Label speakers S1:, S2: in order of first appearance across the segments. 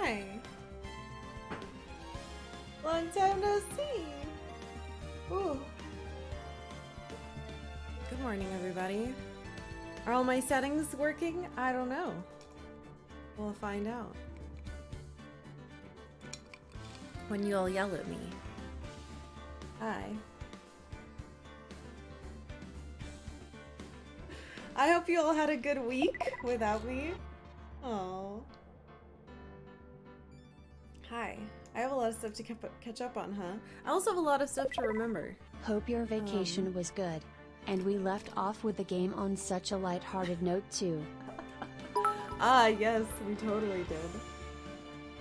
S1: Hi. Long time no see. Ooh. Good morning, everybody. Are all my settings working? I don't know. We'll find out. When you all yell at me. Hi. I hope you all had a good week without me. Oh. Hi. I have a lot of stuff to catch up on, huh? I also have a lot of stuff to remember.
S2: Hope your vacation was good. And we left off with the game on such a light-hearted note too.
S1: Ah, yes, we totally did.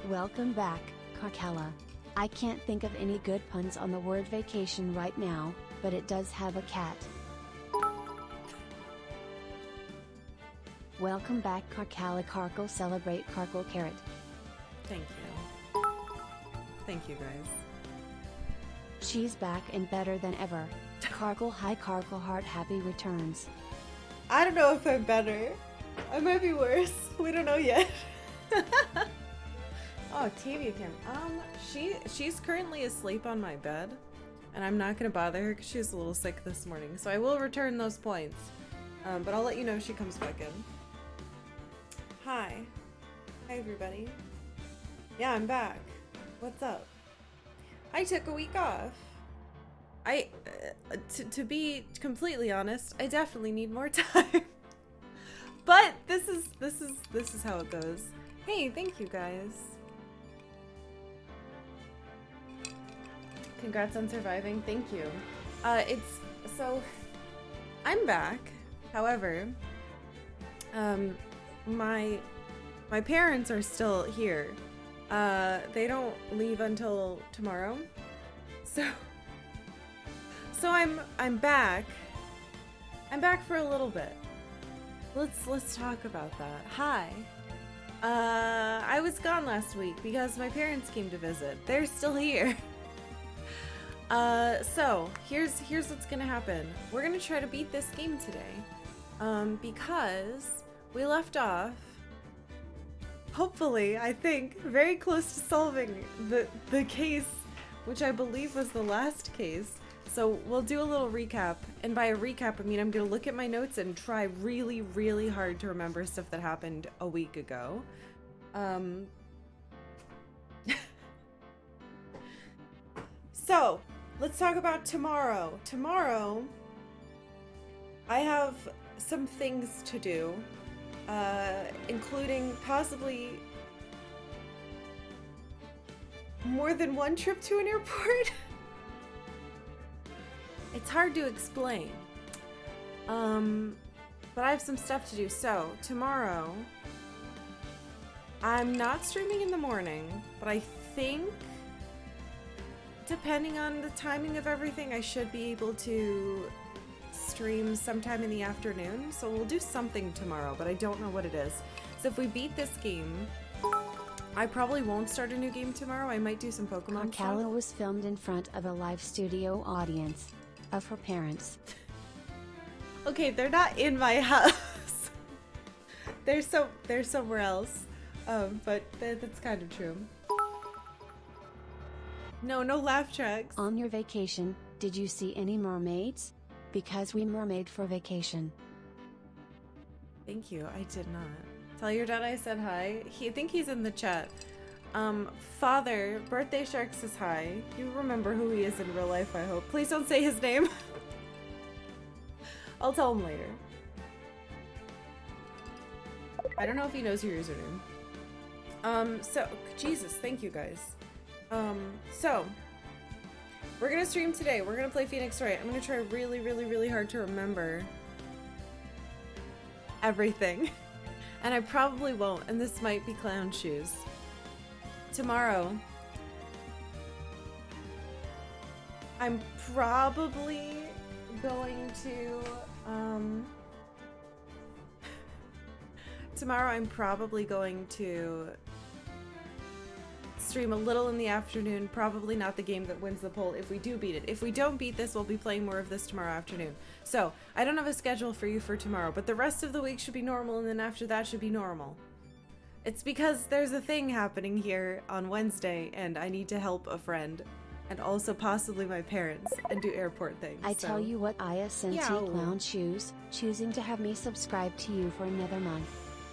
S2: Welcome back, Karkalla. I can't think of any good puns on the word vacation right now, but it does have a cat. Welcome back, Karkalla. Karkle celebrate Karkle carrot.
S1: Thank you. Thank you, guys.
S2: She's back and better than ever. Karkle hi Karkle heart happy returns.
S1: I don't know if I'm better. I might be worse. We don't know yet. Oh, TV cam. She's currently asleep on my bed, and I'm not gonna bother her because she's a little sick this morning. So I will return those points, but I'll let you know if she comes back in. Hi everybody. Yeah, I'm back. What's up? I took a week off. To be completely honest, I definitely need more time. But this is how it goes. Hey, thank you guys. Congrats on surviving. Thank you. I'm back. However, my parents are still here. They don't leave until tomorrow. So I'm back. I'm back for a little bit. Let's talk about that. Hi. I was gone last week because my parents came to visit. They're still here. So here's what's gonna happen. We're gonna try to beat this game today. Because we left off, hopefully, I think, very close to solving the case, which I believe was the last case. So we'll do a little recap, and by a recap, I mean I'm gonna look at my notes and try really, really hard to remember stuff that happened a week ago. So, let's talk about tomorrow. Tomorrow, I have some things to do, including possibly more than one trip to an airport. It's hard to explain. But I have some stuff to do. So, tomorrow, I'm not streaming in the morning, but I think, depending on the timing of everything, I should be able to stream sometime in the afternoon. So we'll do something tomorrow, but I don't know what it is. So if we beat this game, I probably won't start a new game tomorrow. I might do some Pokemon
S2: Karkalla
S1: stuff.
S2: was filmed in front of a live studio audience of her parents.
S1: Okay, they're not in my house. They're somewhere else. But that's kind of true. No laugh tracks.
S2: On your vacation, did you see any mermaids? Because we mermaid for vacation.
S1: Thank you, I did not. Tell your dad I said hi. I think he's in the chat. Father, Birthday Shark says hi. You remember who he is in real life, I hope. Please don't say his name. I'll tell him later. I don't know if he knows your username. So, Jesus, thank you guys. So, we're gonna stream today. We're gonna play Phoenix Wright. I'm gonna try really, really, really hard to remember everything. And I probably won't, and this might be clown shoes. Tomorrow, I'm probably going to, stream a little in the afternoon, probably not the game that wins the poll if we do beat it. If we don't beat this, we'll be playing more of this tomorrow afternoon. So, I don't have a schedule for you for tomorrow, but the rest of the week should be normal, and then after that should be normal. It's because there's a thing happening here on Wednesday and I need to help a friend and also possibly my parents and do airport things.
S2: I tell you what, Aya Sensi
S1: Yow.
S2: Clown Shoes, choosing to have me subscribe to you for another month.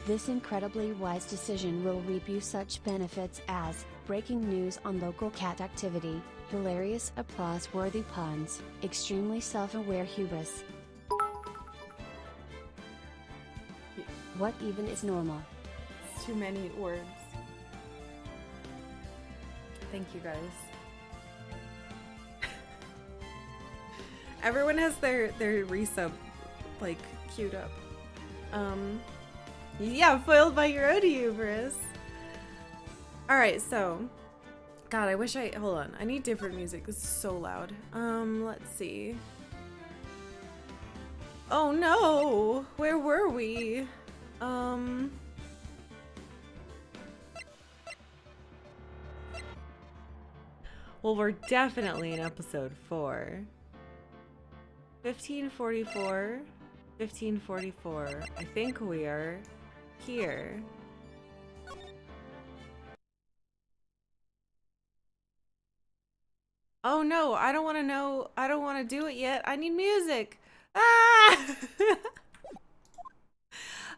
S2: This incredibly wise decision will reap you such benefits as breaking news on local cat activity, hilarious applause-worthy puns, extremely self-aware hubris. What even is normal?
S1: It's too many words. Thank you guys. Everyone has their resub like queued up. Yeah, foiled by your own hubris. Alright, so God, I wish hold on. I need different music. This is so loud. Let's see. Oh no! Where were we? Well, we're definitely in episode 4. 1544. 1544. I think we are here. Oh no, I don't want to know. I don't want to do it yet. I need music. Ah!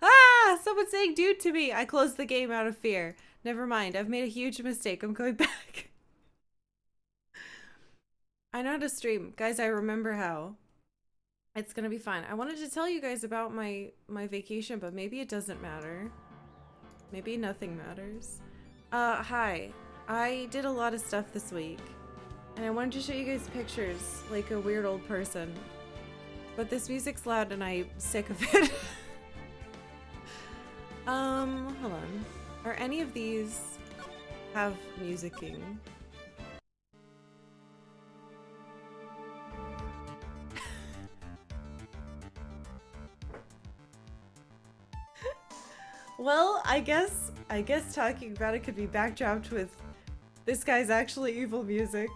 S1: Ah! Someone's saying dude to me. I closed the game out of fear. Never mind. I've made a huge mistake. I'm going back. I know how to stream. Guys, I remember how. It's gonna be fine. I wanted to tell you guys about my vacation, but maybe it doesn't matter. Maybe nothing matters. Hi. I did a lot of stuff this week. And I wanted to show you guys pictures like a weird old person. But this music's loud and I'm sick of it. Hold on. Are any of these have musicking? Well, I guess talking about it could be backdropped with this guy's actually evil music.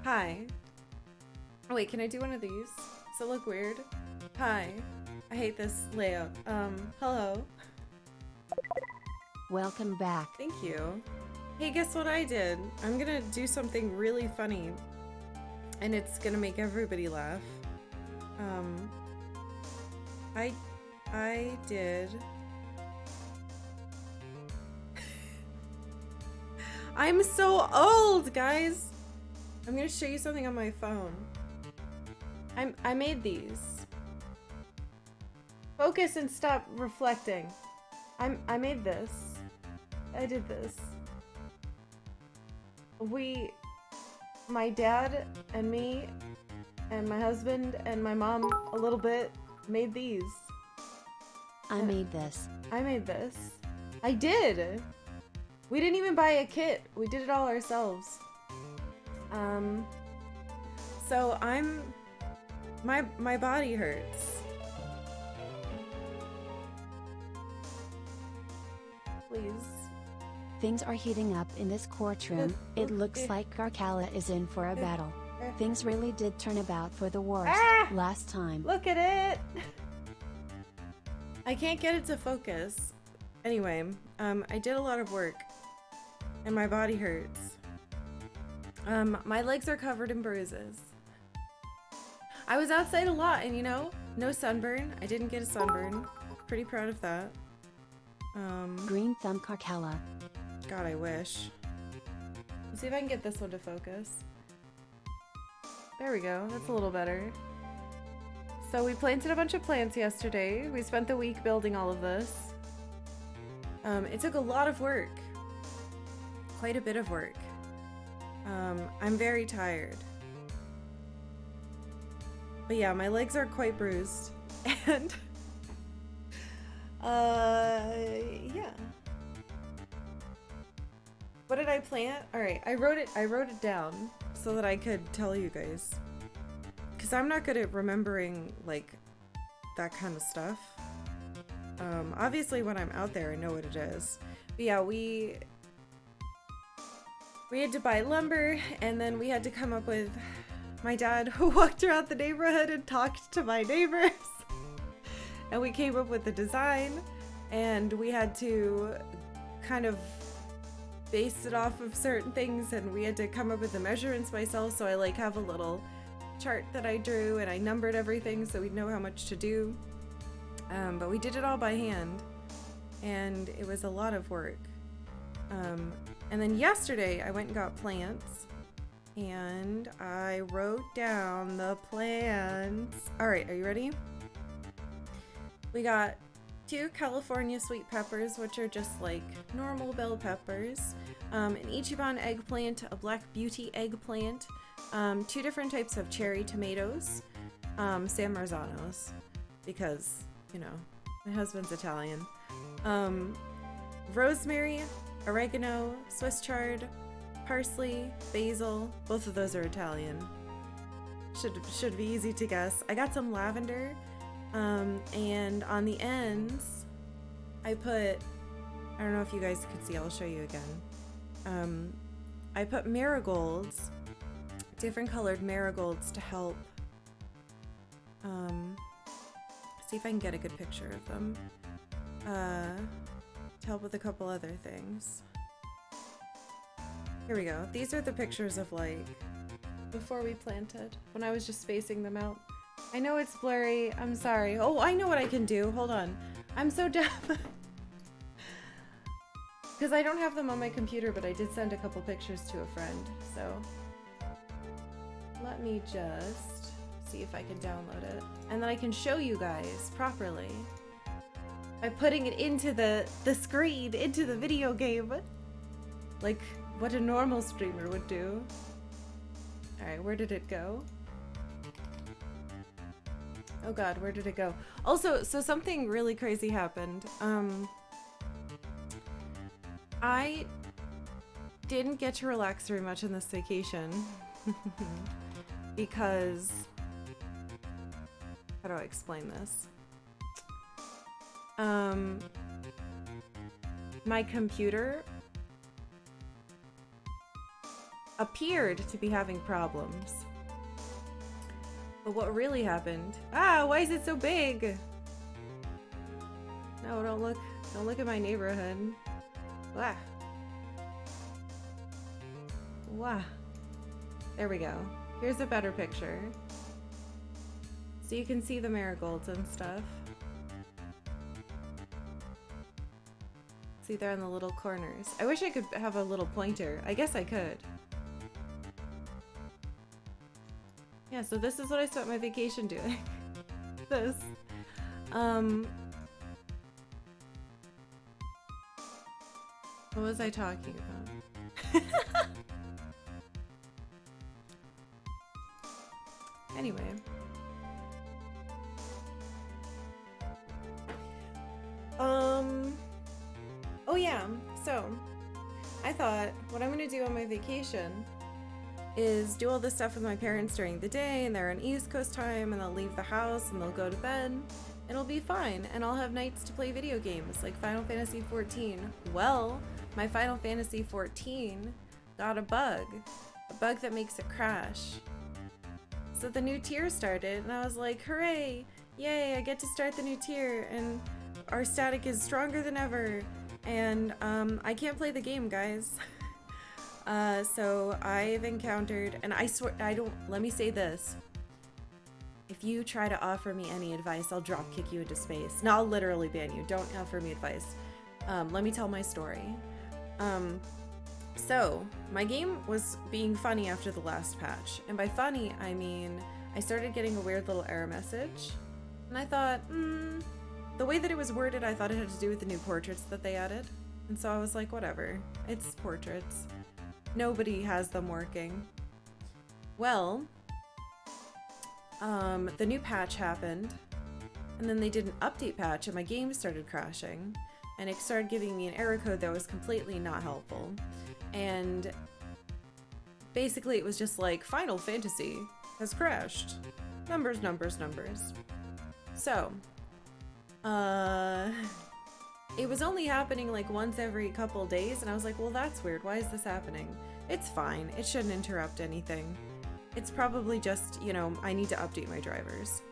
S1: Hi. Oh, wait, can I do one of these? Does it look weird? Hi. I hate this layout. Hello.
S2: Welcome back.
S1: Thank you. Hey, guess what I did? I'm gonna do something really funny. And it's gonna make everybody laugh. I did... I'm so old, guys! I'm gonna show you something on my phone. I made these. Focus and stop reflecting. I made this. I did this. My dad and me and my husband and my mom a little bit made these.
S2: I made this.
S1: I made this. I did! We didn't even buy a kit. We did it all ourselves. So my body hurts. Please.
S2: Things are heating up in this courtroom. It looks like Karkalla is in for a battle. Things really did turn about for the worst last time.
S1: Look at it! I can't get it to focus. Anyway, I did a lot of work. And my body hurts. My legs are covered in bruises. I was outside a lot and no sunburn. I didn't get a sunburn. Pretty proud of that.
S2: Green thumb Karkalla.
S1: God, I wish. Let's see if I can get this one to focus. There we go. That's a little better. So we planted a bunch of plants yesterday. We spent the week building all of this. It took a lot of work. Quite a bit of work. I'm very tired. But yeah, my legs are quite bruised. And yeah. What did I plant? Alright, I wrote it down so that I could tell you guys. Cause I'm not good at remembering like that kind of stuff. Obviously when I'm out there I know what it is. But yeah, we had to buy lumber and then we had to come up with my dad who walked around the neighborhood and talked to my neighbors and we came up with the design, and we had to kind of base it off of certain things, and we had to come up with the measurements myself. So I like have a little chart that I drew, and I numbered everything so we'd know how much to do. But we did it all by hand, and it was a lot of work. And then yesterday I went and got plants, and I wrote down the plants. All right, are you ready? We got 2 California sweet peppers, which are just like normal bell peppers, an Ichiban eggplant, a Black Beauty eggplant, 2 different types of cherry tomatoes, San Marzanos, because, you know, my husband's Italian, rosemary, oregano, Swiss chard, parsley, basil. Both of those are Italian. Should be easy to guess. I got some lavender, and on the ends I put, I don't know if you guys could see, I'll show you again. I put marigolds, different colored marigolds, to help see if I can get a good picture of them, to help with a couple other things. Here we go. These are the pictures of like before we planted, when I was just spacing them out. I know it's blurry, I'm sorry. Oh, I know what I can do. Hold on. I'm so dumb. Because I don't have them on my computer, but I did send a couple pictures to a friend, so let me just see if I can download it. And then I can show you guys properly by putting it into the screen, into the video game. Like what a normal streamer would do. Alright, where did it go? Oh god, where did it go? Also, so something really crazy happened. I didn't get to relax very much on this vacation because, how do I explain this? My computer appeared to be having problems. But what really happened? Ah, why is it so big? No, don't look at my neighborhood. Wah. Wah. There we go. Here's a better picture. So you can see the marigolds and stuff. See, they're in the little corners. I wish I could have a little pointer. I guess I could. Yeah, so this is what I spent my vacation doing. This. What was I talking about? Anyway. Oh yeah, so I thought what I'm gonna do on my vacation is do all this stuff with my parents during the day, and they're on East Coast time, and they'll leave the house and they'll go to bed. It'll be fine, and I'll have nights to play video games like Final Fantasy XIV. Well, my Final Fantasy XIV got a bug that makes it crash. So the new tier started, and I was like, hooray, yay, I get to start the new tier, and our static is stronger than ever, and I can't play the game, guys. So I've encountered, and I swear, let me say this. If you try to offer me any advice, I'll drop kick you into space. No, I'll literally ban you. Don't offer me advice. Let me tell my story. So my game was being funny after the last patch. And by funny, I mean, I started getting a weird little error message. And I thought, the way that it was worded, I thought it had to do with the new portraits that they added. And so I was like, whatever, it's portraits. Nobody has them working. Well, the new patch happened, and then they did an update patch, and my game started crashing, and it started giving me an error code that was completely not helpful. And basically it was just like, Final Fantasy has crashed. Numbers, numbers, numbers. So, it was only happening like once every couple days, and I was like, well, that's weird. Why is this happening? It's fine. It shouldn't interrupt anything. It's probably just, you know, I need to update my drivers.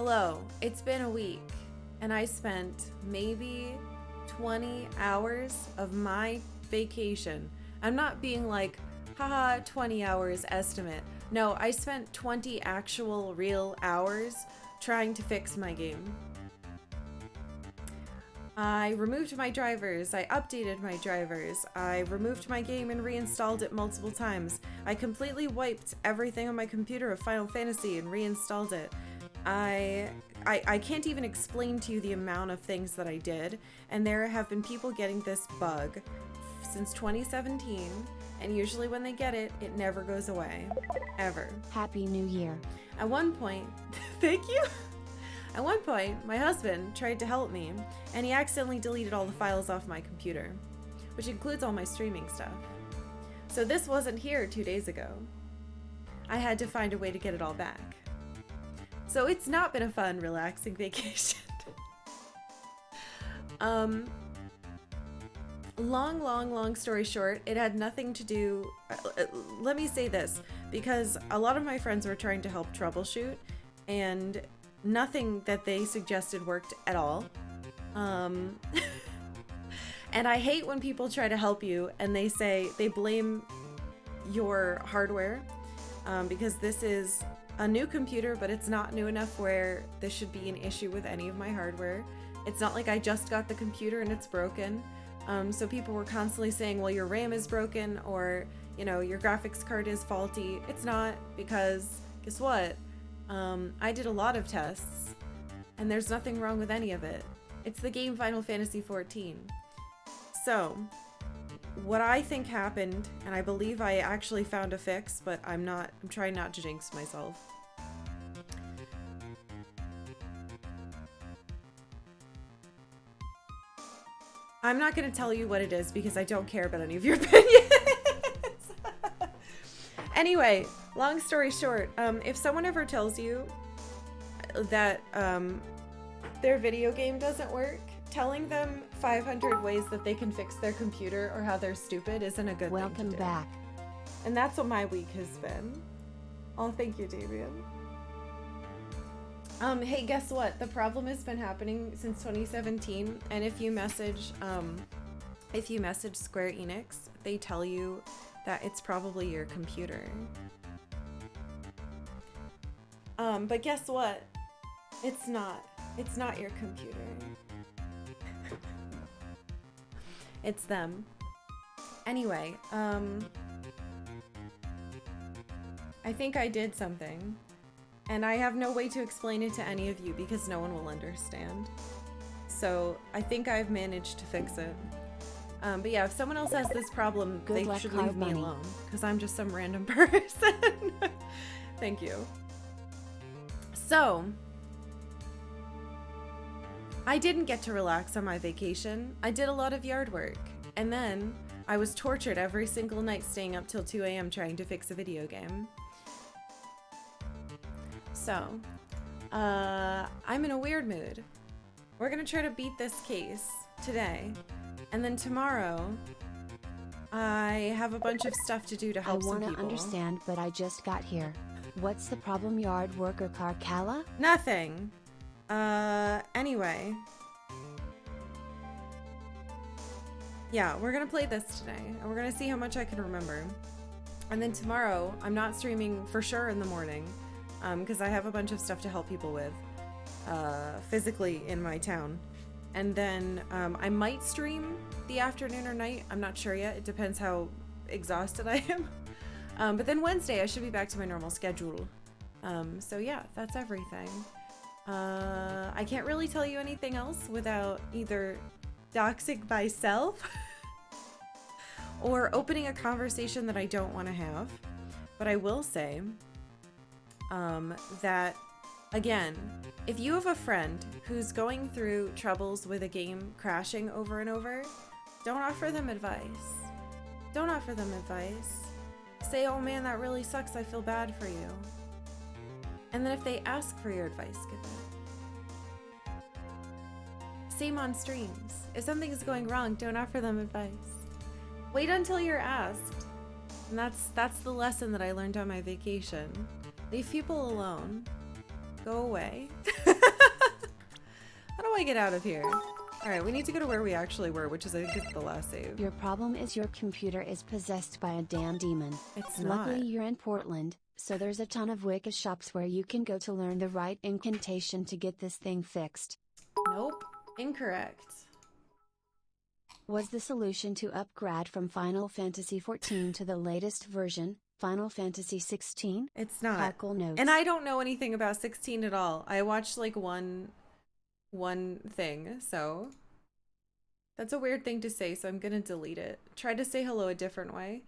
S1: Hello, it's been a week, and I spent maybe 20 hours of my vacation. I'm not being like, haha, 20 hours estimate. No, I spent 20 actual real hours trying to fix my game. I removed my drivers, I updated my drivers, I removed my game and reinstalled it multiple times. I completely wiped everything on my computer of Final Fantasy and reinstalled it. I can't even explain to you the amount of things that I did, and there have been people getting this bug since 2017, and usually when they get it, it never goes away. Ever.
S2: Happy New Year.
S1: At one point, thank you. At one point, my husband tried to help me, and he accidentally deleted all the files off my computer, which includes all my streaming stuff. So this wasn't here 2 days ago. I had to find a way to get it all back. So it's not been a fun, relaxing vacation. Long story short, it had nothing to do... let me say this, because a lot of my friends were trying to help troubleshoot, and nothing that they suggested worked at all. And I hate when people try to help you and they blame your hardware, because this is a new computer, but it's not new enough where this should be an issue with any of my hardware. It's not like I just got the computer and it's broken. So people were constantly saying, well, your RAM is broken, or, you know, your graphics card is faulty. It's not, because guess what? I did a lot of tests, and there's nothing wrong with any of it. It's the game Final Fantasy XIV. So, what I think happened, and I believe I actually found a fix, but I'm trying not to jinx myself. I'm not going to tell you what it is because I don't care about any of your opinions. Anyway, long story short, if someone ever tells you that their video game doesn't work, telling them 500 ways that they can fix their computer or how they're stupid isn't a good thing to do.
S2: Welcome back.
S1: And that's what my week has been. Oh, thank you, Damien. Hey, guess what? The problem has been happening since 2017, and if you message Square Enix, they tell you that it's probably your computer. But guess what? It's not. It's not your computer. It's them. Anyway, I think I did something, and I have no way to explain it to any of you because no one will understand. So I think I've managed to fix it. But yeah, if someone else has this problem, they should leave me alone, because I'm just some random person. Thank you. So, I didn't get to relax on my vacation. I did a lot of yard work, and then I was tortured every single night staying up till 2 a.m. trying to fix a video game. So, I'm in a weird mood. We're gonna try to beat this case today. And then tomorrow, I have a bunch of stuff to do to help some people.
S2: I want to understand, but I just got here. What's the problem, yard worker Karkalla?
S1: Nothing. Anyway. Yeah, we're gonna play this today, and we're gonna see how much I can remember. And then tomorrow, I'm not streaming for sure in the morning, because I have a bunch of stuff to help people with, physically in my town. And then I might stream the afternoon or night. I'm not sure yet. It depends how exhausted I am. But then Wednesday, I should be back to my normal schedule. So yeah, that's everything. I can't really tell you anything else without either doxing myself or opening a conversation that I don't want to have. But I will say that, again, if you have a friend who's going through troubles with a game crashing over and over, don't offer them advice. Don't offer them advice. Say, oh man, that really sucks, I feel bad for you. And then if they ask for your advice, give it. Same on streams. If something is going wrong, don't offer them advice. Wait until you're asked. And that's the lesson that I learned on my vacation. Leave people alone. Go away. How do I get out of here? Alright, we need to go to where we actually were, which is, I think, is the last save.
S2: Your problem is your computer is possessed by a damn demon.
S1: It's not.
S2: Luckily you're in Portland, so there's a ton of Wicca shops where you can go to learn the right incantation to get this thing fixed.
S1: Nope. Incorrect.
S2: Was the solution to upgrade from Final Fantasy XIV to the latest version, Final Fantasy XVI?
S1: It's not.
S2: Karkalla notes.
S1: And I don't know anything about 16 at all. I watched like one thing, so that's a weird thing to say, so I'm gonna delete it. Try to say hello a different way.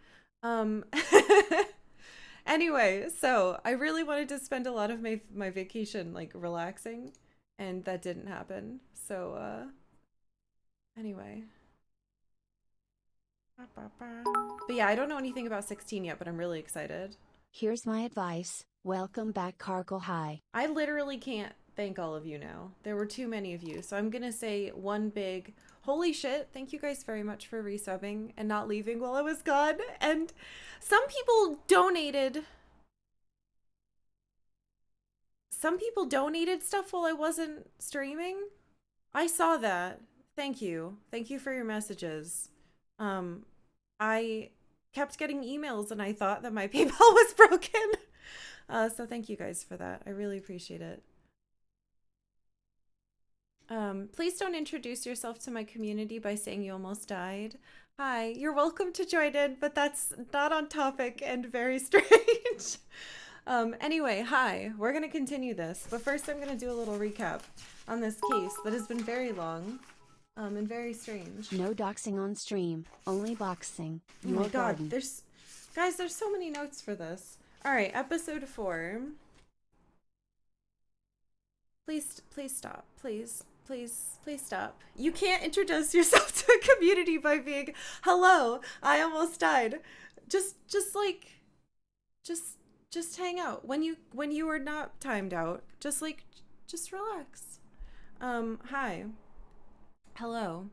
S1: Anyway, so I really wanted to spend a lot of my vacation like relaxing, and that didn't happen. So anyway. But yeah, I don't know anything about 16 yet, but I'm really excited.
S2: Here's my advice. Welcome back, Karkalla.
S1: I literally can't thank all of you now. There were too many of you. So I'm going to say one big holy shit. Thank you guys very much for resubbing and not leaving while I was gone. And some people donated. Some people donated stuff while I wasn't streaming. I saw that. Thank you. Thank you for your messages. I kept getting emails and I thought that my PayPal was broken. So thank you guys for that. I really appreciate it. Please don't introduce yourself to my community by saying you almost died. Hi, you're welcome to join in, but that's not on topic and very strange. Anyway, hi, we're going to continue this, but first I'm going to do a little recap on this case that has been very long. And very strange.
S2: No doxing on stream, only boxing.
S1: Oh my god, there's so many notes for this. Alright, episode 4. Please stop. Please stop. You can't introduce yourself to a community by being, hello, I almost died. Just hang out. When you are not timed out, just relax. Hi. Hello.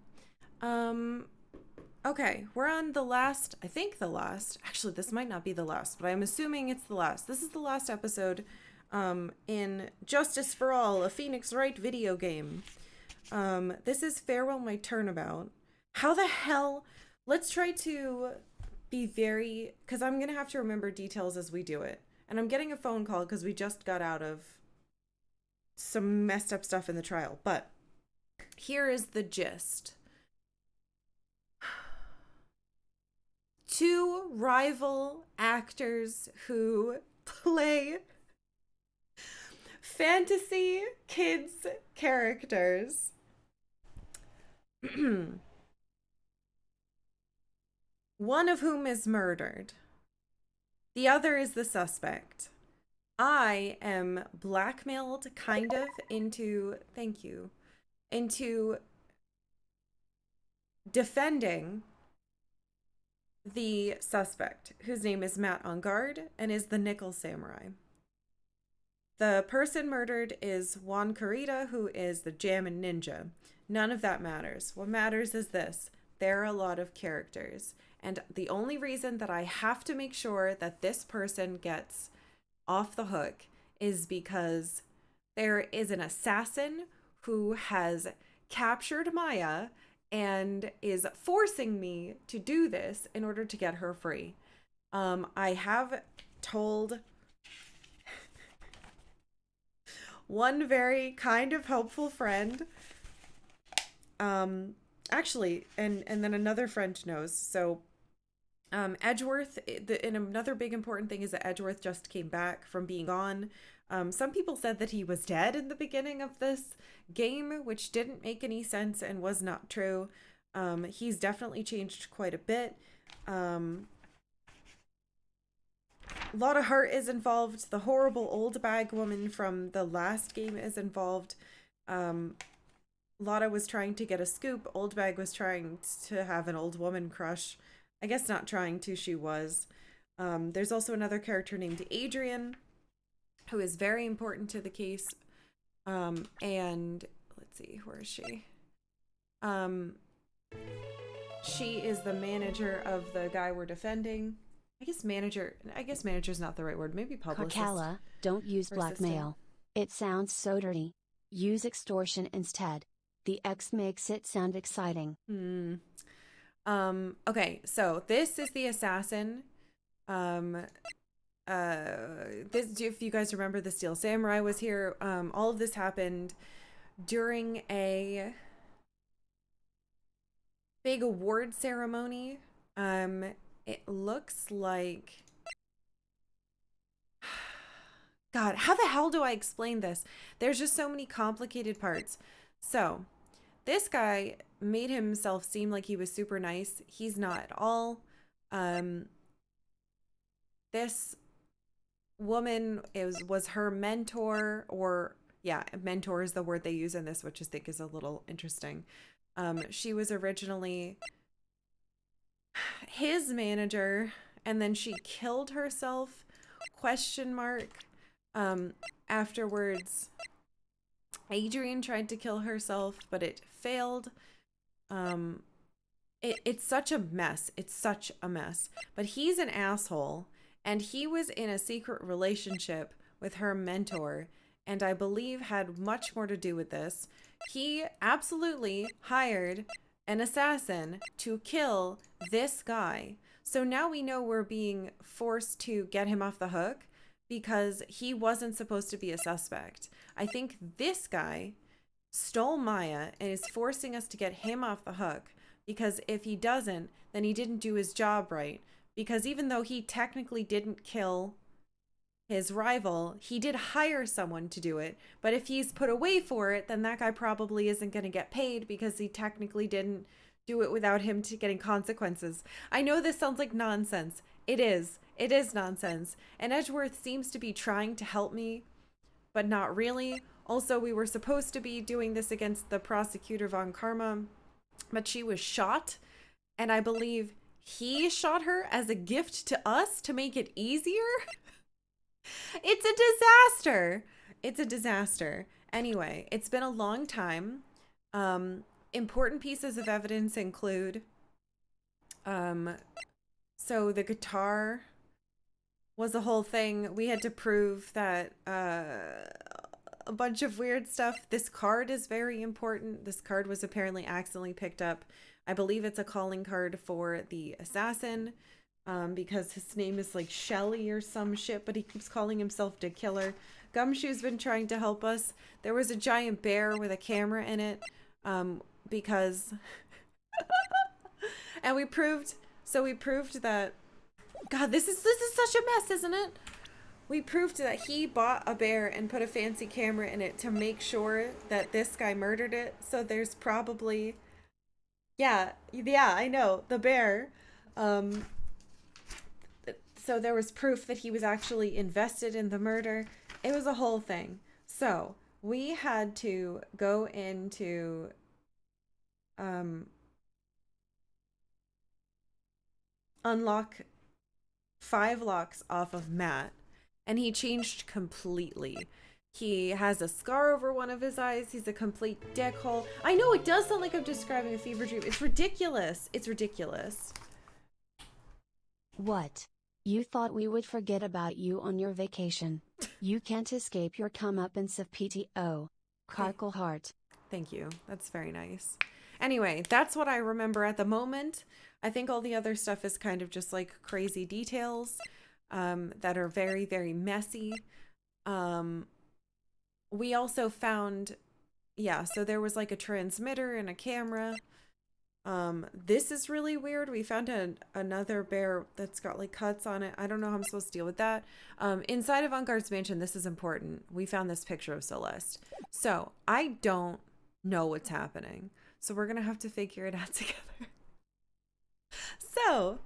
S1: Okay, we're on the last, I think the last, actually this might not be the last, but I'm assuming it's the last. This is the last episode in Justice for All, a Phoenix Wright video game. This is Farewell My Turnabout. How the hell, let's try to be very, because I'm going to have to remember details as we do it. And I'm getting a phone call because we just got out of some messed up stuff in the trial, but here is the gist. Two rival actors who play fantasy kids characters one of whom is murdered. The other is the suspect. I am blackmailed kind of into, thank you, into defending the suspect, whose name is Matt On Guard and is the Nickel Samurai. The person murdered is Juan Carita, who is the Jammin' Ninja. None of that matters. What matters is this. There are a lot of characters. And the only reason that I have to make sure that this person gets off the hook is because there is an assassin who has captured Maya and is forcing me to do this in order to get her free. I have told one very kind of helpful friend, actually, and then another friend knows. So Edgeworth, and another big important thing is that Edgeworth just came back from being gone. Some people said that he was dead in the beginning of this game, which didn't make any sense and was not true. He's definitely changed quite a bit. A lot of heart is involved. The horrible old bag woman from the last game is involved. Lotta was trying to get a scoop. Old bag was trying to have an old woman crush. I guess not trying to, she was. There's also another character named Adrian, who is very important to the case. And let's see, where is she? She is the manager of the guy we're defending. I guess manager's not the right word. Maybe publicist.
S2: Karkalla, don't use blackmail. It sounds so dirty. Use extortion instead. The X makes it sound exciting.
S1: Okay, so this is the assassin. This, if you guys remember, the Steel Samurai was here. All of this happened during a big award ceremony. It looks like, God, how the hell do I explain this? There's just so many complicated parts. So this guy made himself seem like he was super nice. He's not at all. This woman was her mentor, or yeah, mentor is the word they use in this, which I think is a little interesting. She was originally his manager, and then she killed herself, question mark. Afterwards, Adrian tried to kill herself, but it failed. It's such a mess. It's such a mess. But he's an asshole, and he was in a secret relationship with her mentor, and I believe had much more to do with this. He absolutely hired an assassin to kill this guy. So now we know we're being forced to get him off the hook because he wasn't supposed to be a suspect. I think this guy stole Maya and is forcing us to get him off the hook, because if he doesn't, then he didn't do his job right. Because even though he technically didn't kill his rival, he did hire someone to do it. But if he's put away for it, then that guy probably isn't going to get paid because he technically didn't do it without him getting consequences. I know this sounds like nonsense. It is. It is nonsense. And Edgeworth seems to be trying to help me, but not really. Also, we were supposed to be doing this against the prosecutor Von Karma, but she was shot. And I believe he shot her as a gift to us to make it easier. It's a disaster. It's a disaster. Anyway, it's been a long time. Important pieces of evidence include, so the guitar was a whole thing. We had to prove that a bunch of weird stuff. This card is very important. This card was apparently accidentally picked up. I believe it's a calling card for the assassin, because his name is like Shelly or some shit, but he keeps calling himself the killer. Gumshoe's been trying to help us. There was a giant bear with a camera in it, because and we proved that, God, this is such a mess, isn't it? We proved that he bought a bear and put a fancy camera in it to make sure that this guy murdered it. So there's probably, yeah, I know, the bear. So there was proof that he was actually invested in the murder. It was a whole thing. So we had to go into unlock 5 locks off of Matt, and he changed completely. He has a scar over one of his eyes. He's a complete dickhole. I know it does sound like I'm describing a fever dream. It's ridiculous. It's ridiculous.
S2: What? You thought we would forget about you on your vacation. You can't escape your comeuppance of PTO. Karkalla heart.
S1: Thank you. That's very nice. Anyway, that's what I remember at the moment. I think all the other stuff is kind of just like crazy details that are very, very messy. We also found, yeah, so there was like a transmitter and a camera. This is really weird. We found another bear that's got like cuts on it. I don't know how I'm supposed to deal with that. Inside of Ungar's mansion, this is important. We found this picture of Celeste. So I don't know what's happening. So we're going to have to figure it out together. So,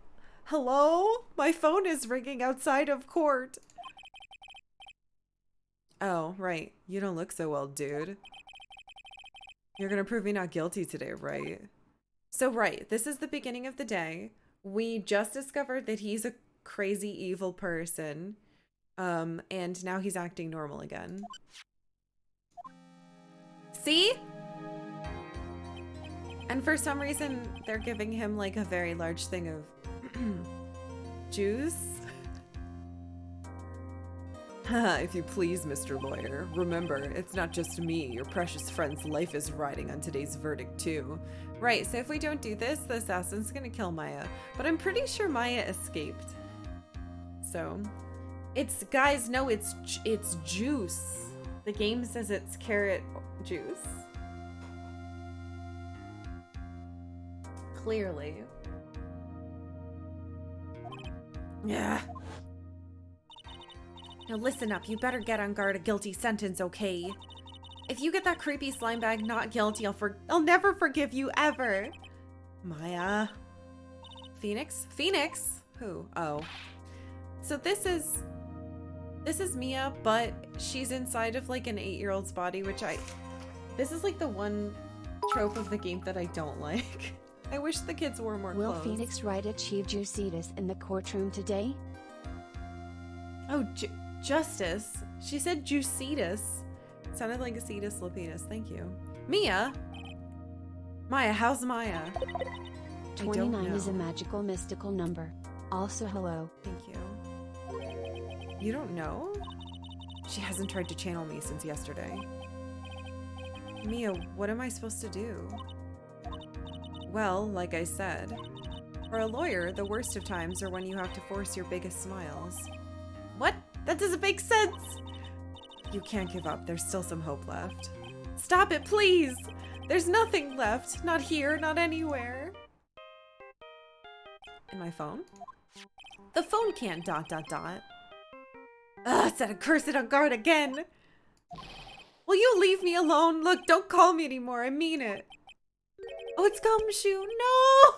S1: hello? My phone is ringing outside of court. Oh, right. You don't look so well, dude. You're going to prove me not guilty today, right? So, right, this is the beginning of the day. We just discovered that he's a crazy evil person. And now he's acting normal again. See? And for some reason, they're giving him like a very large thing of juice. If you please, Mr. Lawyer, remember, it's not just me, your precious friend's life is riding on today's verdict too. Right, so if we don't do this, the assassin's gonna kill Maya. But I'm pretty sure Maya escaped. So, it's, guys, no, it's juice. The game says it's carrot juice. Clearly. Yeah. Now listen up, you better get on guard a guilty sentence, okay? If you get that creepy slime bag not guilty, I'll never forgive you ever. Maya. Phoenix? Phoenix? Who? Oh. So this is Mia, but she's inside of like an 8-year-old's body, which this is like the one trope of the game that I don't like. I wish the kids wore more
S2: Will
S1: clothes.
S2: Phoenix Wright achieve justice in the courtroom today?
S1: Oh, justice. She said justice. Sounded like a cetus lapidus. Thank you. Mia? Maya, how's Maya?
S2: 29 is a magical mystical number. Also hello.
S1: Thank you. You don't know? She hasn't tried to channel me since yesterday. Mia, what am I supposed to do? Well, like I said, for a lawyer, the worst of times are when you have to force your biggest smiles. What? That doesn't make sense! You can't give up. There's still some hope left. Stop it, please! There's nothing left. Not here, not anywhere. In my phone? The phone can't ... Ugh, set a cursed on guard again! Will you leave me alone? Look, don't call me anymore. I mean it. Oh, it's Gumshoe. No!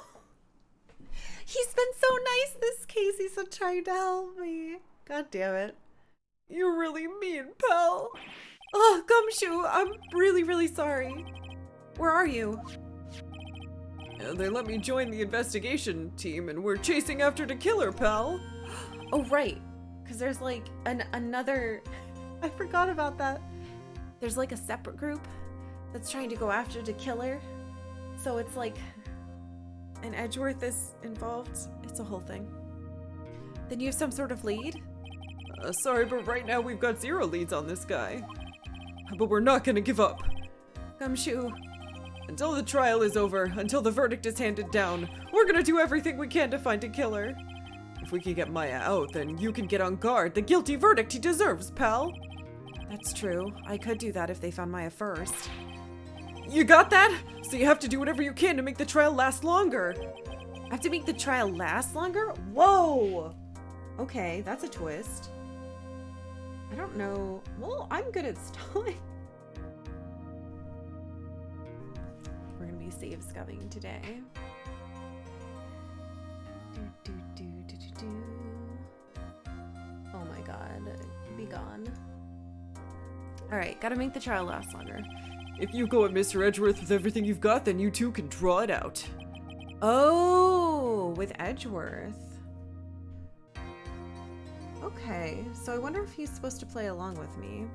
S1: He's been so nice this case. He's so trying to help me. God damn it. You're really mean, pal. Oh, Gumshoe, I'm really, really sorry. Where are you? They let me join the investigation team and we're chasing after the killer, pal. Oh, right. Because there's like another... I forgot about that. There's like a separate group that's trying to go after the killer. So it's like... And Edgeworth is involved. It's a whole thing. Then you have some sort of lead? Sorry, but right now we've got 0 leads on this guy. But we're not gonna give up. Gumshoe. Until the trial is over, until the verdict is handed down, we're gonna do everything we can to find a killer. If we can get Maya out, then you can get on guard. The guilty verdict he deserves, pal. That's true. I could do that if they found Maya first. You got that? So you have to do whatever you can to make the trial last longer. I have to make the trial last longer? Whoa! Okay, that's a twist. I don't know. Well, I'm good at stalling. We're gonna be save scubbing today. Oh my god. Be gone. Alright, gotta make the trial last longer. If you go at Mr. Edgeworth with everything you've got, then you too can draw it out. Oh, with Edgeworth. Okay, so I wonder if he's supposed to play along with me.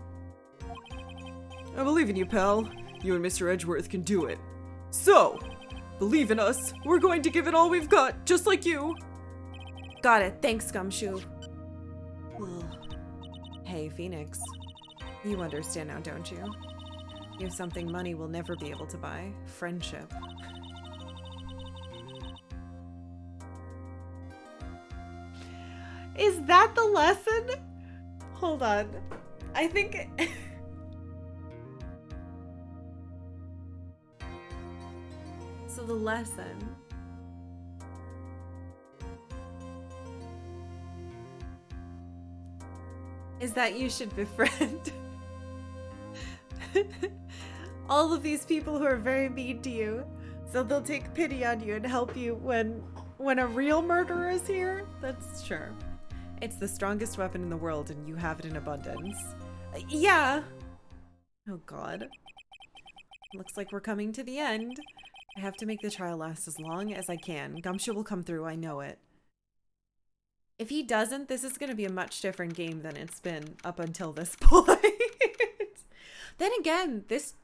S1: I believe in you, pal. You and Mr. Edgeworth can do it. So, believe in us. We're going to give it all we've got, just like you. Got it. Thanks, Gumshoe. Hey, Phoenix. You understand now, don't you? You have something money will never be able to buy. Friendship. Is that the lesson? Hold on. I think... So the lesson... is that you should befriend all of these people who are very mean to you, so they'll take pity on you and help you when a real murderer is here. That's sure. It's the strongest weapon in the world and you have it in abundance. Yeah. Oh god. Looks like we're coming to the end. I have to make the trial last as long as I can. Gumshoe will come through, I know it. If he doesn't, this is going to be a much different game than it's been up until this point. Then again, this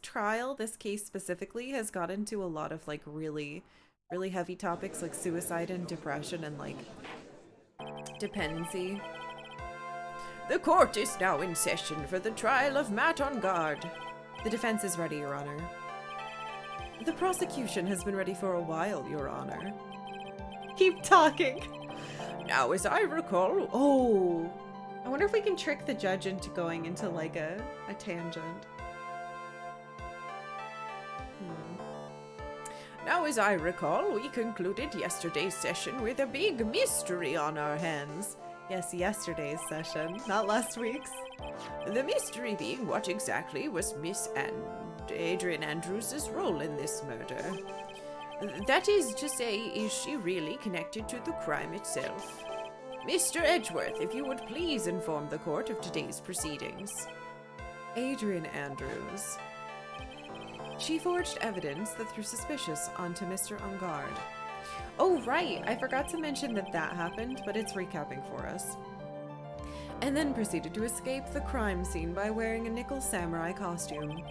S1: trial, this case specifically, has got into a lot of like really heavy topics like suicide and depression and like dependency. The court is now in session for the trial of Matt on guard. The defense is ready, Your Honor. The prosecution has been ready for a while, Your Honor. Keep talking. Now, as I recall... Oh! I wonder if we can trick the judge into going into, like, a tangent. Now, as I recall, we concluded yesterday's session with a big mystery on our hands. Yes, yesterday's session, not last week's. The mystery being what exactly was Miss Adrian Andrews' role in this murder. That is to say, is she really connected to the crime itself? Mr. Edgeworth, if you would please inform the court of today's proceedings. Adrian Andrews. She forged evidence that threw suspicious onto Mr. On Guard. Oh, right, I forgot to mention that happened, but it's recapping for us. And then proceeded to escape the crime scene by wearing a nickel samurai costume.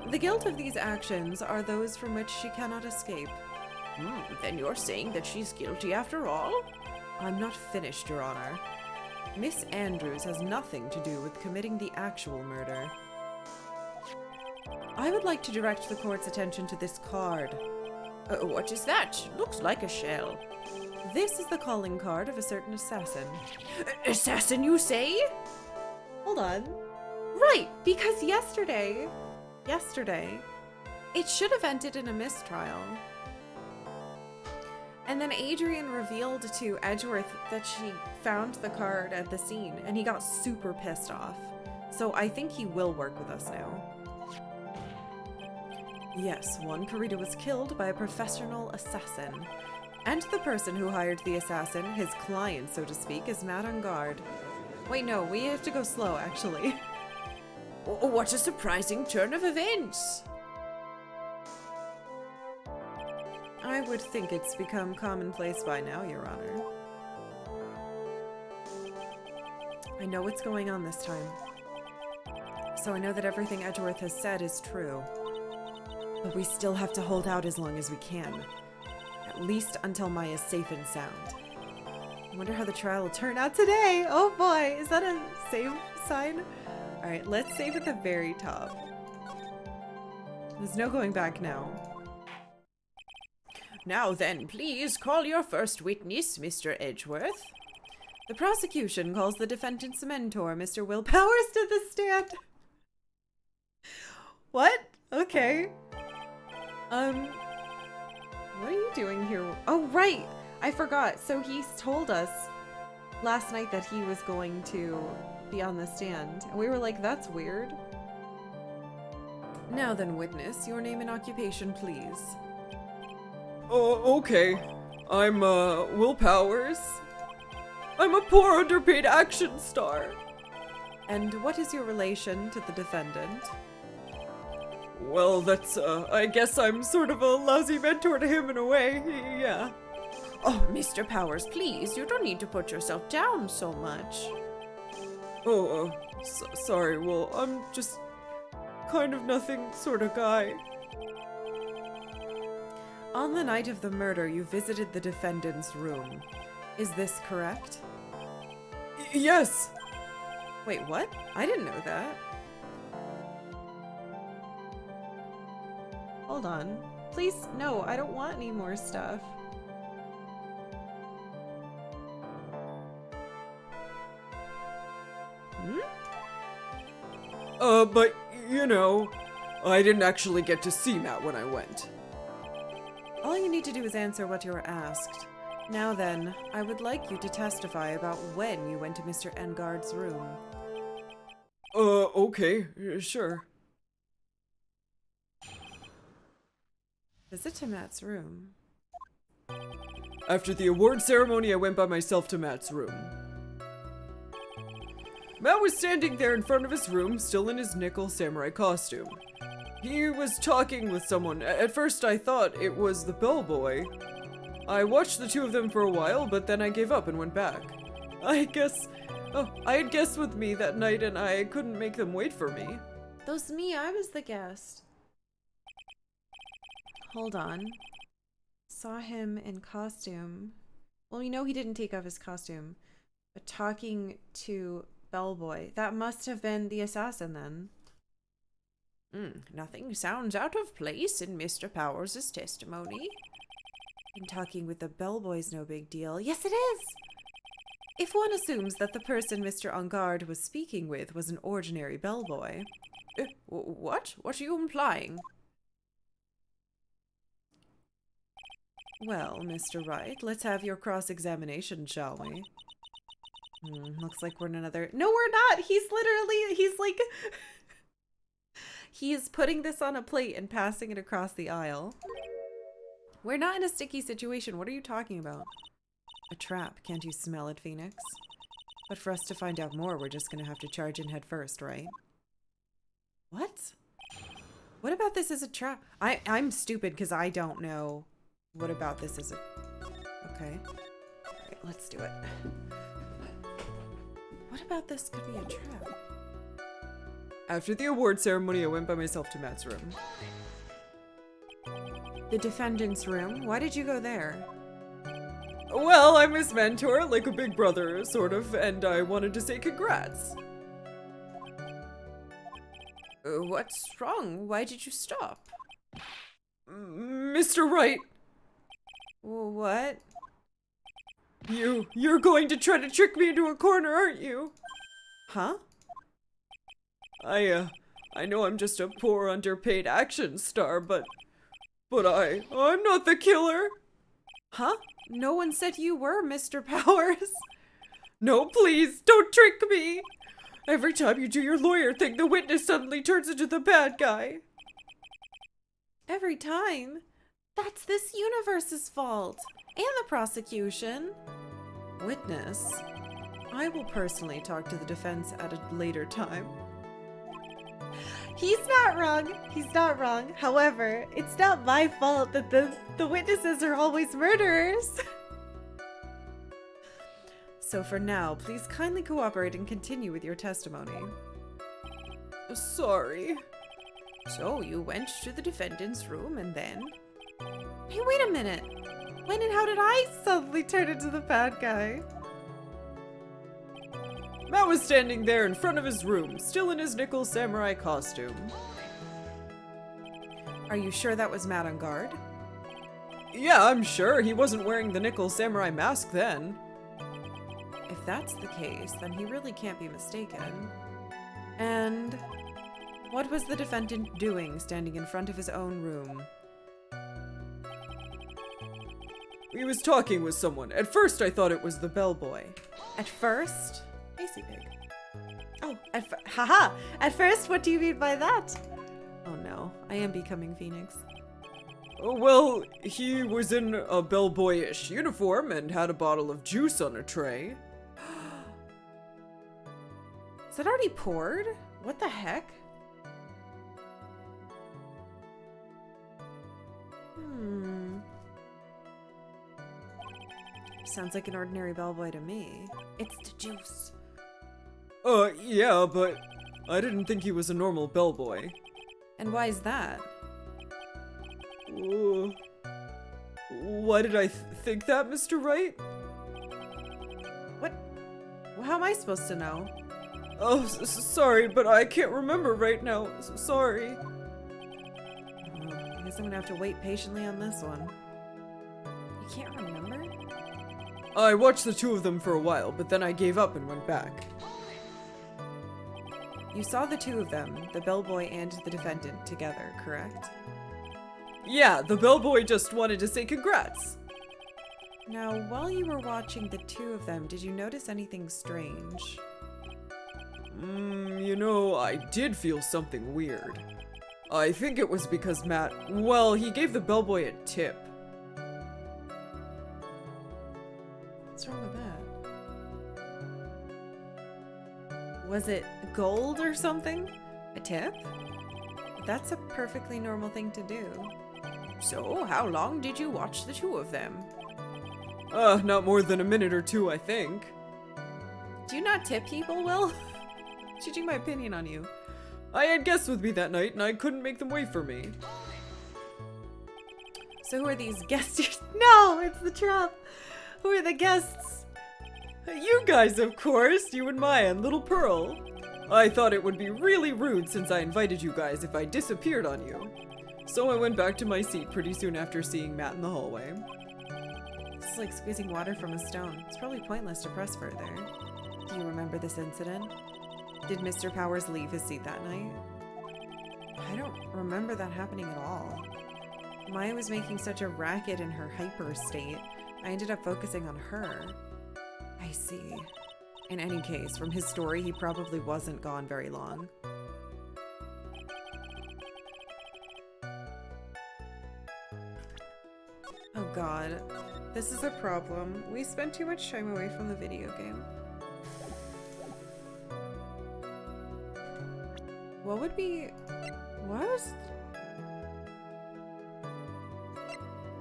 S1: The guilt of these actions are those from which she cannot escape. Then you're saying that she's guilty after all? I'm not finished, Your Honor. Miss Andrews has nothing to do with committing the actual murder. I would like to direct the court's attention to this card. What is that? Looks like a shell. This is the calling card of a certain assassin. Assassin, you say? Hold on. Right, because yesterday, it should have ended in a mistrial. And then Adrian revealed to Edgeworth that she found the card at the scene, and he got super pissed off. So I think he will work with us now. Yes, Juan Carrita was killed by a professional assassin. And the person who hired the assassin, his client, so to speak, is Matt on guard. Wait, no, we have to go slow, actually. What a surprising turn of events! I would think it's become commonplace by now, Your Honor. I know what's going on this time. So I know that everything Edgeworth has said is true. But we still have to hold out as long as we can. At least until Maya is safe and sound. I wonder how the trial will turn out today! Oh boy, is that a save sign? Alright, let's save at the very top. There's no going back now. Now then, please call your first witness, Mr. Edgeworth. The prosecution calls the defendant's mentor, Mr. Will Powers, to the stand. What? Okay. What are you doing here? Oh, right! I forgot. So he told us last night that he was going to be on the stand. And we were like, that's weird. Now then, witness, your name and occupation, please.
S3: Okay. I'm, Will Powers. I'm a poor underpaid action star.
S1: And what is your relation to the defendant?
S3: Well, that's, I guess I'm sort of a lousy mentor to him in a way, yeah.
S1: Oh, Mr. Powers, please, you don't need to put yourself down so much.
S3: Oh, sorry, well, I'm just kind of nothing sort of guy.
S1: On the night of the murder, you visited the defendant's room. Is this correct?
S3: Yes!
S1: Wait, what? I didn't know that. Hold on. Please, no, I don't want any more stuff.
S3: But, you know, I didn't actually get to see Matt when I went.
S1: All you need to do is answer what you were asked. Now then, I would like you to testify about when you went to Mr. Engard's room.
S3: Okay, sure.
S1: Visit to Matt's room.
S3: After the award ceremony, I went by myself to Matt's room. Matt was standing there in front of his room, still in his nickel samurai costume. He was talking with someone. At first I thought it was the bellboy. I watched the two of them for a while, but then I gave up and went back. I had guests with me that night and I couldn't make them wait for me.
S1: Those me, I was the guest. Hold on. Saw him in costume. Well, we know he didn't take off his costume. But talking to bellboy. That must have been the assassin then.
S3: Nothing sounds out of place in Mr. Powers' testimony.
S1: And talking with the bellboy's no big deal. Yes, it is! If one assumes that the person Mr. Engard was speaking with was an ordinary bellboy.
S3: What? What are you implying?
S1: Well, Mr. Wright, let's have your cross-examination, shall we? Looks like we're in another... No, we're not! He's like... He's putting this on a plate and passing it across the aisle. We're not in a sticky situation. What are you talking about? A trap. Can't you smell it, Phoenix? But for us to find out more, we're just gonna have to charge in head first, right? What? What about this as a trap? I'm stupid because I don't know. What about this as a... Okay. Alright, let's do it. What about this could be a trap?
S3: After the award ceremony, I went by myself to Matt's room.
S1: The defendant's room? Why did you go there?
S3: Well, I'm his mentor, like a big brother, sort of, and I wanted to say congrats.
S1: What's wrong? Why did you stop?
S3: Mr. Wright!
S1: What?
S3: You're going to try to trick me into a corner, aren't you?
S1: Huh?
S3: I know I'm just a poor, underpaid action star, but I'm not the killer.
S1: Huh? No one said you were, Mr. Powers.
S3: No, please, don't trick me. Every time you do your lawyer thing, the witness suddenly turns into the bad guy.
S1: Every time? That's this universe's fault. And the prosecution. Witness? I will personally talk to the defense at a later time. He's not wrong. He's not wrong. However, it's not my fault that the witnesses are always murderers. So for now, please kindly cooperate and continue with your testimony.
S3: Sorry.
S1: So you went to the defendant's room and then... Hey, wait a minute. When and how did I suddenly turn into the bad guy?
S3: Matt was standing there in front of his room, still in his nickel samurai costume.
S1: Are you sure that was Matt Engard?
S3: Yeah, I'm sure. He wasn't wearing the nickel samurai mask then.
S1: If that's the case, then he really can't be mistaken. And what was the defendant doing standing in front of his own room?
S3: He was talking with someone. At first, I thought it was the bellboy.
S1: At first? Icy Pig. Oh, haha! At first, what do you mean by that? Oh no, I am becoming Phoenix.
S3: Oh, well, he was in a bellboyish uniform and had a bottle of juice on a tray.
S1: Is that already poured? What the heck? Sounds like an ordinary bellboy to me. It's the juice.
S3: Yeah, but I didn't think he was a normal bellboy.
S1: And why is that?
S3: Why did I think that, Mr. Wright?
S1: What? Well, how am I supposed to know?
S3: Oh, sorry, but I can't remember right now. Sorry.
S1: I guess I'm gonna have to wait patiently on this one. You can't remember?
S3: I watched the two of them for a while, but then I gave up and went back.
S1: You saw the two of them, the bellboy and the defendant, together, correct?
S3: Yeah, the bellboy just wanted to say congrats.
S1: Now, while you were watching the two of them, did you notice anything strange?
S3: You know, I did feel something weird. I think it was because Matt, well, he gave the bellboy a tip.
S1: What's wrong with that? Was it gold or something? A tip? That's a perfectly normal thing to do.
S3: So, how long did you watch the two of them? Not more than a minute or two, I think.
S1: Do you not tip people, Will? Judging my opinion on you.
S3: I had guests with me that night, and I couldn't make them wait for me.
S1: So who are these guests? No, it's the trap. Who are the guests?
S3: You guys, of course! You and Maya and Little Pearl. I thought it would be really rude since I invited you guys if I disappeared on you. So I went back to my seat pretty soon after seeing Matt in the hallway.
S1: It's like squeezing water from a stone. It's probably pointless to press further. Do you remember this incident? Did Mr. Powers leave his seat that night? I don't remember that happening at all. Maya was making such a racket in her hyper state. I ended up focusing on her. I see. In any case, from his story, he probably wasn't gone very long. Oh god. This is a problem. We spend too much time away from the video game. What would be... What?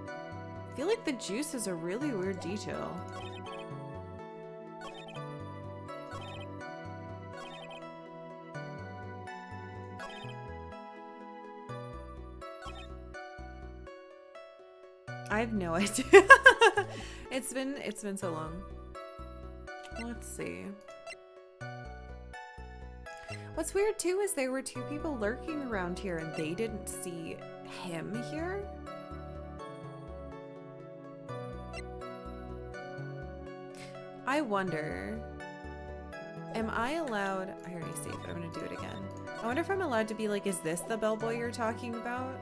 S1: I feel like the juice is a really weird detail. I have no idea. It's been so long. Let's see. What's weird too is there were two people lurking around here and they didn't see him here. I wonder, am I allowed, I already saved, but I'm gonna do it again. I wonder if I'm allowed to be like, is this the bellboy you're talking about?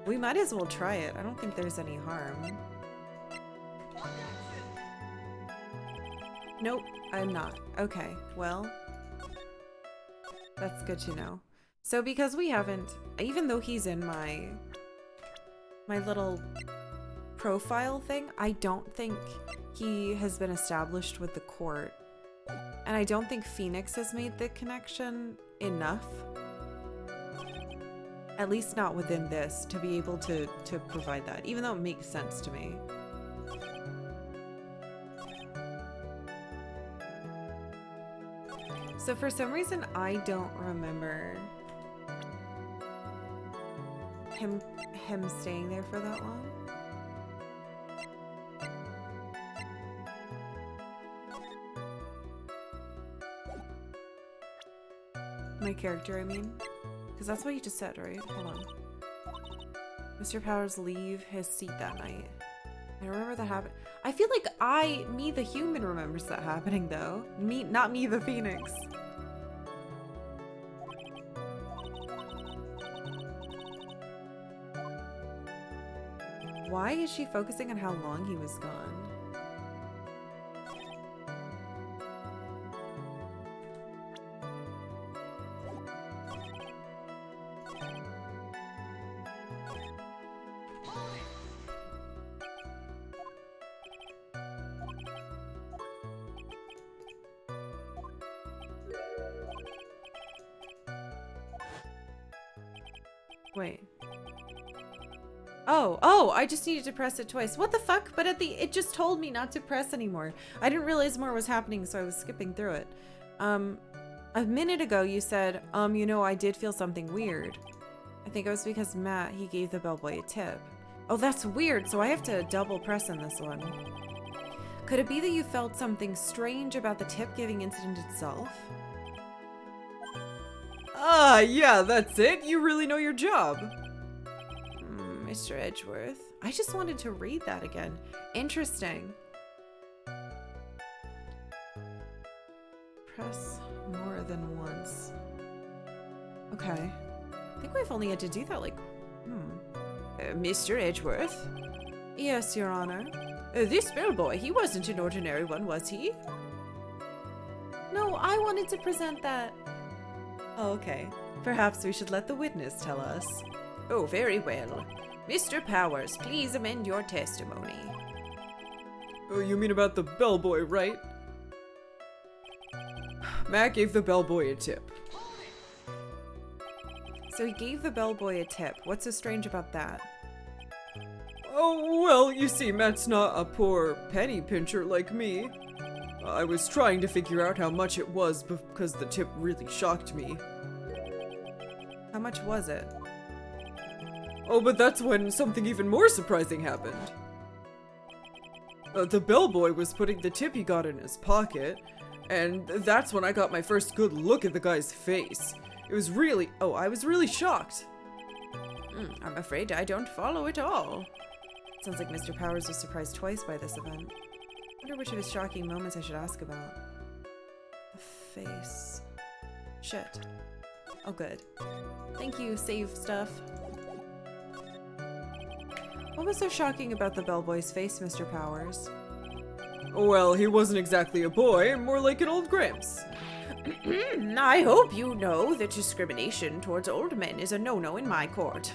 S1: We might as well try it. I don't think there's any harm. Nope, I'm not. Okay, well, that's good to know. So because we haven't, even though he's in my little profile thing, I don't think he has been established with the court. And I don't think Phoenix has made the connection enough. At least not within this, to be able to provide that, even though it makes sense to me. So for some reason, I don't remember him staying there for that long. My character, I mean. Because that's what you just said, right? Hold on. Mr. Powers leave his seat that night. I remember that happened. I feel like me the human remembers that happening though. Not me the Phoenix. Why is she focusing on how long he was gone? Wait. Oh, I just needed to press it twice. What the fuck? But it just told me not to press anymore. I didn't realize more was happening, so I was skipping through it. A minute ago you said, you know, I did feel something weird. I think it was because Matt, he gave the bellboy a tip. Oh, that's weird, so I have to double press in this one. Could it be that you felt something strange about the tip-giving incident itself?
S3: Ah, yeah, that's it. You really know your job.
S1: Mr. Edgeworth. I just wanted to read that again. Interesting. Press more than once. Okay. I think we've only had to do that like,
S3: Mr. Edgeworth?
S1: Yes, Your Honor.
S3: This bellboy, he wasn't an ordinary one, was he?
S1: No, I wanted to present that. Oh, okay. Perhaps we should let the witness tell us.
S3: Oh, very well. Mr. Powers, please amend your testimony. Oh, you mean about the bellboy, right? Matt gave the bellboy a tip.
S1: So he gave the bellboy a tip. What's so strange about that?
S3: Oh, well, you see, Matt's not a poor penny pincher like me. I was trying to figure out how much it was because the tip really shocked me.
S1: How much was it?
S3: Oh, but that's when something even more surprising happened. The bellboy was putting the tip he got in his pocket, and that's when I got my first good look at the guy's face. It was really, I was really shocked.
S1: I'm afraid I don't follow at all. Sounds like Mr. Powers was surprised twice by this event. Wonder which of his shocking moments I should ask about. The face. Shit. Oh, good. Thank you, save stuff. What was so shocking about the bellboy's face, Mr. Powers?
S3: Well, he wasn't exactly a boy, more like an old gramps.
S1: I hope you know that discrimination towards old men is a no-no in my court.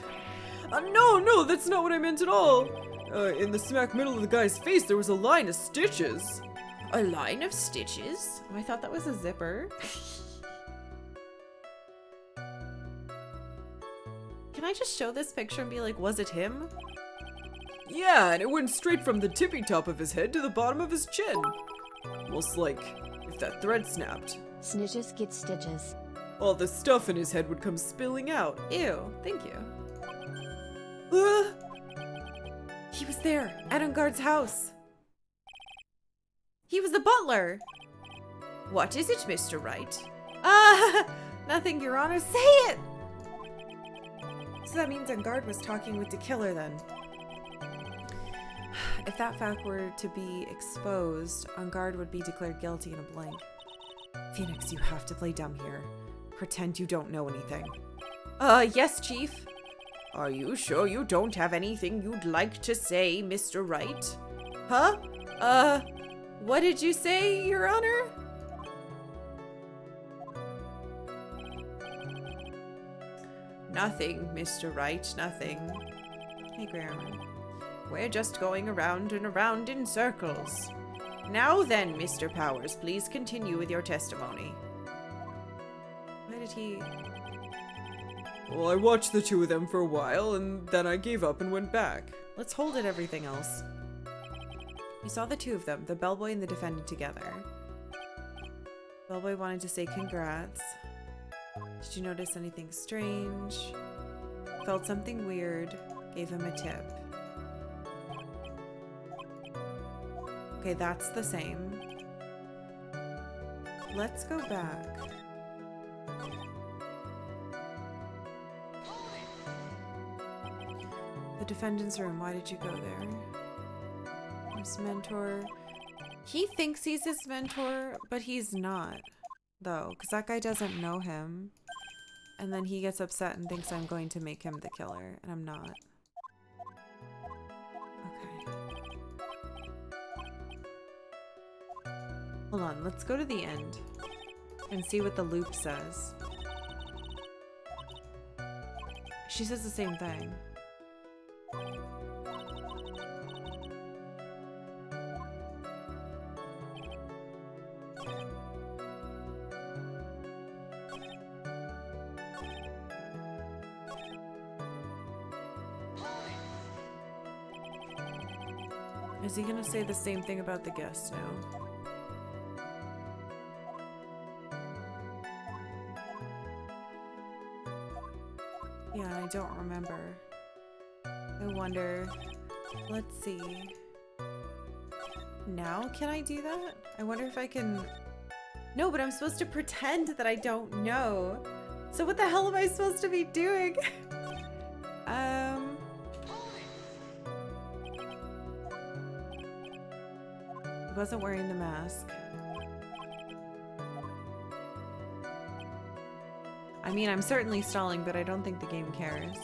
S3: No, that's not what I meant at all. In the smack middle of the guy's face, there was a line of stitches.
S1: A line of stitches? Oh, I thought that was a zipper. Can I just show this picture and be like, was it him?
S3: Yeah, and it went straight from the tippy top of his head to the bottom of his chin. Almost like if that thread snapped.
S2: Snitches get stitches.
S3: All the stuff in his head would come spilling out.
S1: Ew, thank you. He was there, at Enguarde's house. He was the butler. What is it, Mr. Wright? Nothing, Your Honor. Say it! So that means Enguarde was talking with the killer then. If that fact were to be exposed, Enguarde would be declared guilty in a blink. Phoenix, you have to play dumb here. Pretend you don't know anything. Yes, Chief. Are you sure you don't have anything you'd like to say, Mr. Wright? Huh? What did you say, Your Honor? Nothing, Mr. Wright, nothing. Hey, Graham. We're just going around and around in circles. Now then, Mr. Powers, please continue with your testimony. Why did he...
S3: Well, I watched the two of them for a while, and then I gave up and went back.
S1: Let's hold at everything else. You saw the two of them, the bellboy and the defendant, together. Bellboy wanted to say congrats. Did you notice anything strange? Felt something weird. Gave him a tip. Okay, that's the same. Let's go back. The defendant's room. Why did you go there? His mentor. He thinks he's his mentor, but he's not, though, because that guy doesn't know him. And then he gets upset and thinks I'm going to make him the killer, and I'm not. Okay. Hold on, let's go to the end and see what the loop says. She says the same thing. Is he gonna say the same thing about the guest now? Yeah, I don't remember. I wonder. Let's see. Now can I do that? I wonder if I can... No, but I'm supposed to pretend that I don't know. So what the hell am I supposed to be doing? He wasn't wearing the mask. I mean, I'm certainly stalling, but I don't think the game cares.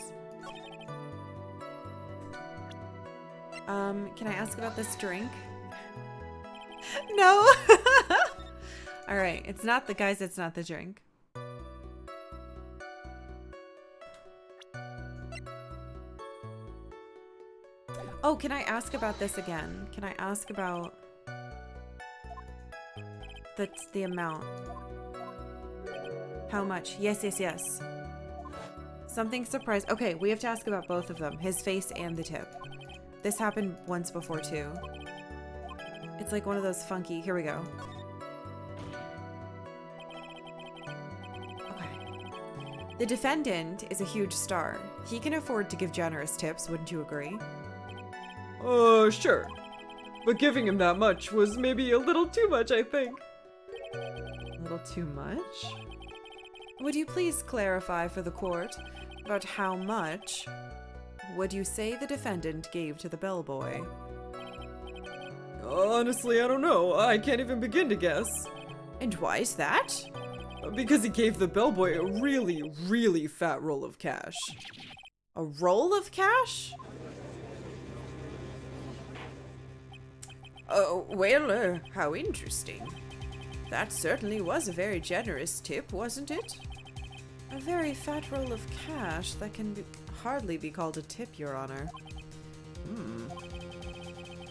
S1: Can I ask about this drink? No! Alright, it's not the guys, it's not the drink. Oh, can I ask about this again? Can I ask about the amount? How much? Yes, yes, yes. Something surprised. Okay, we have to ask about both of them. His face and the tip. This happened once before too. It's like one of those funky... Here we go. Okay. The defendant is a huge star. He can afford to give generous tips, wouldn't you agree?
S3: Sure. But giving him that much was maybe a little too much, I think.
S1: A little too much? Would you please clarify for the court about how much would you say the defendant gave to the bellboy?
S3: Honestly, I don't know. I can't even begin to guess.
S1: And why is that?
S3: Because he gave the bellboy a really, really fat roll of cash.
S1: A roll of cash? Oh, well, how interesting. That certainly was a very generous tip, wasn't it? A very fat roll of cash that can hardly be called a tip, Your Honor.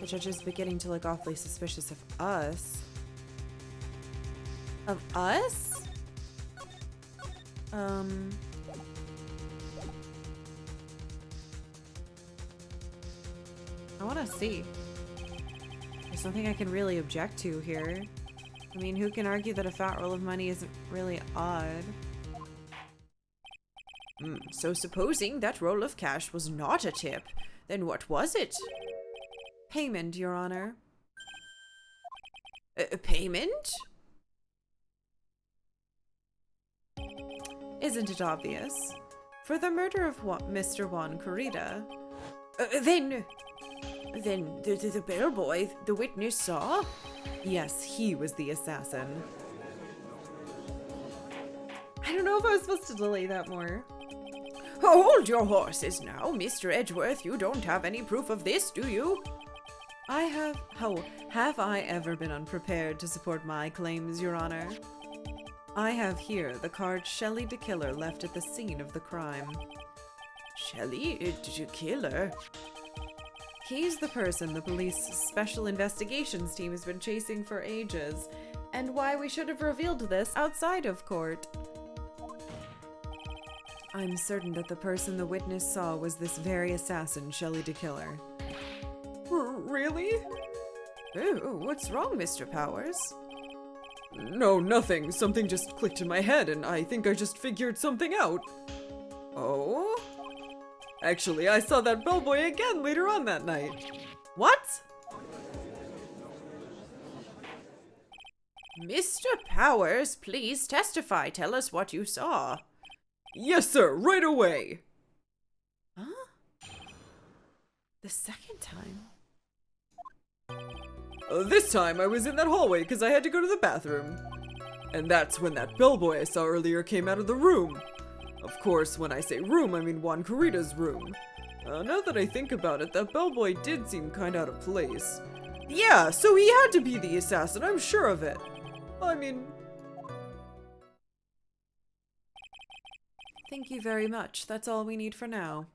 S1: The judge is beginning to look awfully suspicious of us. Of us? I want to see. There's nothing I can really object to here. I mean, who can argue that a fat roll of money isn't really odd? So supposing that roll of cash was not a tip, then what was it? Payment, Your Honor. Payment? Isn't it obvious? For the murder of Mr. Juan Corrida. Then the bellboy the witness saw? Yes, he was the assassin. I don't know if I was supposed to delay that more. Hold your horses now, Mr. Edgeworth. You don't have any proof of this, do you? I have... Oh, have I ever been unprepared to support my claims, Your Honor? I have here the card Shelley the Killer left at the scene of the crime. Shelley? Did you kill her? He's the person the police special investigations team has been chasing for ages, and why we should have revealed this outside of court. I'm certain that the person the witness saw was this very assassin, Shelley the Killer.
S3: Really?
S1: Oh, what's wrong, Mr. Powers?
S3: No, nothing. Something just clicked in my head, and I think I just figured something out.
S1: Oh?
S3: Actually, I saw that bellboy again later on that night.
S1: What? Mr. Powers, please testify. Tell us what you saw.
S3: Yes, sir, right away.
S1: Huh? The second time?
S3: This time I was in that hallway because I had to go to the bathroom. And that's when that bellboy I saw earlier came out of the room. Of course, when I say room, I mean Juan Corrida's room. Now that I think about it, that bellboy did seem kind of out of place. Yeah, so he had to be the assassin, I'm sure of it. I mean...
S1: Thank you very much. That's all we need for now.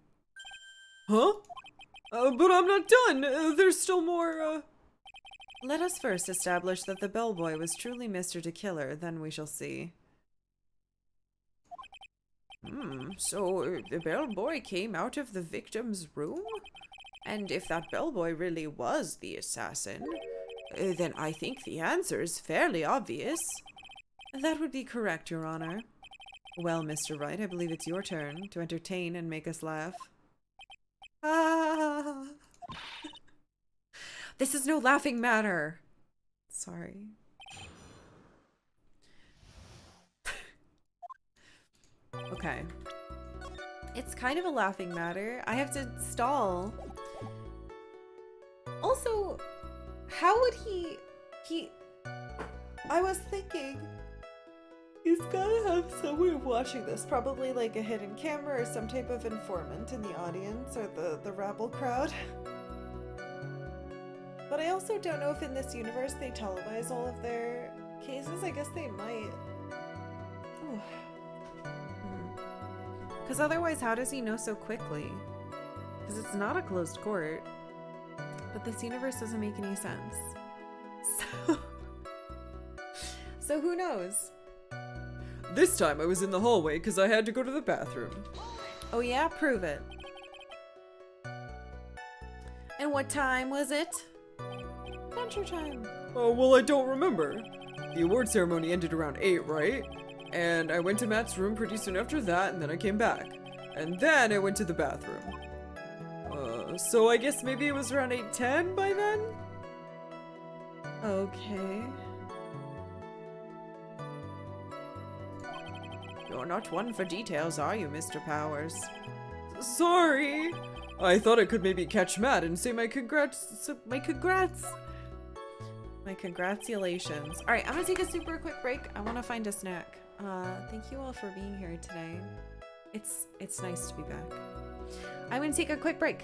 S3: Huh? But I'm not done. There's still more,
S1: Let us first establish that the bellboy was truly Mr. the Killer, then we shall see. So the bellboy came out of the victim's room? And if that bellboy really was the assassin, then I think the answer is fairly obvious. That would be correct, Your Honor. Well, Mr. Wright, I believe it's your turn to entertain and make us laugh. Ah! This is no laughing matter. Sorry. Okay. It's kind of a laughing matter. I have to stall. Also, how would he... I was thinking... He's gotta have someone watching this. Probably like a hidden camera or some type of informant in the audience or the rabble crowd. But I also don't know if in this universe they televise all of their cases. I guess they might. Because otherwise, how does he know so quickly? Because it's not a closed court. But this universe doesn't make any sense. So who knows?
S3: This time I was in the hallway because I had to go to the bathroom.
S1: Oh yeah? Prove it. And what time was it? Adventure time.
S3: Oh, well, I don't remember. The award ceremony ended around 8, right? And I went to Matt's room pretty soon after that, and then I came back. And then I went to the bathroom. So I guess maybe it was around 8:10 by then?
S1: Okay.
S3: You're not one for details, are you, Mr. Powers? Sorry. I thought I could maybe catch Matt and say my congrats. My congrats.
S1: My congratulations. All right, I'm gonna take a super quick break. I want to find a snack. Thank you all for being here today. It's nice to be back. I'm gonna take a quick break.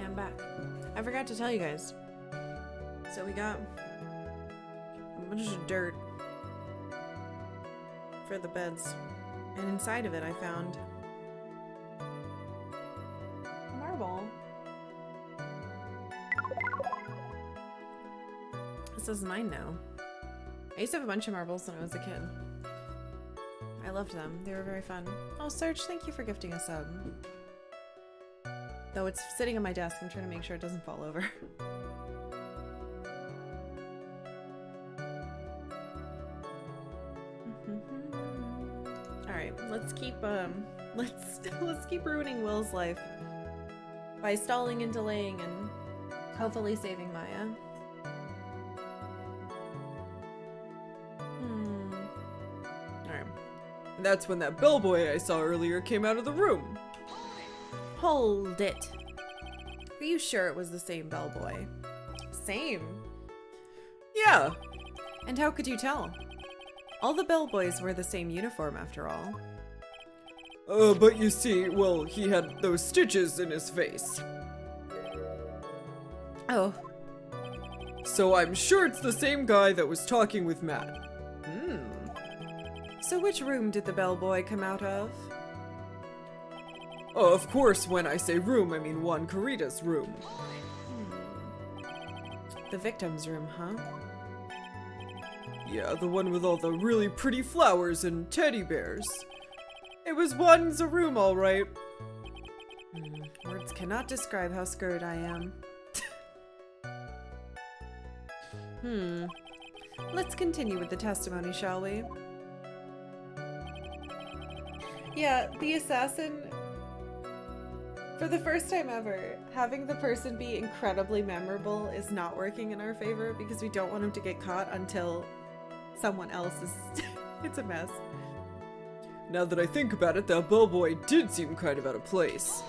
S1: I'm back. I forgot to tell you guys. So we got a bunch of dirt for the beds. And inside of it I found a marble. This is mine now. I used to have a bunch of marbles when I was a kid. I loved them. They were very fun. Oh, Serge, thank you for gifting a sub. Though it's sitting on my desk, I'm trying to make sure it doesn't fall over. Alright, let's keep let's keep ruining Will's life by stalling and delaying and hopefully saving Maya. Alright.
S3: That's when that bellboy I saw earlier came out of the room.
S1: Hold it. Are you sure it was the same bellboy? Same?
S3: Yeah.
S1: And how could you tell? All the bellboys wear the same uniform after all.
S3: But you see, well, he had those stitches in his face.
S1: Oh.
S3: So I'm sure it's the same guy that was talking with Matt.
S1: So which room did the bellboy come out of?
S3: Oh, of course, when I say room, I mean Juan Carita's room.
S1: The victim's room, huh?
S3: Yeah, the one with all the really pretty flowers and teddy bears. It was Juan's room, all right.
S1: Words cannot describe how scared I am. Let's continue with the testimony, shall we? Yeah, the assassin, for the first time ever, having the person be incredibly memorable is not working in our favor because we don't want him to get caught until someone else is... It's a mess.
S3: Now that I think about it, that bellboy did seem kind of out of place.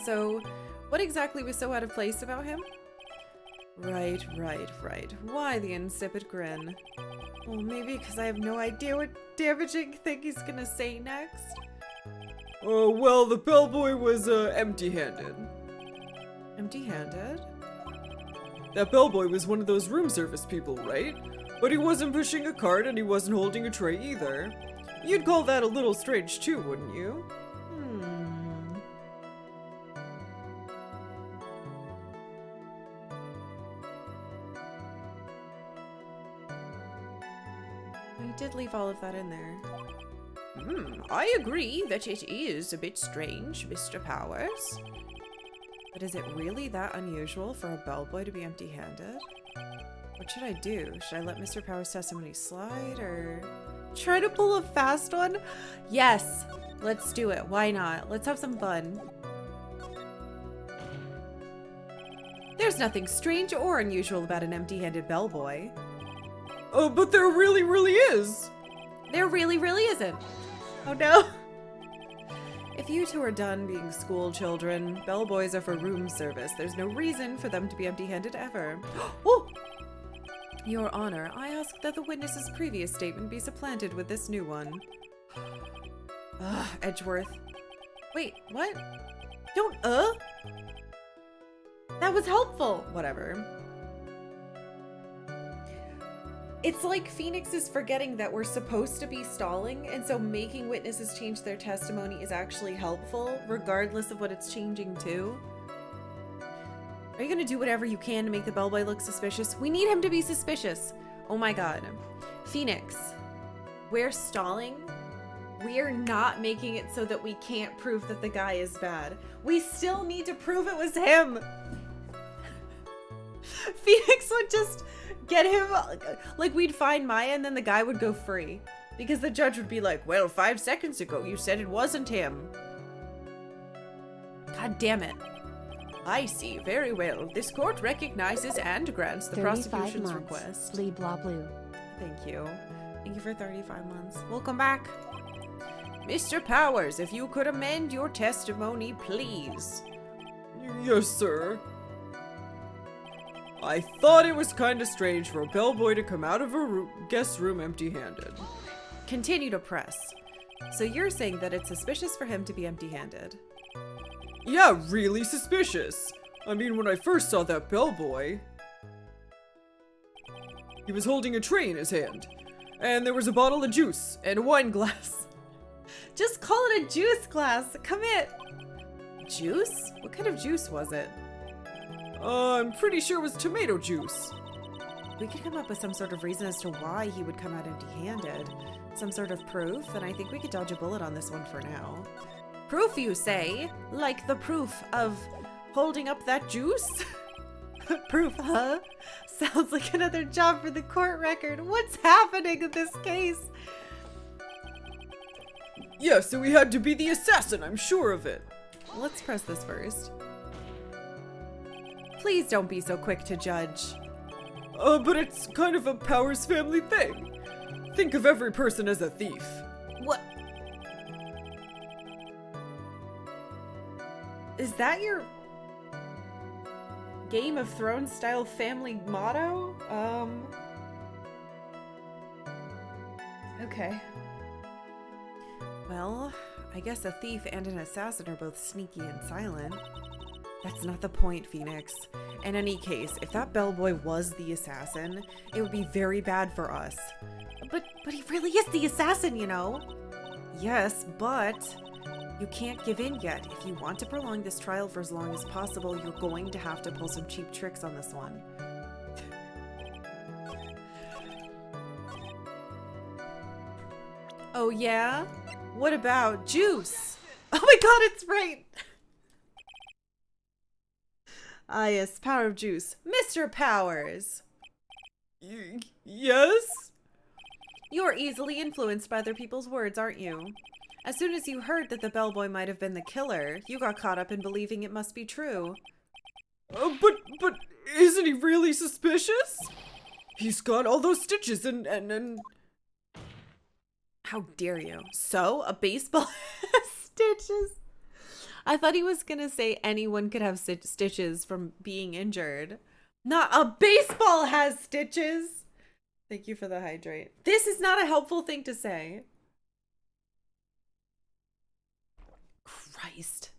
S1: So what exactly was so out of place about him? Right. Why the insipid grin? Well, maybe because I have no idea what damaging thing he's gonna say next.
S3: Oh, well, the bellboy was, empty-handed.
S1: Empty-handed?
S3: That bellboy was one of those room service people, right? But he wasn't pushing a cart and he wasn't holding a tray either. You'd call that a little strange too, wouldn't you?
S1: I did leave all of that in there.
S3: I agree that it is a bit strange, Mr. Powers.
S1: But is it really that unusual for a bellboy to be empty-handed? What should I do? Should I let Mr. Powers' testimony slide, or try to pull a fast one? Yes! Let's do it. Why not? Let's have some fun. There's nothing strange or unusual about an empty-handed bellboy.
S3: Oh, but there really is!
S1: There really isn't. Oh no. If you two are done being school children, bellboys are for room service. There's no reason for them to be empty-handed ever. Oh! Your Honor, I ask that the witness's previous statement be supplanted with this new one. Ugh, Edgeworth. Wait, what? Don't, That was helpful! Whatever. It's like Phoenix is forgetting that we're supposed to be stalling, and so making witnesses change their testimony is actually helpful, regardless of what it's changing to. Are you gonna do whatever you can to make the bellboy look suspicious? We need him to be suspicious! Oh my god. Phoenix, we're stalling. We're not making it so that we can't prove that the guy is bad. We still need to prove it was him! Phoenix would just get him, like, we'd find Maya and then the guy would go free. Because the judge would be like, well, 5 seconds ago you said it wasn't him. God damn it. I see. Very well. This court recognizes and grants the prosecution's request.
S2: Blee blah blue.
S1: Thank you. Thank you for 35 months. Welcome back. Mr. Powers, if you could amend your testimony, please.
S3: Yes, sir. I thought it was kinda strange for a bellboy to come out of a guest room empty-handed.
S1: Continue to press. So you're saying that it's suspicious for him to be empty-handed?
S3: Yeah, really suspicious. I mean, when I first saw that bellboy, he was holding a tray in his hand, and there was a bottle of juice and a wine glass.
S1: Just call it a juice glass. Commit. Juice? What kind of juice was it?
S3: I'm pretty sure it was tomato juice.
S1: We could come up with some sort of reason as to why he would come out empty-handed. Some sort of proof, and I think we could dodge a bullet on this one for now. Proof, you say? Like the proof of holding up that juice? Proof, huh? Sounds like another job for the court record. What's happening in this case?
S3: Yeah, so he had to be the assassin, I'm sure of it.
S1: Let's press this first. Please don't be so quick to judge.
S3: But it's kind of a Powers family thing. Think of every person as a thief.
S1: What? Is that your Game of Thrones style family motto? Okay. Well, I guess a thief and an assassin are both sneaky and silent. That's not the point, Phoenix. In any case, if that bellboy was the assassin, it would be very bad for us. But he really is the assassin, you know? Yes, but you can't give in yet. If you want to prolong this trial for as long as possible, you're going to have to pull some cheap tricks on this one. Oh yeah? What about juice? Oh my god, it's right! Ah yes, power of juice. Mr. Powers!
S3: Yes?
S1: You're easily influenced by other people's words, aren't you? As soon as you heard that the bellboy might have been the killer, you got caught up in believing it must be true.
S3: But isn't he really suspicious? He's got all those stitches and...
S1: How dare you? So, a baseball has stitches? I thought he was gonna say anyone could have stitches from being injured. Not a baseball has stitches! Thank you for the hydrate. This is not a helpful thing to say. Christ.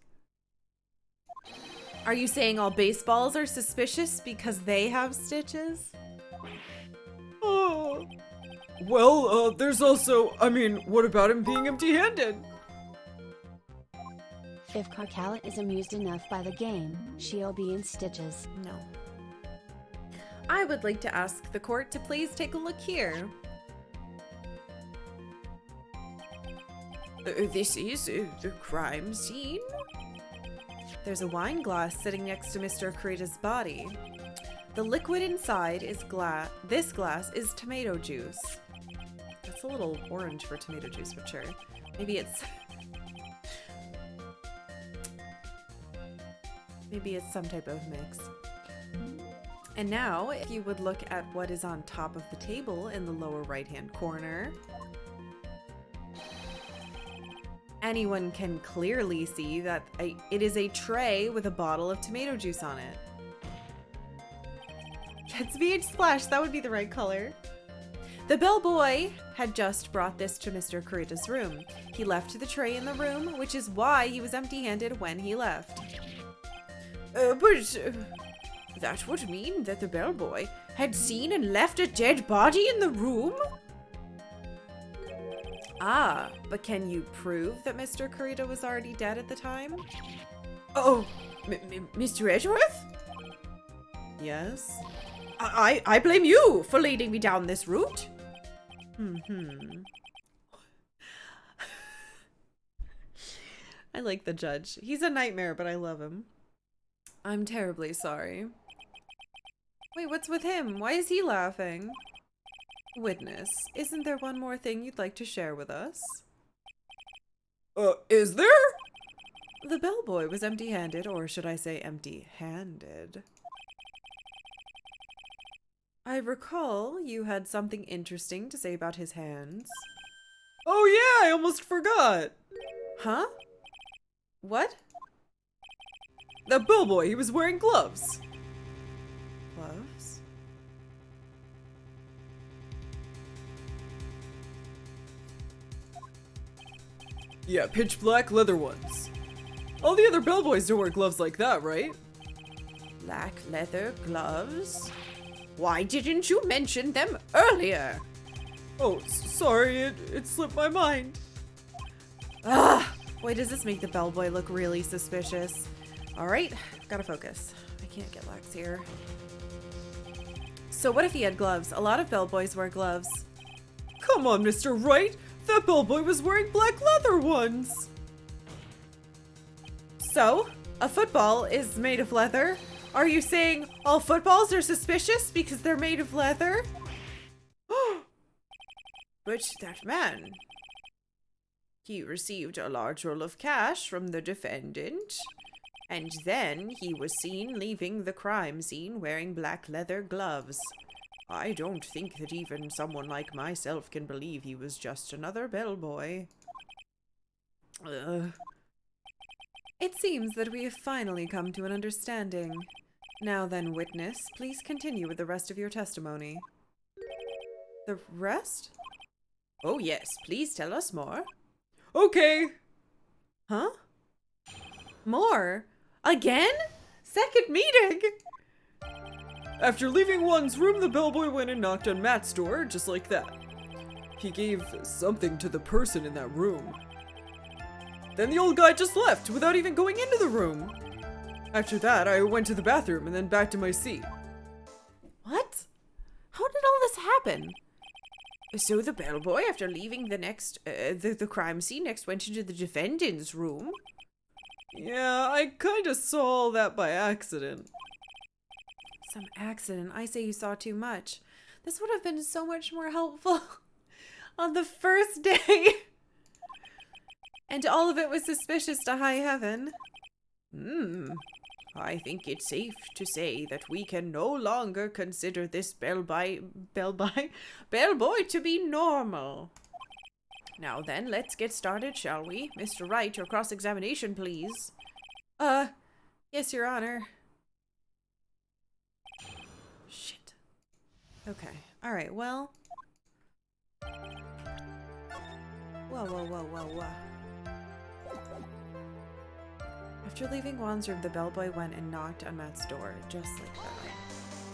S1: Are you saying all baseballs are suspicious because they have stitches?
S3: Oh. Well, there's also, I mean, what about him being empty-handed?
S2: If Karkalla is amused enough by the game, she'll be in stitches.
S1: No. I would like to ask the court to please take a look here.
S3: This is the crime scene?
S1: There's a wine glass sitting next to Mr. Kurita's body. The liquid inside is glass. This glass is tomato juice. That's a little orange for tomato juice, but sure. Maybe it's some type of mix. And now, if you would look at what is on top of the table in the lower right-hand corner, anyone can clearly see that it is a tray with a bottle of tomato juice on it. It's VH Splash, that would be the right color. The bellboy had just brought this to Mr. Kurita's room. He left the tray in the room, which is why he was empty-handed when he left.
S3: But that would mean that the bellboy had seen and left a dead body in the room?
S1: Ah, but can you prove that Mr. Kurita was already dead at the time?
S3: Oh, Mr. Edgeworth?
S1: Yes.
S3: I blame you for leading me down this route.
S1: I like the judge. He's a nightmare, but I love him. I'm terribly sorry. Wait, what's with him? Why is he laughing? Witness, isn't there one more thing you'd like to share with us?
S3: Is there?
S1: The bellboy was empty-handed, or should I say empty-handed. I recall you had something interesting to say about his hands.
S3: Oh yeah, I almost forgot.
S1: Huh? What?
S3: That bellboy, he was wearing gloves.
S1: Gloves?
S3: Yeah, pitch black leather ones. All the other bellboys don't wear gloves like that, right?
S1: Black leather gloves? Why didn't you mention them earlier?
S3: Oh, sorry, it slipped my mind.
S1: Ah! Wait, does this make the bellboy look really suspicious? Alright, gotta focus. I can't get lax here. So what if he had gloves? A lot of bellboys wear gloves.
S3: Come on, Mr. Wright! That bellboy was wearing black leather ones!
S1: So, a football is made of leather? Are you saying all footballs are suspicious because they're made of leather? But that man, he received a large roll of cash from the defendant, and then he was seen leaving the crime scene wearing black leather gloves. I don't think that even someone like myself can believe he was just another bellboy. It seems that we have finally come to an understanding. Now then, witness, please continue with the rest of your testimony. The rest? Oh yes, please tell us more.
S3: Okay.
S1: Huh? More? Again? Second meeting?
S3: After leaving Juan's room, the bellboy went and knocked on Matt's door, just like that. He gave something to the person in that room. Then the old guy just left without even going into the room. After that, I went to the bathroom and then back to my seat.
S1: What? How did all this happen? So the bellboy, after leaving the crime scene, next went into the defendant's room?
S3: Yeah, I kinda saw all that by accident.
S1: Some accident. I say you saw too much. This would have been so much more helpful on the first day. And all of it was suspicious to high heaven. I think it's safe to say that we can no longer consider this bellboy to be normal. Now then, let's get started, shall we? Mr. Wright, your cross-examination, please. Yes, Your Honor. Shit. Okay. Alright, well. Whoa. After leaving Juan's room, the bellboy went and knocked on Matt's door, just like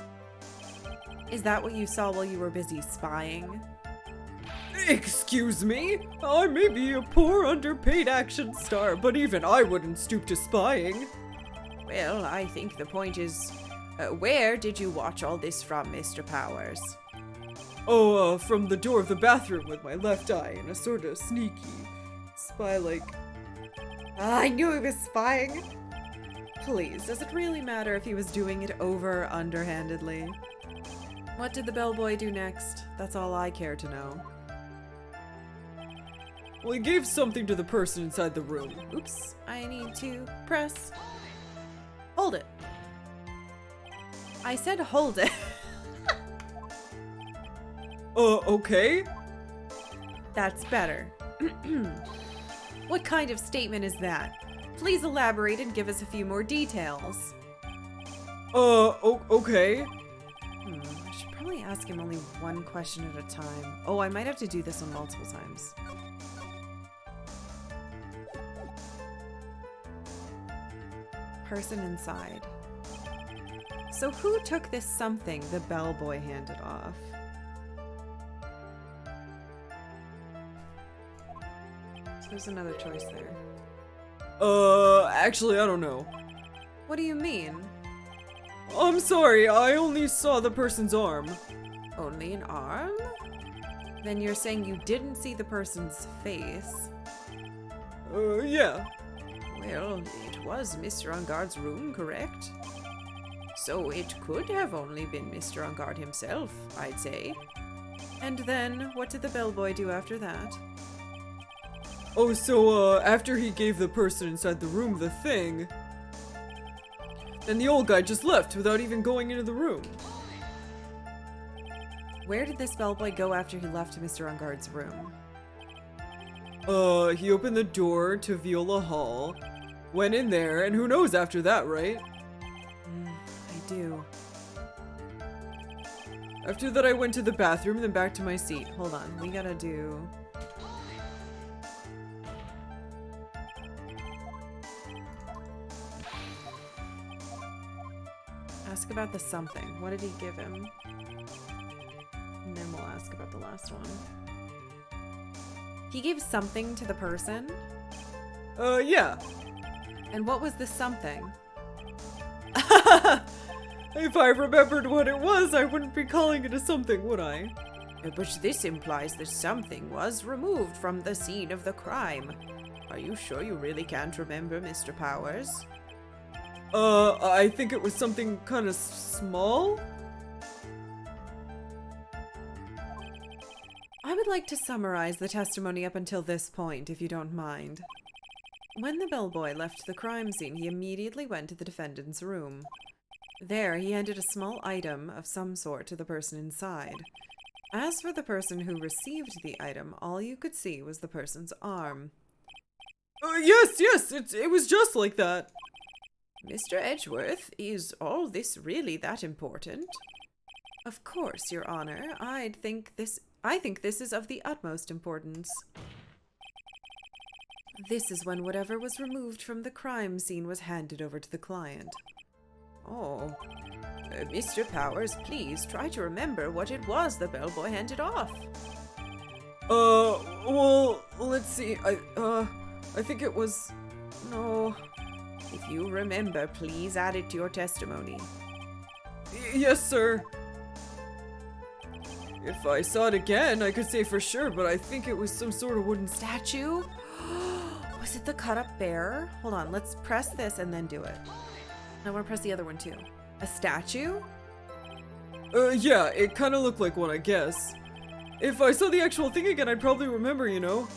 S1: that. Is that what you saw while you were busy spying?
S3: Excuse me? I may be a poor underpaid action star, but even I wouldn't stoop to spying.
S1: Well, I think the point is, where did you watch all this from, Mr. Powers?
S3: Oh, from the door of the bathroom with my left eye in a sort of sneaky, spy-like...
S1: I knew he was spying. Please, does it really matter if he was doing it underhandedly? What did the bellboy do next? That's all I care to know.
S3: Well, he gave something to the person inside the room.
S1: Oops, I need to press. Hold it. I said hold it.
S3: Okay?
S1: That's better. What kind of statement is that? Please elaborate and give us a few more details.
S3: Okay.
S1: I should probably ask him only one question at a time. Oh, I might have to do this one multiple times. Person inside. So who took this something the bellboy handed off? There's another choice there.
S3: Actually, I don't know.
S1: What do you mean?
S3: I'm sorry, I only saw the person's arm.
S1: Only an arm? Then you're saying you didn't see the person's face?
S3: Yeah.
S1: Well, it was Mr. Engarde's room, correct? So it could have only been Mr. Engarde himself, I'd say. And then, what did the bellboy do after that?
S3: Oh, so, after he gave the person inside the room the thing, then the old guy just left without even going into the room.
S1: Where did this bellboy go after he left Mr. Engarde's room?
S3: He opened the door to Viola Hall, went in there, and who knows after that, right?
S1: I do.
S3: After that, I went to the bathroom, then back to my seat.
S1: Hold on, we gotta do... Ask about the something. What did he give him? And then we'll ask about the last one. He gave something to the person?
S3: Yeah.
S1: And what was the something?
S3: If I remembered what it was, I wouldn't be calling it a something, would I?
S4: But this implies that something was removed from the scene of the crime. Are you sure you really can't remember, Mr. Powers?
S3: I think it was something kind of small?
S1: I would like to summarize the testimony up until this point, if you don't mind. When the bellboy left the crime scene, he immediately went to the defendant's room. There, he handed a small item of some sort to the person inside. As for the person who received the item, all you could see was the person's arm.
S3: Yes, it was just like that.
S4: Mr. Edgeworth, is all this really that important?
S1: Of course, Your Honor. I think this is of the utmost importance. This is when whatever was removed from the crime scene was handed over to the client.
S4: Oh. Mr. Powers, please try to remember what it was the bellboy handed off.
S3: Well, let's see. I think it was... No...
S4: If you remember, please add it to your testimony.
S3: Yes, sir. If I saw it again, I could say for sure, but I think it was some sort of wooden
S1: Statue? Was it the cut-up bear? Hold on, let's press this and then do it. I want to press the other one too. A statue?
S3: Yeah, it kind of looked like one, I guess. If I saw the actual thing again, I'd probably remember, you know?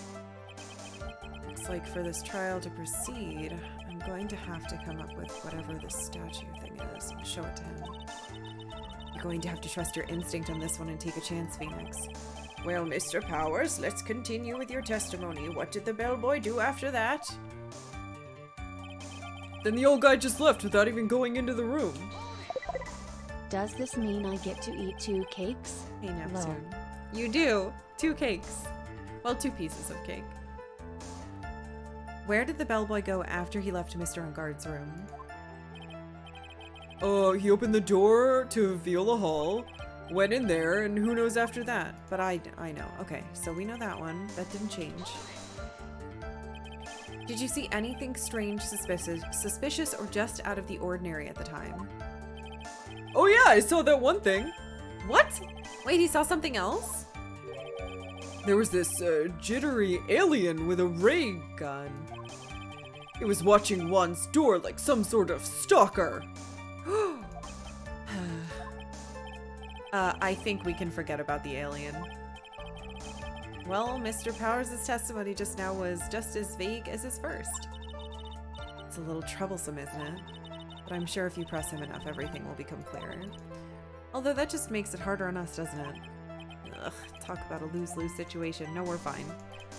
S1: Looks like for this trial to proceed, I'm going to have to come up with whatever this statue thing is and show it to him. You're going to have to trust your instinct on this one and take a chance, Phoenix.
S4: Well, Mr. Powers, let's continue with your testimony. What did the bellboy do after that?
S3: Then the old guy just left without even going into the room.
S2: Does this mean I get to eat 2 cakes?
S1: Hey,
S2: Lol.
S1: Neptune. You do. 2 cakes. Well, 2 pieces of cake. Where did the bellboy go after he left Mr. Unguard's room?
S3: He opened the door to Viola Hall, went in there, and who knows after that.
S1: But I know. Okay, so we know that one. That didn't change. Did you see anything strange, suspicious, or just out of the ordinary at the time?
S3: Oh yeah, I saw that one thing.
S1: What? Wait, he saw something else?
S3: There was this jittery alien with a ray gun. It was watching Juan's door like some sort of stalker.
S1: I think we can forget about the alien. Well, Mr. Powers' testimony just now was just as vague as his first. It's a little troublesome, isn't it? But I'm sure if you press him enough, everything will become clearer. Although that just makes it harder on us, doesn't it? Ugh, talk about a lose-lose situation. No, we're fine.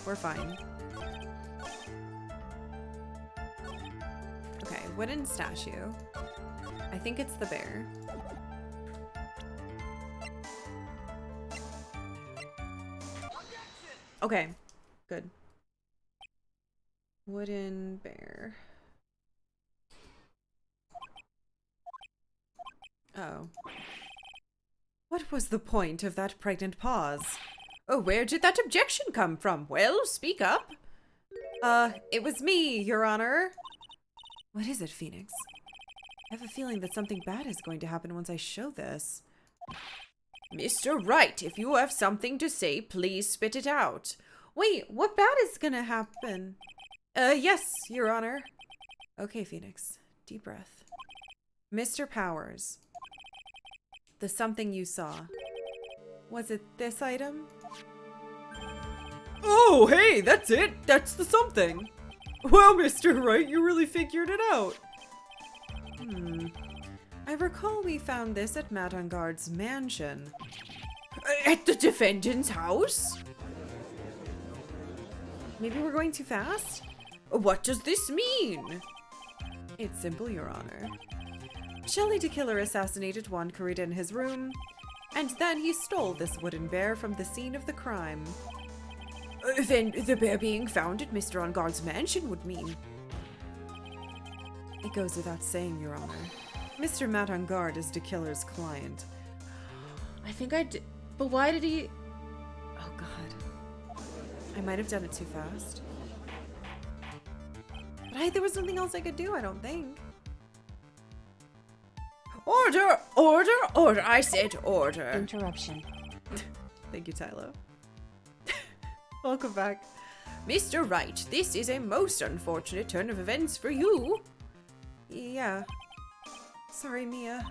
S1: We're fine. Okay, wooden statue. I think it's the bear. Okay, good. Wooden bear. Oh. What was the point of that pregnant pause?
S4: Oh, where did that objection come from? Well, speak up.
S1: It was me, Your Honor. What is it, Phoenix? I have a feeling that something bad is going to happen once I show this.
S4: Mr. Wright, if you have something to say, please spit it out.
S1: Wait, what bad is gonna happen? Yes, Your Honor. Okay, Phoenix. Deep breath. Mr. Powers. The something you saw. Was it this item?
S3: Oh, hey, that's it. That's the something. Well, Mr. Wright, you really figured it out.
S1: I recall we found this at Madangard's mansion.
S4: At the defendant's house?
S1: Maybe we're going too fast?
S4: What does this mean?
S1: It's simple, Your Honor. Shelley the Killer assassinated Juan Corrida in his room, and then he stole this wooden bear from the scene of the crime.
S4: Then the bear being found at Mr. On Guard's mansion would mean...
S1: It goes without saying, Your Honor. Mr. Matt on guard is DeKiller's client. I think I did. But why did he... Oh, God. I might have done it too fast. But there was nothing else I could do, I don't think.
S4: Order! Order! Order! I said order.
S2: Interruption.
S1: Thank you, Tylo. Welcome back.
S4: Mr. Wright, this is a most unfortunate turn of events for you.
S1: Yeah. Sorry, Mia.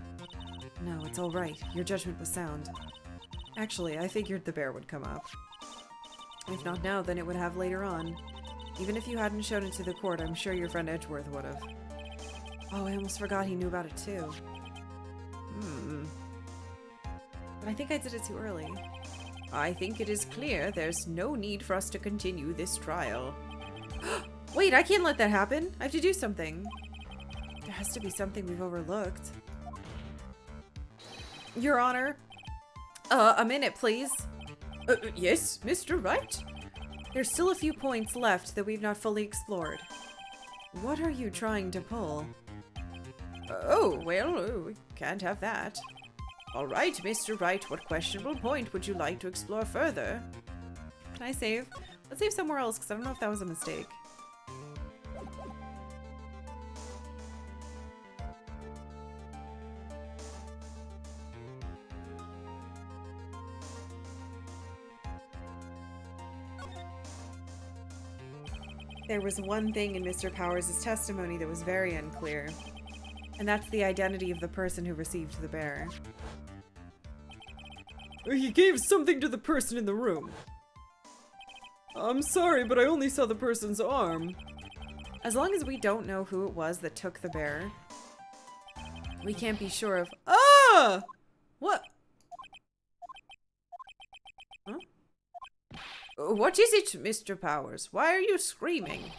S1: No, it's all right. Your judgment was sound. Actually, I figured the bear would come up. If not now, then it would have later on. Even if you hadn't shown it to the court, I'm sure your friend Edgeworth would have. Oh, I almost forgot he knew about it too. But I think I did it too early.
S4: I think it is clear there's no need for us to continue this trial.
S1: Wait, I can't let that happen. I have to do something. There has to be something we've overlooked. Your Honor. A minute, please.
S4: Yes, Mr. Wright?
S1: There's still a few points left that we've not fully explored. What are you trying to pull?
S4: Oh, well, we can't have that. All right, Mr. Wright, what questionable point would you like to explore further?
S1: Can I save? Let's save somewhere else, because I don't know if that was a mistake. There was one thing in Mr. Powers' testimony that was very unclear, and that's the identity of the person who received the bear.
S3: He gave something to the person in the room. I'm sorry, but I only saw the person's arm.
S1: As long as we don't know who it was that took the bear, we can't be sure of— Ah! What?
S4: Huh? What is it, Mr. Powers? Why are you screaming?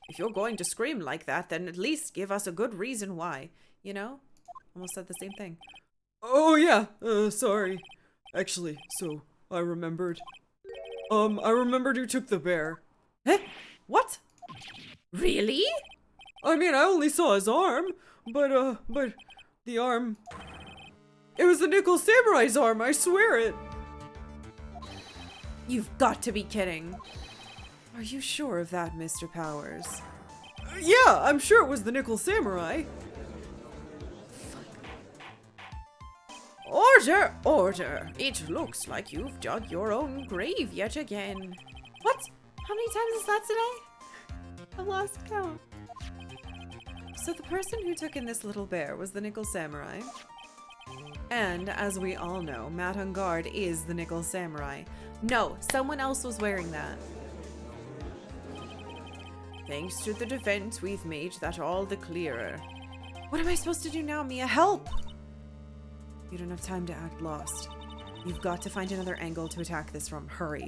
S4: If you're going to scream like that, then at least give us a good reason why.
S1: You know? Almost said the same thing.
S3: Oh yeah, sorry. Actually, so I remembered. I remembered who took the bear.
S1: Eh? What?
S4: Really?
S3: I mean, I only saw his arm, but the arm... It was the Nickel Samurai's arm, I swear it.
S1: You've got to be kidding. Are you sure of that, Mr. Powers?
S3: Yeah, I'm sure it was the Nickel Samurai.
S4: Order! Order! It looks like you've dug your own grave yet again.
S1: What? How many times is that today? I lost count. So the person who took in this little bear was the Nickel Samurai. And, as we all know, Matt on guard is the Nickel Samurai. No, someone else was wearing that.
S4: Thanks to the defense, we've made that all the clearer.
S1: What am I supposed to do now, Mia? Help! You don't have time to act lost. You've got to find another angle to attack this from. Hurry.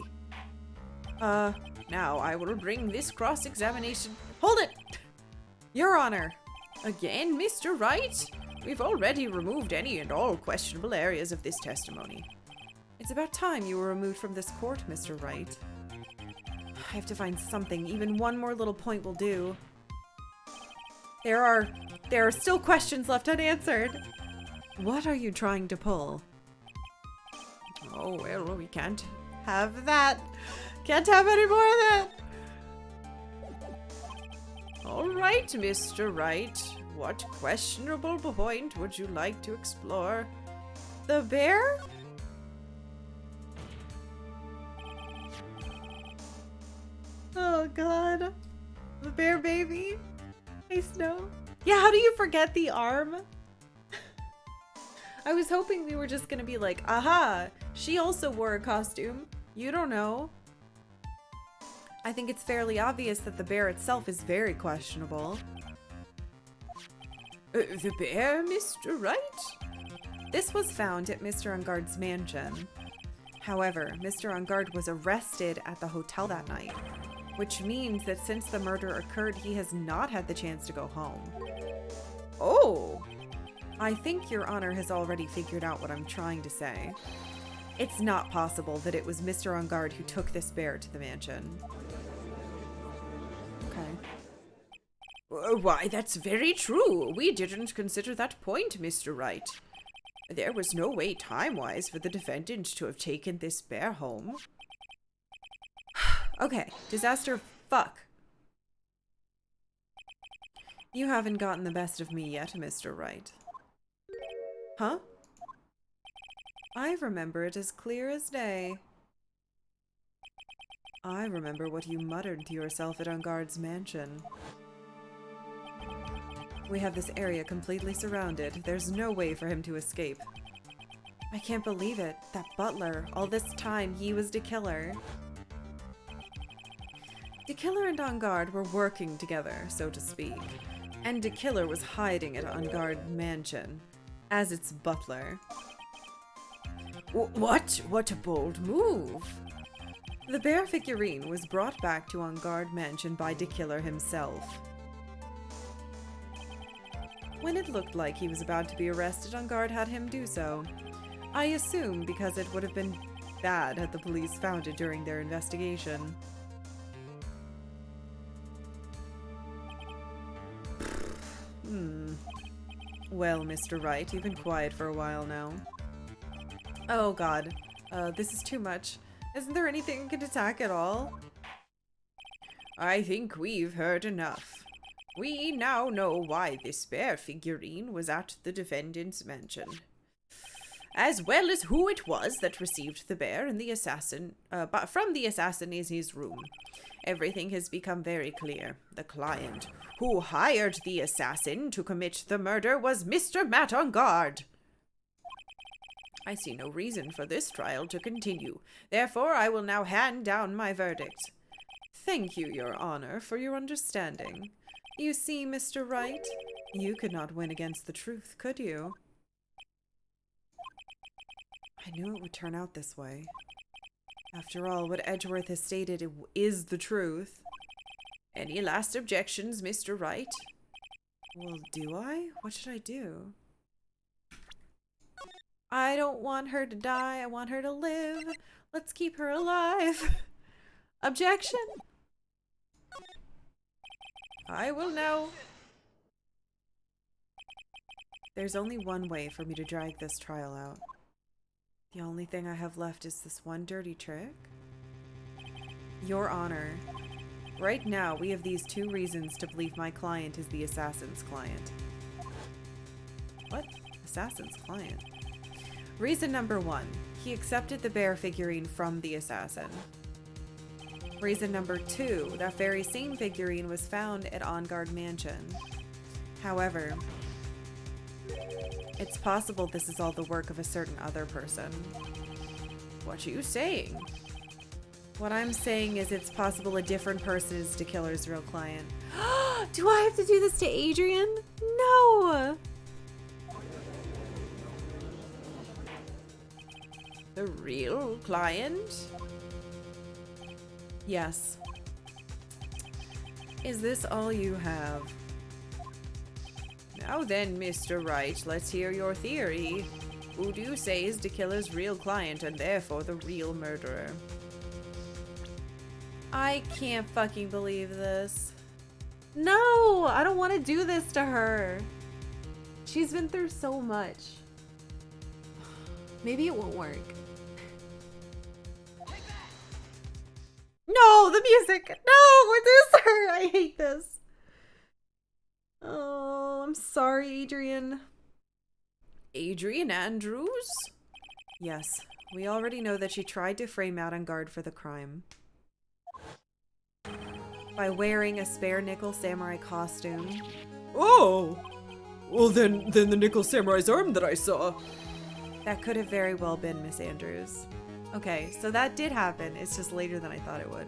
S4: Now I will bring this cross-examination—
S1: Hold it! Your Honor!
S4: Again, Mr. Wright? We've already removed any and all questionable areas of this testimony.
S1: It's about time you were removed from this court, Mr. Wright. I have to find something. Even one more little point will do. There are still questions left unanswered. What are you trying to pull?
S4: Oh, well, we can't
S1: Have that. Can't have any more of that.
S4: All right, Mr. Wright. What questionable point would you like to explore?
S1: The bear? Oh god. The bear baby. Hey, Snow. Yeah, how do you forget the arm? I was hoping we were just gonna be like, aha, she also wore a costume. You don't know. I think it's fairly obvious that the bear itself is very questionable.
S4: The bear, Mr. Wright?
S1: This was found at Mr. Ungard's mansion. However, Mr. Ungard was arrested at the hotel that night, which means that since the murder occurred, he has not had the chance to go home.
S4: Oh!
S1: I think Your Honor has already figured out what I'm trying to say. It's not possible that it was Mr. Ungard who took this bear to the mansion. Okay.
S4: Why, that's very true. We didn't consider that point, Mr. Wright. There was no way time-wise for the defendant to have taken this bear home.
S1: Okay, disaster fuck. You haven't gotten the best of me yet, Mr. Wright. Huh? I remember it as clear as day. I remember what you muttered to yourself at Ungard's mansion. We have this area completely surrounded. There's no way for him to escape. I can't believe it. That butler. All this time, he was the killer. The killer and Ungard were working together, so to speak. And the killer was hiding at Ungard mansion as its butler.
S4: What? What a bold move.
S1: The bear figurine was brought back to Ungard mansion by the killer himself. When it looked like he was about to be arrested, Ungard had him do so. I assume because it would have been bad had the police found it during their investigation. Well, Mr. Wright, you've been quiet for a while now. Oh god, this is too much. Isn't there anything you can attack at all?
S4: I think we've heard enough. We now know why this bear figurine was at the defendant's mansion, as well as who it was that received the bear and the assassin, from the assassin in his room. Everything has become very clear. The client who hired the assassin to commit the murder was Mr. Matt Ungard. I see no reason for this trial to continue. Therefore, I will now hand down my verdict.
S1: Thank you, Your Honor, for your understanding. You see, Mr. Wright, you could not win against the truth, could you? I knew it would turn out this way. After all, what Edgeworth has stated is the truth.
S4: Any last objections, Mr. Wright?
S1: Well, do I? What should I do? I don't want her to die. I want her to live. Let's keep her alive. Objection?
S4: I will now.
S1: There's only one way for me to drag this trial out. The only thing I have left is this one dirty trick. Your Honor, right now we have these two reasons to believe my client is the assassin's client. What? Assassin's client? Reason number one, he accepted the bear figurine from the assassin. Reason number two, that very same figurine was found at Ungard Mansion. However, it's possible this is all the work of a certain other person.
S4: What are you saying?
S1: What I'm saying is it's possible a different person is the killer's real client. Do I have to do this to Adrian? No!
S4: The real client?
S1: Yes. Is this all you have?
S4: Now then, Mr. Wright, let's hear your theory. Who do you say is the killer's real client and therefore the real murderer?
S1: I can't fucking believe this. No! I don't want to do this to her. She's been through so much. Maybe it won't work. No, the music! No, it is her! I hate this. Oh, I'm sorry, Adrian.
S4: Adrian Andrews?
S1: Yes, we already know that she tried to frame Matt Ungard for the crime. By wearing a spare nickel samurai costume.
S3: Oh! Well then the nickel samurai's arm that I saw.
S1: That could have very well been Miss Andrews. Okay, so that did happen. It's just later than I thought it would.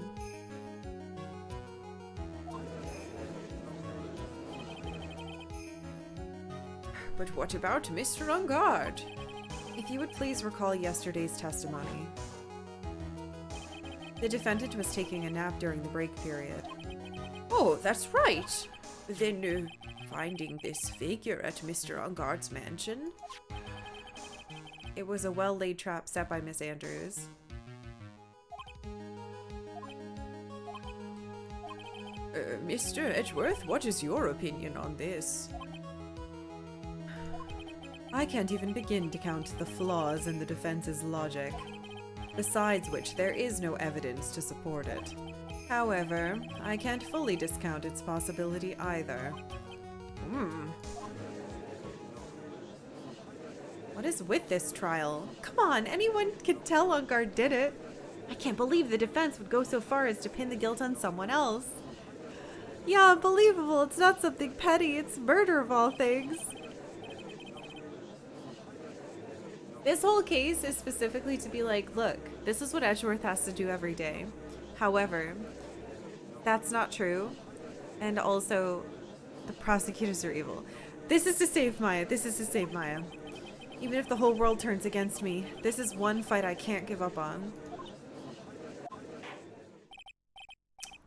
S4: But what about Mr. Ungard?
S1: If you would please recall yesterday's testimony. The defendant was taking a nap during the break period.
S4: Oh, that's right. Then, finding this figure at Mr. Ungard's mansion?
S1: It was a well-laid trap set by Miss Andrews.
S4: Mr. Edgeworth, what is your opinion on this?
S1: I can't even begin to count the flaws in the defense's logic, besides which there is no evidence to support it. However, I can't fully discount its possibility either. What is with this trial? Come on, anyone can tell Unkar did it. I can't believe the defense would go so far as to pin the guilt on someone else. Yeah, unbelievable. It's not something petty. It's murder of all things. This whole case is specifically to be like, look, this is what Edgeworth has to do every day. However, that's not true. And also, the prosecutors are evil. This is to save Maya. This is to save Maya. Even if the whole world turns against me, this is one fight I can't give up on.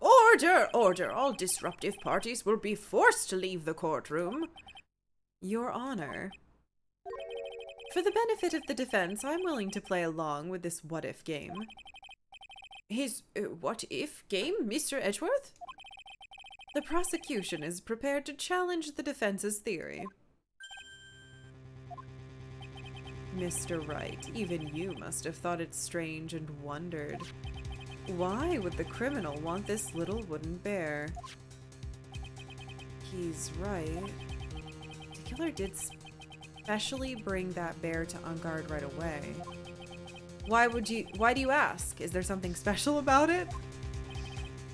S4: Order! Order! All disruptive parties will be forced to leave the courtroom.
S1: Your Honor. For the benefit of the defense, I'm willing to play along with this what-if game.
S4: His what-if game, Mr. Edgeworth?
S1: The prosecution is prepared to challenge the defense's theory. Mr. Wright, even you must have thought it strange and wondered. Why would the criminal want this little wooden bear? He's right. The killer did specially bring that bear to Ungard right away. Why do you ask? Is there something special about it?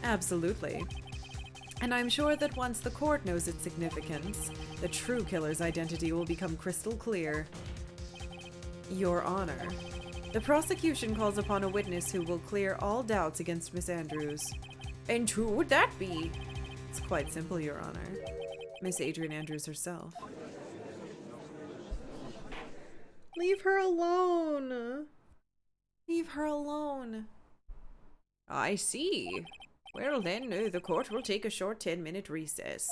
S1: Absolutely. And I'm sure that once the court knows its significance, the true killer's identity will become crystal clear. Your Honor, the prosecution calls upon a witness who will clear all doubts against Miss Andrews.
S4: And who would that be?
S1: It's quite simple, Your Honor. Miss Adrian Andrews herself. Leave her alone! Leave her alone.
S4: I see. Well then, the court will take a short 10-minute recess.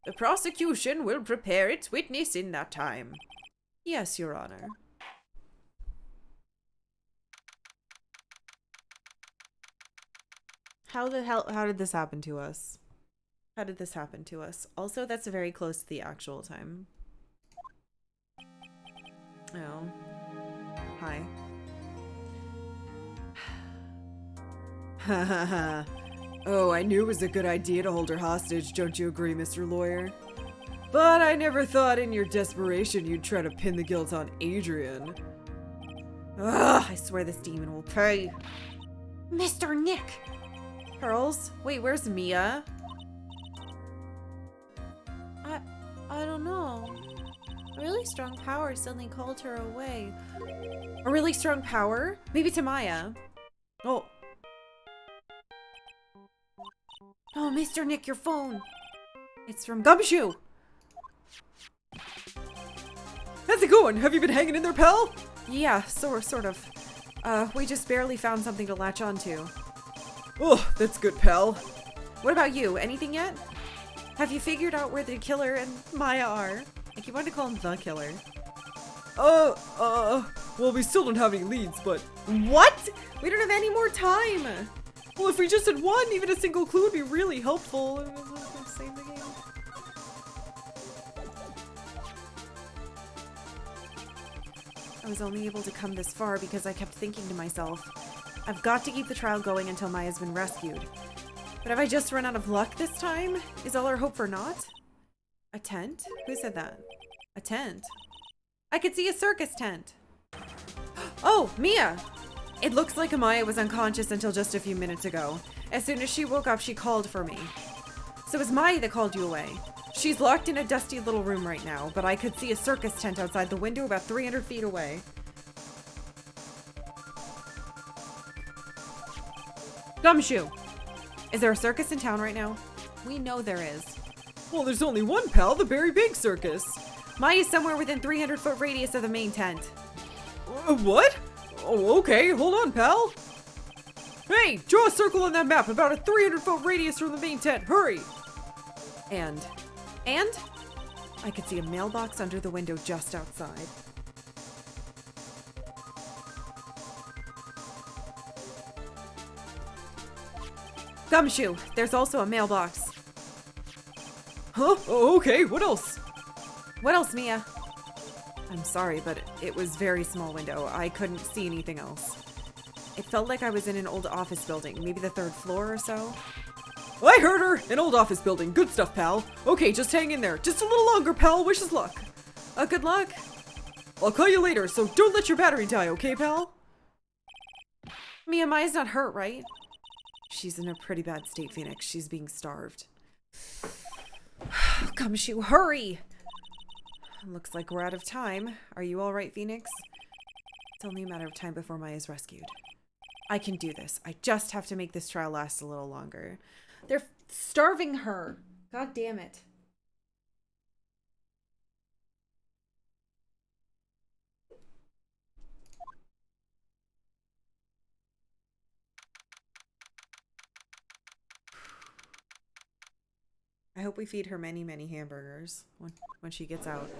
S4: The prosecution will prepare its witness in that time.
S1: Yes, Your Honor. How did this happen to us? How did this happen to us? Also, that's very close to the actual time. Oh. Hi.
S3: Ha ha ha. Oh, I knew it was a good idea to hold her hostage, don't you agree, Mr. Lawyer? But I never thought in your desperation you'd try to pin the guilt on Adrian.
S1: Ugh, I swear this demon will pay.
S4: Mr. Nick!
S1: Pearls? Wait, where's Mia?
S5: I don't know. A really strong power suddenly called her away.
S1: A really strong power? Maybe to Maya.
S3: Oh.
S1: Oh, Mr. Nick, your phone. It's from Gumshoe.
S3: How's it going? Have you been hanging in there, pal?
S1: Yeah, sort of. We just barely found something to latch onto.
S3: Oh, that's good, pal.
S1: What about you? Anything yet? Have you figured out where the killer and Maya are? I keep wanting to call him the killer.
S3: Well, we still don't have any leads, but...
S1: What? We don't have any more time!
S3: Well, if we just had one, even a single clue would be really helpful.
S1: Save the game. I was only able to come this far because I kept thinking to myself, I've got to keep the trial going until Maya's been rescued. But have I just run out of luck this time? Is all our hope for naught? A tent? Who said that? A tent? I could see a circus tent. Oh, Mia! It looks like Amaya was unconscious until just a few minutes ago. As soon as she woke up, she called for me. So it was Maya that called you away. She's locked in a dusty little room right now, but I could see a circus tent outside the window about 300 feet away. Gumshoe! Is there a circus in town right now? We know there is.
S3: Well, there's only one, pal, the Berry Big Circus.
S1: Maya's somewhere within 300-foot radius of the main tent.
S3: What? Oh, okay, hold on, pal. Hey, draw a circle on that map about a 300-foot radius from the main tent, hurry!
S1: And I could see a mailbox under the window just outside. Gumshoe, there's also a mailbox.
S3: Huh? Oh, okay, what else?
S1: What else, Mia? I'm sorry, but it was very small window. I couldn't see anything else. It felt like I was in an old office building, maybe the 3rd floor or so.
S3: I heard her! An old office building. Good stuff, pal. Okay, just hang in there. Just a little longer, pal. Wish us luck.
S1: Good luck.
S3: I'll call you later, so don't let your battery die, okay, pal?
S1: Mia, Maya's not hurt, right? She's in a pretty bad state, Phoenix. She's being starved. Gumshoe, hurry! Looks like we're out of time. Are you alright, Phoenix? It's only a matter of time before Maya's rescued. I can do this. I just have to make this trial last a little longer. They're starving her. God damn it. I hope we feed her many, many hamburgers when she gets out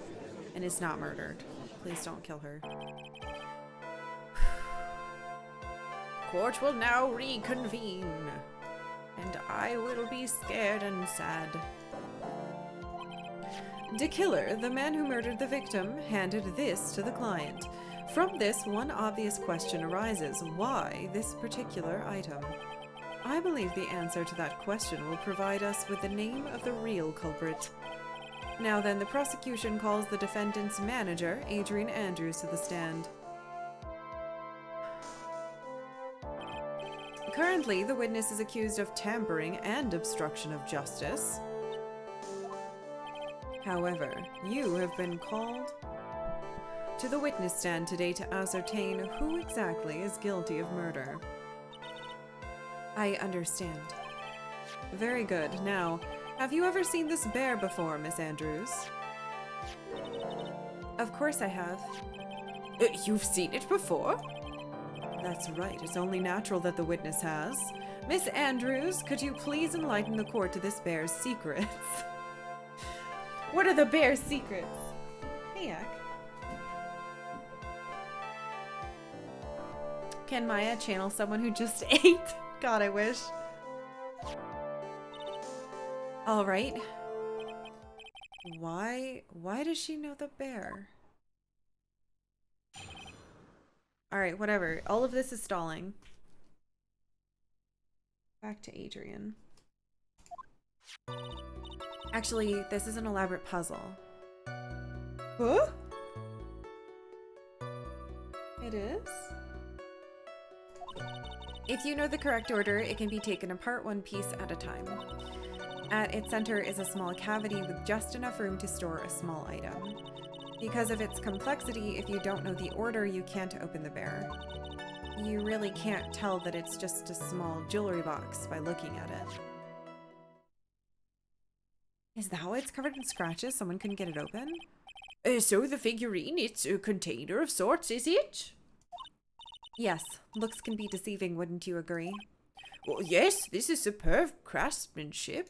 S1: and is not murdered. Please don't kill her.
S4: Court will now reconvene, and I will be scared and sad.
S1: The killer, the man who murdered the victim, handed this to the client. From this, one obvious question arises. Why this particular item? I believe the answer to that question will provide us with the name of the real culprit. Now then, the prosecution calls the defendant's manager, Adrian Andrews, to the stand. Currently, the witness is accused of tampering and obstruction of justice. However, you have been called to the witness stand today to ascertain who exactly is guilty of murder. I understand. Very good. Now, have you ever seen this bear before, Miss Andrews? Of course I have.
S4: You've seen it before?
S1: That's right. It's only natural that the witness has. Miss Andrews, could you please enlighten the court to this bear's secrets? What are the bear's secrets? Hey, Yak. Can Maya channel someone who just ate? God, I wish. All right. Why does she know the bear? All right, whatever. All of this is stalling. Back to Adrian. Actually, this is an elaborate puzzle. Huh? It is? If you know the correct order, it can be taken apart one piece at a time. At its center is a small cavity with just enough room to store a small item. Because of its complexity, if you don't know the order, you can't open the bear. You really can't tell that it's just a small jewelry box by looking at it. Is that why it's covered in scratches? Someone couldn't get it open?
S4: So the figurine, it's a container of sorts, is it?
S1: Yes. Looks can be deceiving, wouldn't you agree?
S4: Well, yes, this is superb craftsmanship.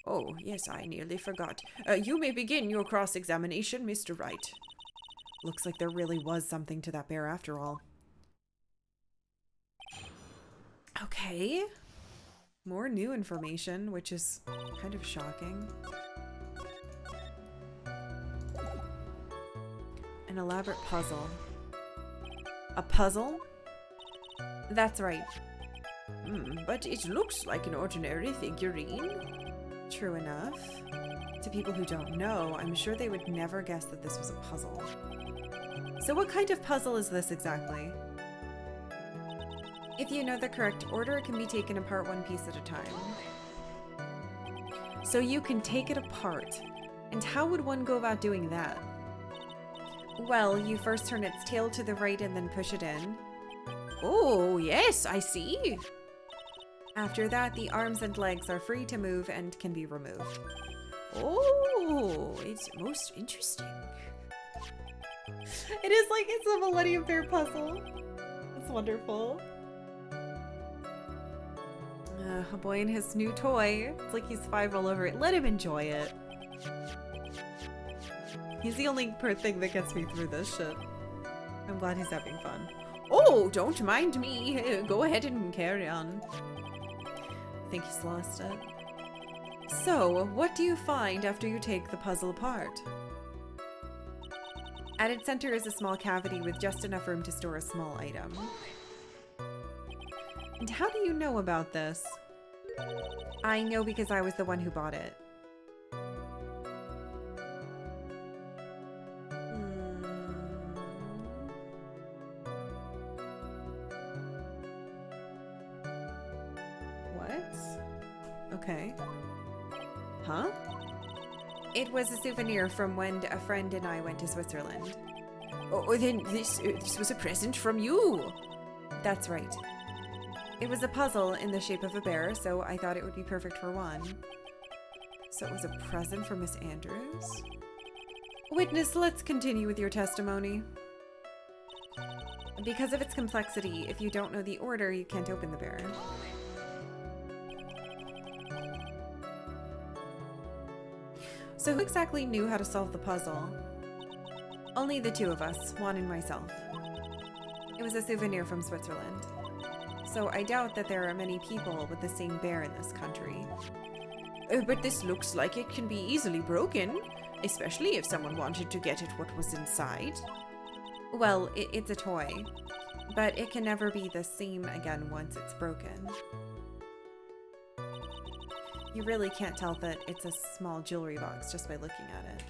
S4: Oh, yes, I nearly forgot. You may begin your cross-examination, Mr. Wright.
S1: Looks like there really was something to that bear after all. Okay. More new information, which is kind of shocking. An elaborate puzzle. A puzzle? That's right.
S4: But it looks like an ordinary figurine.
S1: True enough. To people who don't know, I'm sure they would never guess that this was a puzzle. So what kind of puzzle is this exactly? If you know the correct order, it can be taken apart one piece at a time. So you can take it apart. And how would one go about doing that? Well, you first turn its tail to the right and then push it in.
S4: Oh, yes, I see.
S1: After that, the arms and legs are free to move and can be removed.
S4: Oh, it's most interesting.
S1: It is like it's a Millennium Bear puzzle. It's wonderful. A boy and his new toy. It's like he's 5 all over it. Let him enjoy it. He's the only thing that gets me through this shit. I'm glad he's having fun.
S4: Oh, don't mind me. Go ahead and carry on.
S1: think he's lost it. So, what do you find after you take the puzzle apart? At its center is a small cavity with just enough room to store a small item. And how do you know about this? I know because I was the one who bought it. What? Okay. Huh? It was a souvenir from when a friend and I went to Switzerland.
S4: Oh, then this was a present from you.
S1: That's right. It was a puzzle in the shape of a bear, so I thought it would be perfect for one. So it was a present for Miss Andrews? Witness, let's continue with your testimony. Because of its complexity, if you don't know the order, you can't open the bear. So who exactly knew how to solve the puzzle? Only the two of us, Juan and myself. It was a souvenir from Switzerland. So I doubt that there are many people with the same bear in this country.
S4: But this looks like it can be easily broken, especially if someone wanted to get at what was inside.
S1: Well, it's a toy, but it can never be the same again once it's broken. You really can't tell that it's a small jewelry box just by looking at it.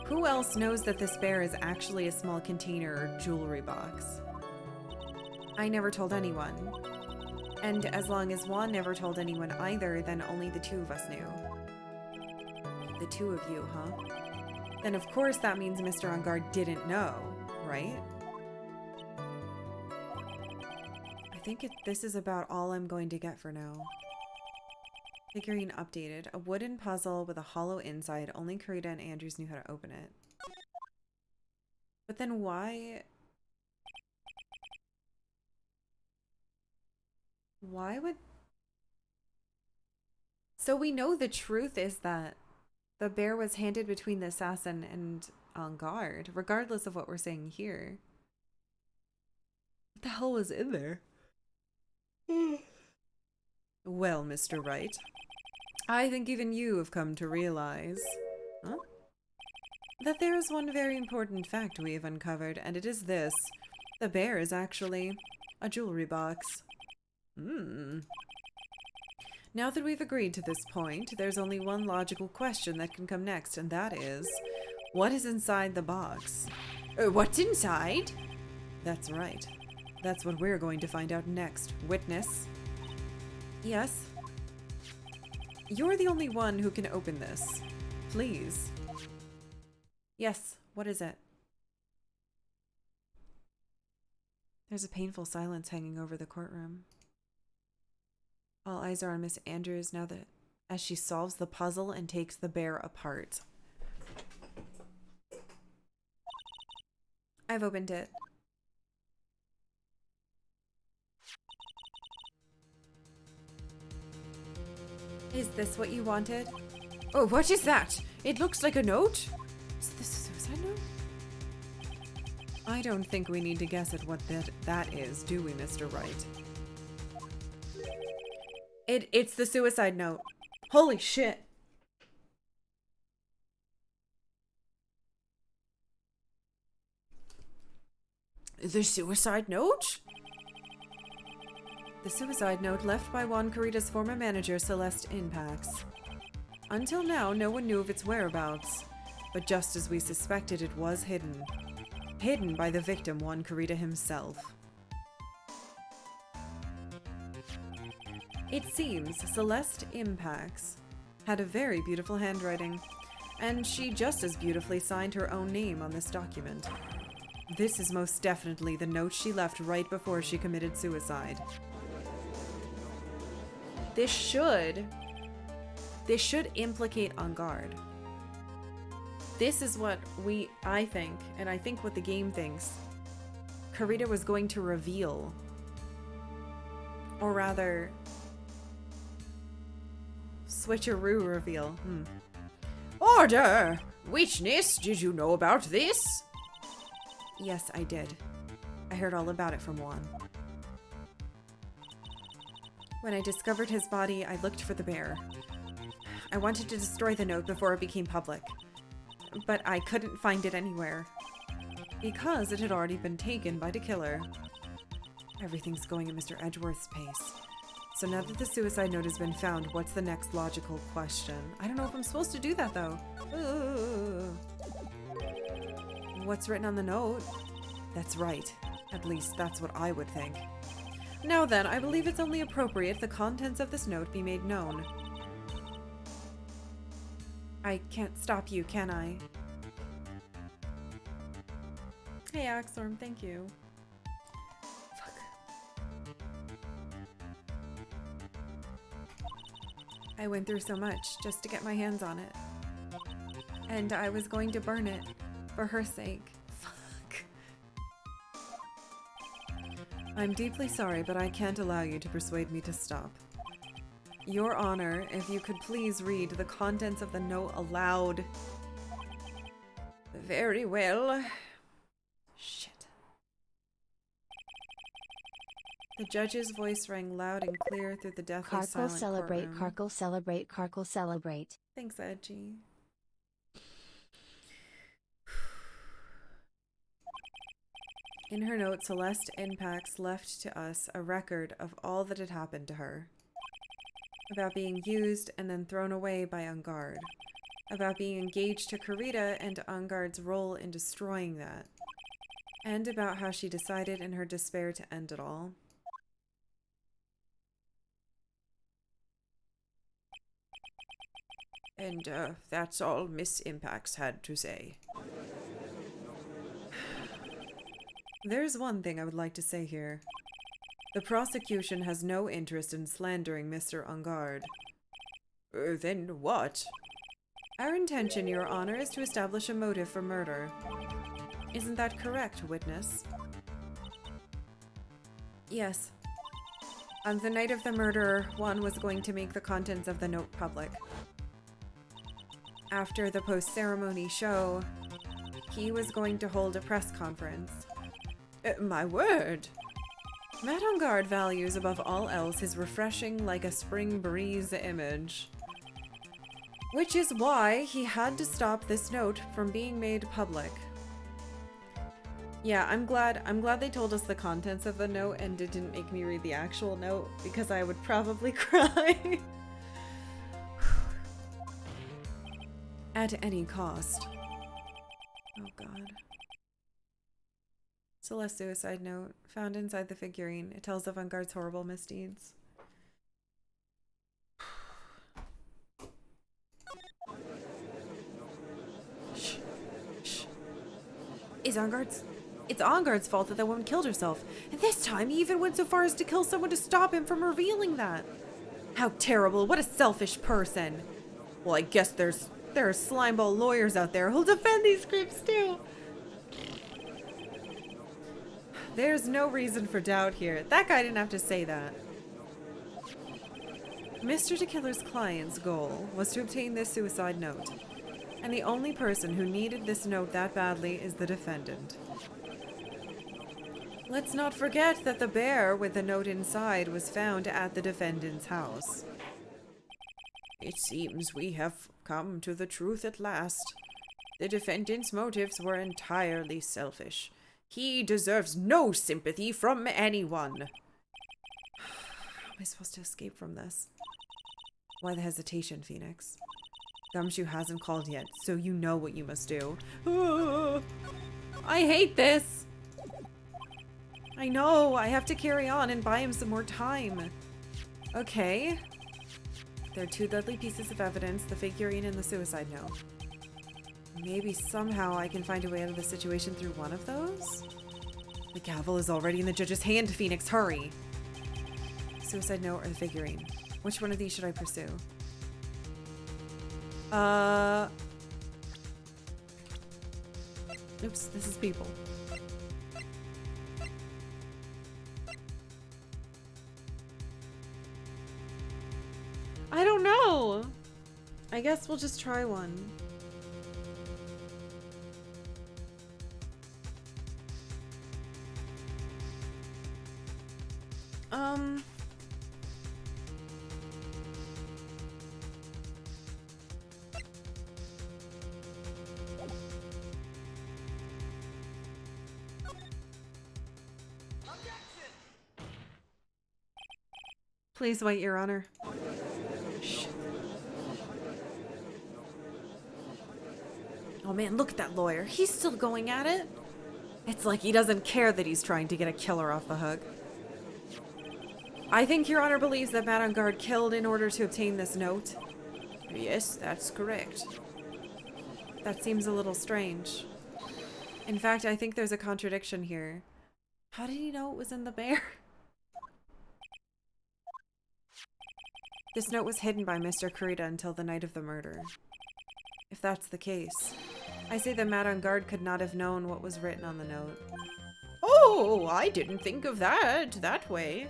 S1: Who else knows that this bear is actually a small container or jewelry box? I never told anyone. And as long as Juan never told anyone either, then only the two of us knew. The two of you, huh? Then of course that means Mr. On Guard didn't know, right? I think this is about all I'm going to get for now. Figurine updated. A wooden puzzle with a hollow inside. Only Karita and Andrews knew how to open it. But then why... Why would... So we know the truth is that the bear was handed between the assassin and On Guard, regardless of what we're saying here. What the hell was in there? Well, Mr. Wright, I think even you have come to realize... Huh? That there is one very important fact we have uncovered, and it is this. The bear is actually a jewelry box. Now that we've agreed to this point, there's only one logical question that can come next, and that is, what is inside the box?
S4: What's inside?
S1: That's right. That's what we're going to find out next. Witness. Yes? You're the only one who can open this. Please. Yes, what is it? There's a painful silence hanging over the courtroom. All eyes are on Miss Andrews now that as she solves the puzzle and takes the bear apart. I've opened it. Is this what you wanted?
S4: Oh, what is that? It looks like a note.
S1: Is this a suicide note? I don't think we need to guess at what that is, do we, Mr. Wright? It's the suicide note. Holy shit.
S4: The suicide note?
S1: The suicide note left by Juan Carita's former manager, Celeste Impax. Until now, no one knew of its whereabouts, but just as we suspected, it was hidden. Hidden by the victim, Juan Carita himself. It seems Celeste Impax had a very beautiful handwriting, and she just as beautifully signed her own name on this document. This is most definitely the note she left right before she committed suicide. This should implicate On Guard. This is what I think, and I think what the game thinks, Karita was going to reveal. Or rather, switcheroo reveal.
S4: Order! Witness, did you know about this?
S1: Yes, I did. I heard all about it from Juan.
S4: When I discovered his body, I looked for the bear. I wanted to destroy the note before it became public, but I couldn't find it anywhere.
S1: Because it had already been taken by the killer.
S4: Everything's going at Mr. Edgeworth's pace. So now that the suicide note has been found, what's the next logical question?
S1: I don't know if I'm supposed to do that, though. Ooh.
S4: What's written on the note? That's right. At least that's what I would think.
S1: Now then, I believe it's only appropriate the contents of this note be made known.
S4: I can't stop you, can I?
S1: Hey, Axorm, thank you.
S4: Fuck. I went through so much just to get my hands on it. And I was going to burn it for her sake. Fuck.
S1: I'm deeply sorry, but I can't allow you to persuade me to stop. Your Honor, if you could please read the contents of the note aloud.
S4: Very well. Shit.
S1: The judge's voice rang loud and clear through the deathly
S2: Karkall
S1: silent
S2: celebrate,
S1: courtroom.
S2: Karkall celebrate, Karkall celebrate.
S1: Thanks, Edgy. In her note, Celeste Impax left to us a record of all that had happened to her. About being used and then thrown away by Ungard. About being engaged to Karita and Ungard's role in destroying that. And about how she decided in her despair to end it all.
S4: And that's all Miss Impax had to say.
S1: There's one thing I would like to say here. The prosecution has no interest in slandering Mr. Ungard.
S4: Then what?
S1: Our intention, Your Honor, is to establish a motive for murder. Isn't that correct, witness?
S4: Yes. On the night of the murder, Juan was going to make the contents of the note public. After the post-ceremony show, he was going to hold a press conference.
S1: My word! Matt Ungard values above all else his refreshing like a spring breeze image. Which is why he had to stop this note from being made public. Yeah, I'm glad they told us the contents of the note and it didn't make me read the actual note, because I would probably cry. At any cost. Oh god. Celeste suicide note, found inside the figurine. It tells of Ungard's horrible misdeeds. Shh. Shh.
S4: It's Ungard's fault that woman killed herself. And this time he even went so far as to kill someone to stop him from revealing that. How terrible. What a selfish person.
S1: Well, I guess there are slimeball lawyers out there who'll defend these creeps too. There's no reason for doubt here. That guy didn't have to say that. Mr. DeKiller's client's goal was to obtain this suicide note. And the only person who needed this note that badly is the defendant. Let's not forget that the bear with the note inside was found at the defendant's house.
S4: It seems we have come to the truth at last. The defendant's motives were entirely selfish. He deserves no sympathy from anyone.
S1: How am I supposed to escape from this? Why the hesitation, Phoenix? Gumshoe hasn't called yet, so you know what you must do. I hate this! I know, I have to carry on and buy him some more time. Okay. There are two deadly pieces of evidence, the figurine and the suicide note. Maybe somehow I can find a way out of the situation through one of those? The gavel is already in the judge's hand, Phoenix, hurry! Suicide note or the figurine? Which one of these should I pursue? Oops, this is people. I don't know! I guess we'll just try one. Please wait, Your Honor. Shh. Oh man, look at that lawyer. He's still going at it. It's like he doesn't care that he's trying to get a killer off the hook. I think Your Honor believes that Madame Guard killed in order to obtain this note.
S4: Yes, that's correct.
S1: That seems a little strange. In fact, I think there's a contradiction here. How did he know it was in the bear? This note was hidden by Mr. Kurita until the night of the murder. If that's the case, I say that Madame Guard could not have known what was written on the note.
S4: Oh, I didn't think of that way.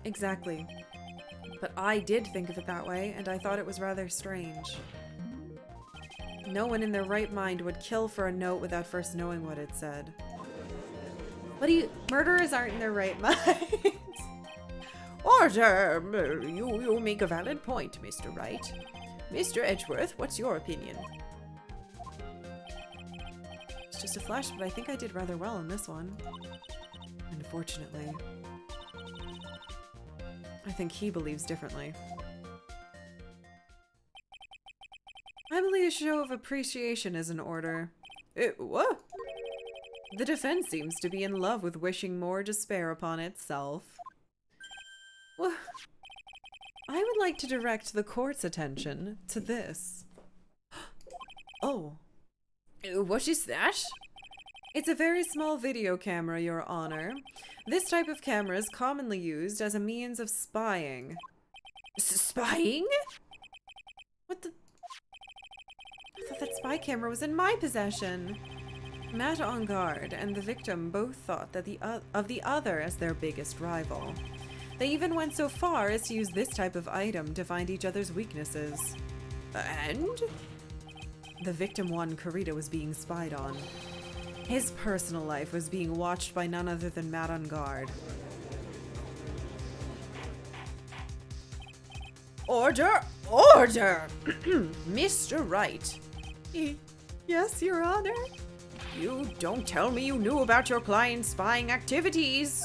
S1: Exactly. But I did think of it that way, and I thought it was rather strange. No one in their right mind would kill for a note without first knowing what it said. Murderers aren't in their right mind.
S4: Order! You make a valid point, Mr. Wright. Mr. Edgeworth, what's your opinion?
S1: It's just a flash, but I think I did rather well in this one. Unfortunately. I think he believes differently. I believe a show of appreciation is in order.
S4: What?
S1: The defense seems to be in love with wishing more despair upon itself. Well, I would like to direct the court's attention to this. Oh.
S4: What is that?
S1: It's a very small video camera, Your Honor. This type of camera is commonly used as a means of spying.
S4: Spying?
S1: What the? I thought that spy camera was in my possession. Matt on guard and the victim both thought that of the other as their biggest rival. They even went so far as to use this type of item to find each other's weaknesses.
S4: And?
S1: The victim one, Kurita, was being spied on. His personal life was being watched by none other than Matt on guard.
S4: Order! Order! Mr. Wright.
S1: Yes, Your Honor.
S4: You don't tell me you knew about your client's spying activities.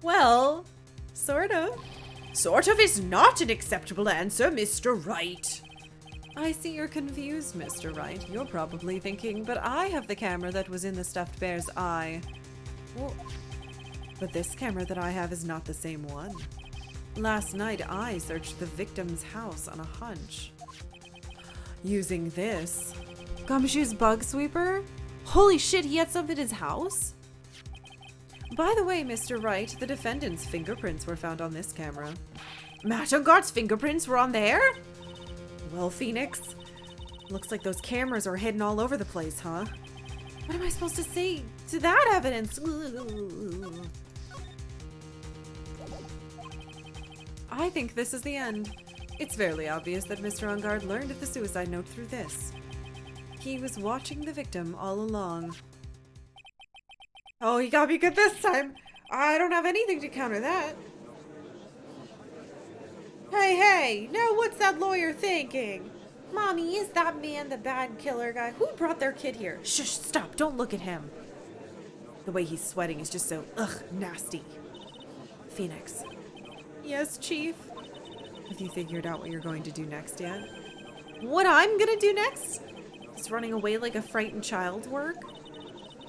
S1: Well, sort of.
S4: Sort of is not an acceptable answer, Mr. Wright.
S1: I see you're confused, Mr. Wright. You're probably thinking, but I have the camera that was in the stuffed bear's eye. Well, but this camera that I have is not the same one. Last night, I searched the victim's house on a hunch. Using this Gumshoe's bug sweeper? Holy shit, he had some in his house? By the way, Mr. Wright, the defendant's fingerprints were found on this camera.
S4: Mattergard's fingerprints were on there?
S1: Well, Phoenix, looks like those cameras are hidden all over the place, huh? What am I supposed to say to that evidence? I think this is the end. It's fairly obvious that Mr. On Guard learned of the suicide note through this. He was watching the victim all along. Oh, he got me good this time. I don't have anything to counter that. Hey, now what's that lawyer thinking? Mommy, is that man the bad killer guy? Who brought their kid here? Shush, stop, don't look at him. The way he's sweating is just so, nasty. Phoenix. Yes, Chief? Have you figured out what you're going to do next yet? What I'm gonna do next? Is running away like a frightened child work?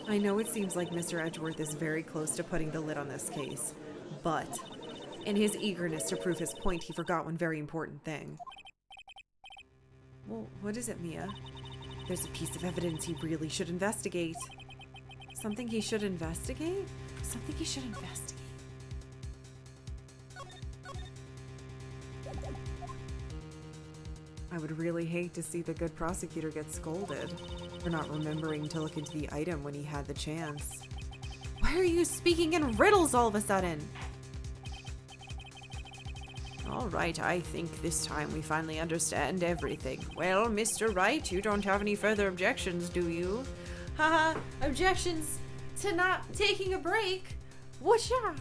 S1: I know it seems like Mr. Edgeworth is very close to putting the lid on this case, but in his eagerness to prove his point, he forgot one very important thing. Well, what is it, Mia? There's a piece of evidence he really should investigate. Something he should investigate? Something he should investigate. I would really hate to see the good prosecutor get scolded for not remembering to look into the item when he had the chance. Why are you speaking in riddles all of a sudden?
S4: All right, I think this time we finally understand everything. Well, Mr. Wright, you don't have any further objections, do you?
S1: Haha, objections to not taking a break? Whatcha?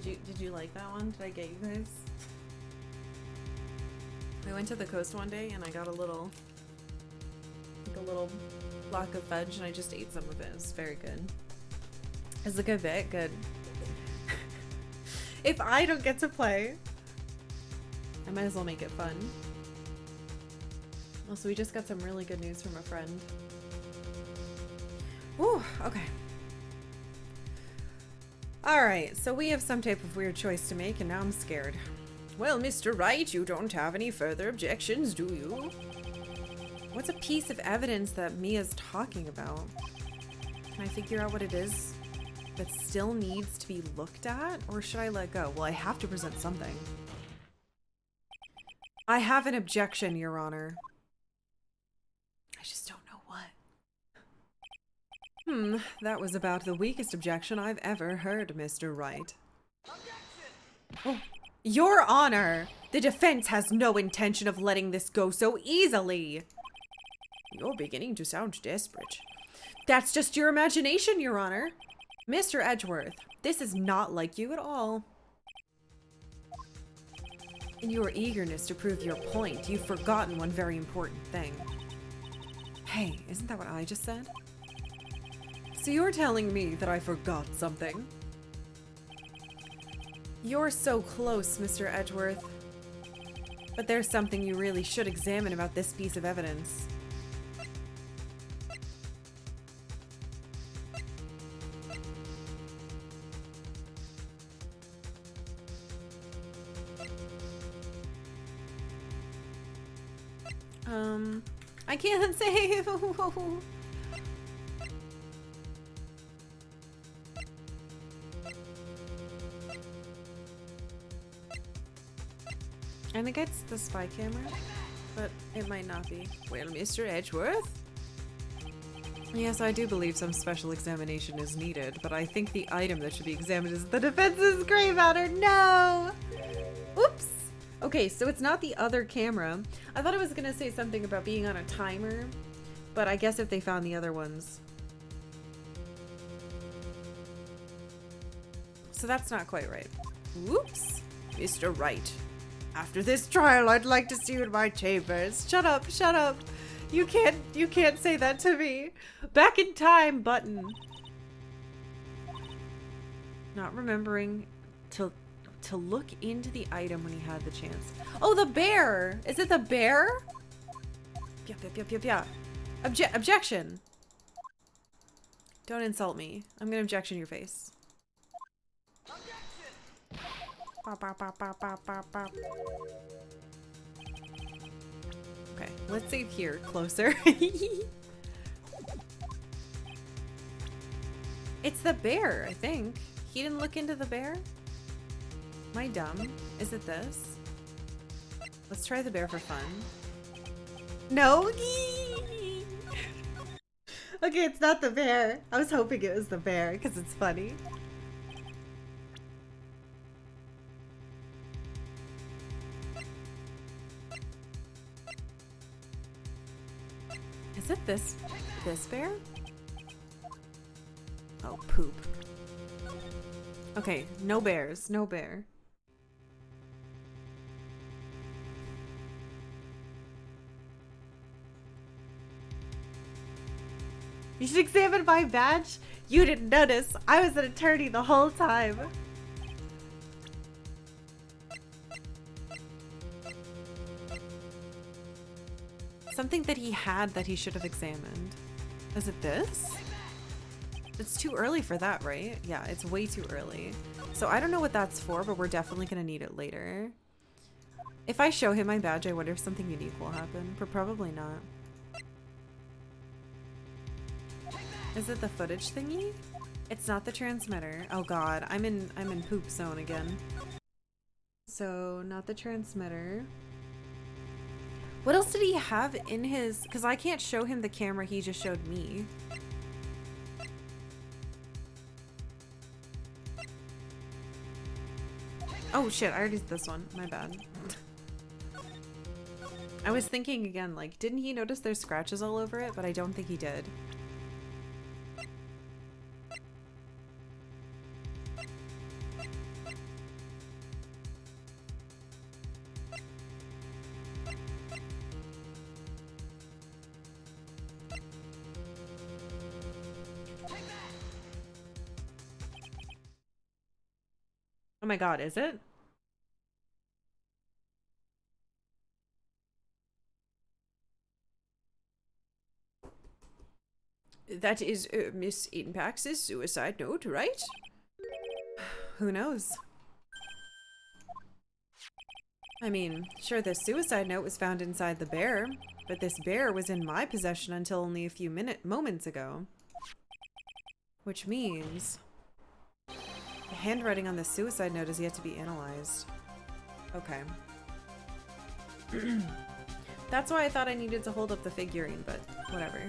S1: Did you like that one? Did I get you guys? We went to the coast one day and I got a little block of fudge and I just ate some of it. It was very good. It's a good bit. Good. If I don't get to play, I might as well make it fun. Also, we just got some really good news from a friend. Ooh, okay. Alright, so we have some type of weird choice to make and now I'm scared.
S4: Well, Mr. Wright, you don't have any further objections, do you?
S1: What's a piece of evidence that Mia's talking about? Can I figure out what it is that still needs to be looked at? Or should I let go? Well, I have to present something. I have an objection, Your Honor. I just don't know what. That was about the weakest objection I've ever heard, Mr. Wright. Oh, Your Honor! The defense has no intention of letting this go so easily!
S4: You're beginning to sound desperate.
S1: That's just your imagination, Your Honor. Mr. Edgeworth, this is not like you at all. In your eagerness to prove your point, you've forgotten one very important thing. Hey, isn't that what I just said? So you're telling me that I forgot something? You're so close, Mr. Edgeworth. But there's something you really should examine about this piece of evidence. I can't save. I think it's the spy camera, but it might not be.
S4: Well, Mr. Edgeworth?
S1: Yes, I do believe some special examination is needed, but I think the item that should be examined is the defense's gray matter. No! Oops! Okay, so it's not the other camera. I thought it was gonna say something about being on a timer, but I guess if they found the other ones. So that's not quite right. Whoops!
S4: Mr. Wright, after this trial, I'd like to see you in my chambers.
S1: Shut up, shut up. You can't say that to me. Back in time button. Not remembering to look into the item when he had the chance. Oh, the bear! Is it the bear? Yeah. Objection! Don't insult me. I'm gonna objection your face. Bop, bop, bop, bop, bop, bop, bop. Okay, let's save here, closer. It's the bear, I think. He didn't look into the bear? Am I dumb? Is it this? Let's try the bear for fun. No? Okay, it's not the bear. I was hoping it was the bear because it's funny. Is it this bear? Oh, poop. Okay, no bears, no bear. You should examine my badge. You didn't notice. I was an attorney the whole time. Something that he had that he should have examined. Is it this? It's too early for that, right? Yeah, it's way too early. So I don't know what that's for, but we're definitely gonna need it later. If I show him my badge, I wonder if something unique will happen, but probably not. Is it the footage thingy? It's not the transmitter. Oh god, I'm in poop zone again. So, not the transmitter. What else did he have in his... Because I can't show him the camera he just showed me. Oh shit, I already did this one. My bad. I was thinking again, like, didn't he notice there's scratches all over it? But I don't think he did. my god, is it?
S4: That is Miss Impax's suicide note, right?
S1: Who knows? I mean, sure, this suicide note was found inside the bear, but this bear was in my possession until only a few moments ago. Which means the handwriting on the suicide note is yet to be analyzed. Okay. That's why I thought I needed to hold up the figurine, but whatever.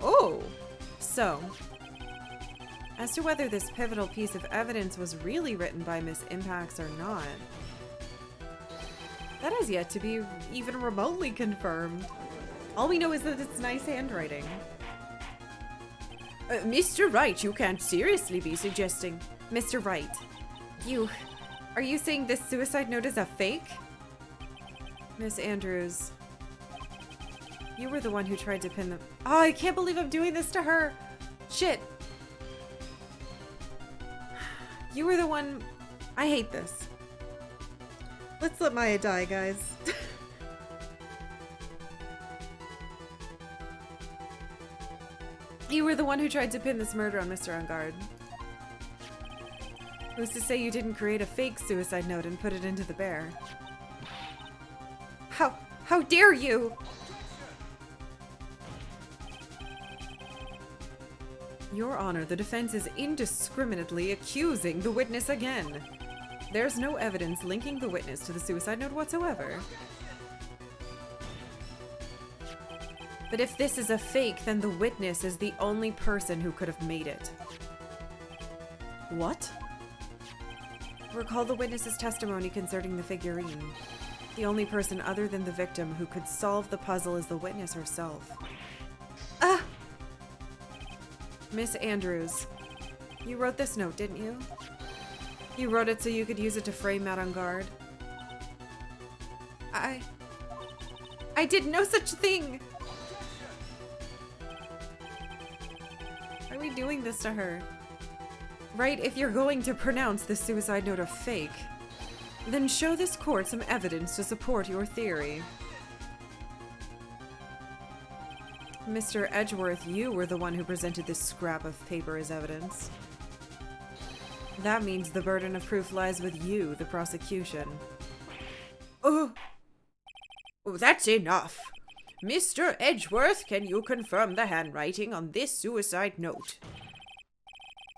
S1: Oh! So, as to whether this pivotal piece of evidence was really written by Miss Impax or not, that has yet to be even remotely confirmed. All we know is that it's nice handwriting.
S4: Mr. Wright, you can't seriously be suggesting...
S1: Mr. Wright, are you saying this suicide note is a fake? Miss Andrews, you were the one who tried to pin the... Oh, I can't believe I'm doing this to her! Shit! You were the one... I hate this. Let's let Maya die, guys. You were the one who tried to pin this murder on Mr. Ungard. Who's to say you didn't create a fake suicide note and put it into the bear? How dare you! Your Honor, the defense is indiscriminately accusing the witness again. There's no evidence linking the witness to the suicide note whatsoever. But if this is a fake, then the witness is the only person who could have made it. What? Recall the witness's testimony concerning the figurine. The only person other than the victim who could solve the puzzle is the witness herself. Ah! Miss Andrews, you wrote this note, didn't you? You wrote it so you could use it to frame Matt Ungard. I did no such thing! Why are we doing this to her? Right, if you're going to pronounce the suicide note a fake, then show this court some evidence to support your theory. Mr. Edgeworth, you were the one who presented this scrap of paper as evidence. That means the burden of proof lies with you, the prosecution.
S4: Oh, that's enough. Mr. Edgeworth, can you confirm the handwriting on this suicide note?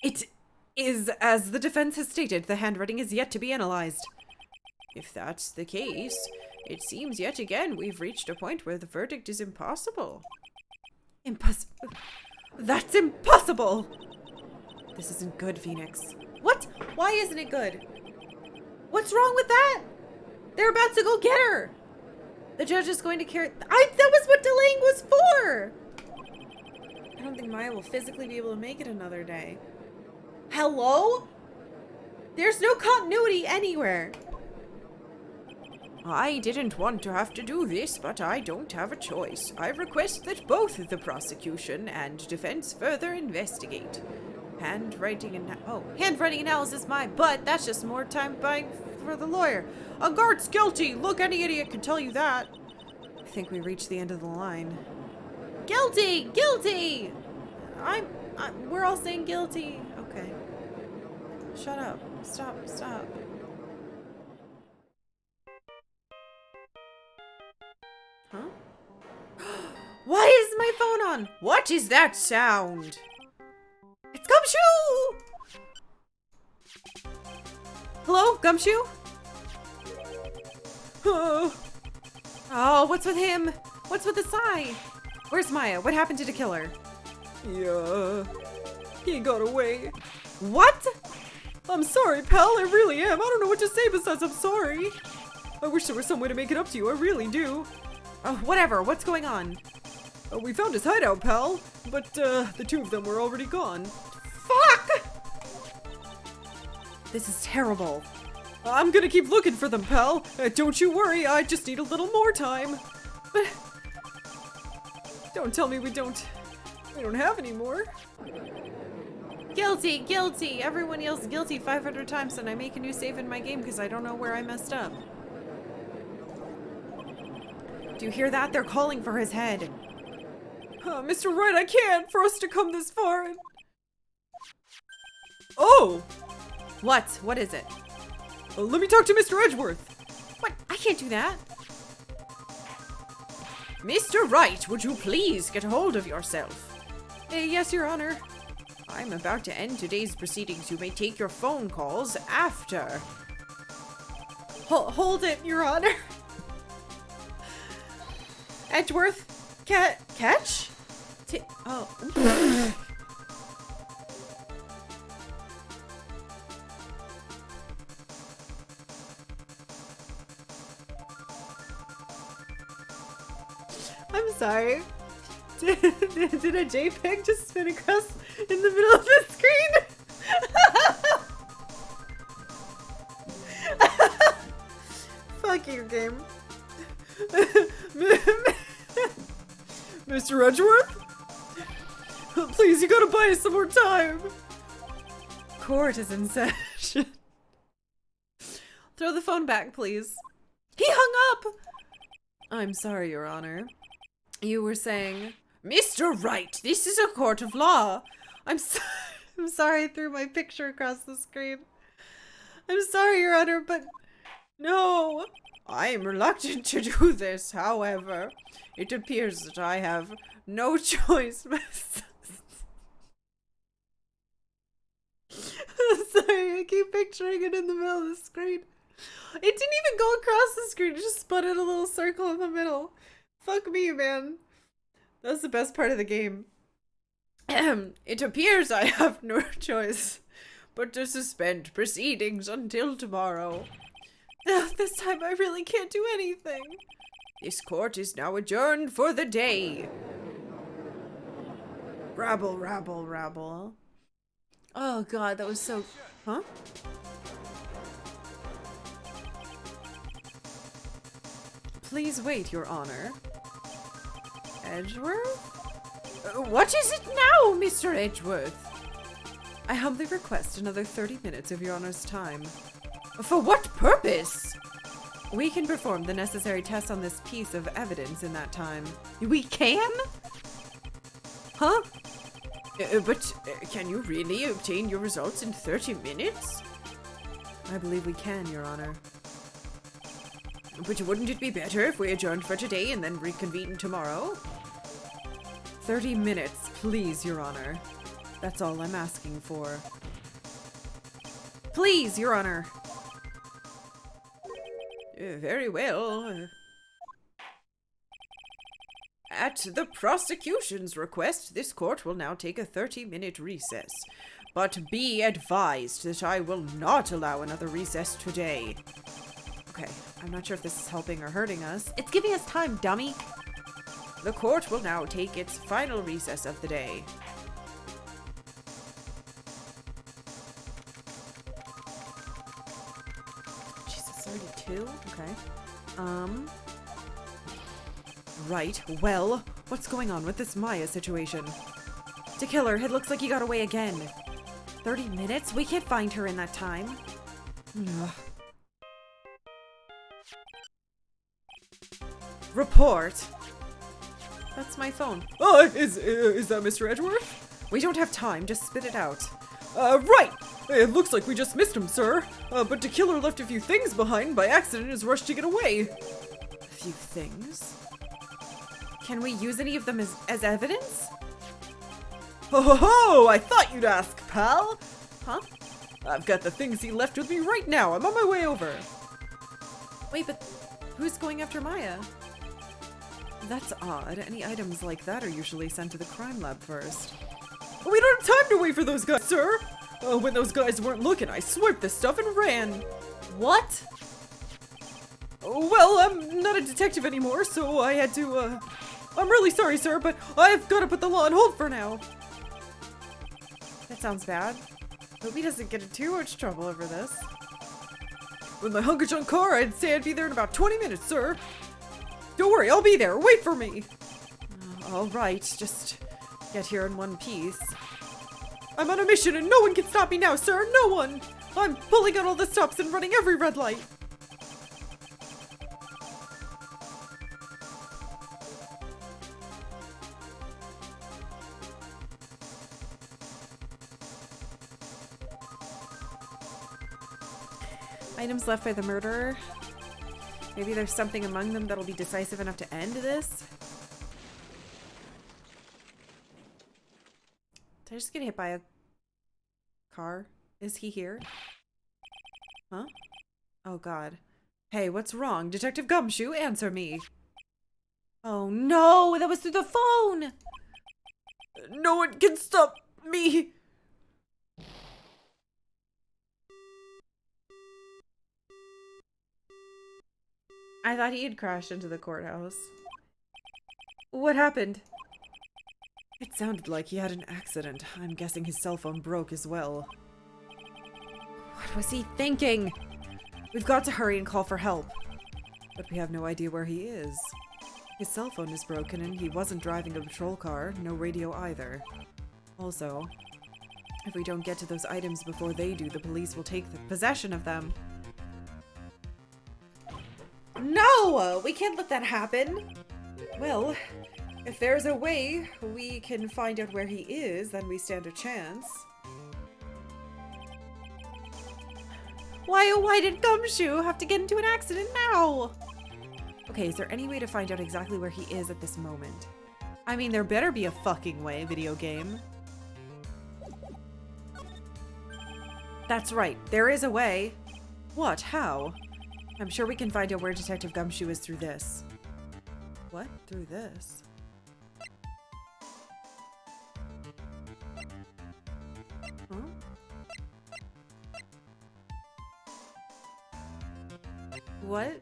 S1: It is, as the defense has stated, the handwriting is yet to be analyzed.
S4: If that's the case, it seems yet again we've reached a point where the verdict is impossible.
S1: Impossible. That's impossible! This isn't good, Phoenix. What? Why isn't it good? What's wrong with that? They're about to go get her! The judge is going to carry- that was what delaying was for! I don't think Maya will physically be able to make it another day. Hello? There's no continuity anywhere.
S4: I didn't want to have to do this, but I don't have a choice. I request that both the prosecution and defense further investigate. Handwriting analysis, my butt. That's just more time buying for the lawyer. Ungard's guilty. Look, any idiot can tell you that.
S1: I think we reached the end of the line.
S5: Guilty! Guilty!
S1: We're all saying guilty. Okay. Shut up. Stop. Huh? Why is my phone on?
S4: What is that sound?
S1: It's Gumshoe! Hello, Gumshoe? Oh, what's with him? What's with the sigh? Where's Maya? What happened to the killer?
S3: Yeah, he got away.
S1: What?
S3: I'm sorry, pal, I really am. I don't know what to say besides I'm sorry. I wish there was some way to make it up to you, I really do.
S1: Oh, whatever, what's going on?
S3: We found his hideout, pal, but the two of them were already gone.
S1: Fuck! This is terrible.
S3: I'm gonna keep looking for them, pal. Don't you worry, I just need a little more time. But don't tell me we don't have any more.
S1: Guilty, guilty. Everyone yells guilty 500 times and I make a new save in my game because I don't know where I messed up. Do you hear that? They're calling for his head.
S3: Mr. Wright, I can't for us to come this far. Oh!
S1: What? What is it?
S3: Let me talk to Mr. Edgeworth.
S1: What? I can't do that.
S4: Mr. Wright, would you please get hold of yourself?
S1: Yes, Your Honor.
S4: I'm about to end today's proceedings. You may take your phone calls after.
S1: Hold it, Your Honor. Edgeworth, catch? Oh. I'm sorry. Did a JPEG just spin across in the middle of the screen? Fuck you, game.
S3: Mr. Edgeworth? Please, you gotta buy us some more time.
S1: Court is in session. Throw the phone back, please. He hung up! I'm sorry, Your Honor. You were saying...
S4: Mr. Wright, this is a court of law.
S1: I'm sorry I threw my picture across the screen. I'm sorry, Your Honor, but... No!
S4: I am reluctant to do this, however. It appears that I have no choice.
S1: Sorry, I keep picturing it in the middle of the screen. It didn't even go across the screen, it just spun in a little circle in the middle. Fuck me, man. That's the best part of the game.
S4: It appears I have no choice but to suspend proceedings until tomorrow.
S1: This time I really can't do anything.
S4: This court is now adjourned for the day.
S1: Rabble, rabble, rabble. Oh god, that was so... Huh? Please wait, Your Honor. Edgeworth?
S4: What is it now, Mr. Edgeworth?
S1: I humbly request another 30 minutes of Your Honor's time.
S4: For what purpose?
S1: We can perform the necessary tests on this piece of evidence in that time.
S4: We can?
S1: Huh?
S4: But can you really obtain your results in 30 minutes?
S1: I believe we can, Your Honor.
S4: But wouldn't it be better if we adjourned for today and then reconvene tomorrow?
S1: 30 minutes, please, Your Honor. That's all I'm asking for. Please, Your Honor.
S4: Very well. At the prosecution's request, this court will now take a 30-minute recess. But be advised that I will not allow another recess today.
S1: Okay, I'm not sure if this is helping or hurting us. It's giving us time, dummy.
S4: The court will now take its final recess of the day.
S1: Jesus, 32? Okay. Right, well, what's going on with this Maya situation? To kill her, it looks like he got away again. 30 minutes? We can't find her in that time. Ugh. Report. That's my phone.
S3: Oh, is that Mr. Edgeworth?
S1: We don't have time, just spit it out.
S3: Right! It looks like we just missed him, sir. But the killer left a few things behind by accident and has rushed to get away.
S1: A few things? Can we use any of them as evidence?
S3: Ho ho ho! I thought you'd ask, pal!
S1: Huh?
S3: I've got the things he left with me right now. I'm on my way over.
S1: Wait, but who's going after Maya? That's odd. Any items like that are usually sent to the crime lab first.
S3: We don't have time to wait for those guys, sir! When those guys weren't looking, I swiped the stuff and ran.
S1: What?
S3: Well, I'm not a detective anymore, so I had to, I'm really sorry, sir, but I've got to put the law on hold for now.
S1: That sounds bad. Hope he doesn't get in too much trouble over this.
S3: With my hunker-junk car, I'd say I'd be there in about 20 minutes, sir. Don't worry, I'll be there. Wait for me.
S1: All right, just get here in one piece.
S3: I'm on a mission and no one can stop me now, sir! No one! I'm pulling out all the stops and running every red light!
S1: Items left by the murderer. Maybe there's something among them that'll be decisive enough to end this. Did I just get hit by a car? Is he here? Huh? Oh god. Hey, what's wrong? Detective Gumshoe, answer me. Oh no, that was through the phone!
S3: No one can stop me!
S1: I thought he had crashed into the courthouse. What happened?
S3: It sounded like he had an accident. I'm guessing his cell phone broke as well.
S1: What was he thinking? We've got to hurry and call for help.
S3: But we have no idea where he is. His cell phone is broken and he wasn't driving a patrol car, no radio either. Also, if we don't get to those items before they do, the police will take possession of them.
S1: No! We can't let that happen! Well, if there's a way we can find out where he is, then we stand a chance. Why did Gumshoe have to get into an accident now? Okay, is there any way to find out exactly where he is at this moment? I mean, there better be a fucking way, video game. That's right, there is a way. What? How? I'm sure we can find out where Detective Gumshoe is through this. What? Through this? Huh? What?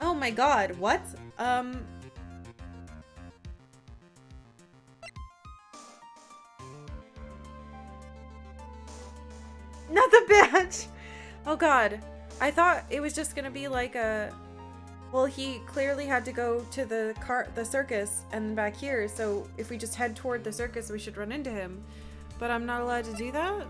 S1: Oh my god, what? Not the badge! Oh god. I thought it was just gonna be like a... Well, he clearly had to go to the circus and back here, so if we just head toward the circus, we should run into him. But I'm not allowed to do that?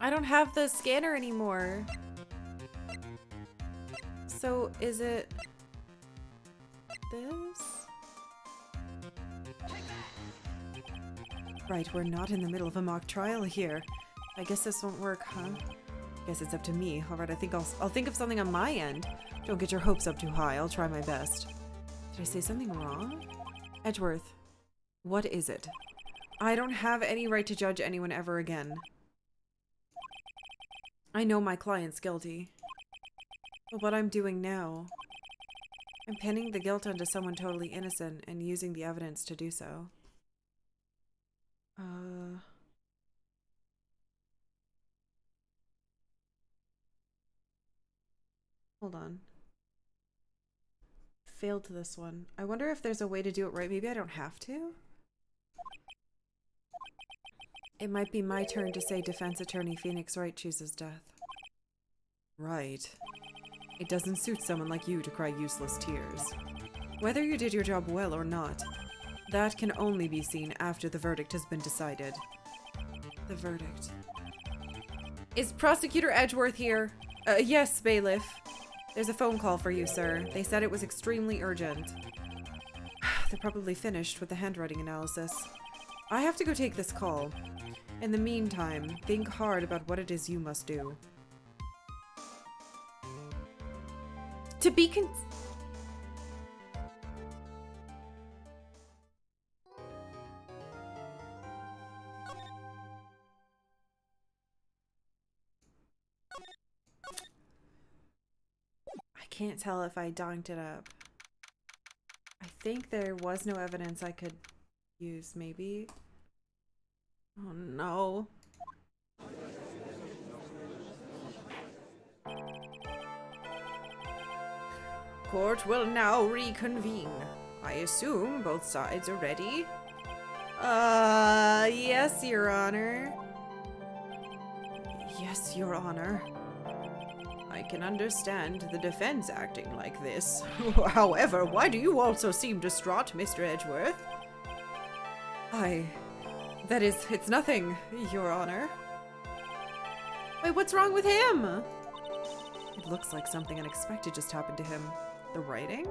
S1: I don't have the scanner anymore. So is it this? Right, we're not in the middle of a mock trial here. I guess this won't work, huh? Guess it's up to me. Alright, I think I'll think of something on my end. Don't get your hopes up too high. I'll try my best. Did I say something wrong? Edgeworth, what is it? I don't have any right to judge anyone ever again. I know my client's guilty. But what I'm doing now, I'm pinning the guilt onto someone totally innocent and using the evidence to do so. Hold on. Failed to this one. I wonder if there's a way to do it right. Maybe I don't have to? It might be my turn to say defense attorney Phoenix Wright chooses death.
S3: Right. It doesn't suit someone like you to cry useless tears. Whether you did your job well or not, that can only be seen after the verdict has been decided.
S1: The verdict. Is Prosecutor Edgeworth here? Yes, bailiff. There's a phone call for you, sir. They said it was extremely urgent. They're probably finished with the handwriting analysis. I have to go take this call. In the meantime, think hard about what it is you must do. To be I can't tell if I donked it up. I think there was no evidence I could use, maybe. Oh no.
S4: Court will now reconvene. I assume both sides are ready.
S1: Yes, Your Honor.
S4: Yes, Your Honor. I can understand the defense acting like this. However, why do you also seem distraught, Mr. Edgeworth?
S1: It's nothing, Your Honor.
S4: Wait, what's wrong with him?
S1: It looks like something unexpected just happened to him. The writing?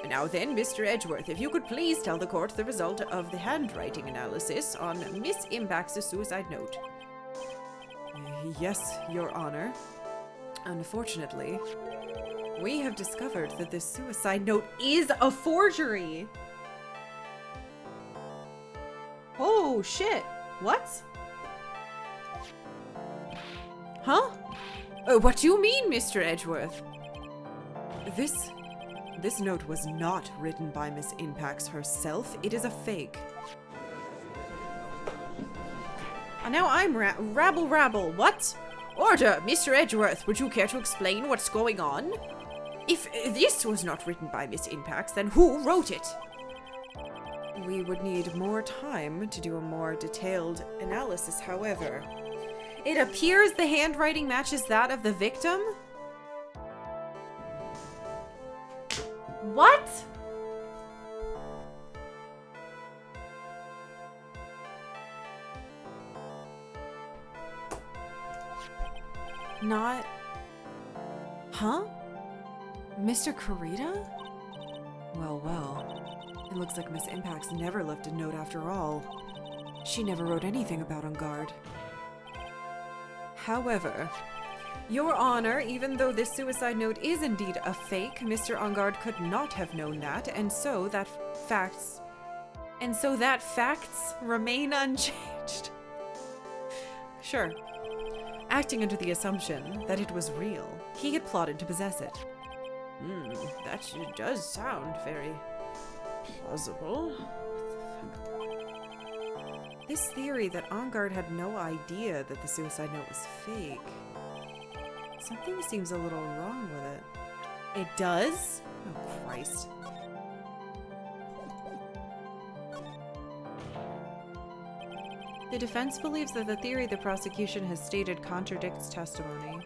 S4: Now then, Mr. Edgeworth, if you could please tell the court the result of the handwriting analysis on Miss Impax's suicide note.
S1: Yes, Your Honor. Unfortunately, we have discovered that this suicide note is a forgery! Oh, shit! What?
S4: Huh? What do you mean, Mr. Edgeworth?
S1: This note was not written by Miss Impax herself. It is a fake.
S4: Now I'm rabble. What? Order! Mr. Edgeworth, would you care to explain what's going on? If this was not written by Miss Impax, then who wrote it?
S1: We would need more time to do a more detailed analysis, however.
S4: It appears the handwriting matches that of the victim?
S1: What? Not... Huh? Mr. Kurita? Well. It looks like Miss Impax never left a note after all. She never wrote anything about On Guard. However, Your Honor, even though this suicide note is indeed a fake, Mr. On Guard could not have known that, and so that facts remain unchanged. Sure. Acting under the assumption that it was real, he had plotted to possess it.
S4: That does sound very plausible.
S1: This theory that On Guard had no idea that the suicide note was fake. Something seems a little wrong with it. It does? Oh, Christ. The defense believes that the theory the prosecution has stated contradicts testimony.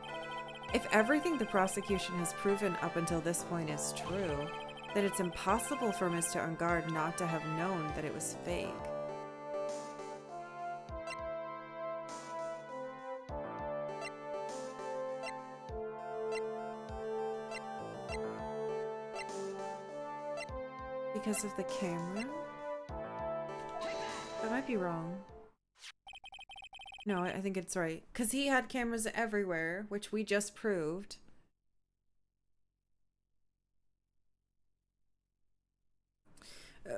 S1: If everything the prosecution has proven up until this point is true, then it's impossible for Mr. On Guard not to have known that it was fake. Because of the camera? That might be wrong. No, I think it's right. Because he had cameras everywhere, which we just proved.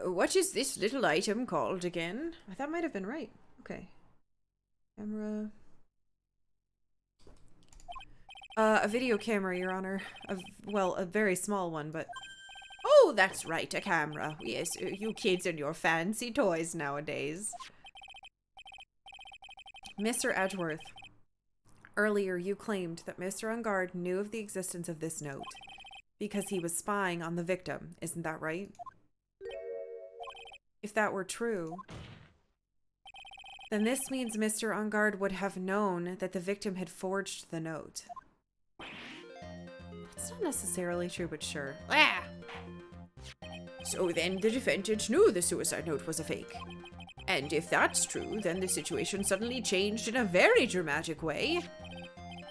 S4: What is this little item called again?
S1: That might have been right. Okay. Camera. A video camera, Your Honor. A very small one, but...
S4: Oh, that's right, a camera. Yes, you kids and your fancy toys nowadays.
S1: Mr. Edgeworth, earlier you claimed that Mr. On Guard knew of the existence of this note because he was spying on the victim. Isn't that right? If that were true, then this means Mr. On Guard would have known that the victim had forged the note. It's not necessarily true, but sure.
S4: Ah! So then the defendant knew the suicide note was a fake. And if that's true, then the situation suddenly changed in a very dramatic way.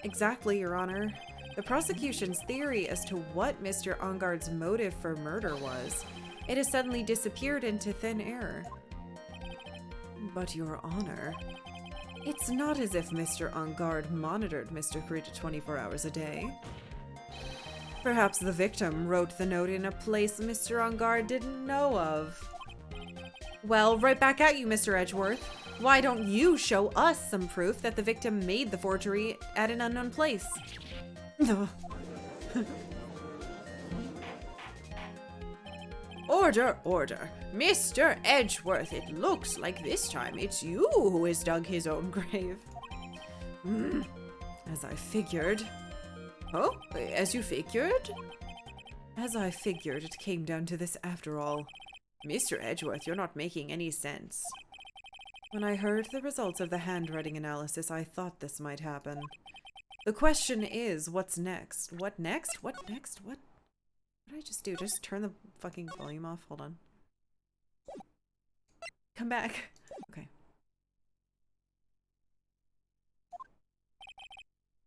S1: Exactly, Your Honor. The prosecution's theory as to what Mr. On Guard's motive for murder was, it has suddenly disappeared into thin air. But, Your Honor, it's not as if Mr. On Guard monitored Mr. Kurita 24 hours a day. Perhaps the victim wrote the note in a place Mr. On Guard didn't know of. Well, right back at you, Mr. Edgeworth. Why don't you show us some proof that the victim made the forgery at an unknown place?
S4: Order, order. Mr. Edgeworth, it looks like this time it's you who has dug his own grave.
S1: As I figured.
S4: Oh, as you figured? As I figured, it came down to this after all. Mr. Edgeworth, you're not making any sense. When I heard the results of the handwriting analysis, I thought this might happen. The question is, what's next? What next? What next? What did I just do? Just turn the fucking volume off? Hold on. Come back. Okay.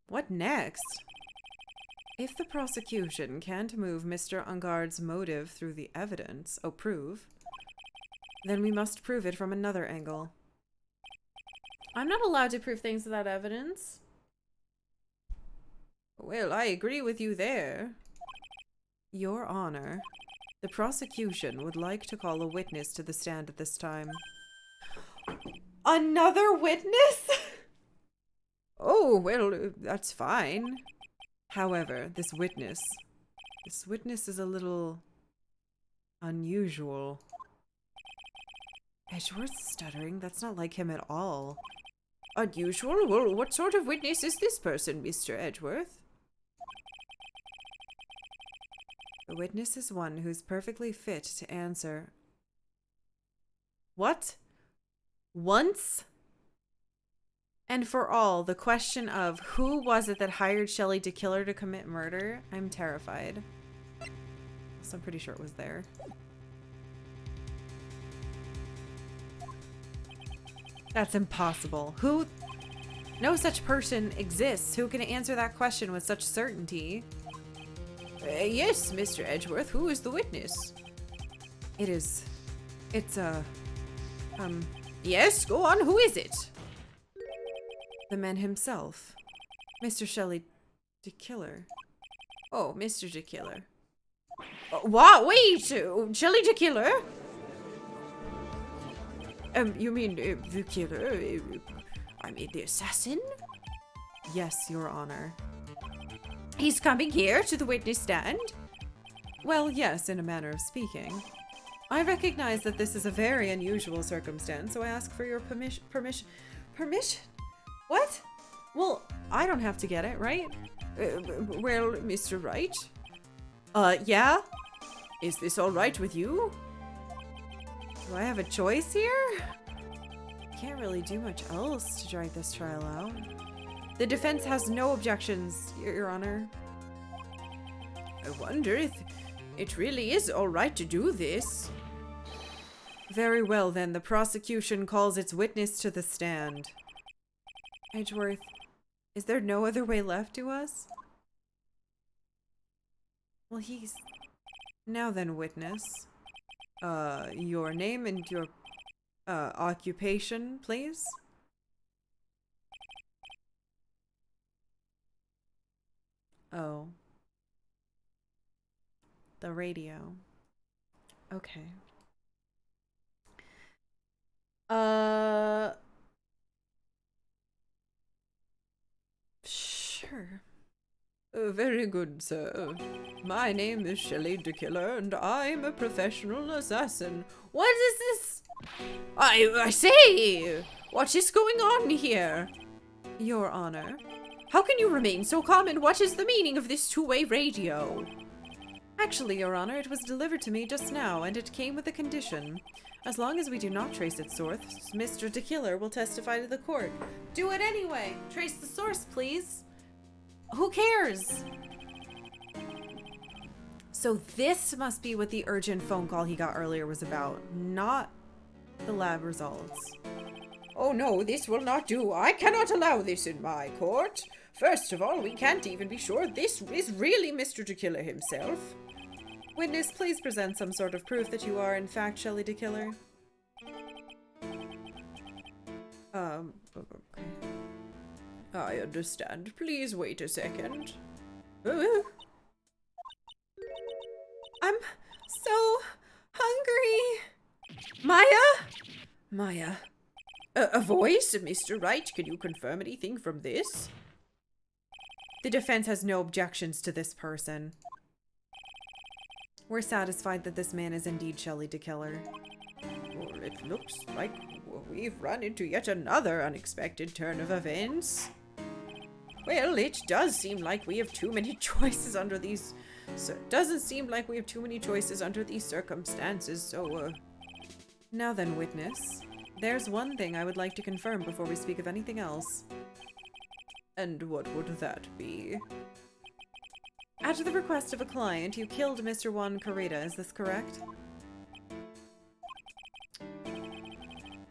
S4: What next? If the prosecution can't move Mr. Ungard's motive through the evidence, then we must prove it from another angle.
S1: I'm not allowed to prove things without evidence.
S4: Well, I agree with you there. Your Honor, the prosecution would like to call a witness to the stand at this time.
S1: Another witness?
S4: Oh, well, that's fine. However, this witness is a little unusual. Edgeworth's stuttering. That's not like him at all. Unusual? Well, what sort of witness is this person, Mr. Edgeworth? The witness is one who's perfectly fit to answer.
S1: What? Once and for all, the question of who was it that hired Shelley to kill her to commit murder? I'm terrified. So I'm pretty sure it was there. That's impossible. Who? No such person exists. Who can answer that question with such certainty?
S4: Yes, Mr. Edgeworth. Who is the witness?
S1: It's
S4: Yes, go on. Who is it?
S1: the man himself. Mr. Shelley de Killer.
S4: Oh, Mr. de Killer. What? Wait! Shelley de Killer? You mean the killer? I mean the assassin?
S1: Yes, Your Honor.
S4: He's coming here to the witness stand?
S1: Well, yes, in a manner of speaking. I recognize that this is a very unusual circumstance, so I ask for your permission? What? Well, I don't have to get it, right?
S4: Well, Mr. Wright?
S1: Yeah?
S4: Is this all right with you?
S1: Do I have a choice here? Can't really do much else to drag this trial out. The defense has no objections, Your Honor.
S4: I wonder if it really is all right to do this.
S1: Very well, then. The prosecution calls its witness to the stand. Edgeworth, is there no other way left to us? Well, he's... Now then, witness. Your name and your, occupation, please? Oh. The radio. Okay. Sure.
S3: Very good, sir. My name is Shelley de Killer, and I'm a professional assassin.
S1: What is this?
S4: I say! What is going on here?
S1: Your Honor.
S4: How can you remain so calm, and what is the meaning of this two-way radio?
S1: Actually, Your Honor, it was delivered to me just now, and it came with a condition. As long as we do not trace its source, Mr. de Killer will testify to the court. Do it anyway! Trace the source, please! Who cares? So this must be what the urgent phone call he got earlier was about, not the lab results.
S4: Oh no, this will not do. I cannot allow this in my court. First of all, we can't even be sure this is really Mr. de Killer himself.
S1: Witness, please present some sort of proof that you are in fact Shelley de Killer.
S3: Okay. I understand. Please wait a second.
S1: I'm so hungry.
S4: Maya? A voice? Mr. Wright, can you confirm anything from this?
S1: The defense has no objections to this person. We're satisfied that this man is indeed Shelley de Killer.
S4: Well, it looks like we've run into yet another unexpected turn of events. Well, it does seem like we have too many choices under these So it doesn't seem like we have too many choices under these circumstances, so,
S1: Now then, witness. There's one thing I would like to confirm before we speak of anything else.
S3: And what would that be?
S1: At the request of a client, you killed Mr. Juan Carreta, is this correct?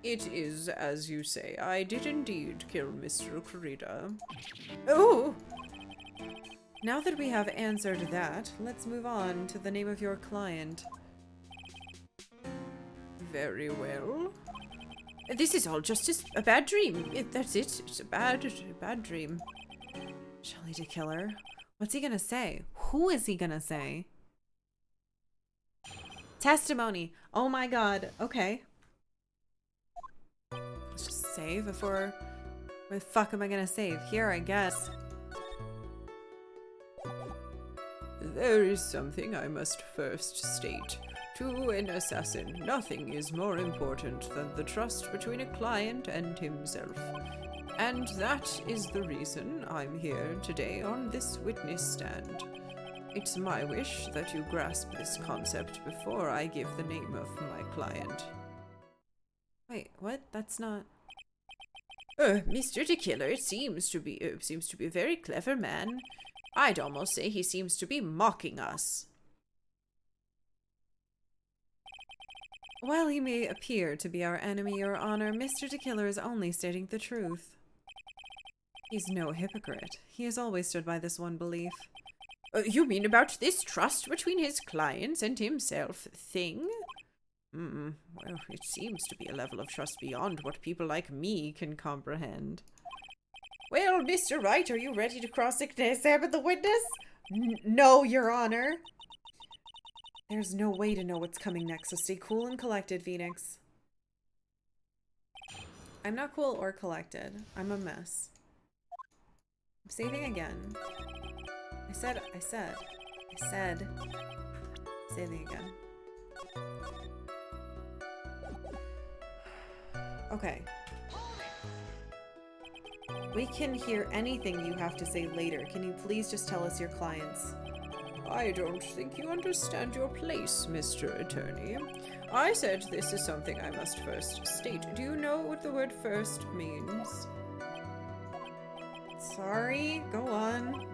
S3: It is as you say. I did indeed kill Mr. Carreta.
S1: Oh! Now that we have answered that, let's move on to the name of your client.
S3: Very well.
S4: this is all just a bad dream. That's it. It's a bad dream.
S1: Shelley to killer. What's he gonna say? Who is he gonna say? Testimony. Oh my god. Okay. Let's just save before... What the fuck am I gonna save? Here, I guess.
S3: There is something I must first state. To an assassin, nothing is more important than the trust between a client and himself. And that is the reason I'm here today on this witness stand. It's my wish that you grasp this concept before I give the name of my client.
S1: Wait, what? That's not...
S4: Mr. the Killer seems to be a very clever man. I'd almost say he seems to be mocking us.
S1: While he may appear to be our enemy, Your Honor, Mr. the Killer is only stating the truth. He's no hypocrite. He has always stood by this one belief.
S4: You mean about this trust between his clients and himself thing? Well, it seems to be a level of trust beyond what people like me can comprehend. Well, Mr. Wright, are you ready to cross-examine the witness?
S1: No, Your Honor. There's no way to know what's coming next, so stay cool and collected, Phoenix. I'm not cool or collected. I'm a mess. I'm saving again. I said. Saving again. Okay. We can hear anything you have to say later. Can you please just tell us your clients?
S3: I don't think you understand your place, Mr. Attorney. I said this is something I must first state. Do you know what the word first means?
S1: Sorry, go on.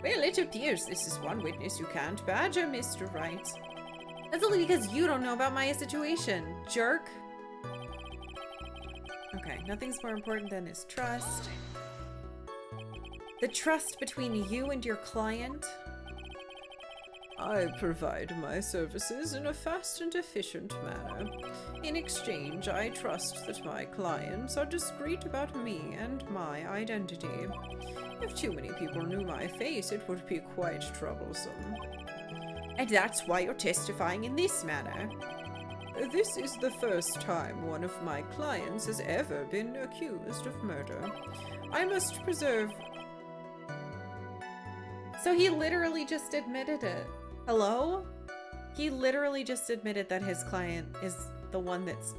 S4: Well, it appears this is one witness you can't badger, Mr. Wright.
S1: That's only because you don't know about my situation, jerk. Okay, nothing's more important than his trust. The trust between you and your client?
S3: I provide my services in a fast and efficient manner. In exchange, I trust that my clients are discreet about me and my identity. If too many people knew my face, it would be quite troublesome.
S4: And that's why you're testifying in this manner.
S3: This is the first time one of my clients has ever been accused of murder. I must preserve...
S1: So he literally just admitted it. Hello? He literally just admitted that his client is the one that's...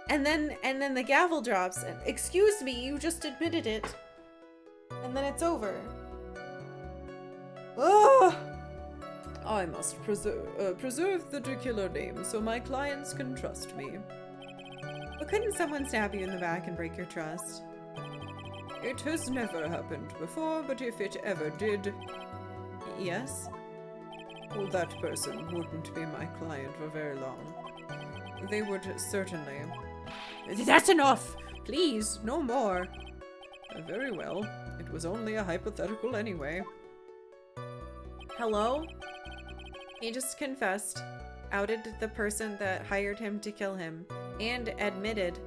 S1: And then the gavel drops and, excuse me, you just admitted it. And then it's over. Ugh!
S3: I must preserve the killer name so my clients can trust me.
S1: But couldn't someone stab you in the back and break your trust?
S3: It has never happened before, but if it ever did...
S1: Yes?
S3: Well, that person wouldn't be my client for very long. They would certainly...
S4: That's enough! Please, no more.
S3: Very well. It was only a hypothetical anyway.
S1: Hello? He just confessed, outed the person that hired him to kill him, and admitted,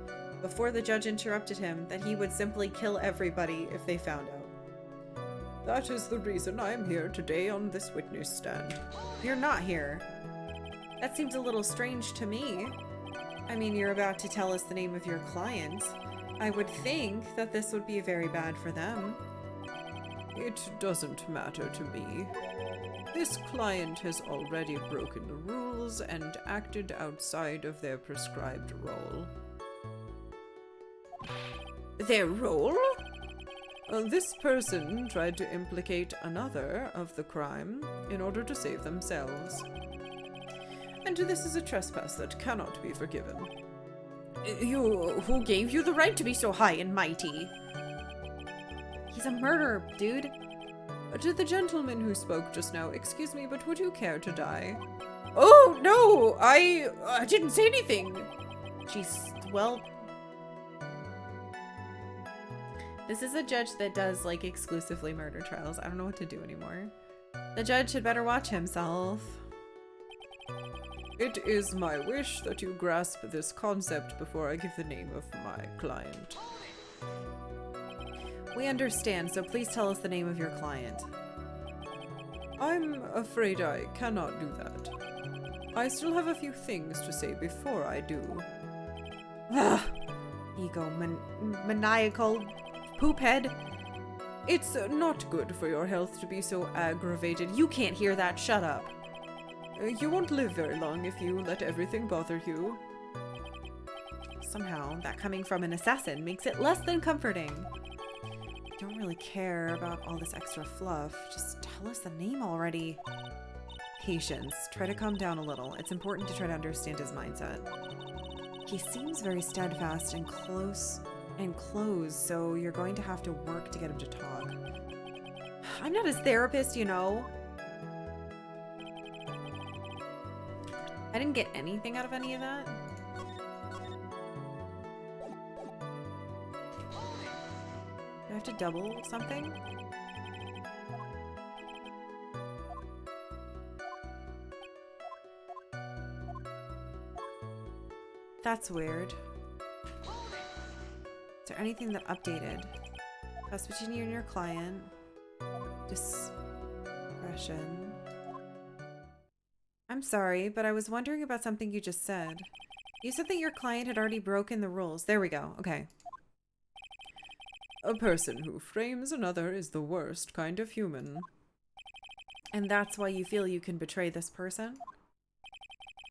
S1: before the judge interrupted him, that he would simply kill everybody if they found out.
S3: That is the reason I am here today on this witness stand.
S1: You're not here. That seems a little strange to me. I mean, you're about to tell us the name of your client. I would think that this would be very bad for them.
S3: It doesn't matter to me. This client has already broken the rules and acted outside of their prescribed role.
S4: Their role?
S3: This person tried to implicate another of the crime in order to save themselves. And this is a trespass that cannot be forgiven.
S4: Who gave you the right to be so high and mighty?
S1: He's a murderer, dude.
S3: To the gentleman who spoke just now, excuse me, but would you care to die?
S4: Oh, no, I didn't say anything.
S1: Jeez, well... This is a judge that does, like, exclusively murder trials. I don't know what to do anymore. The judge had better watch himself.
S3: It is my wish that you grasp this concept before I give the name of my client.
S1: We understand, so please tell us the name of your client.
S3: I'm afraid I cannot do that. I still have a few things to say before I do.
S1: Maniacal poophead.
S3: It's not good for your health to be so aggravated.
S1: You can't hear that, shut up.
S3: You won't live very long if you let everything bother you.
S1: Somehow, that coming from an assassin makes it less than comforting. I don't really care about all this extra fluff. Just tell us the name already. Patience. Try to calm down a little. It's important to try to understand his mindset. He seems very steadfast and closed, so you're going to have to work to get him to talk. I'm not his therapist, you know. I didn't get anything out of any of that. Do I have to double something? That's weird. Is there anything that updated? That's between you and your client. Discretion. I'm sorry, but I was wondering about something you just said. You said that your client had already broken the rules. There we go. Okay.
S3: A person who frames another is the worst kind of human.
S1: And that's why you feel you can betray this person?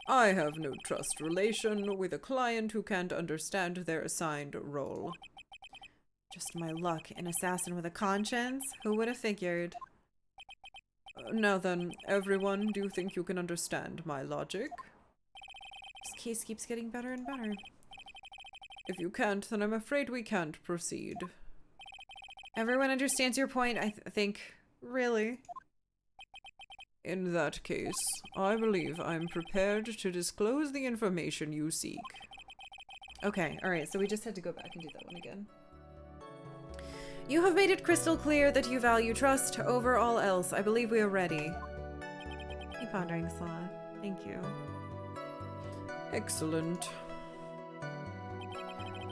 S3: I have no trust relation with a client who can't understand their assigned role.
S1: Just my luck. An assassin with a conscience? Who would have figured?
S3: Now then, everyone, do you think you can understand my logic?
S1: This case keeps getting better and better.
S3: If you can't, then I'm afraid we can't proceed.
S1: Everyone understands your point, I think. Really?
S3: In that case, I believe I'm prepared to disclose the information you seek.
S1: Okay, alright, so we just had to go back and do that one again. You have made it crystal clear that you value trust over all else. I believe we are ready. Keep pondering, Sloth. Thank you.
S3: Excellent.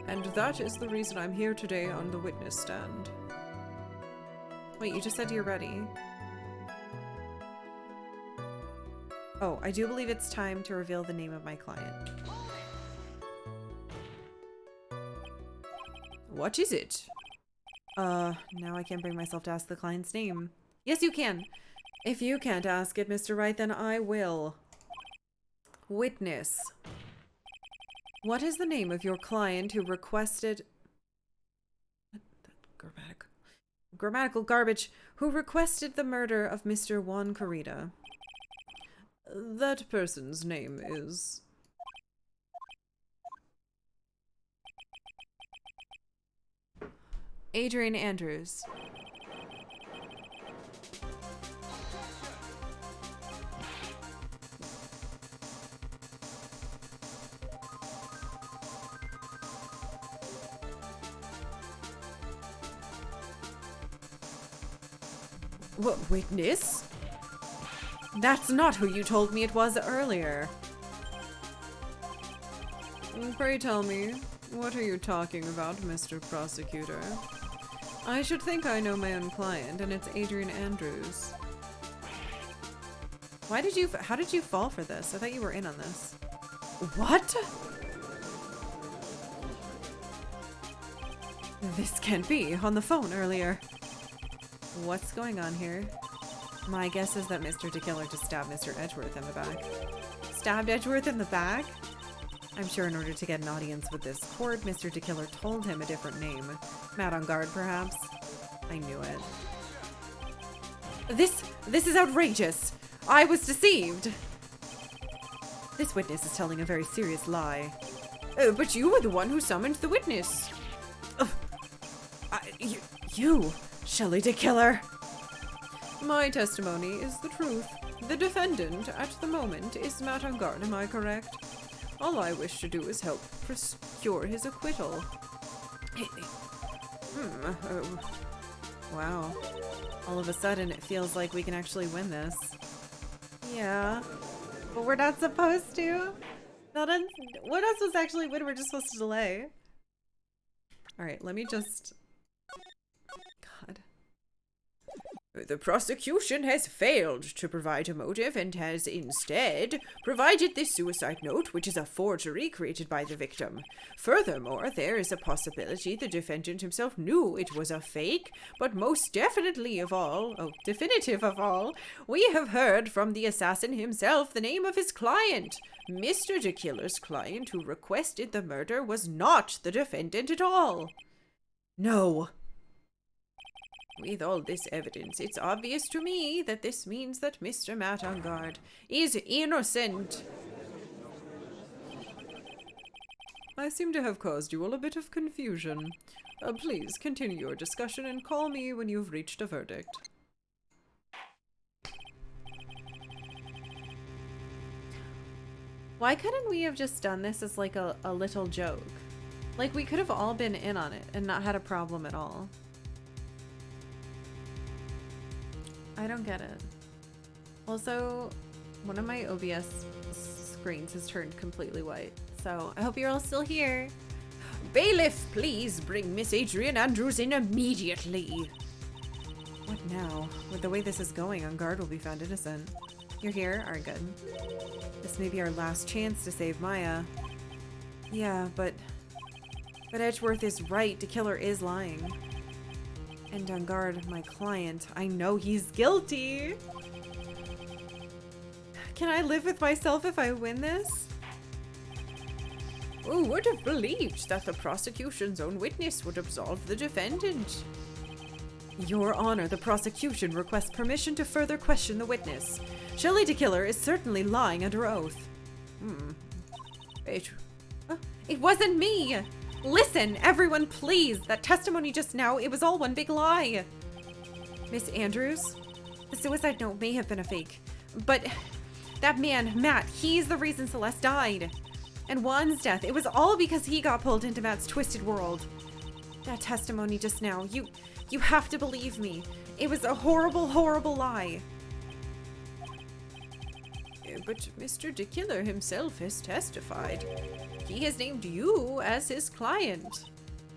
S3: And that is the reason I'm here today on the witness stand.
S1: Wait, you just said you're ready. Oh, I do believe it's time to reveal the name of my client.
S3: What is it?
S1: Now I can't bring myself to ask the client's name. Yes, you can. If you can't ask it, Mr. Wright, then I will. Witness. What is the name of your client who requested... Grammatical garbage. Who requested the murder of Mr. Juan Carita?
S3: That person's name is...
S1: Adrian Andrews.
S3: What, witness?
S1: That's not who you told me it was earlier.
S3: Pray tell me, what are you talking about, Mr. Prosecutor? I should think I know my own client, and it's Adrian Andrews.
S1: How did you fall for this? I thought you were in on this.
S3: What?
S1: This can't be. On the phone earlier. What's going on here? My guess is that Mr. DeKiller just stabbed Mr. Edgeworth in the back. Stabbed Edgeworth in the back? I'm sure in order to get an audience with this court, Mr. DeKiller told him a different name. Mad on guard, perhaps? I knew it. This is outrageous. I was deceived. This witness is telling a very serious lie.
S4: But you were the one who summoned the witness.
S1: You, Shelley the killer. My testimony is the truth. The defendant at the moment is Matt on guard, am I correct? All I wish to do is help procure his acquittal. Wow. All of a sudden, it feels like we can actually win this. Yeah. But we're not supposed to. We're not supposed to actually win, we're just supposed to delay. Alright, let me just... God.
S4: The prosecution has failed to provide a motive and has instead provided this suicide note, which is a forgery created by the victim. Furthermore, there is a possibility the defendant himself knew it was a fake, but most definitive of all, we have heard from the assassin himself the name of his client. Mr. the killer's client who requested the murder was not the defendant at all.
S1: No.
S4: With all this evidence, it's obvious to me that this means that Mr. Matt on guard is innocent.
S1: I seem to have caused you all a bit of confusion. Please continue your discussion and call me when you've reached a verdict. Why couldn't we have just done this as like a little joke? Like we could have all been in on it and not had a problem at all. I don't get it. Also, one of my OBS screens has turned completely white. So I hope you're all still here.
S4: Bailiff, please bring Miss Adrian Andrews in immediately.
S1: What now? With the way this is going, On Guard will be found innocent. You're here? Alright, good. This may be our last chance to save Maya. Yeah, but Edgeworth is right. The killer is lying. And On Guard, my client, I know he's guilty. Can I live with myself if I win this?
S4: Who would have believed that the prosecution's own witness would absolve the defendant?
S1: Your Honor, the prosecution requests permission to further question the witness. Shelley the killer is certainly lying under oath. It wasn't me! Listen, everyone, please! That testimony just now, it was all one big lie! Miss Andrews? The suicide note may have been a fake, but that man, Matt, he's the reason Celeste died. And Juan's death, it was all because he got pulled into Matt's twisted world. That testimony just now, you have to believe me. It was a horrible, horrible lie.
S4: But Mr. the killer himself has testified. He has named you as his client.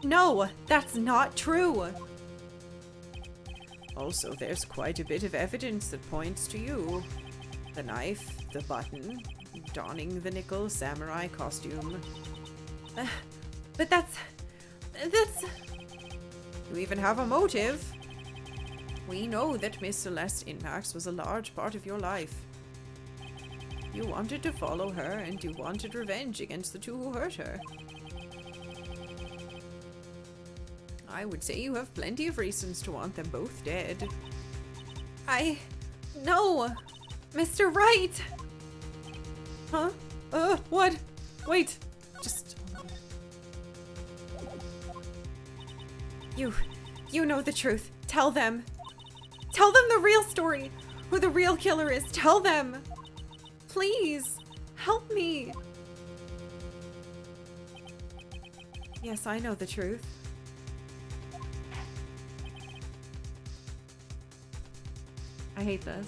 S1: No, that's not true.
S4: Also, there's quite a bit of evidence that points to you. The knife, the button, donning the nickel samurai costume.
S1: But that's...
S4: You even have a motive. We know that Miss Celeste Inmax was a large part of your life. You wanted to follow her, and you wanted revenge against the two who hurt her. I would say you have plenty of reasons to want them both dead.
S1: No! Mr. Wright! Huh? What? Wait. Just... You know the truth. Tell them. Tell them the real story. Who the real killer is. Tell them. Please. Help me. Yes, I know the truth. I hate this.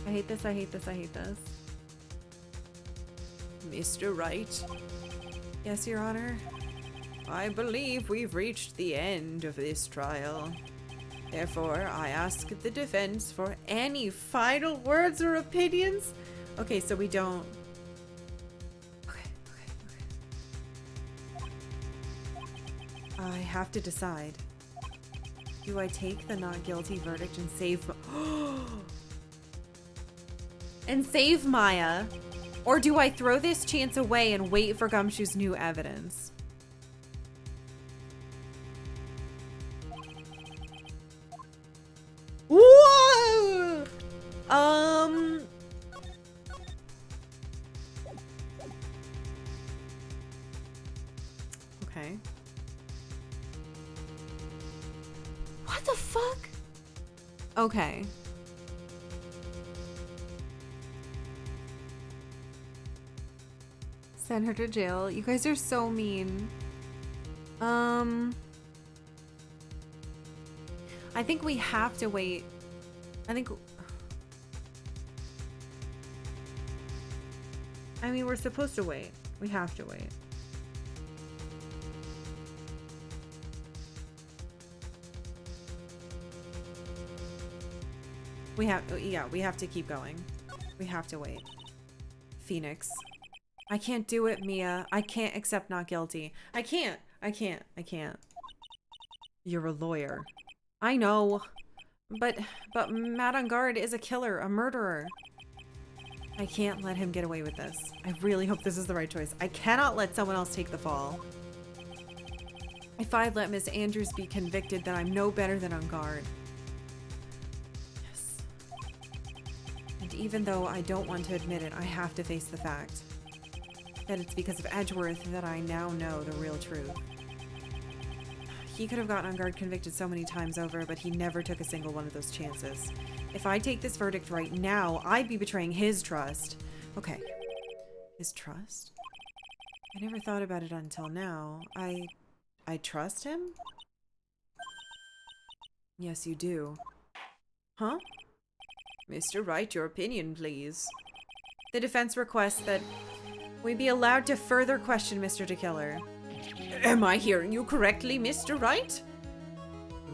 S1: I hate this, I hate this, I hate this.
S4: Mr. Wright.
S1: Yes, Your Honor.
S4: I believe we've reached the end of this trial. Therefore, I ask the defense for
S1: Any final words or opinions? Okay, so we don't... Okay. I have to decide. Do I take the not guilty verdict and save... and save Maya? Or do I throw this chance away and wait for Gumshoe's new evidence? Okay.
S5: What the fuck?
S1: Okay. Send her to jail. You guys are so mean. I think we have to wait. I mean, we're supposed to wait. We have to wait. We have to keep going. We have to wait. Phoenix. I can't do it, Mia. I can't accept not guilty. I can't. You're a lawyer. I know. But Matt on guard is a killer, a murderer. I can't let him get away with this. I really hope this is the right choice. I cannot let someone else take the fall. If I let Miss Andrews be convicted, then I'm no better than on guard. Yes. And even though I don't want to admit it, I have to face the fact that it's because of Edgeworth that I now know the real truth. He could have gotten on guard convicted so many times over, but he never took a single one of those chances. If I take this verdict right now, I'd be betraying his trust. Okay. His trust? I never thought about it until now. I trust him? Yes, you do. Huh?
S4: Mr. Wright, your opinion, please.
S1: The defense requests that we be allowed to further question Mr. DeKiller.
S4: Am I hearing you correctly, Mr. Wright?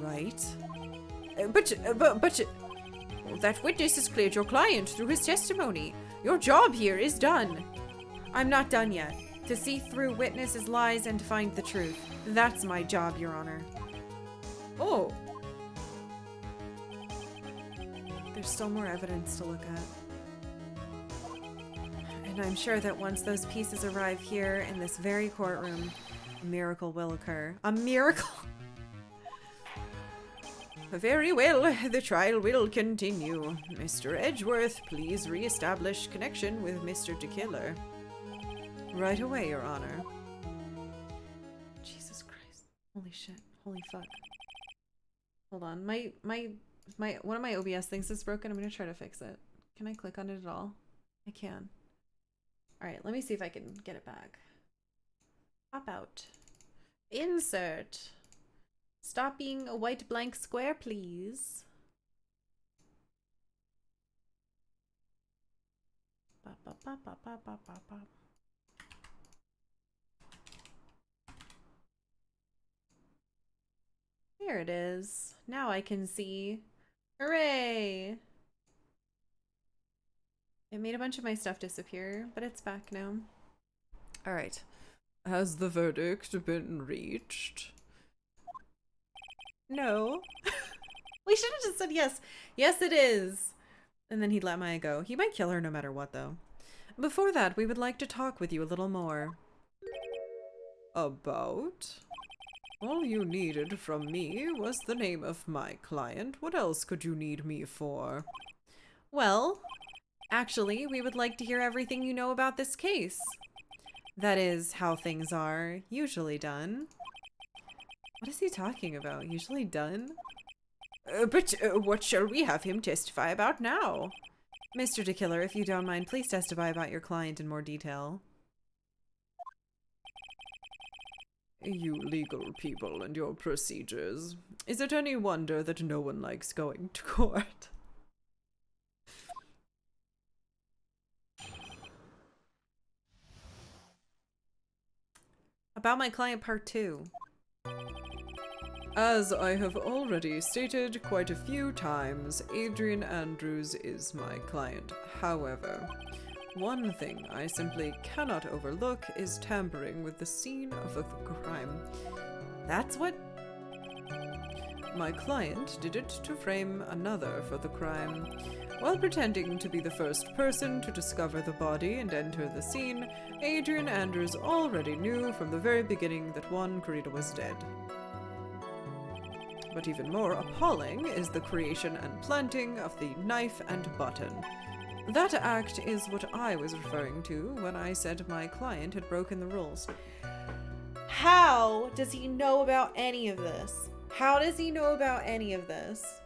S1: Right?
S4: But that witness has cleared your client through his testimony. Your job here is done.
S1: I'm not done yet. To see through witnesses' lies and to find the truth. That's my job, Your Honor.
S4: Oh.
S1: There's still more evidence to look at. And I'm sure that once those pieces arrive here in this very courtroom, a miracle will occur. A miracle?
S4: Very well, the trial will continue. Mr. Edgeworth, please re-establish connection with Mr. DeKiller.
S1: Right away, Your Honor. Jesus Christ. Holy shit. Holy fuck. Hold on. My one of my OBS things is broken. I'm gonna try to fix it. Can I click on it at all? I can. Alright, let me see if I can get it back. Pop out. Insert. Stop being a white blank square, please. Bop, bop, bop, bop, bop, bop, bop, bop. There it is. Now I can see. Hooray! It made a bunch of my stuff disappear, but it's back now.
S3: Alright. Has the verdict been reached?
S1: No. We should have just said yes. Yes, it is. And then he'd let Maya go. He might kill her no matter what, though. Before that, we would like to talk with you a little more.
S3: About? All you needed from me was the name of my client. What else could you need me for?
S1: Well, actually, we would like to hear everything you know about this case. That is how things are usually done. What is he talking about? Usually done?
S4: But what shall we have him testify about now?
S1: Mr. DeKiller, if you don't mind, please testify about your client in more detail.
S3: You legal people and your procedures. Is it any wonder that no one likes going to court?
S1: About my client part 2.
S3: As I have already stated quite a few times, Adrian Andrews is my client. However, one thing I simply cannot overlook is tampering with the scene of a crime.
S1: That's what?
S3: My client did it to frame another for the crime. While pretending to be the first person to discover the body and enter the scene, Adrian Andrews already knew from the very beginning that Juan Corrida was dead. But even more appalling is the creation and planting of the knife and button. That act is what I was referring to when I said my client had broken the rules.
S1: How does he know about any of this? How does he know about any of this?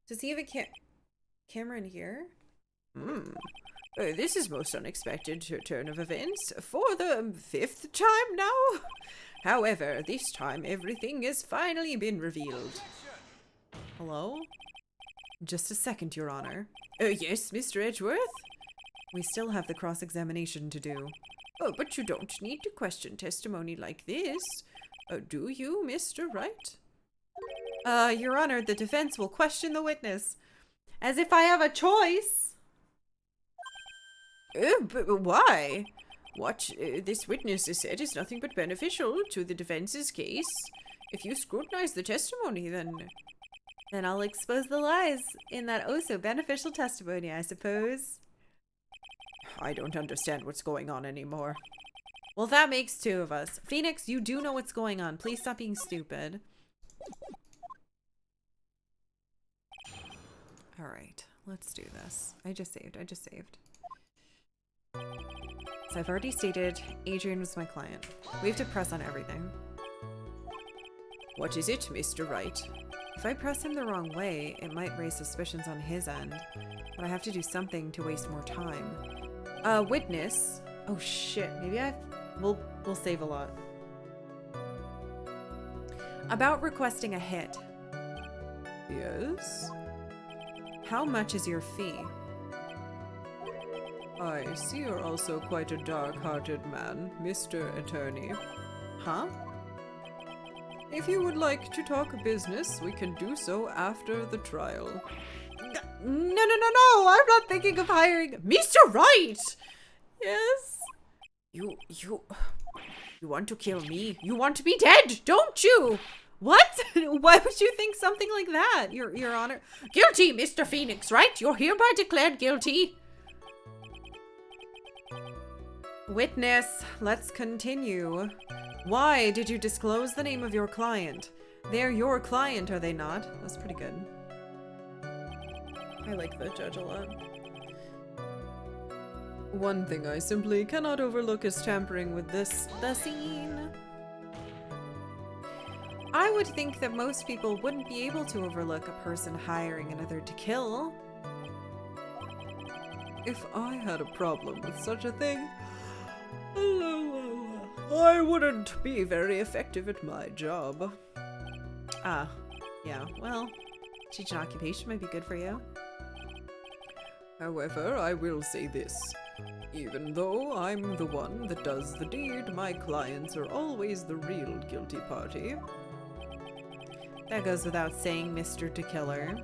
S1: Does he have a camera in here?
S4: This is most unexpected turn of events for the 5th time now. However, this time everything has finally been revealed.
S1: Hello?
S3: Just a second, Your Honor.
S4: Yes, Mr. Edgeworth?
S3: We still have the cross-examination to do.
S4: Oh, but you don't need to question testimony like this. Do you, Mr. Wright?
S1: Your Honor, the defense will question the witness. As if I have a choice!
S4: But why? What this witness has said is nothing but beneficial to the defense's case. If you scrutinize the testimony, then
S1: I'll expose the lies in that oh-so-beneficial testimony, I suppose.
S4: I don't understand what's going on anymore.
S1: Well, that makes two of us. Phoenix, you do know what's going on. Please stop being stupid. Alright, let's do this. I just saved. So I've already stated Adrian was my client. We have to press on everything.
S4: What is it, Mr. Wright?
S1: If I press him the wrong way, it might raise suspicions on his end. But I have to do something to waste more time. Witness. Oh shit, maybe we'll save a lot. About requesting a hit.
S3: Yes?
S1: How much is your fee?
S3: I see you're also quite a dark-hearted man, Mr. Attorney.
S1: Huh?
S3: If you would like to talk business, we can do so after the trial.
S1: No, I'm not thinking of hiring
S4: Mr. Wright!
S1: Yes?
S4: You want to kill me? You want me dead, don't you?
S1: What? Why would you think something like that, Your Honor?
S4: Guilty, Mr. Phoenix, Wright? You're hereby declared guilty.
S1: Witness, let's continue. Why did you disclose the name of your client? They're your client, are they not? That's pretty good. I like the judge a lot.
S3: One thing I simply cannot overlook is tampering with
S1: the scene. I would think that most people wouldn't be able to overlook a person hiring another to kill.
S3: If I had a problem with such a thing, I wouldn't be very effective at my job.
S1: Ah, yeah, well, teach an occupation might be good for you.
S3: However, I will say this. Even though I'm the one that does the deed, my clients are always the real guilty party.
S1: That goes without saying, Mr. Dekiller.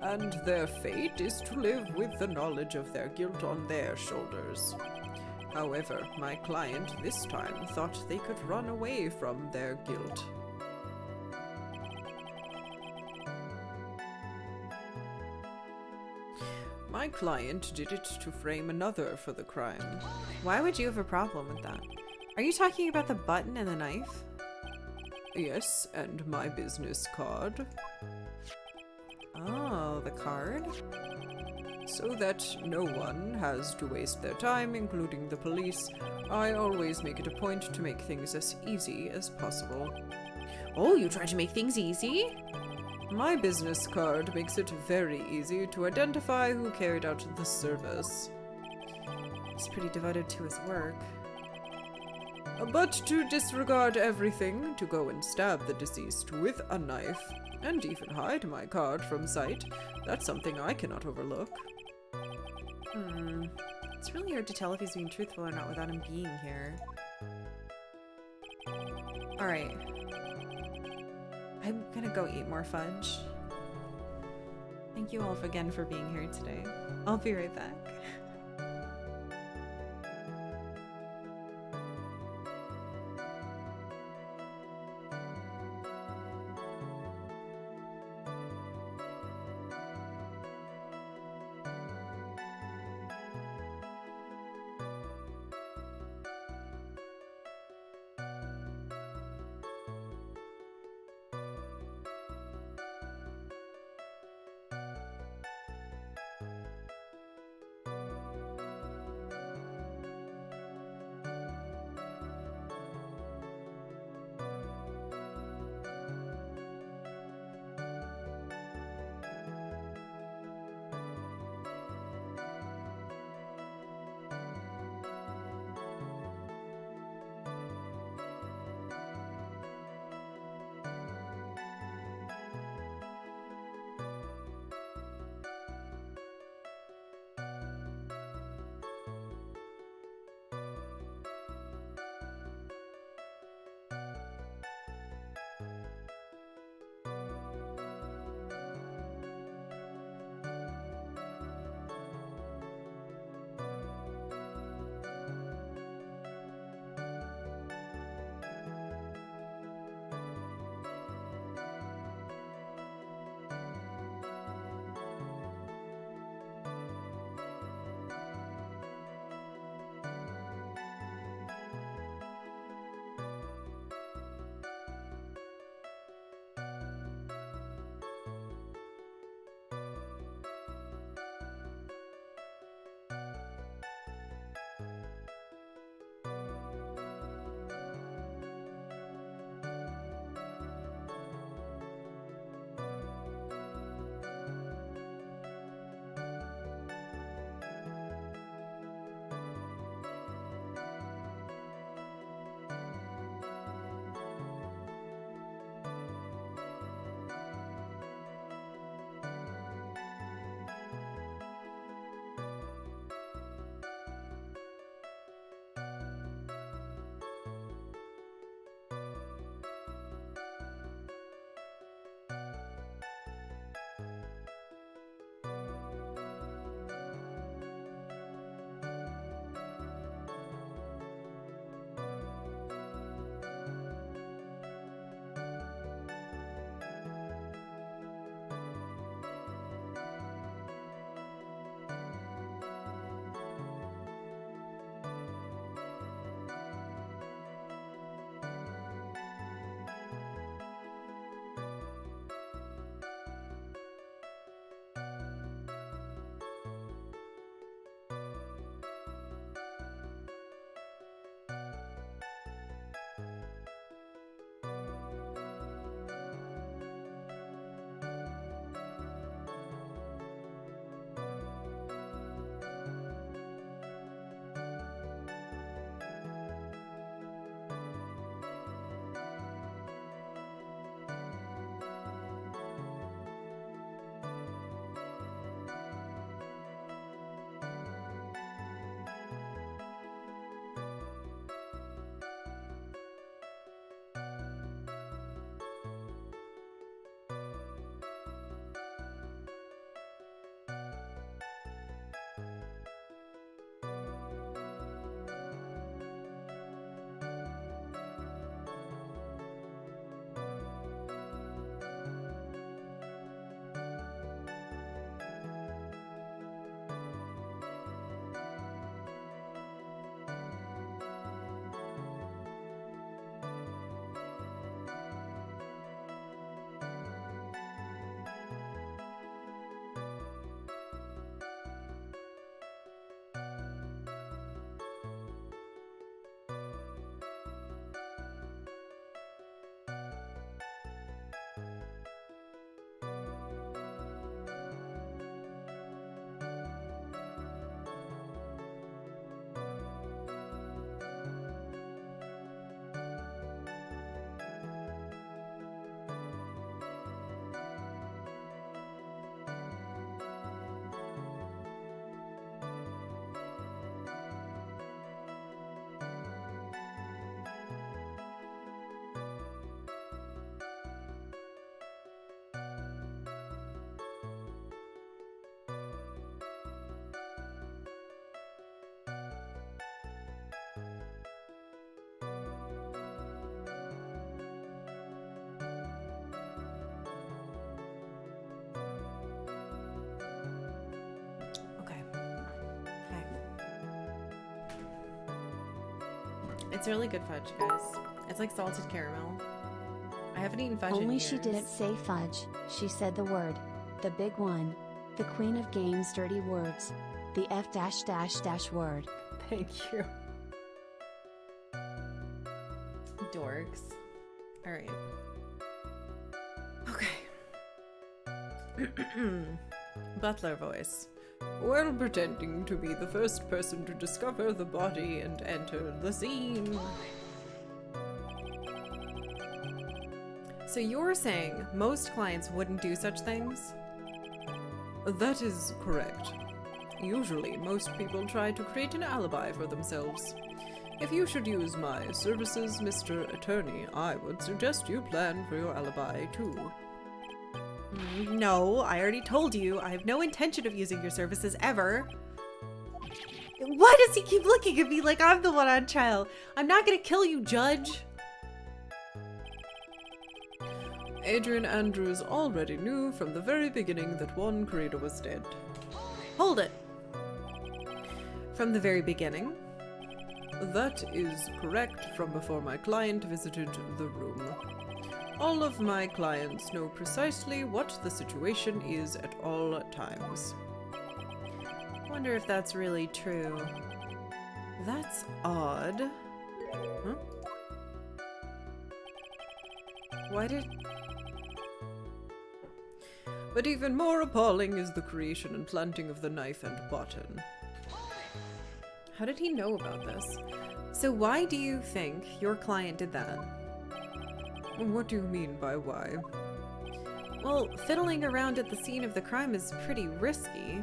S3: And their fate is to live with the knowledge of their guilt on their shoulders. However, my client this time thought they could run away from their guilt. My client did it to frame another for the crime.
S1: Why would you have a problem with that? Are you talking about the button and the knife?
S3: Yes, and my business card.
S1: Oh, the card?
S3: So that no one has to waste their time, including the police, I always make it a point to make things as easy as possible.
S1: Oh, you try to make things easy?
S3: My business card makes it very easy to identify who carried out the service.
S1: He's pretty devoted to his work.
S3: But to disregard everything, to go and stab the deceased with a knife, and even hide my card from sight, that's something I cannot overlook.
S1: It's really hard to tell if he's being truthful or not without him being here. Alright. I'm gonna go eat more fudge. Thank you all again for being here today. I'll be right back. It's really good fudge, guys. It's like salted caramel. I haven't eaten fudge in
S2: Only
S1: years.
S2: she didn't say fudge, she said the word. The big one. The queen of games' dirty words. The F dash dash dash word.
S1: Thank you. Dorks. Alright. Okay. Butler voice.
S3: While pretending to be the first person to discover the body and enter the scene.
S1: So you're saying most clients wouldn't do such things?
S3: That is correct. Usually, most people try to create an alibi for themselves. If you should use my services, Mr. Attorney, I would suggest you plan for your alibi too.
S1: No, I already told you. I have no intention of using your services ever. Why does he keep looking at me like I'm the one on trial? I'm not gonna kill you, Judge.
S3: Adrian Andrews already knew from the very beginning that Juan Corrido was dead.
S1: Hold it. From the very beginning?
S3: That is correct from before my client visited the room. All of my clients know precisely what the situation is at all times.
S1: Wonder if that's really true. That's odd. Huh? Why did...
S3: But even more appalling is the creation and planting of the knife and button.
S1: How did he know about this? So why do you think your client did that?
S3: What do you mean by why?
S1: Well, fiddling around at the scene of the crime is pretty risky.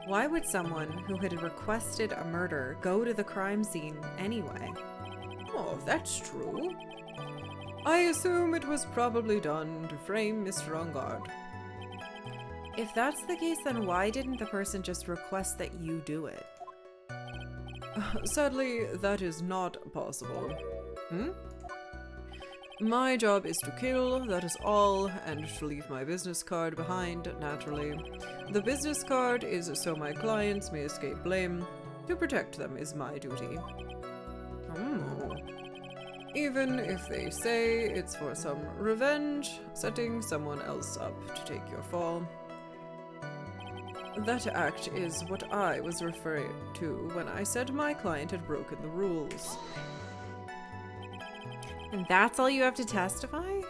S1: Why would someone who had requested a murder go to the crime scene anyway?
S3: Oh, that's true. I assume it was probably done to frame Mr. Ongard.
S1: If that's the case, then why didn't the person just request that you do it?
S3: Sadly, that is not possible. My job is to kill, that is all, and to leave my business card behind, naturally. The business card is so my clients may escape blame. To protect them is my duty. Even if they say it's for some revenge, setting someone else up to take your fall. That act is what I was referring to when I said my client had broken the rules.
S1: And that's all you have to testify?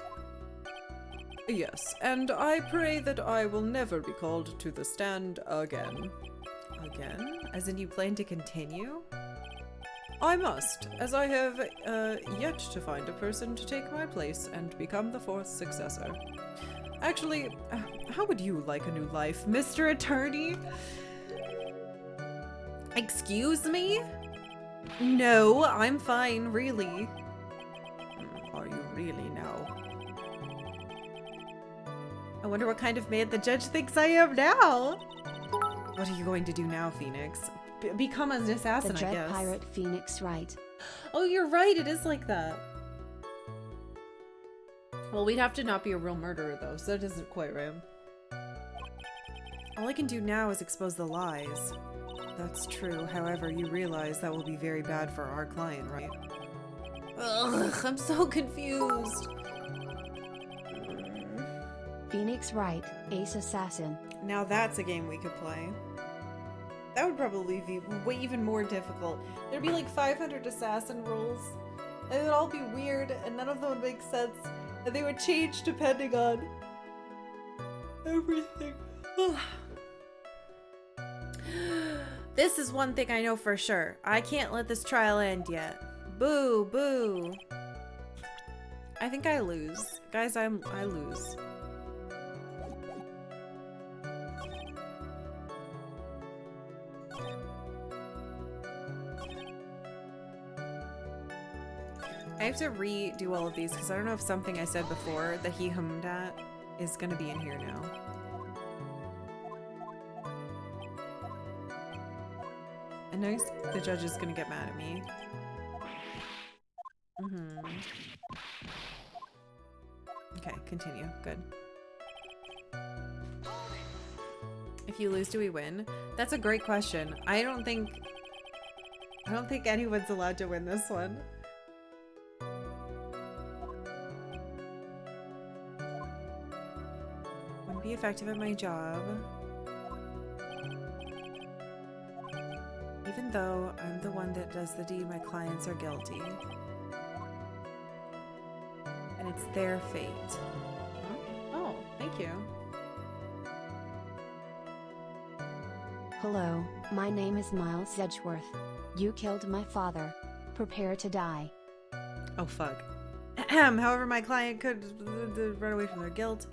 S3: Yes, and I pray that I will never be called to the stand again.
S1: Again? As in you plan to continue?
S3: I must, as I have yet to find a person to take my place and become the fourth successor. Actually, how would you like a new life,
S1: Mr. Attorney? Excuse me? No, I'm fine, really.
S3: Are you really now?
S1: I wonder what kind of man the judge thinks I am now. What are you going to do now, Phoenix? Become an assassin,
S2: The
S1: I
S2: dread
S1: guess.
S2: pirate Phoenix Wright.
S1: Oh, you're right. It is like that. Well, we'd have to not be a real murderer, though, so that isn't quite right. All I can do now is expose the lies. That's true. However, you realize that will be very bad for our client, right? Ugh, I'm so confused.
S2: Phoenix Wright, Ace Assassin.
S1: Now that's a game we could play. That would probably be way even more difficult. There'd be like 500 assassin rules. And it would all be weird, and none of them would make sense. And they would change depending on everything. This is one thing I know for sure. I can't let this trial end yet. Boo, boo. I think I lose. Guys, I lose. I have to redo all of these because I don't know if something I said before that he hummed at is going to be in here now. And now the judge is going to get mad at me. Okay, continue. Good. If you lose, do we win? That's a great question. I don't think... I don't think anyone's allowed to win this one. Wouldn't be effective at my job. Even though I'm the one that does the deed, my clients are guilty. And it's their fate. Huh? Oh, thank you.
S2: Hello, my name is Miles Edgeworth. You killed my father. Prepare to die.
S1: Oh, fuck. However, my client could run away from their guilt.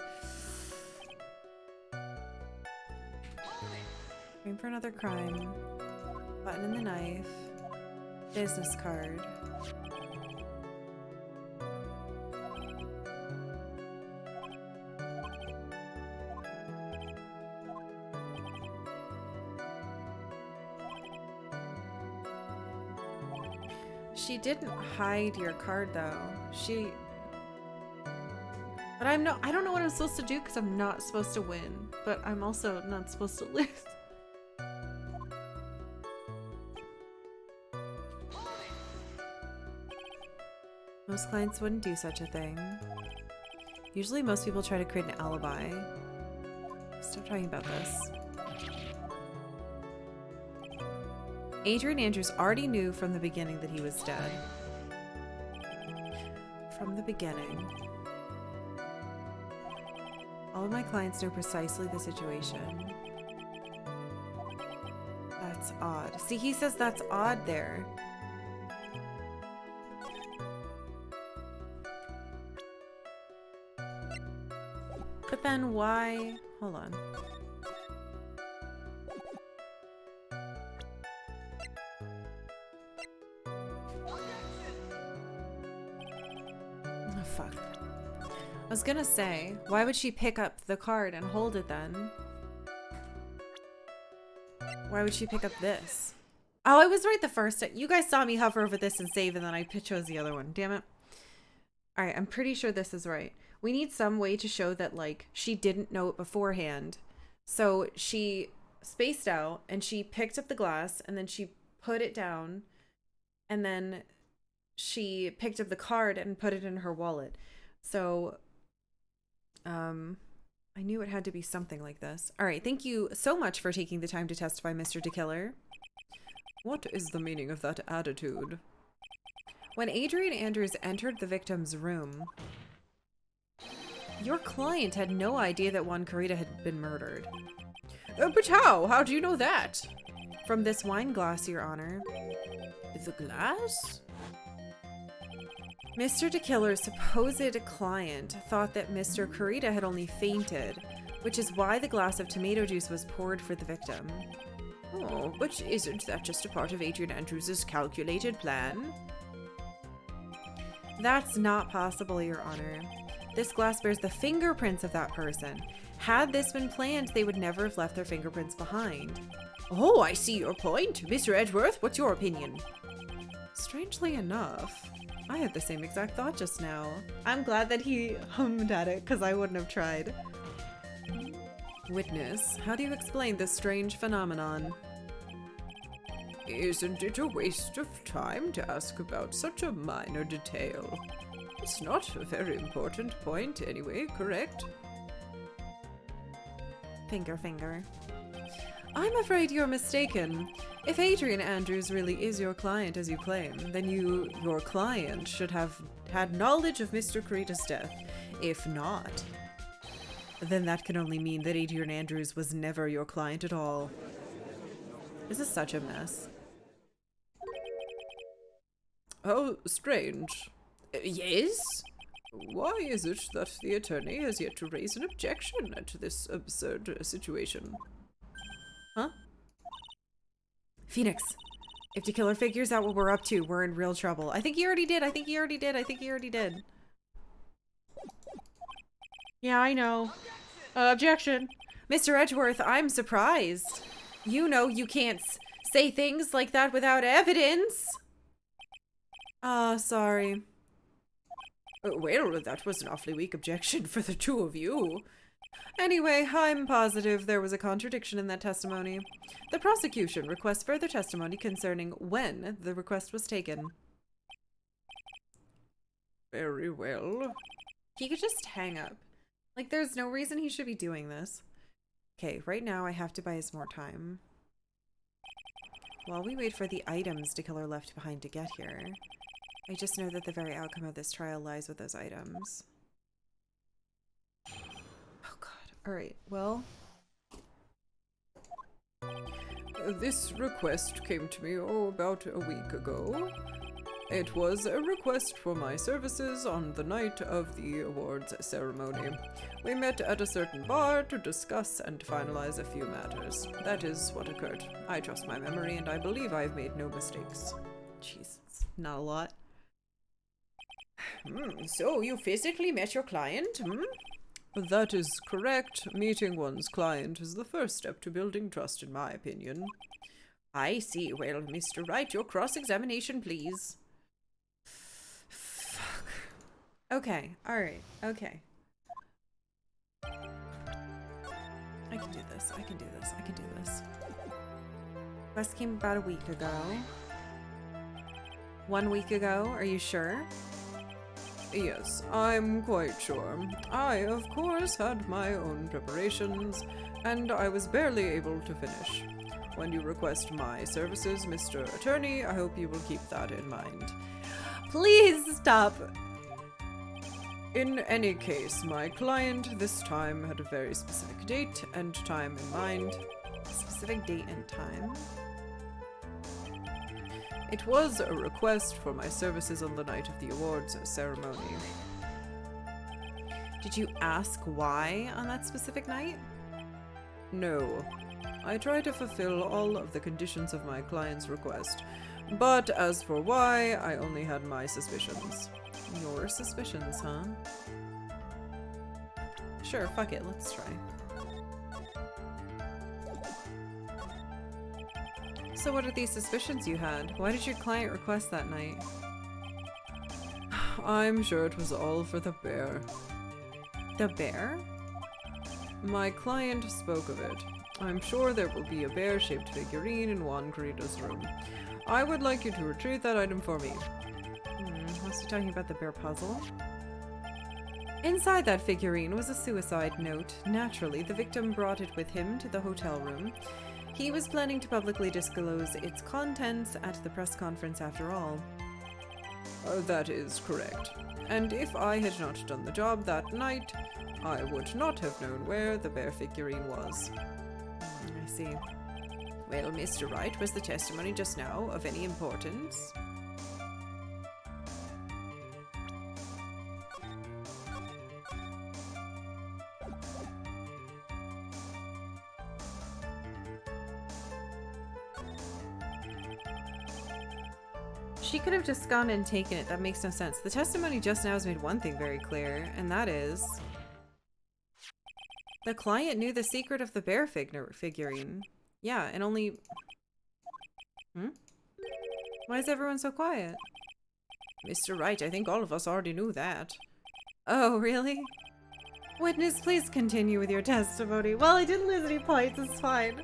S1: Aim for another crime. Button in the knife. Business card. She didn't hide your card though. But I don't know what I'm supposed to do because I'm not supposed to win. But I'm also not supposed to lose. Most clients wouldn't do such a thing. Usually most people try to create an alibi. Stop talking about this. Adrian Andrews already knew from the beginning that he was dead. From the beginning. All of my clients know precisely the situation. That's odd. See, he says that's odd there. But then why? Hold on. Oh, fuck. I was gonna say, why would she pick up the card and hold it then? Why would she pick up this? Oh, I was right the first time. You guys saw me hover over this and save, and then I chose the other one. Damn it. Alright, I'm pretty sure this is right. We need some way to show that, like, she didn't know it beforehand. So she spaced out, and she picked up the glass, and then she put it down, and then she picked up the card and put it in her wallet. So, I knew it had to be something like this. All right, thank you so much for taking the time to testify, Mr. DeKiller.
S3: What is the meaning of that attitude?
S1: When Adrian Andrews entered the victim's room, your client had no idea that Juan Carita had been murdered.
S3: But how? How do you know that?
S1: From this wine glass, Your Honor.
S3: The glass?
S1: Mr. DeKiller's supposed client thought that Mr. Carita had only fainted, which is why the glass of tomato juice was poured for the victim.
S3: Oh, but isn't that just a part of Adrian Andrews' calculated plan?
S1: That's not possible, Your Honor. This glass bears the fingerprints of that person. Had this been planned, they would never have left their fingerprints behind.
S3: Oh, I see your point. Mr. Edgeworth, what's your opinion?
S1: Strangely enough, I had the same exact thought just now. I'm glad that he hummed at it, because I wouldn't have tried. Witness, how do you explain this strange phenomenon?
S3: Isn't it a waste of time to ask about such a minor detail? It's not a very important point anyway, correct?
S1: Finger. I'm afraid you're mistaken. If Adrian Andrews really is your client as you claim, then your client should have had knowledge of Mr. Carita's death. If not, then that can only mean that Adrian Andrews was never your client at all. This is such a mess.
S3: How strange. Yes? Why is it that the attorney has yet to raise an objection to this absurd situation?
S1: Huh? Phoenix, if DeKiller figures out what we're up to, we're in real trouble. I think he already did. Yeah, I know. Objection. Mr. Edgeworth, I'm surprised. You know you can't say things like that without evidence. Sorry.
S3: Well, that was an awfully weak objection for the two of you.
S1: Anyway, I'm positive there was a contradiction in that testimony. The prosecution requests further testimony concerning when the request was taken.
S3: Very well.
S1: He could just hang up. Like, there's no reason he should be doing this. Okay, right now I have to buy us more time. While we wait for the items the killer left behind to get here, I just know that the very outcome of this trial lies with those items. Oh god. Alright, well...
S3: This request came to me, about a week ago. It was a request for my services on the night of the awards ceremony. We met at a certain bar to discuss and finalize a few matters. That is what occurred. I trust my memory and I believe I've made no mistakes.
S1: Jeez, it's not a lot.
S4: So you physically met your client,
S3: That is correct. Meeting one's client is the first step to building trust, in my opinion.
S4: I see. Well, Mr. Wright, your cross-examination, please.
S1: Fuck. Okay, alright, okay. I can do this, I can do this, I can do this. Quest came about a week ago. 1 week ago, are you sure?
S3: Yes, I'm quite sure. I, of course, had my own preparations, and I was barely able to finish. When you request my services, Mr. Attorney, I hope you will keep that in mind.
S1: Please stop!
S3: In any case, my client this time had a very specific date and time in mind.
S1: Specific date and time?
S3: It was a request for my services on the night of the awards ceremony.
S1: Did you ask why on that specific night?
S3: No. I tried to fulfill all of the conditions of my client's request, but as for why, I only had my suspicions.
S1: Your suspicions, huh? Sure, fuck it, let's try. So what are these suspicions you had? Why did your client request that night?
S3: I'm sure it was all for the bear.
S1: The bear?
S3: My client spoke of it. I'm sure there will be a bear-shaped figurine in Juan Carito's room. I would like you to retrieve that item for me.
S1: Was he talking about the bear puzzle? Inside that figurine was a suicide note. Naturally, the victim brought it with him to the hotel room. He was planning to publicly disclose its contents at the press conference after all.
S3: That is correct. And if I had not done the job that night, I would not have known where the bear figurine was.
S1: I see.
S4: Well, Mr. Wright, was the testimony just now of any importance?
S1: She could have just gone and taken it. That makes no sense. The testimony just now has made one thing very clear, and that is... the client knew the secret of the bear figurine. Yeah, and only... Why is everyone so quiet?
S4: Mr. Wright, I think all of us already knew that.
S1: Oh, really? Witness, please continue with your testimony. Well, I didn't lose any points, it's fine.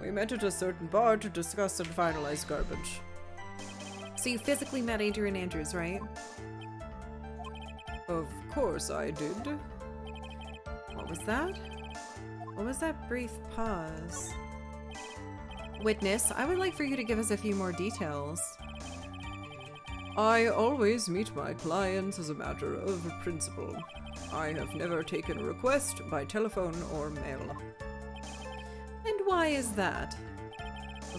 S3: We met at a certain bar to discuss and finalize garbage.
S1: So you physically met Adrian Andrews, right?
S3: Of course I did.
S1: What was that? What was that brief pause? Witness, I would like for you to give us a few more details.
S3: I always meet my clients as a matter of principle. I have never taken a request by telephone or mail.
S1: And why is that?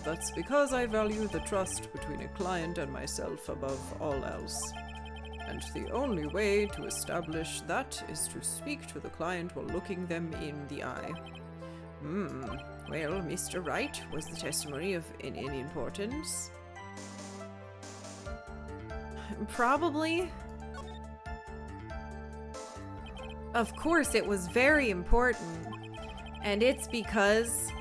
S3: That's because I value the trust between a client and myself above all else. And the only way to establish that is to speak to the client while looking them in the eye.
S4: Well, Mr. Wright, was the testimony of any importance?
S1: Probably. Of course, it was very important. And it's because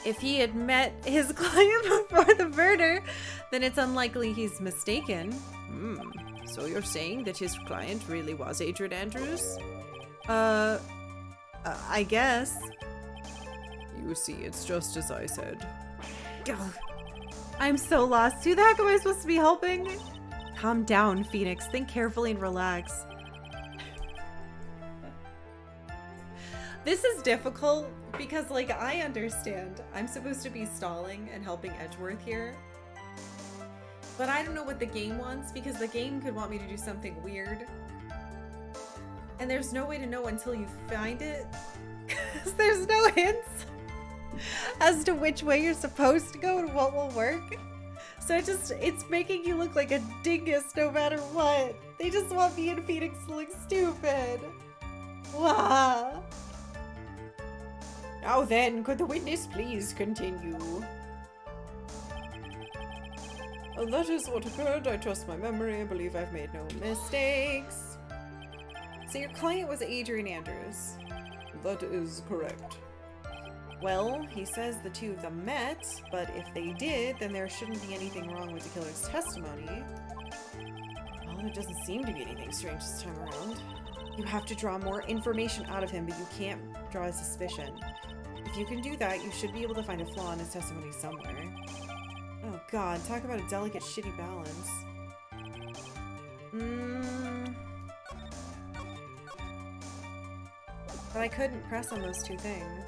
S1: if he had met his client before the murder, then it's unlikely he's mistaken.
S4: So you're saying that his client really was Adrian Andrews?
S1: I guess.
S3: You see, it's just as I said.
S1: Ugh. I'm so lost. Who the heck am I supposed to be helping? Calm down, Phoenix. Think carefully and relax. This is difficult because, like, I understand I'm supposed to be stalling and helping Edgeworth here. But I don't know what the game wants because the game could want me to do something weird. And there's no way to know until you find it. Because there's no hints as to which way you're supposed to go and what will work. So it's making you look like a dingus no matter what. They just want me and Phoenix to look stupid. Wow.
S4: Now then, could the witness please continue?
S3: Well, that is what occurred. I trust my memory. I believe I've made no mistakes.
S1: So your client was Adrian Andrews.
S3: That is correct.
S1: Well, he says the two of them met, but if they did, then there shouldn't be anything wrong with the killer's testimony. Well, there doesn't seem to be anything strange this time around. You have to draw more information out of him, but you can't draw a suspicion. If you can do that, you should be able to find a flaw in his testimony somewhere. Oh god, talk about a delicate, shitty balance. But I couldn't press on those two things.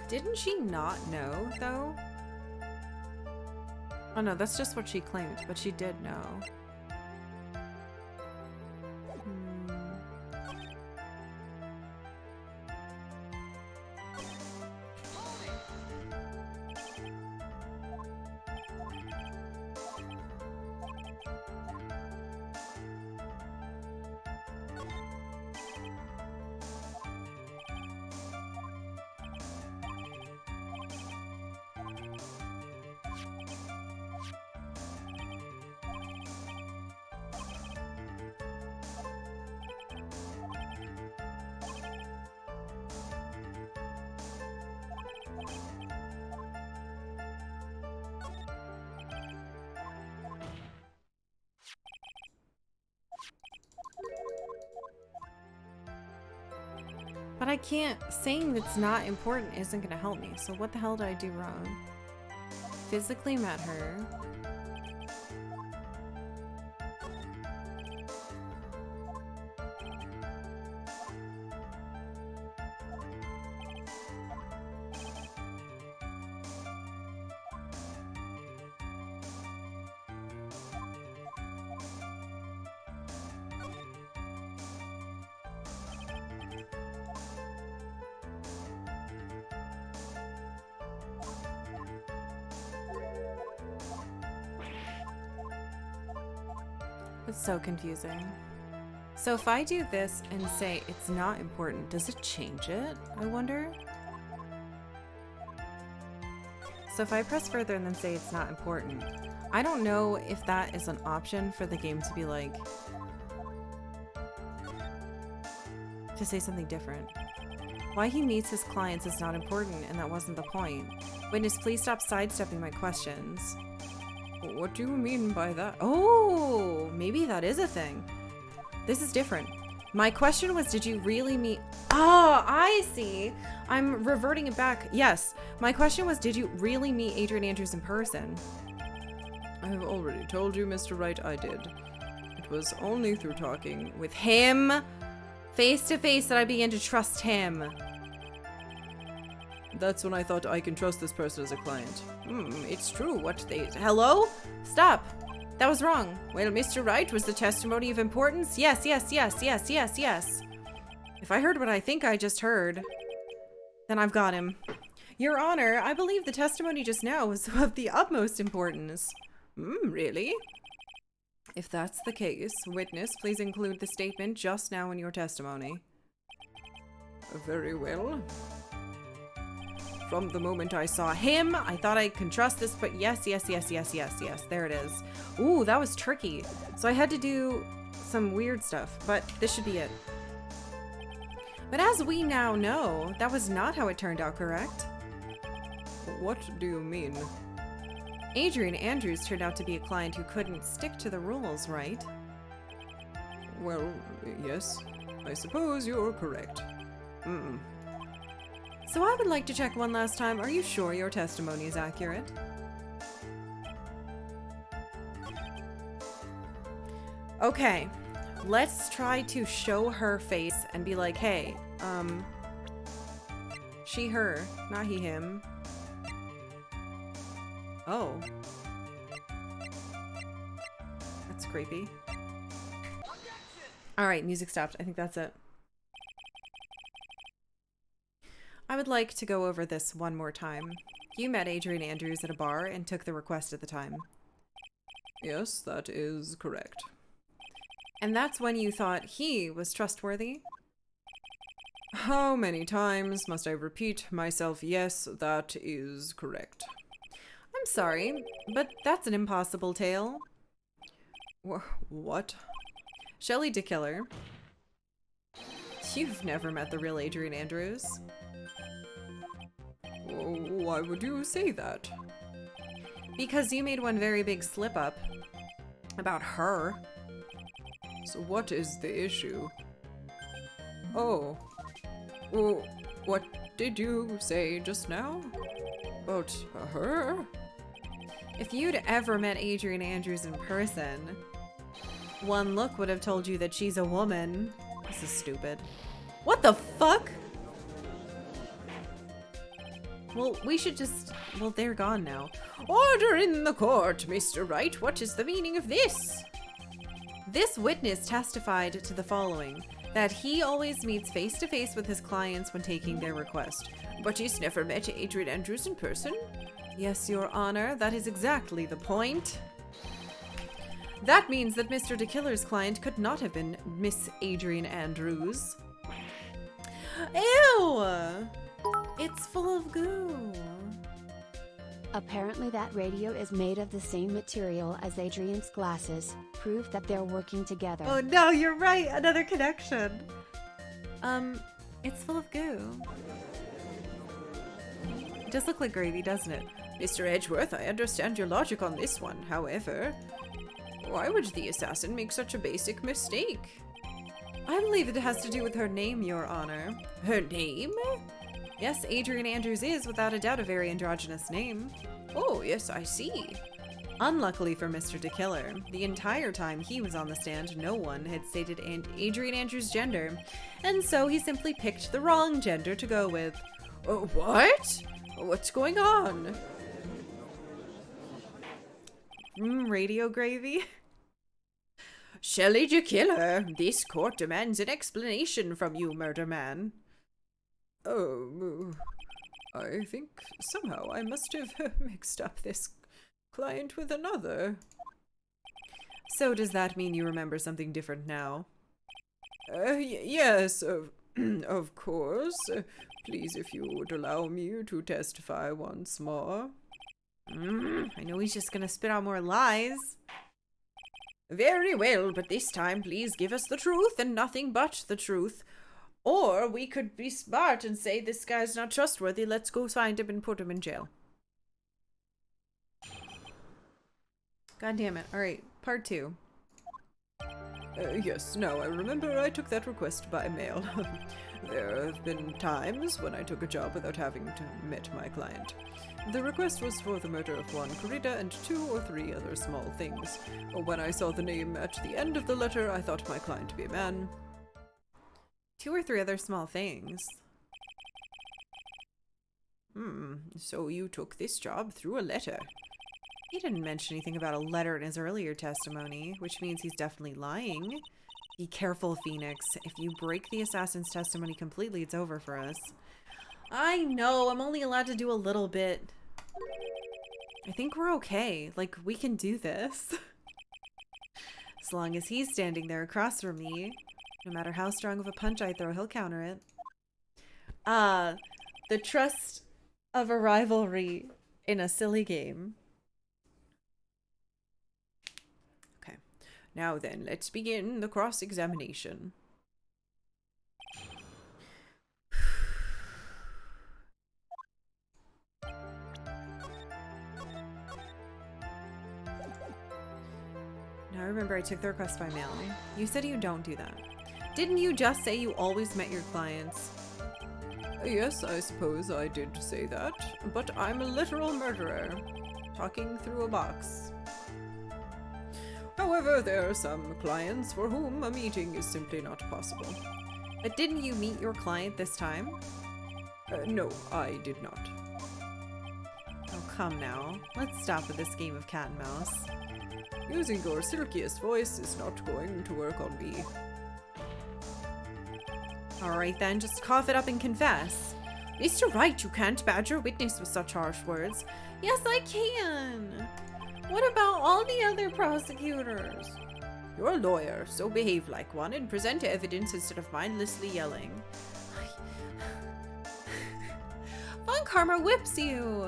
S1: Didn't she not know, though? Oh no, that's just what she claimed, but she did know. But I can't, saying that's not important isn't gonna help me, so what the hell did I do wrong? Physically met her. It's so confusing. So if I do this and say it's not important, does it change it, I wonder? So if I press further and then say it's not important, I don't know if that is an option for the game to be like, to say something different. Why he meets his clients is not important, and that wasn't the point. Witness, please stop sidestepping my questions.
S3: What do you mean by that?
S1: Oh, maybe that is a thing. This is different. My question was, did you really meet... Oh, I see. I'm reverting it back. Yes. My question was, did you really meet Adrian Andrews in person?
S3: I have already told you, Mr. Wright, I did. It was only through talking
S1: With him? Face to face that I began to trust him.
S3: That's when I thought I can trust this person as a client.
S1: It's true what they... Hello? Stop. That was wrong.
S4: Well, Mr. Wright, was the testimony of importance?
S1: Yes, yes, yes, yes, yes, yes. If I heard what I think I just heard, then I've got him. Your Honor, I believe the testimony just now was of the utmost importance.
S3: Really?
S1: If that's the case, witness, please include the statement just now in your testimony.
S3: Very well.
S1: From the moment I saw him, I thought I can trust this, but yes, yes, yes, yes, yes, yes, there it is. Ooh, that was tricky. So I had to do some weird stuff, but this should be it. But as we now know, that was not how it turned out, correct?
S3: What do you mean?
S1: Adrian Andrews turned out to be a client who couldn't stick to the rules, right?
S3: Well, yes. I suppose you're correct.
S1: So I would like to check one last time. Are you sure your testimony is accurate? Okay. Let's try to show her face and be like, hey, she, her, not he, him. Oh. That's creepy. Alright, music stopped. I think that's it. I would like to go over this one more time. You met Adrian Andrews at a bar and took the request at the time.
S3: Yes, that is correct.
S1: And that's when you thought he was trustworthy?
S3: How many times must I repeat myself? Yes, that is correct.
S1: I'm sorry, but that's an impossible tale.
S3: What?
S1: Shelley DeKiller. You've never met the real Adrian Andrews.
S3: Why would you say that?
S1: Because you made one very big slip up about her.
S3: So what is the issue? Oh. Well, what did you say just now? About her?
S1: If you'd ever met Adrian Andrews in person, one look would have told you that she's a woman. This is stupid. What the fuck? Well, we should just... Well, they're gone now.
S4: Order in the court, Mr. Wright. What is the meaning of this?
S1: This witness testified to the following. That he always meets face-to-face with his clients when taking their request.
S4: But he's never met Adrian Andrews in person?
S1: Yes, Your Honor, that is exactly the point. That means that Mr. DeKiller's client could not have been Miss Adrian Andrews. Ew! It's full of goo.
S2: Apparently that radio is made of the same material as Adrian's glasses, proof that they're working together.
S1: Oh no, you're right! Another connection! It's full of goo. It does look like gravy, doesn't it?
S4: Mr. Edgeworth, I understand your logic on this one. However, why would the assassin make such a basic mistake?
S1: I believe it has to do with her name, Your Honor.
S4: Her name?
S1: Yes, Adrian Andrews is, without a doubt, a very androgynous name.
S4: Oh, yes, I see.
S1: Unluckily for Mr. DeKiller, the entire time he was on the stand, no one had stated Adrian Andrews' gender, and so he simply picked the wrong gender to go with.
S4: What? What's going on?
S1: Radio gravy?
S4: Shelley DeKiller, this court demands an explanation from you, murder man.
S3: Oh, I think somehow I must have mixed up this client with another.
S1: So does that mean you remember something different now?
S3: Yes, of course. Please, if you would allow me to testify once more.
S1: I know he's just gonna spit out more lies.
S4: Very well, but this time please give us the truth and nothing but the truth. Or we could be smart and say this guy's not trustworthy. Let's go find him and put him in jail.
S1: God damn it. Alright, part 2.
S3: Yes, now I remember I took that request by mail. There have been times when I took a job without having to meet my client. The request was for the murder of one Corrida and 2 or 3 other small things. When I saw the name at the end of the letter, I thought my client to be a man.
S1: 2 or 3 other small things.
S4: So you took this job through a letter.
S1: He didn't mention anything about a letter in his earlier testimony, which means he's definitely lying. Be careful, Phoenix. If you break the assassin's testimony completely, it's over for us. I know, I'm only allowed to do a little bit. I think we're okay. Like, we can do this. As long as he's standing there across from me, no matter how strong of a punch I throw, he'll counter it. The trust of a rivalry in a silly game.
S4: Okay, now then, let's begin the cross-examination.
S1: I remember I took the request by mail. You said you don't do that. Didn't you just say you always met your clients?
S3: Yes, I suppose I did say that, but I'm a literal murderer, talking through a box. However, there are some clients for whom a meeting is simply not possible.
S1: But didn't you meet your client this time?
S3: No, I did not.
S1: Oh, come now. Let's stop with this game of cat and mouse.
S3: Using your silkiest voice is not going to work on me.
S1: Alright then, just cough it up and confess.
S5: Mr. Wright, you can't badger a witness with such harsh words.
S1: Yes, I can! What about all the other prosecutors?
S4: You're a lawyer, so behave like one and present evidence instead of mindlessly yelling.
S1: Von Karma whips you!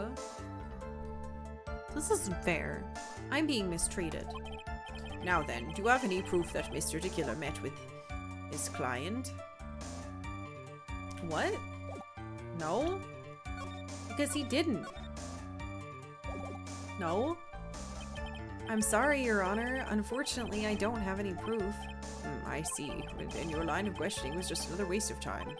S1: This isn't fair. I'm being mistreated.
S4: Now then, do you have any proof that Mr. The Killer met with his client?
S1: What? No? Because he didn't. No? I'm sorry, Your Honor. Unfortunately, I don't have any proof.
S4: I see. And your line of questioning was just another waste of time.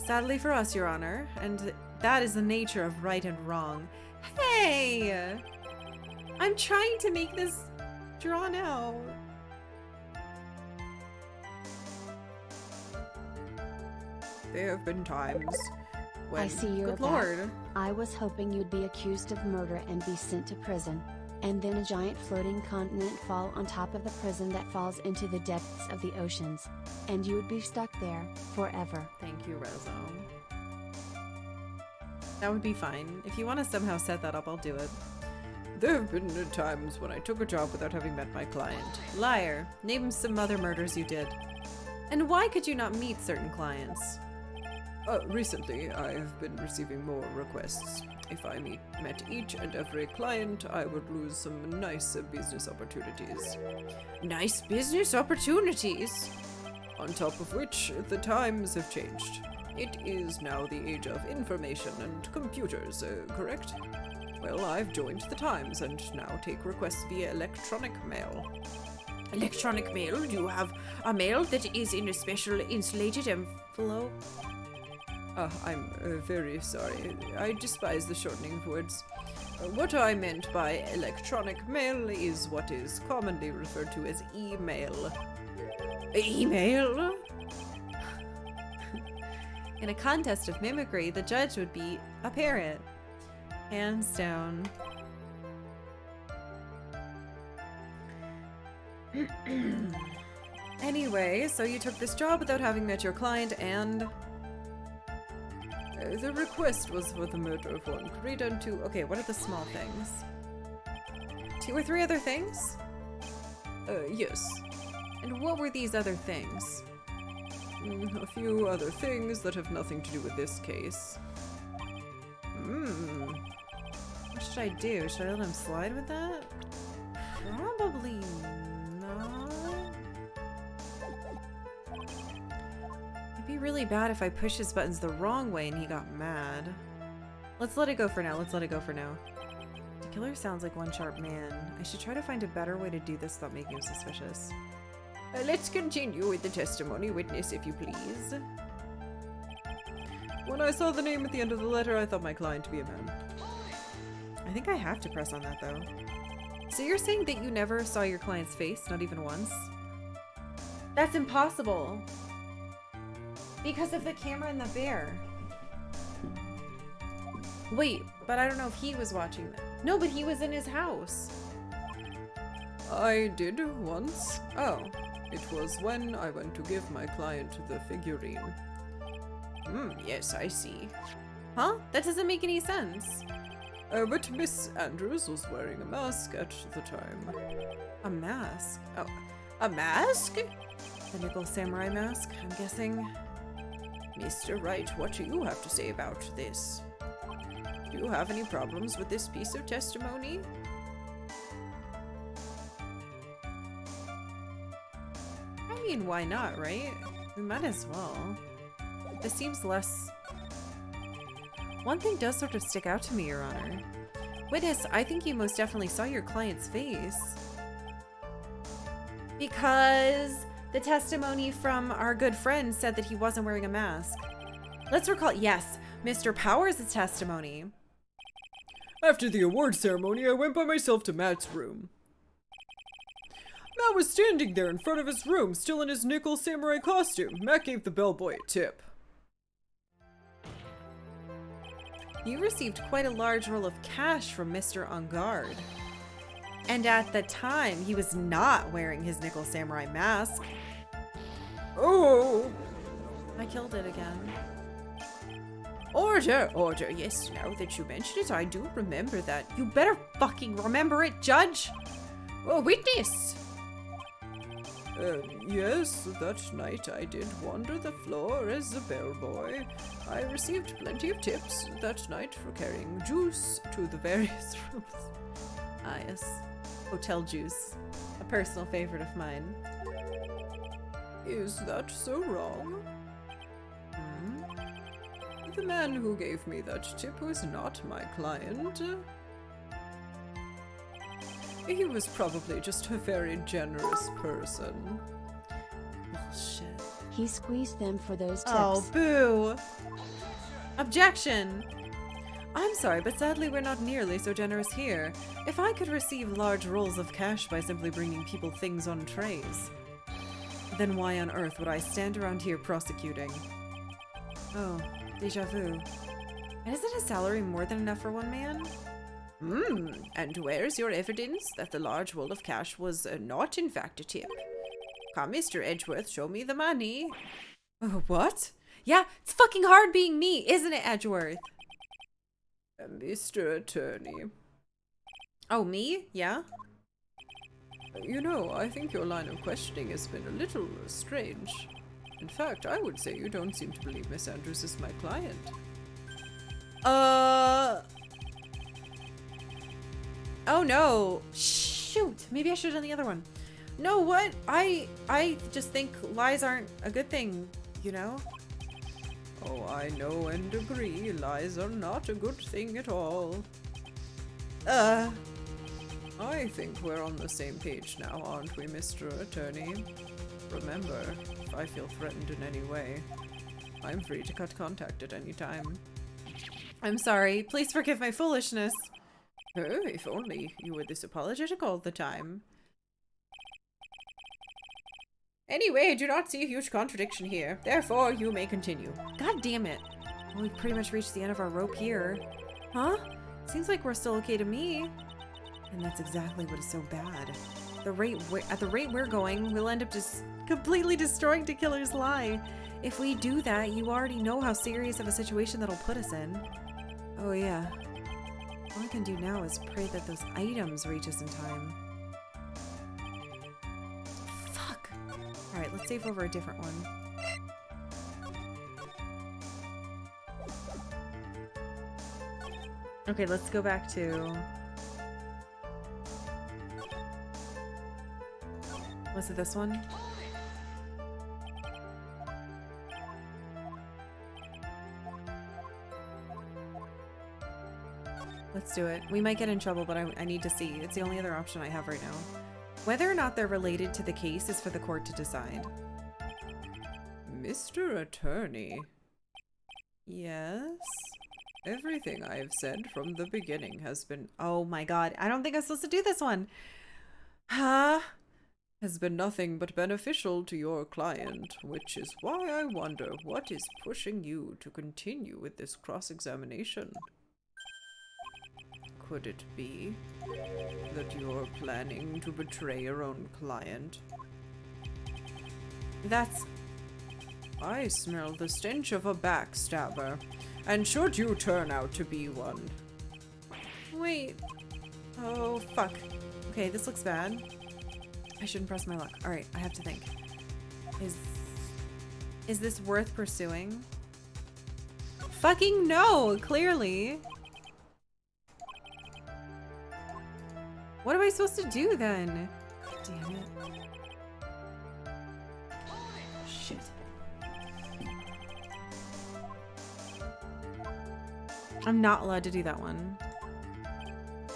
S1: Sadly for us, Your Honor, and that is the nature of right and wrong. Hey! I'm trying to make this drawn out.
S4: There have been times when...
S2: I see you're
S1: Good
S2: back.
S1: Lord.
S2: I was hoping you'd be accused of murder and be sent to prison. And then a giant floating continent fall on top of the prison that falls into the depths of the oceans. And you would be stuck there forever.
S1: Thank you, Rezo. That would be fine. If you want to somehow set that up, I'll do it.
S3: There have been times when I took a job without having met my client.
S1: Liar. Name some other murders you did. And why could you not meet certain clients?
S3: Recently, I have been receiving more requests. If I met each and every client, I would lose some nice business opportunities.
S4: Nice business opportunities!
S3: On top of which, the times have changed. It is now the age of information and computers, correct? Well, I've joined the times and now take requests via electronic mail.
S4: Electronic mail? Do you have a mail that is in a special insulated envelope?
S3: I'm very sorry. I despise the shortening of words. What I meant by electronic mail is what is commonly referred to as email.
S4: Email?
S1: In a contest of mimicry, the judge would be a parrot. Hands down. Anyway, so you took this job without having met your client and...
S3: The request was for the murder of one Karita and two...
S1: Okay, what are the small things? 2 or 3 other things?
S3: Yes.
S1: And what were these other things?
S3: A few other things that have nothing to do with this case.
S1: What should I do? Should I let him slide with that? Probably not. It'd be really bad if I pushed his buttons the wrong way and he got mad. Let's let it go for now. Let's let it go for now. The killer sounds like one sharp man. I should try to find a better way to do this without making him suspicious.
S3: Let's continue with the testimony, witness, if you please. When I saw the name at the end of the letter, I thought my client to be a man.
S1: I think I have to press on that though. So you're saying that you never saw your client's face, not even once? That's impossible! Because of the camera and the bear. Wait, but I don't know if he was watching that. No, but he was in his house.
S3: I did once. Oh, it was when I went to give my client the figurine.
S4: Yes, I see.
S1: Huh? That doesn't make any sense.
S3: But Miss Andrews was wearing a mask at the time.
S1: A mask?
S4: Oh, a mask?
S1: The nickel samurai mask, I'm guessing.
S4: Mr. Wright, what do you have to say about this? Do you have any problems with this piece of testimony?
S1: I mean, why not, right? We might as well. This seems less... One thing does sort of stick out to me, Your Honor. Witness, I think you most definitely saw your client's face. Because the testimony from our good friend said that he wasn't wearing a mask. Let's recall, yes, Mr. Powers' testimony.
S3: After the award ceremony, I went by myself to Matt's room. Matt was standing there in front of his room, still in his nickel samurai costume. Matt gave the bellboy a tip.
S1: You received quite a large roll of cash from Mr. On Guard. And at the time, he was not wearing his nickel samurai mask.
S3: Oh!
S1: I killed it again.
S4: Order, order. Yes, now that you mention it, I do remember that.
S1: You better fucking remember it, Judge!
S4: Oh, witness!
S3: Yes, that night I did wander the floor as a bellboy. I received plenty of tips that night for carrying juice to the various rooms.
S1: Ah, yes. Hotel juice. A personal favorite of mine.
S3: Is that so wrong? The man who gave me that tip was not my client. He was probably just a very generous person.
S1: Bullshit.
S2: He squeezed them for those tips.
S1: Oh, boo! Objection! I'm sorry, but sadly we're not nearly so generous here. If I could receive large rolls of cash by simply bringing people things on trays, then why on earth would I stand around here prosecuting? Oh, déjà vu. And isn't his salary more than enough for one man?
S4: And where's your evidence that the large roll of cash was not in fact a tip? Come, Mr. Edgeworth, show me the money.
S1: What? Yeah, it's fucking hard being me, isn't it, Edgeworth?
S3: Mr. Attorney.
S1: Oh, me? Yeah?
S3: You know, I think your line of questioning has been a little strange. In fact, I would say you don't seem to believe Miss Andrews is my client.
S1: Oh no. Shoot. Maybe I should have done the other one. No, what? I just think lies aren't a good thing, you know?
S3: Oh, I know and agree. Lies are not a good thing at all. I think we're on the same page now, aren't we, Mr. Attorney? Remember, if I feel threatened in any way, I'm free to cut contact at any time.
S1: I'm sorry. Please forgive my foolishness.
S4: Oh, if only you were this apologetic all the time. Anyway, I do not see a huge contradiction here. Therefore, you may continue.
S1: God damn it. Well, we've pretty much reached the end of our rope here. Huh? Seems like we're still okay to me. And that's exactly what is so bad. At the rate we're going, we'll end up just completely destroying To Killer's lie. If we do that, you already know how serious of a situation that'll put us in. Oh yeah. All I can do now is pray that those items reach us in time. Fuck. Alright, let's save over a different one. Okay, let's go back to... Was it this one? Let's do it. We might get in trouble, but I need to see. It's the only other option I have right now. Whether or not they're related to the case is for the court to decide.
S3: Mr. Attorney,
S1: Yes?
S3: everything I have said from the beginning has been
S1: Oh my god. I don't think I'm supposed to do this one. Huh?
S3: has been nothing but beneficial to your client, which is why I wonder what is pushing you to continue with this cross-examination. Could it be that you're planning to betray your own client?
S1: That's...
S3: I smell the stench of a backstabber, and should you turn out to be one...
S1: Wait. Oh, fuck. Okay, this looks bad. I shouldn't press my luck. Alright, I have to think. Is this worth pursuing? Fucking no, clearly. What am I supposed to do then? God damn it. Shit. I'm not allowed to do that one.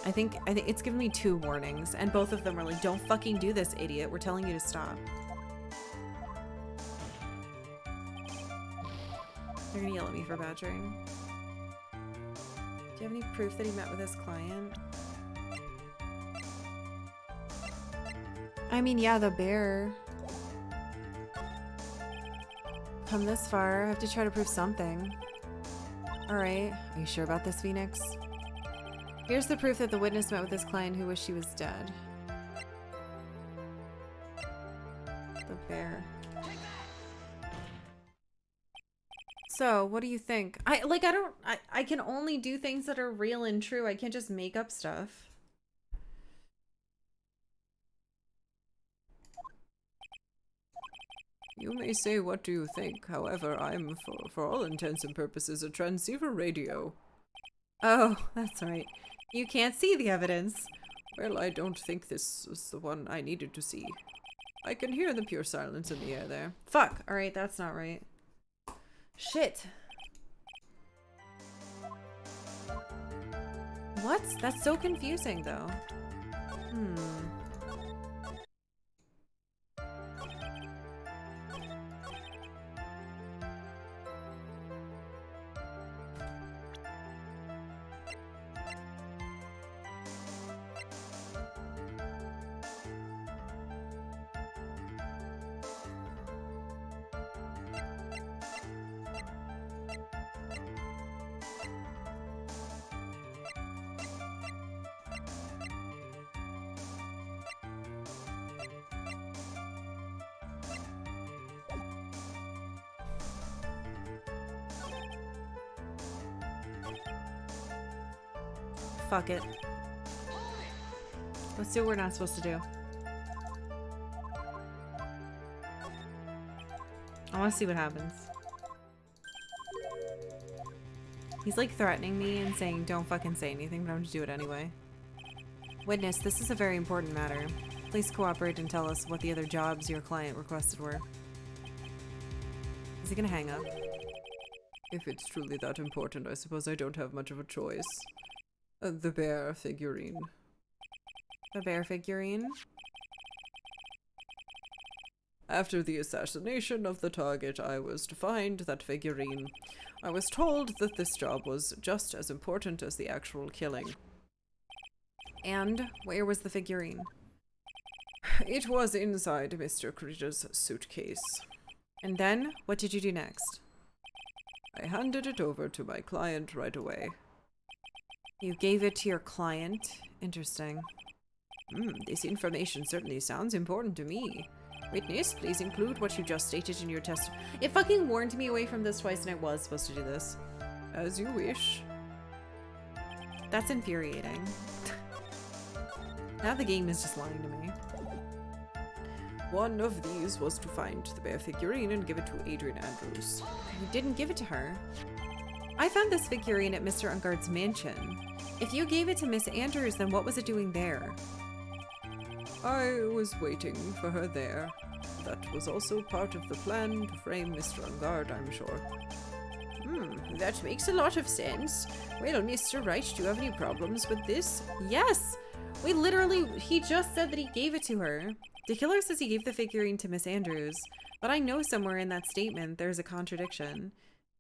S1: I think it's given me 2 warnings, and both of them are like, don't fucking do this, idiot. We're telling you to stop. They're gonna yell at me for badgering. Do you have any proof that he met with his client? I mean, yeah, the bear. Come this far, I have to try to prove something. Alright, are you sure about this, Phoenix? Here's the proof that the witness met with his client who wished she was dead. The bear. So, what do you think? I can only do things that are real and true. I can't just make up stuff.
S3: You may say what do you think, however, I'm, for all intents and purposes, a transceiver radio.
S1: Oh, that's right. You can't see the evidence.
S3: Well, I don't think this was the one I needed to see. I can hear the pure silence in the air there.
S1: Fuck. Alright, that's not right. Shit. What? That's so confusing, though. Fuck it. Let's do what we're not supposed to do. I want to see what happens. He's like threatening me and saying don't fucking say anything, but I'm gonna do it anyway. Witness, this is a very important matter. Please cooperate and tell us what the other jobs your client requested were. Is he gonna hang up?
S3: If it's truly that important, I suppose I don't have much of a choice. The bear figurine.
S1: The bear figurine?
S3: After the assassination of the target, I was to find that figurine. I was told that this job was just as important as the actual killing.
S1: And where was the figurine?
S3: It was inside Mr. Krita's suitcase.
S1: And then, what did you do next?
S3: I handed it over to my client right away.
S1: You gave it to your client? Interesting.
S3: This information certainly sounds important to me. Witness, please include what you just stated in your testimony.
S1: It fucking warned me away from this twice and I was supposed to do this.
S3: As you wish.
S1: That's infuriating. Now the game is just lying to me.
S3: One of these was to find the bear figurine and give it to Adrian Andrews.
S1: You didn't give it to her. I found this figurine at Mr. Ungard's mansion. If you gave it to Miss Andrews, then what was it doing there?
S3: I was waiting for her there. That was also part of the plan to frame Mr. Ungard, I'm sure.
S4: That makes a lot of sense. Well, Mr. Wright, do you have any problems with this?
S1: Yes! He just said that he gave it to her. The killer says he gave the figurine to Miss Andrews, but I know somewhere in that statement there's a contradiction.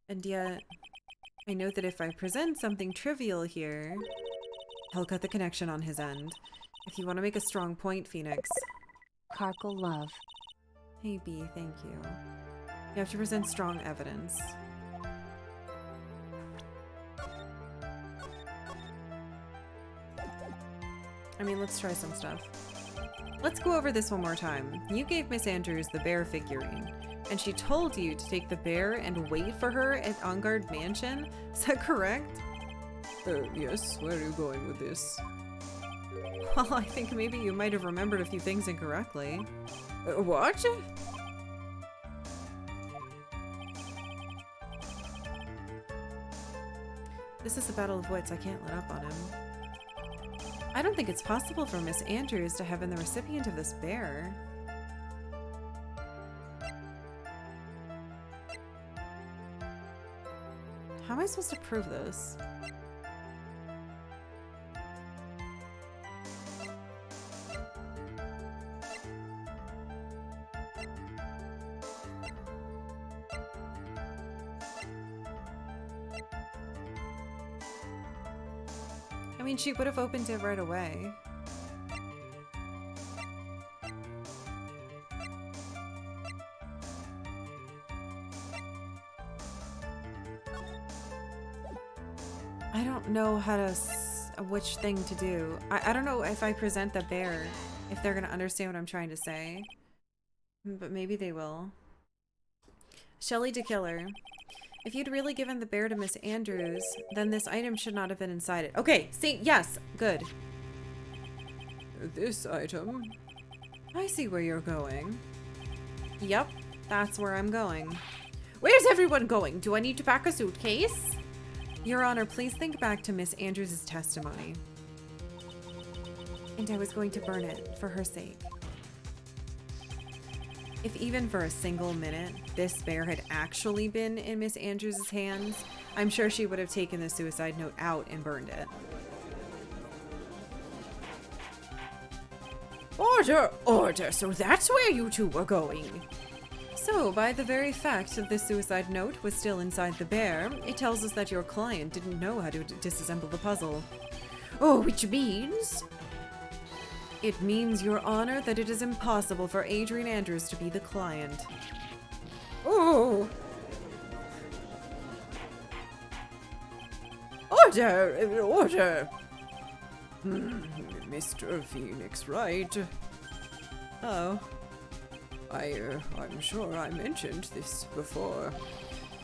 S1: And yet, I know that if I present something trivial here, he'll cut the connection on his end. If you want to make a strong point, Phoenix.
S2: Karkalla love.
S1: Hey B, thank you. You have to present strong evidence. I mean, let's try some stuff. Let's go over this one more time. You gave Miss Andrews the bear figurine, and she told you to take the bear and wait for her at Ungard Mansion? Is that correct?
S3: Yes, where are you going with this?
S1: Well, I think maybe you might have remembered a few things incorrectly.
S3: What?
S1: This is the Battle of Wits. I can't let up on him. I don't think it's possible for Miss Andrews to have been the recipient of this bear. How am I supposed to prove this? mean, she would have opened it right away. I don't know how to, which thing to do. I don't know if I present the bear, if they're gonna understand what I'm trying to say. But maybe they will. Shelly to Killer. If you'd really given the bear to Miss Andrews, then this item should not have been inside it. Okay, see, yes, good.
S3: This item?
S1: I see where you're going. Yep, that's where I'm going.
S4: Where's everyone going? Do I need to pack a suitcase?
S1: Your Honor, please think back to Miss Andrews' testimony. And I was going to burn it for her sake. If even for a single minute this bear had actually been in Miss Andrews' hands, I'm sure she would have taken the suicide note out and burned it.
S4: Order! Order! So that's where you two were going.
S1: So, by the very fact that this suicide note was still inside the bear, it tells us that your client didn't know how to disassemble the puzzle.
S4: Oh, which means...
S1: It means, Your Honor, that it is impossible for Adrian Andrews to be the client.
S4: Oh! Order! Order!
S3: Mr. Phoenix Wright.
S1: Oh.
S3: I'm sure I mentioned this before.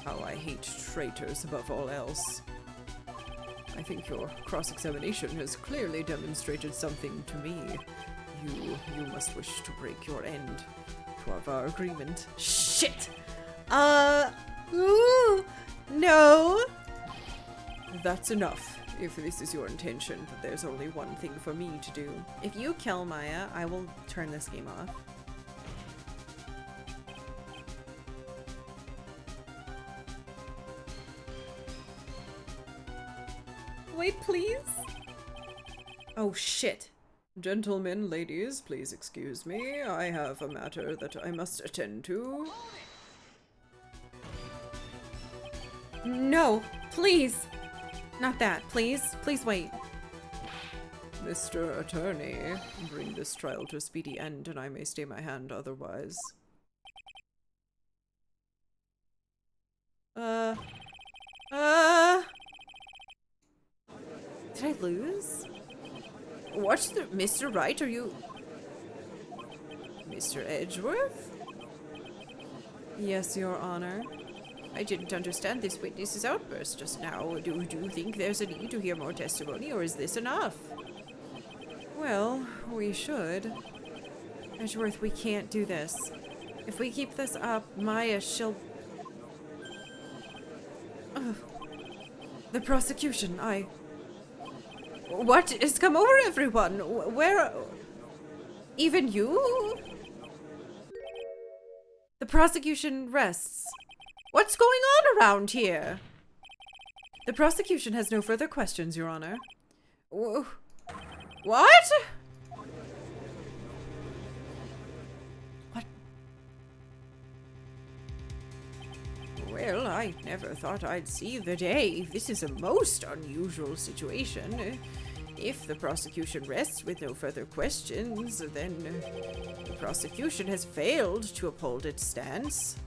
S3: How I hate traitors above all else. I think your cross-examination has clearly demonstrated something to me. You must wish to break your end of our agreement.
S1: Shit! No!
S3: That's enough, if this is your intention, but there's only one thing for me to do.
S1: If you kill Maya, I will turn this game off. Wait, please? Oh, shit.
S3: Gentlemen, ladies, please excuse me. I have a matter that I must attend to.
S1: No, please. Not that, please. Please wait.
S3: Mr. Attorney, bring this trial to a speedy end, and I may stay my hand otherwise.
S1: Did I lose?
S4: What's the... Mr. Wright, are you... Mr. Edgeworth?
S1: Yes, Your Honor.
S4: I didn't understand this witness's outburst just now. Do you think there's a need to hear more testimony, or is this enough?
S1: Well, we should. Edgeworth, we can't do this. If we keep this up, Maya, she'll... Ugh. The prosecution,
S4: What has come over everyone? Where... Even you?
S1: The prosecution rests.
S4: What's going on around here?
S1: The prosecution has no further questions, Your Honor.
S4: What?
S1: What?
S4: Well, I never thought I'd see the day. This is a most unusual situation. If the prosecution rests with no further questions, then the prosecution has failed to uphold its stance.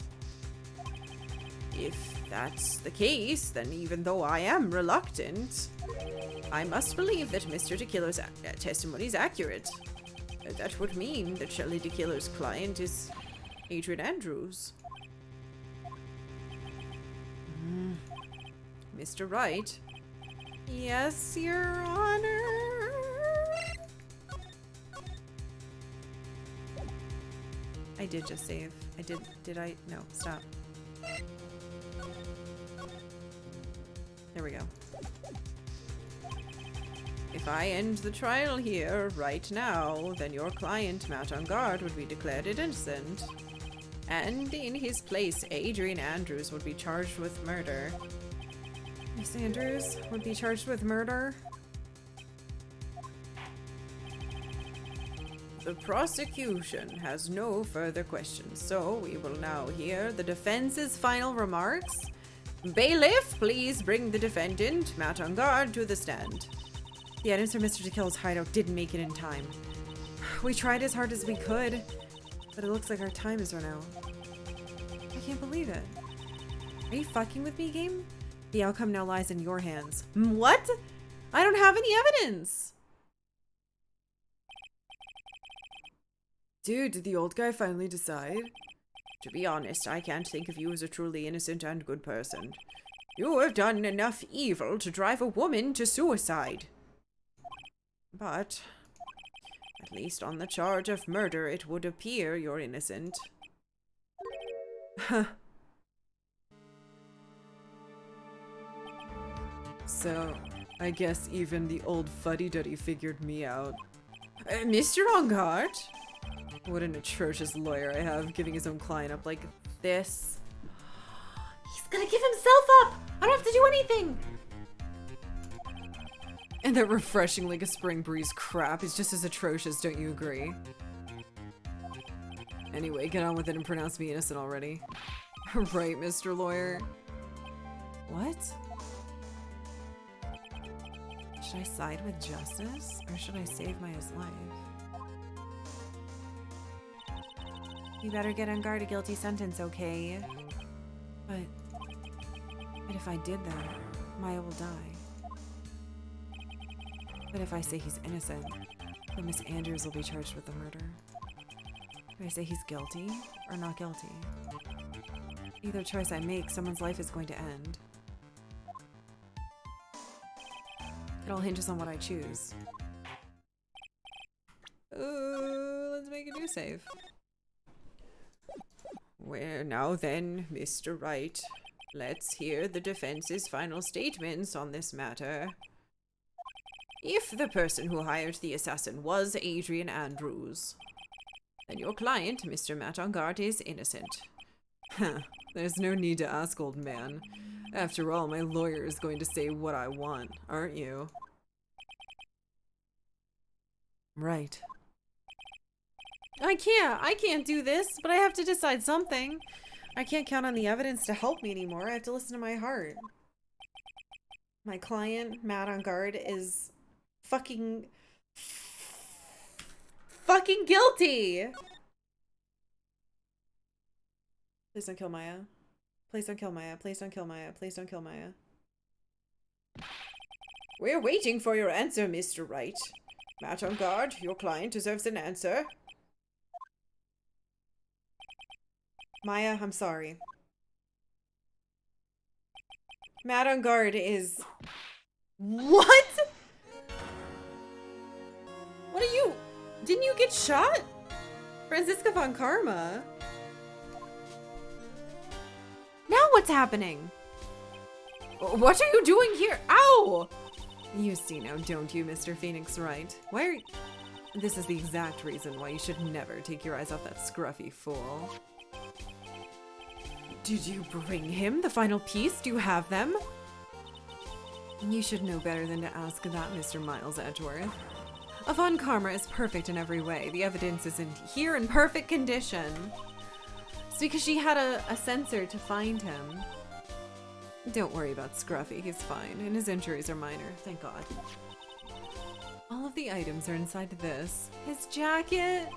S4: If that's the case, then even though I am reluctant, I must believe that Mr. DeKiller's testimony is accurate. That would mean that Shelley DeKiller's client is Adrian Andrews. Mr. Wright.
S1: Yes, Your Honor. I did just save. Did I? No, stop. There we go.
S4: If I end the trial here, right now, then your client, Matt on guard, would be declared innocent. And in his place, Adrian Andrews would be charged with murder.
S1: Miss Andrews would be charged with murder?
S4: The prosecution has no further questions, so we will now hear the defense's final remarks. Bailiff, please bring the defendant, Matt on guard, to the stand.
S1: The items from Mr. DeKill's hideout didn't make it in time. We tried as hard as we could, but it looks like our time has run out. I can't believe it. Are you fucking with me, game? The outcome now lies in your hands. What? I don't have any evidence!
S3: Dude, did the old guy finally decide?
S4: To be honest, I can't think of you as a truly innocent and good person. You have done enough evil to drive a woman to suicide. But, at least on the charge of murder, it would appear you're innocent.
S3: So, I guess even the old fuddy-duddy figured me out.
S4: Mr. Engard?
S3: What an atrocious lawyer I have, giving his own client up like this.
S1: He's gonna give himself up! I don't have to do anything!
S3: And that refreshing like a spring breeze crap is just as atrocious, don't you agree? Anyway, get on with it and pronounce me innocent already. Right, Mr. Lawyer?
S1: What? Should I side with justice, or should I save Maya's life? You better get on guard a guilty sentence, okay? But if I did that, Maya will die. But if I say he's innocent, then Miss Andrews will be charged with the murder. Do I say he's guilty or not guilty? Either choice I make, someone's life is going to end. It all hinges on what I choose. Let's make a new save.
S4: Well, now then, Mr. Wright, let's hear the defense's final statements on this matter. If the person who hired the assassin was Adrian Andrews, then your client, Mr. Matt Engard, is innocent.
S3: Huh, there's no need to ask, old man. After all, my lawyer is going to say what I want, aren't you? Right.
S1: I can't do this, but I have to decide something. I can't count on the evidence to help me anymore. I have to listen to my heart. My client, Matt Engard, is fucking guilty! Please don't kill Maya. Please don't kill Maya. Please don't kill Maya. Please don't kill Maya.
S4: We're waiting for your answer, Mr. Wright. Matt Engard, your client deserves an answer.
S1: Maya, I'm sorry. Matt Engard is... What? What are you... Didn't you get shot? Franziska von Karma? Now what's happening?
S3: What are you doing here? Ow! You see now, don't you, Mr. Phoenix Wright? Why are you... This is the exact reason why you should never take your eyes off that scruffy fool. Did you bring him the final piece? Do you have them? You should know better than to ask that, Mr. Miles Edgeworth. Von Karma is perfect in every way. The evidence is here in perfect condition.
S1: It's because she had a sensor to find him.
S3: Don't worry about Scruffy, he's fine, and his injuries are minor, thank God. All of the items are inside this.
S1: His jacket?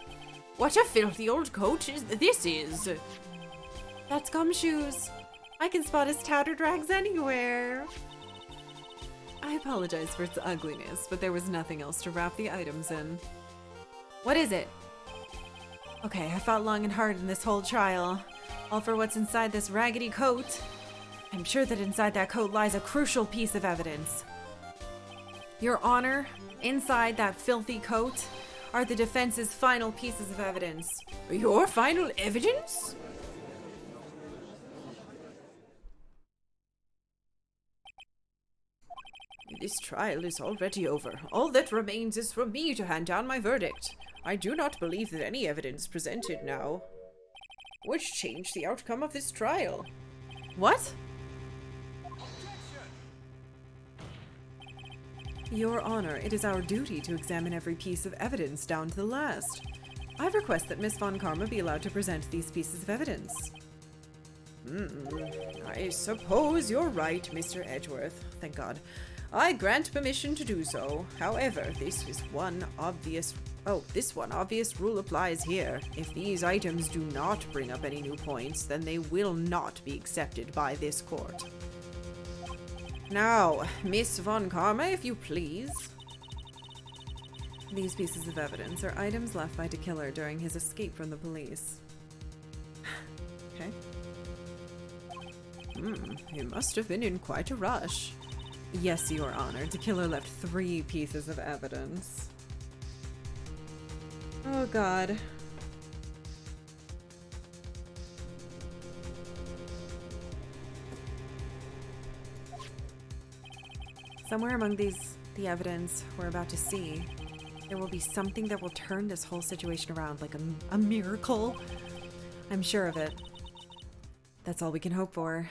S4: What a filthy old coat this is!
S1: That's Gumshoes. I can spot his tattered rags anywhere.
S3: I apologize for its ugliness, but there was nothing else to wrap the items in.
S1: What is it? Okay, I fought long and hard in this whole trial, all for what's inside this raggedy coat. I'm sure that inside that coat lies a crucial piece of evidence. Your Honor, inside that filthy coat are the defense's final pieces of evidence.
S4: Your final evidence? This trial is already over. All that remains is for me to hand down my verdict. I do not believe that any evidence presented now would change the outcome of this trial.
S1: What?
S3: Your Honor, it is our duty to examine every piece of evidence down to the last. I request that Miss Von Karma be allowed to present these pieces of evidence.
S4: I suppose you're right, Mr. Edgeworth.
S3: Thank God.
S4: I grant permission to do so. However, this one obvious rule applies here. If these items do not bring up any new points, then they will not be accepted by this court. Now, Miss Von Karma, if you please.
S1: These pieces of evidence are items left by the killer during his escape from the police.
S4: Okay. He must have been in quite a rush.
S1: Yes, Your Honor. The killer left 3 pieces of evidence. Oh, God. Somewhere among the evidence we're about to see, there will be something that will turn this whole situation around like a miracle. I'm sure of it. That's all we can hope for.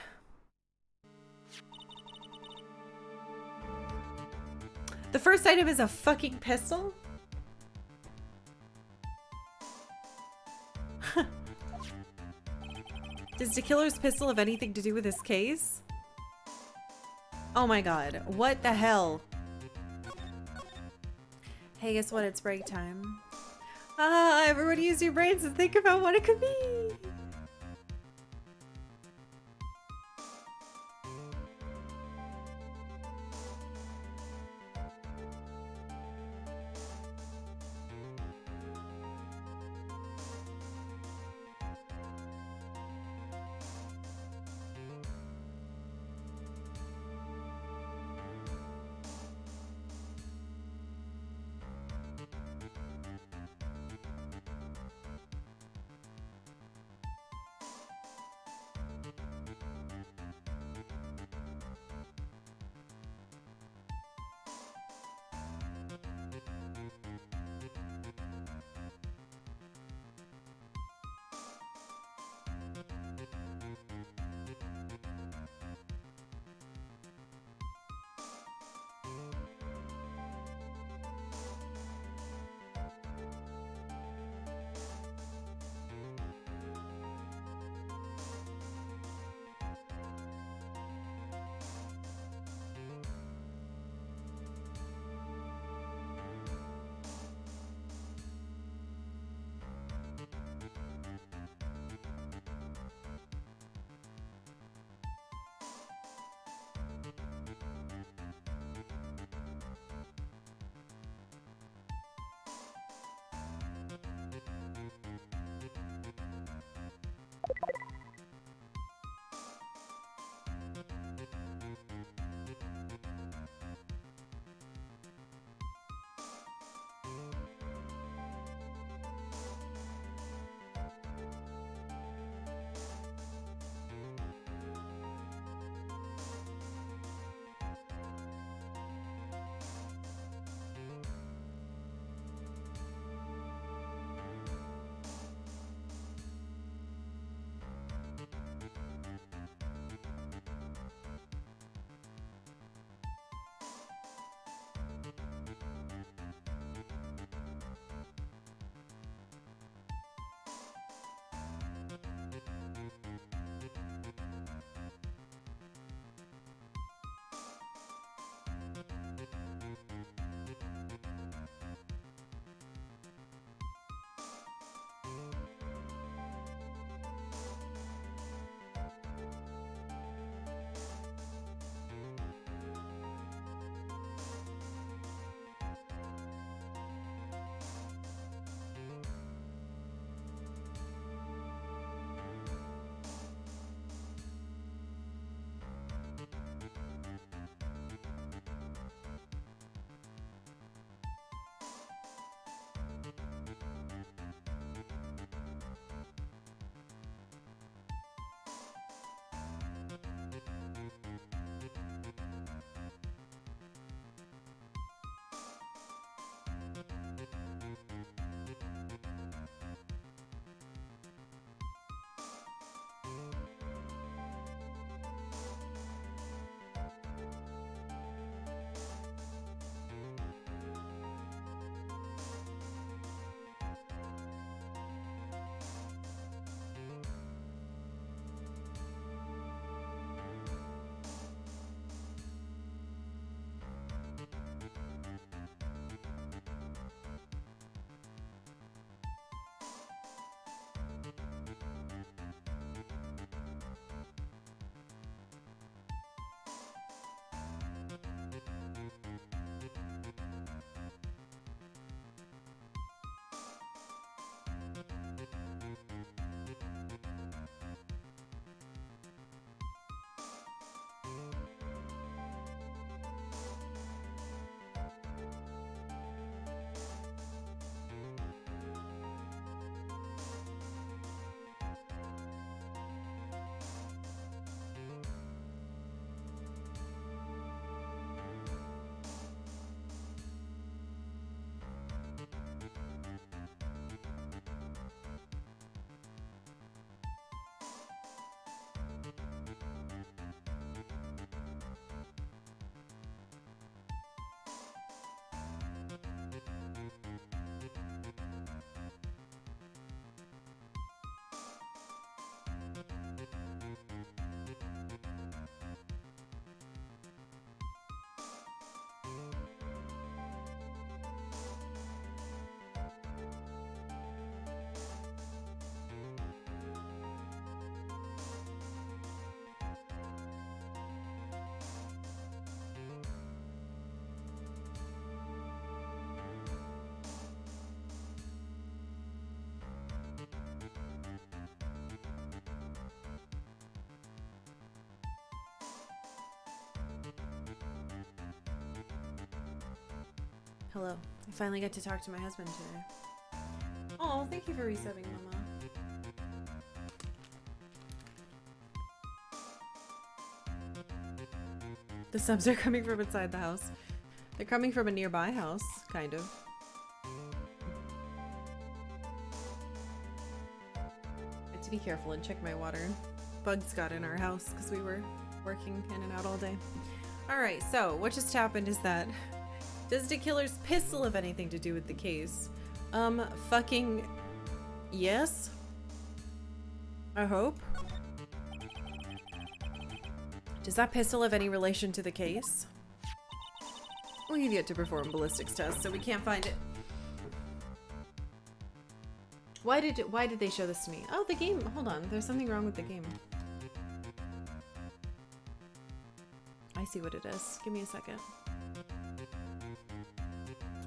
S1: The first item is a fucking pistol? Does the killer's pistol have anything to do with this case? Oh my god, what the hell? Hey, guess what? It's break time. Ah, everybody use your brains and think about what it could be. Hello. I finally got to talk to my husband today. Oh, thank you for resubbing, Mama. The subs are coming from inside the house. They're coming from a nearby house, kind of. I have to be careful and check my water. Bugs got in our house because we were working in and out all day. Alright, so what just happened is that does the killer's pistol have anything to do with the case? Fucking yes? I hope. Does that pistol have any relation to the case? We've yet to perform ballistics tests, so we can't find it. Why did they show this to me? Oh, the game. Hold on. There's something wrong with the game. I see what it is. Give me a second.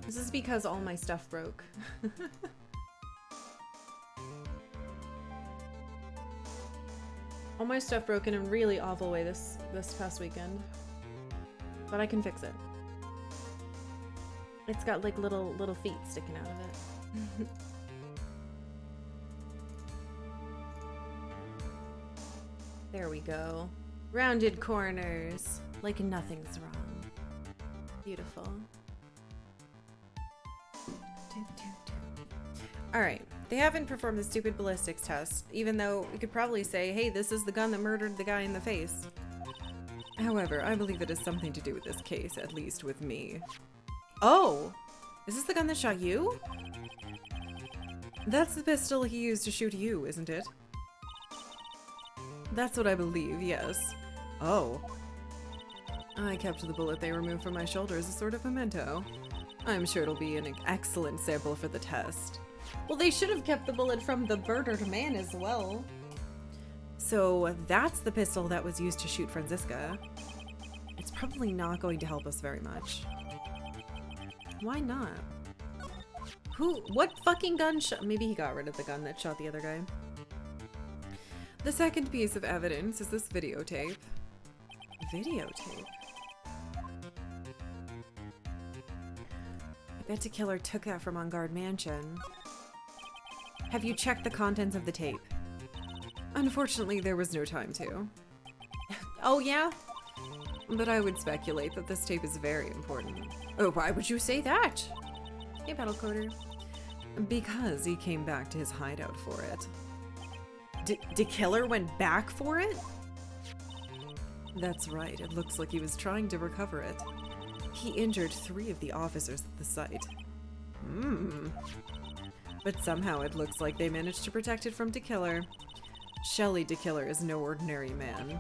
S1: This is because all my stuff broke. All my stuff broke in a really awful way this past weekend. But I can fix it. It's got like little feet sticking out of it. There we go. Rounded corners. Like nothing's wrong. Beautiful. Alright, they haven't performed the stupid ballistics test, even though we could probably say, hey, this is the gun that murdered the guy in the face. However, I believe it has something to do with this case, at least with me. Oh! Is this the gun that shot you? That's the pistol he used to shoot you, isn't it? That's what I believe, yes. Oh. I kept the bullet they removed from my shoulder as a sort of memento. I'm sure it'll be an excellent sample for the test. Well, they should have kept the bullet from the murdered man as well. So that's the pistol that was used to shoot Franziska. It's probably not going to help us very much. Why not? What fucking gun shot? Maybe he got rid of the gun that shot the other guy. The second piece of evidence is this videotape. Videotape? I bet the killer took that from On Guard Mansion. Have you checked the contents of the tape? Unfortunately, there was no time to. Oh, yeah? But I would speculate that this tape is very important. Oh, why would you say that? Hey, Battle Coder. Because he came back to his hideout for it. The killer went back for it? That's right. It looks like he was trying to recover it. He injured 3 of the officers at the site. But somehow it looks like they managed to protect it from DeKiller. Shelley DeKiller is no ordinary man.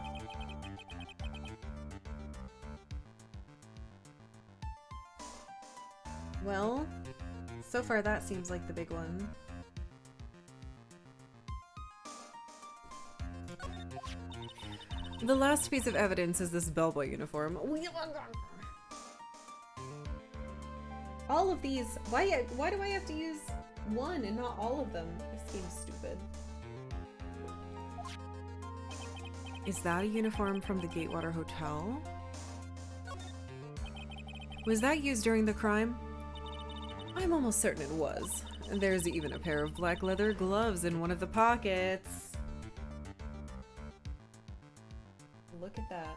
S1: Well, so far that seems like the big one. The last piece of evidence is this bellboy uniform. All of these, why do I have to use one and not all of them? This seems stupid. Is that a uniform from the Gatewater Hotel? Was that used during the crime? I'm almost certain it was. There's even a pair of black leather gloves in one of the pockets. Look at that.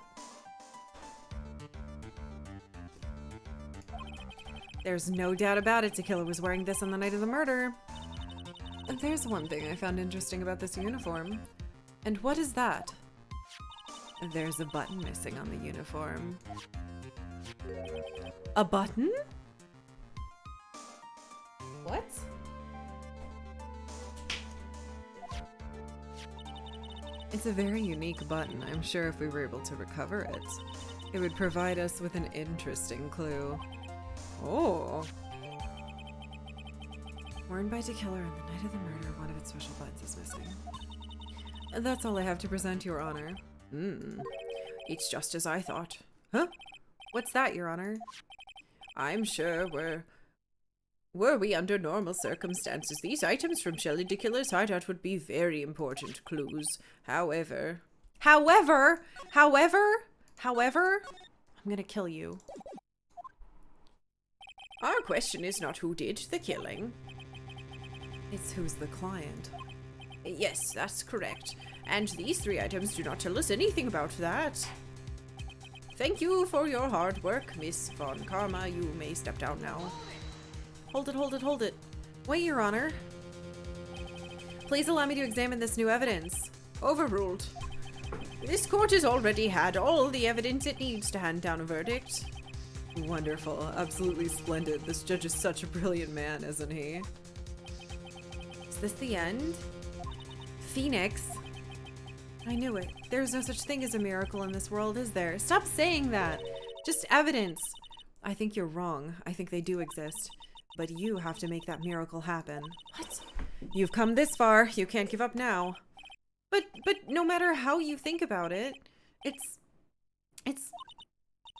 S1: There's no doubt about it, DeKiller was wearing this on the night of the murder. And there's one thing I found interesting about this uniform. And what is that? There's a button missing on the uniform. A button? What? It's a very unique button. I'm sure if we were able to recover it, it would provide us with an interesting clue. Oh. Worn by DeKiller on the night of the murder, one of its special buttons is missing. That's all I have to present, Your Honor. It's just as I thought. Huh? What's that, Your Honor? I'm sure were we under normal circumstances, these items from Shelley DeKiller's hideout would be very important clues. However, I'm gonna kill you.
S4: Our question is not who did the killing.
S1: It's who's the client.
S4: Yes, that's correct. And these 3 items do not tell us anything about that. Thank you for your hard work, Miss Von Karma. You may step down now.
S1: Hold it, hold it, hold it. Wait, Your Honor. Please allow me to examine this new evidence.
S4: Overruled. This court has already had all the evidence it needs to hand down a verdict.
S1: Wonderful. Absolutely splendid. This judge is such a brilliant man, isn't he? Is this the end? Phoenix? I knew it. There's no such thing as a miracle in this world, is there? Stop saying that! Just evidence! I think you're wrong. I think they do exist. But you have to make that miracle happen. What? You've come this far. You can't give up now. But no matter how you think about it, it's...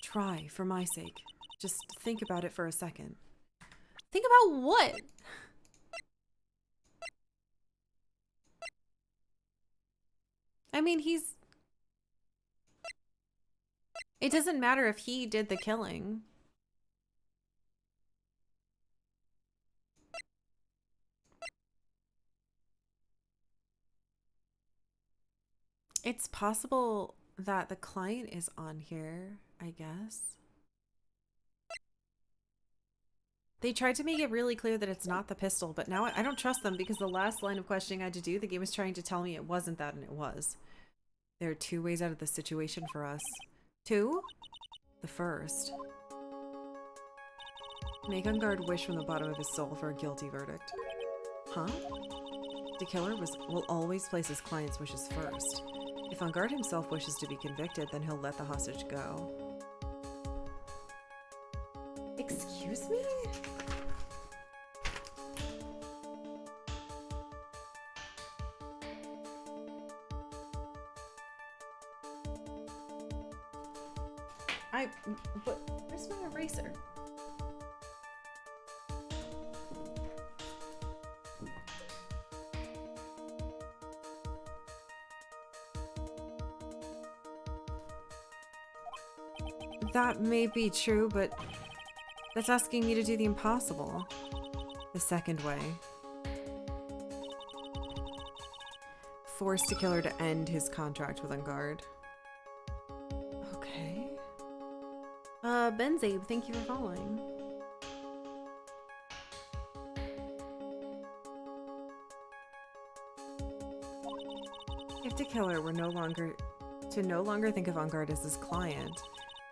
S1: Try, for my sake. Just think about it for a second.
S5: Think about what?
S1: I mean, it doesn't matter if he did the killing. It's possible that the client is on here, I guess. They tried to make it really clear that it's not the pistol, but now I don't trust them because the last line of questioning I had to do, the game was trying to tell me it wasn't that, and it was. There are 2 ways out of this situation for us. 2? The first. Make Ungard wish from the bottom of his soul for a guilty verdict. Huh? The killer will always place his client's wishes first. If Ungard himself wishes to be convicted, then he'll let the hostage go. Excuse me? But where's my eraser? That may be true, but that's asking me to do the impossible. The second way. Force the killer to end his contract with Ungard. Okay. Benzabe, thank you for following. If the killer were no longer think of Ungard as his client,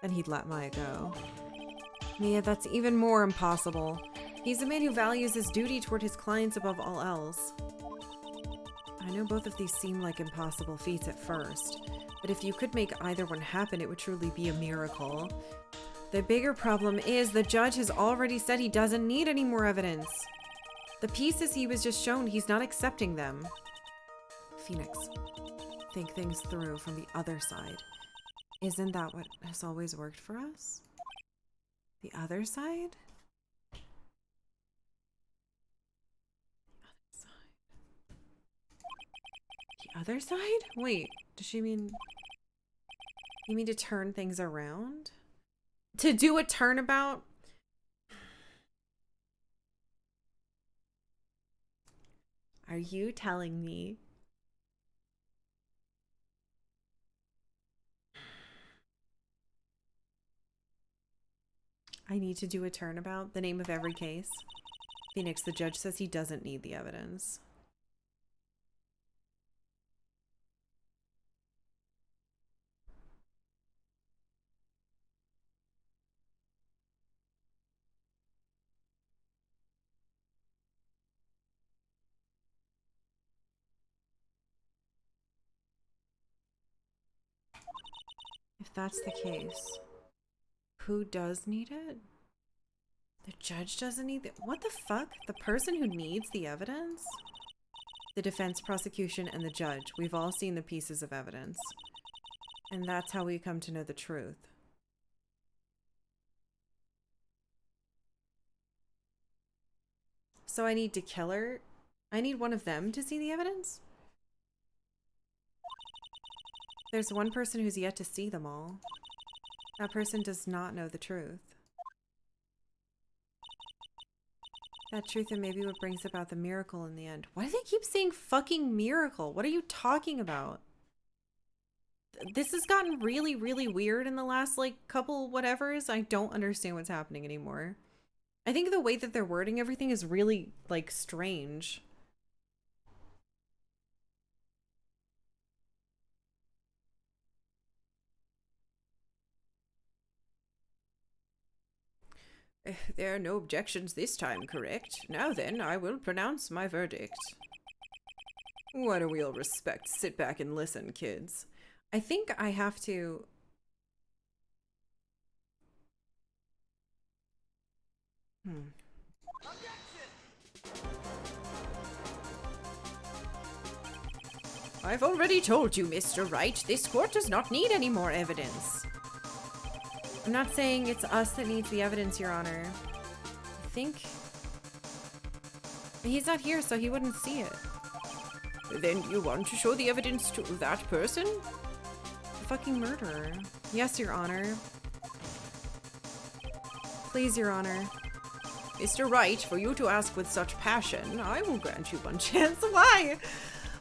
S1: then he'd let Maya go. Mia, that's even more impossible. He's a man who values his duty toward his clients above all else. I know both of these seem like impossible feats at first, but if you could make either one happen, it would truly be a miracle. The bigger problem is the judge has already said he doesn't need any more evidence. The pieces he was just shown, he's not accepting them. Phoenix, think things through from the other side. Isn't that what has always worked for us? The other side? The other side? Wait, does she mean... You mean to turn things around? To do a turnabout? Are you telling me? I need to do a turnabout? The name of every case? Phoenix, the judge says he doesn't need the evidence. If that's the case, who does need it? The judge doesn't need it? What the fuck? The person who needs the evidence? The defense, prosecution, and the judge. We've all seen the pieces of evidence. And that's how we come to know the truth. So I need to kill her? I need one of them to see the evidence? There's one person who's yet to see them all. That person does not know the truth. That truth and maybe what brings about the miracle in the end. Why do they keep saying fucking miracle? What are you talking about? This has gotten really, really weird in the last, like, couple whatevers. I don't understand what's happening anymore. I think the way that they're wording everything is really, like, strange.
S4: There are no objections this time, correct? Now then, I will pronounce my verdict.
S3: Why don't we all respect? Sit back and listen, kids.
S1: I think I have to...
S4: I've already told you, Mr. Wright, this court does not need any more evidence.
S1: I'm not saying it's us that needs the evidence, Your Honor. I think... He's not here, so he wouldn't see it.
S4: Then you want to show the evidence to that person?
S1: The fucking murderer. Yes, Your Honor. Please, Your Honor.
S4: Mr. Wright, for you to ask with such passion, I will grant you one
S1: Chance, why?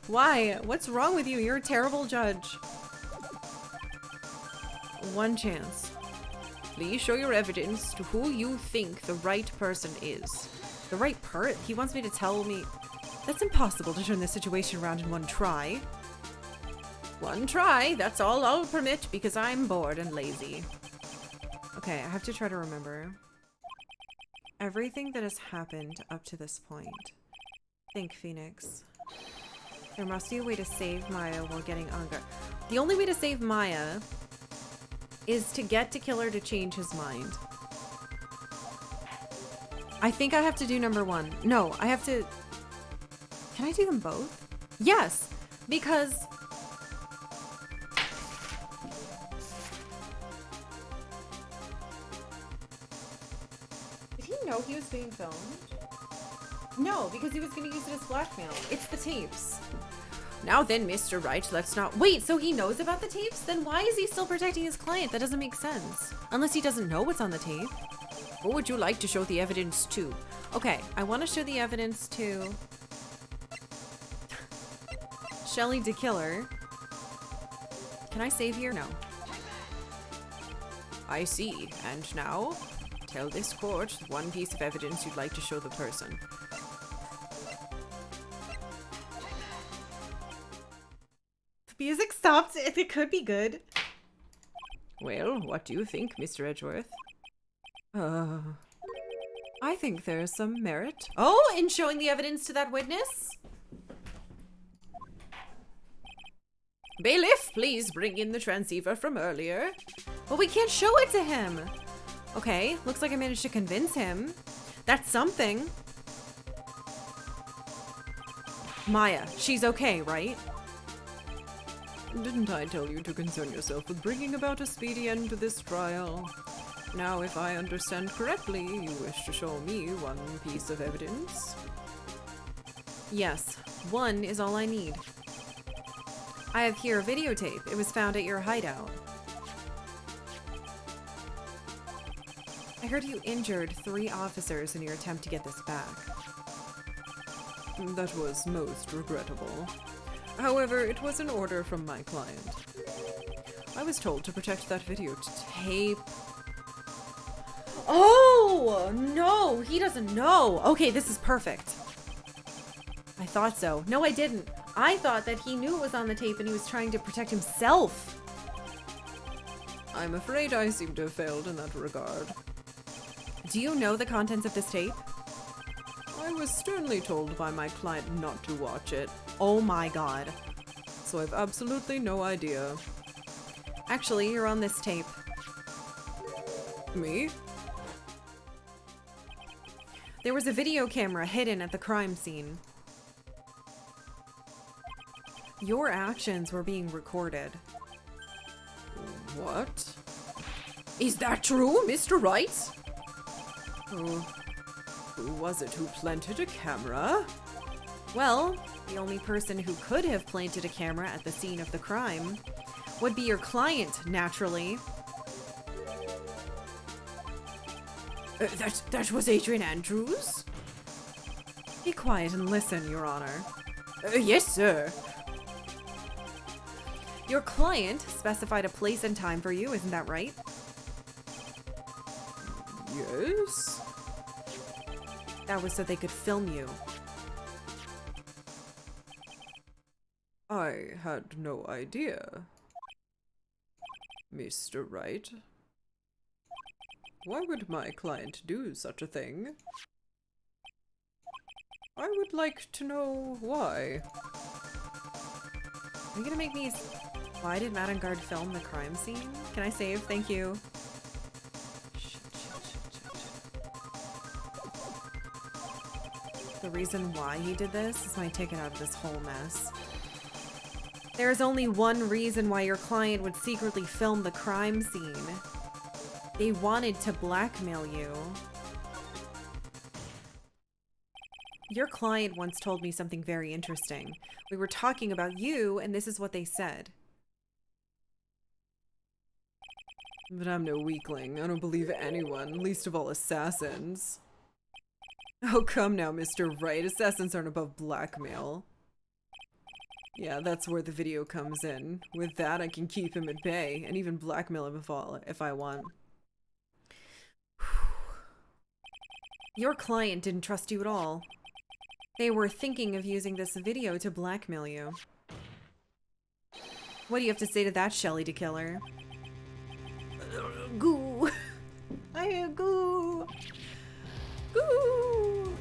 S1: Why? What's wrong with you? You're a terrible judge. One chance.
S4: Please show your evidence to who you think the right person is.
S1: The right He wants me to tell me... That's impossible to turn this situation around in one try.
S4: One try, that's all I'll permit because I'm bored and lazy.
S1: Okay, I have to try to remember. Everything that has happened up to this point. Think, Phoenix. There must be a way to save Maya while getting Anga. The only way to save Maya is to get the killer to change his mind. I think I have to do number one. No, I have to... Can I do them both? Yes, because... Did he know he was being filmed? No, because he was going to use it as blackmail. It's the tapes.
S4: Now then, Mr. Wright, let's not...
S1: Wait, so he knows about the tapes? Then why is he still protecting his client? That doesn't make sense. Unless he doesn't know what's on the tape.
S4: Who would you like to show the evidence to?
S1: Okay, I want to show the evidence to... Shelly the killer. Can I save here? No.
S4: I see. And now, tell this court one piece of evidence you'd like to show the person.
S1: The music stopped. If it could be good.
S4: Well, what do you think, Mr. Edgeworth?
S3: I think there's some merit.
S1: Oh, in showing the evidence to that witness?
S4: Bailiff, please bring in the transceiver from earlier.
S1: But we can't show it to him. Okay, looks like I managed to convince him. That's something. Maya, she's okay, right?
S3: Didn't I tell you to concern yourself with bringing about a speedy end to this trial? Now, if I understand correctly, you wish to show me one piece of evidence?
S1: Yes, one is all I need. I have here a videotape. It was found at your hideout. I heard you injured 3 officers in your attempt to get this back.
S3: That was most regrettable. However, it was an order from my client. I was told to protect that videotape.
S1: Oh, no, he doesn't know. Okay, this is perfect. I thought so. No, I didn't. I thought that he knew it was on the tape and he was trying to protect himself.
S3: I'm afraid I seem to have failed in that regard.
S1: Do you know the contents of this tape?
S3: I was sternly told by my client not to watch it,
S1: Oh my god.
S3: so I've absolutely no idea.
S1: Actually, you're on this tape.
S3: Me?
S1: There was a video camera hidden at the crime scene. Your actions were being recorded.
S3: What?
S4: Is that true, Mr. Wright?
S3: Who was it who planted a camera?
S1: Well, the only person who could have planted a camera at the scene of the crime would be your client, naturally.
S4: That was Adrian Andrews?
S1: Be quiet and listen, Your Honor.
S4: Yes, sir.
S1: Your client specified a place and time for you, isn't that right?
S3: Yes?
S1: That was so they could film you.
S3: I had no idea. Mr. Wright. Why would my client do such a thing? I would like to know why.
S1: Are you gonna make me... Why did Madame Guard film the crime scene? Can I save? Thank you. The reason why he did this is my ticket out of this whole mess. There's only one reason why your client would secretly film the crime scene. They wanted to blackmail you. Your client once told me something very interesting. We were talking about you, and this is what they said.
S3: But I'm no weakling. I don't believe anyone, least of all assassins. Oh, come now, Mr. Wright. Assassins aren't above blackmail. Yeah, that's where the video comes in. With that, I can keep him at bay, and even blackmail him if I want.
S1: Your client didn't trust you at all. They were thinking of using this video to blackmail you. What do you have to say to that, Shelly to Killer? Goo! I goo! Goo!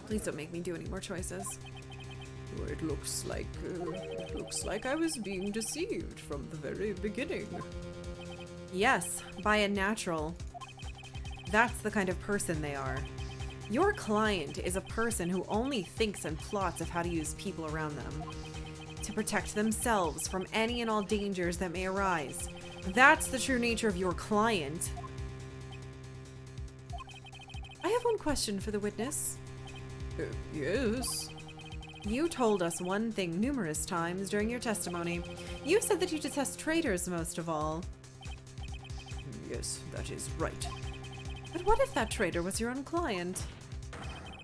S1: Please don't make me do any more choices.
S3: Oh, it looks like I was being deceived from the very beginning.
S1: Yes, by a natural. That's the kind of person they are. Your client is a person who only thinks and plots of how to use people around them to protect themselves from any and all dangers that may arise. That's the true nature of your client. I have one question for the witness.
S3: Yes?
S1: You told us one thing numerous times during your testimony. You said that you detest traitors most of all.
S3: Yes, that is right.
S1: But what if that traitor was your own client?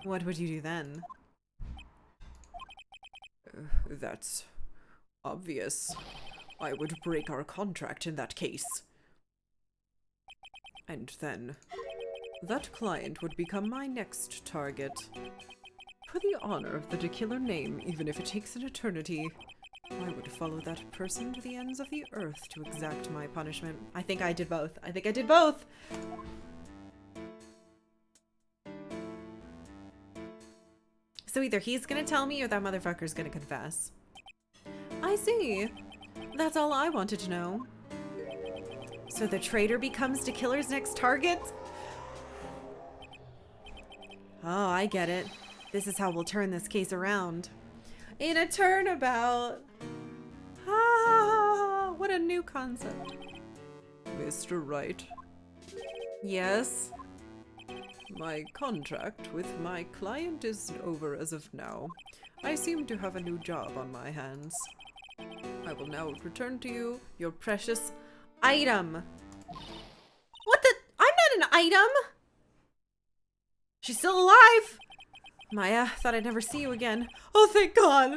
S1: What would you do then?
S3: That's obvious. I would break our contract in that case. And then, that client would become my next target. For the honor of the killer name, even if it takes an eternity, I would follow that person to the ends of the earth to exact my punishment.
S1: I think I did both. I think I did both! So either he's gonna tell me or that motherfucker's gonna confess. I see. That's all I wanted to know. So the traitor becomes the killer's next target? Oh, I get it. This is how we'll turn this case around. In a turnabout. Ah, what a new concept.
S3: Mr. Wright,
S1: Yes?
S3: my contract with my client is over as of now. I seem to have a new job on my hands. I will now return to you your
S1: Precious item. What the? I'm not an item! She's still alive! Maya, thought I'd never see you again. Oh, thank God!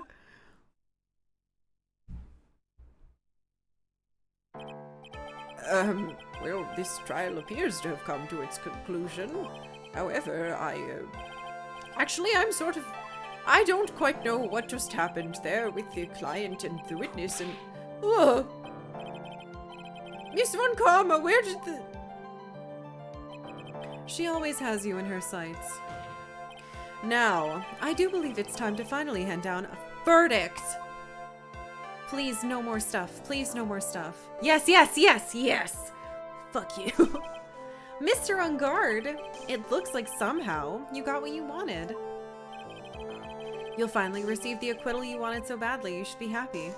S3: Well, this trial appears to have come to its conclusion. However, actually, I don't quite know what just happened there with the client and the witness and... Oh! Miss Von Karma, where did the...
S1: She always has you in her sights. Now, I do believe it's time to finally hand down a verdict. Please, no more stuff. Please, no more stuff. Yes, yes, yes, yes! Fuck you. Mr. On Guard, it looks like somehow you got what you wanted. You'll finally receive the acquittal you wanted so badly. You should be happy.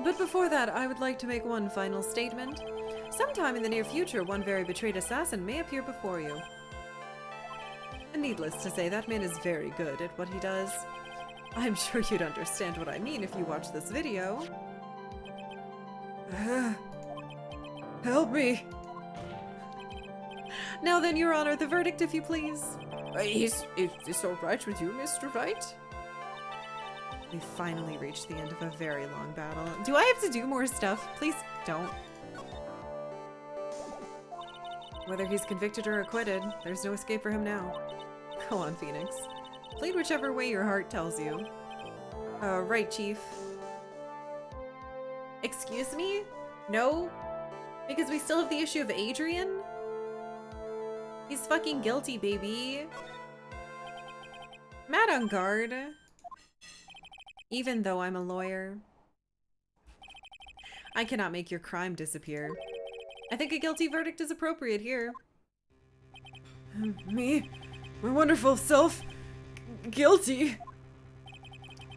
S1: But before that, I would like to make one final statement. Sometime in the near future, one very betrayed assassin may appear before you. And needless to say, that man is very good at what he does. I'm sure you'd understand what I mean if you watch this video.
S3: Help me!
S1: Now then, Your Honor, the verdict, if you please.
S3: Is this all right with you, Mr. Wright?
S1: We finally reached the end of a very long battle. Do I have to do more stuff? Please don't. Whether he's convicted or acquitted, there's no escape for him now. Go on, Phoenix. Plead whichever way your heart tells you. Right, Chief. Excuse me? No? Because we still have the issue of Adrian? He's fucking guilty, baby. Matt on guard. Even though I'm a lawyer. I cannot make your crime disappear. I think a guilty verdict is appropriate here.
S3: Me? My wonderful self? Guilty?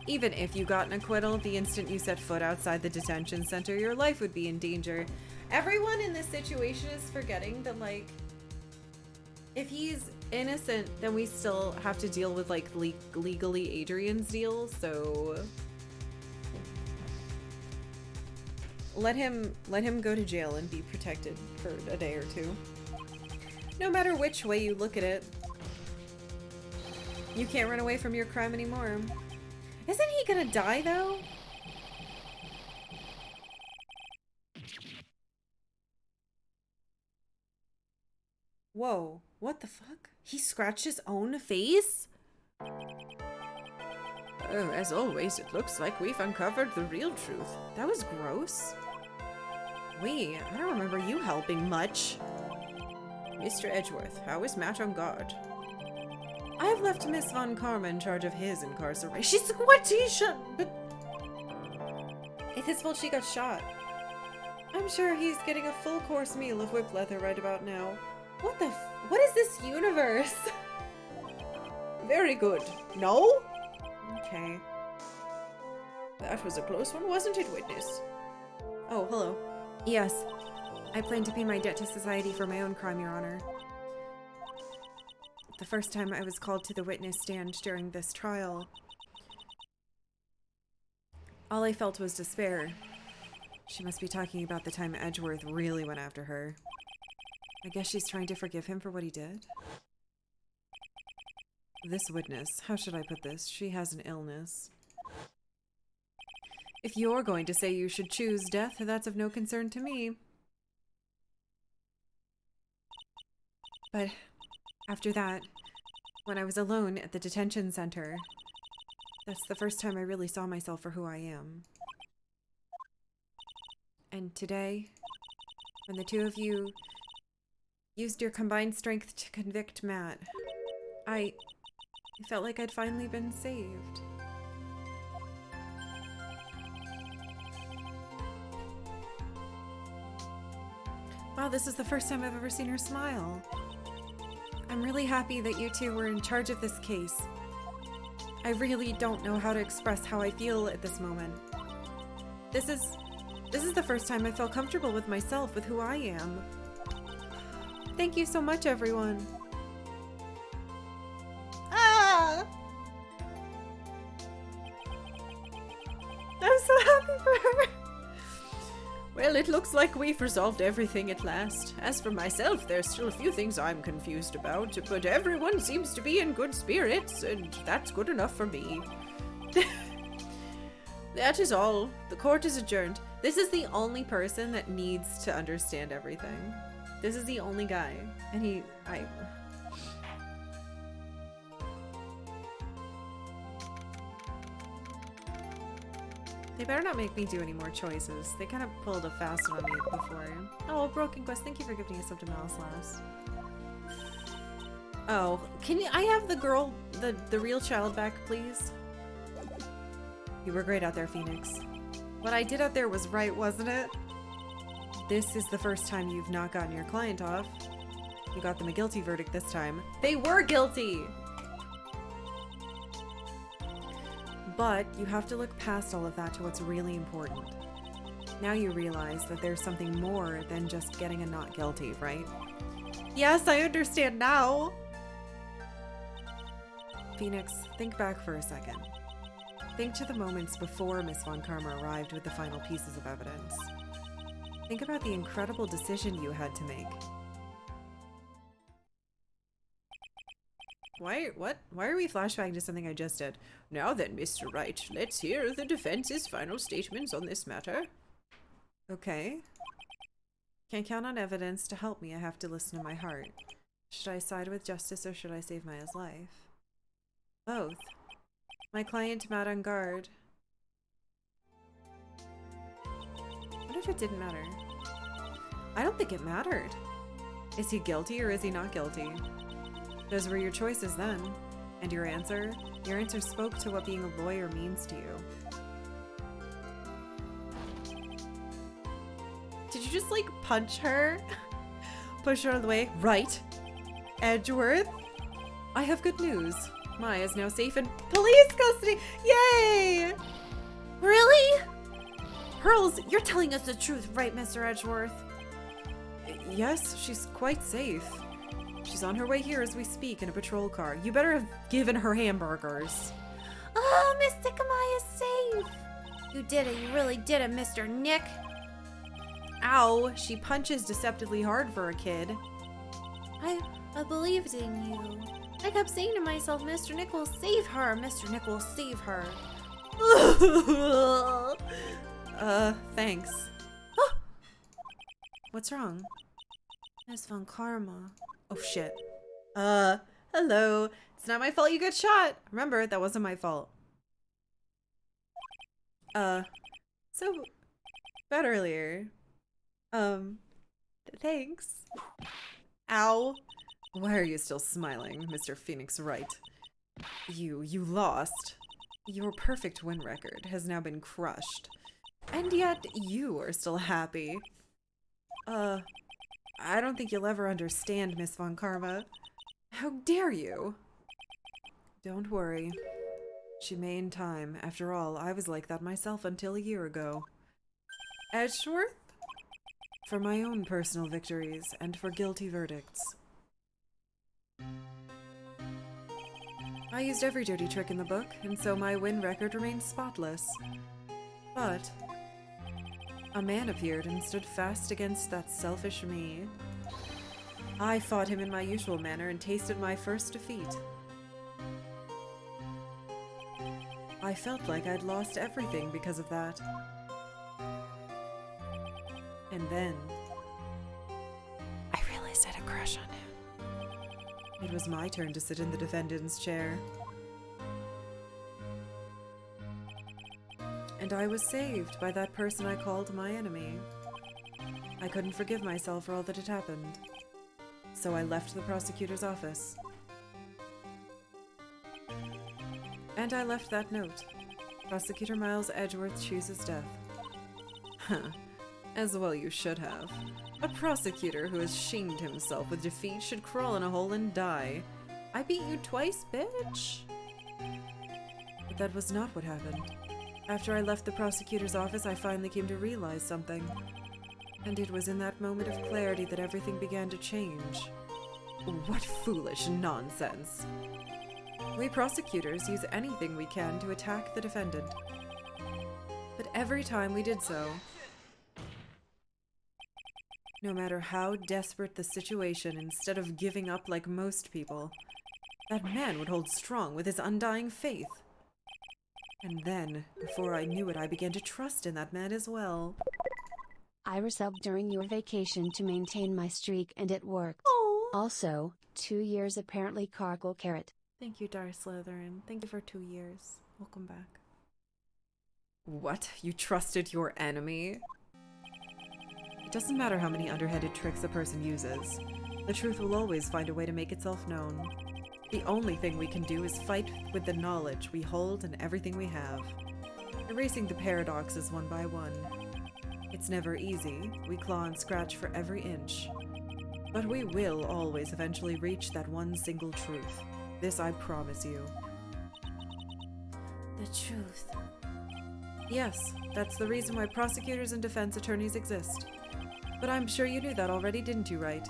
S1: Even if you got an acquittal, the instant you set foot outside the detention center, your life would be in danger. Everyone in this situation is forgetting that, like, if he's innocent, then we still have to deal with, like, legally Adrian's deal, so... Let him go to jail and be protected for a day or two. No matter which way you look at it, you can't run away from your crime anymore. Isn't he gonna die, though? Whoa, what the fuck? He scratched his own face?
S3: Oh, as always, it looks like we've uncovered the real truth.
S1: That was gross. Wait, I don't remember you helping much.
S3: Mr. Edgeworth, how is Matt on guard?
S1: I have left Miss Von Karma in charge of his incarceration. She's what? She shot, but it's his fault she got shot. I'm sure he's getting a full course meal of whip leather right about now. What is this universe?
S3: Very good. No?
S1: Okay.
S3: That was a close one, wasn't it, witness?
S1: Oh, hello. Yes. I plan to pay my debt to society for my own crime, Your Honor. The first time I was called to the witness stand during this trial, all I felt was despair. She must be talking about the time Edgeworth really went after her. I guess she's trying to forgive him for what he did. This witness, how should I put this? She has an illness. If you're going to say you should choose death, that's of no concern to me. But after that, when I was alone at the detention center, that's the first time I really saw myself for who I am. And today, when the two of you used your combined strength to convict Matt, I felt like I'd finally been saved. Wow, this is the first time I've ever seen her smile. I'm really happy that you two were in charge of this case. I really don't know how to express how I feel at this moment. This is the first time I felt comfortable with myself, with who I am. Thank you so much, everyone. Ah! I'm so happy for her.
S3: Well, it looks like we've resolved everything at last. As for myself, there's still a few things I'm confused about, but everyone seems to be in good spirits, and that's good enough for me.
S1: That is all. The court is adjourned. This is the only person that needs to understand everything. This is the only guy. And They better not make me do any more choices. They kind of pulled a fast one on me before. Oh, Broken Quest, thank you for gifting us up to Mouse. Oh, I have the girl, the real child back, please? You were great out there, Phoenix. What I did out there was right, wasn't it? This is the first time you've not gotten your client off. You got them a guilty verdict this time. They were guilty! But you have to look past all of that to what's really important. Now you realize that there's something more than just getting a not guilty, right? Yes, I understand now! Phoenix, think back for a second. Think to the moments before Miss Von Karma arrived with the final pieces of evidence. Think about the incredible decision you had to make.
S4: Why are we flashbacking to something I just did? Now then, Mr. Wright, let's hear the defense's final statements on this matter.
S1: Okay. Can't count on evidence to help me. I have to listen to my heart. Should I side with justice or should I save Maya's life? Both. My client, Matt on guard. What if it didn't matter? I don't think it mattered. Is he guilty or is he not guilty? Those were your choices then. And your answer? Your answer spoke to what being a lawyer means to you. Did you just, like, punch her? Push her out of the way? Right. Edgeworth? I have good news. Maya is now safe in police custody. Yay!
S5: Really? Pearls, you're telling us the truth, right, Mr. Edgeworth?
S1: Yes, she's quite safe. She's on her way here as we speak in a patrol car. You better have given her hamburgers.
S5: Oh, Miss Maya's safe. You did it. You really did it, Mr. Nick.
S1: Ow, she punches deceptively hard for a kid.
S5: I believed in you. I kept saying to myself, Mr. Nick will save her. Mr. Nick will save her.
S1: Thanks. What's wrong?
S5: Miss Von Karma.
S1: Oh shit. Hello. It's not my fault you got shot. Remember, that wasn't my fault. So, about earlier. Thanks. Ow. Why are you still smiling, Mr. Phoenix Wright? You lost. Your perfect win record has now been crushed. And yet, you are still happy. I don't think you'll ever understand, Miss Von Karma. How dare you? Don't worry. She may in time. After all, I was like that myself until a year ago. Edgeworth? For my own personal victories and for guilty verdicts. I used every dirty trick in the book, and so my win record remains spotless. But a man appeared and stood fast against that selfish me. I fought him in my usual manner and tasted my first defeat. I felt like I'd lost everything because of that. And then I realized I had a crush on him. It was my turn to sit in the defendant's chair. And I was saved by that person I called my enemy. I couldn't forgive myself for all that had happened. So I left the prosecutor's office. And I left that note. Prosecutor Miles Edgeworth chooses death. Huh. As well you should have. A prosecutor who has shamed himself with defeat should crawl in a hole and die. I beat you twice, bitch. But that was not what happened. After I left the prosecutor's office, I finally came to realize something. And it was in that moment of clarity that everything began to change. What foolish nonsense. We prosecutors use anything we can to attack the defendant. But every time we did so, no matter how desperate the situation, instead of giving up like most people, that man would hold strong with his undying faith. And then, before I knew it, I began to trust in that man as well.
S2: I resubbed during your vacation to maintain my streak and it worked.
S1: Oh,
S2: Also, 2 years apparently Karkalla carrot.
S1: thank you, Darth Slytherin. Thank you for 2 years. Welcome back. What? You trusted your enemy? It doesn't matter how many underhanded tricks a person uses. The truth will always find a way to make itself known. The only thing we can do is fight with the knowledge we hold and everything we have. Erasing the paradoxes one by one. It's never easy. We claw and scratch for every inch. But we will always eventually reach that one single truth. This I promise you.
S5: The truth.
S1: Yes, that's the reason why prosecutors and defense attorneys exist. But I'm sure you knew that already, didn't you, Wright?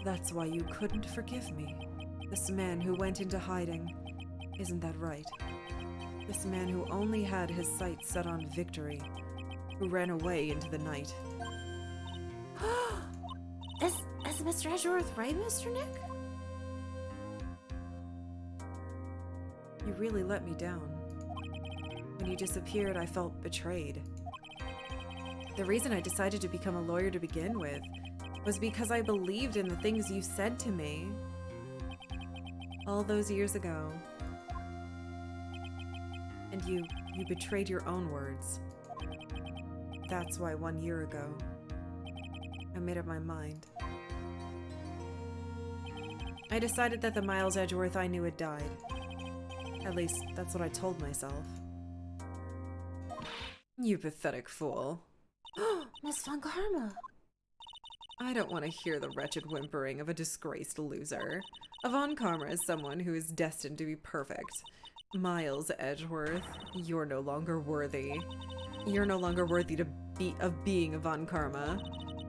S1: That's why you couldn't forgive me. This man who went into hiding. Isn't that right? This man who only had his sights set on victory. Who ran away into the night.
S5: Is Mr. Edgeworth right, Mr. Nick?
S1: You really let me down. When you disappeared, I felt betrayed. The reason I decided to become a lawyer to begin with was because I believed in the things you said to me all those years ago. And you betrayed your own words. That's why 1 year ago, I made up my mind. I decided that the Miles Edgeworth I knew had died. At least, that's what I told myself. You pathetic fool.
S5: Miss Von Karma.
S1: I don't want to hear the wretched whimpering of a disgraced loser. Von Karma is someone who is destined to be perfect. Miles Edgeworth, you're no longer worthy. You're no longer worthy of being a Von Karma.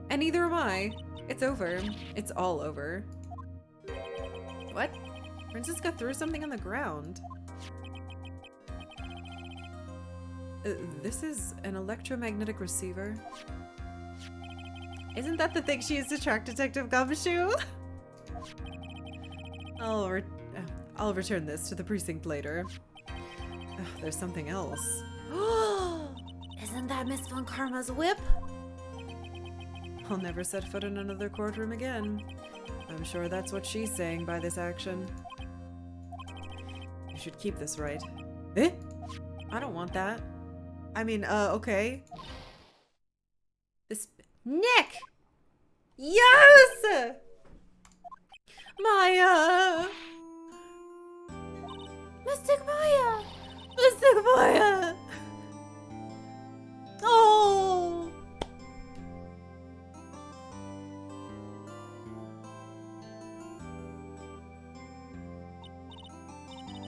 S1: And neither am I. It's over. It's all over. What? Francisca threw something on the ground. This is an electromagnetic receiver. Isn't that the thing she used to track Detective Gumshoe? I'll return this to the precinct later. There's something else.
S5: Isn't that Miss Von Karma's whip?
S1: I'll never set foot in another courtroom again. I'm sure that's what she's saying by this action. You should keep this, right? Eh? I don't want that. I mean, okay. This... Nick! Yes! Maya!
S5: Mystic Maya!
S1: Mystic Maya! Oh!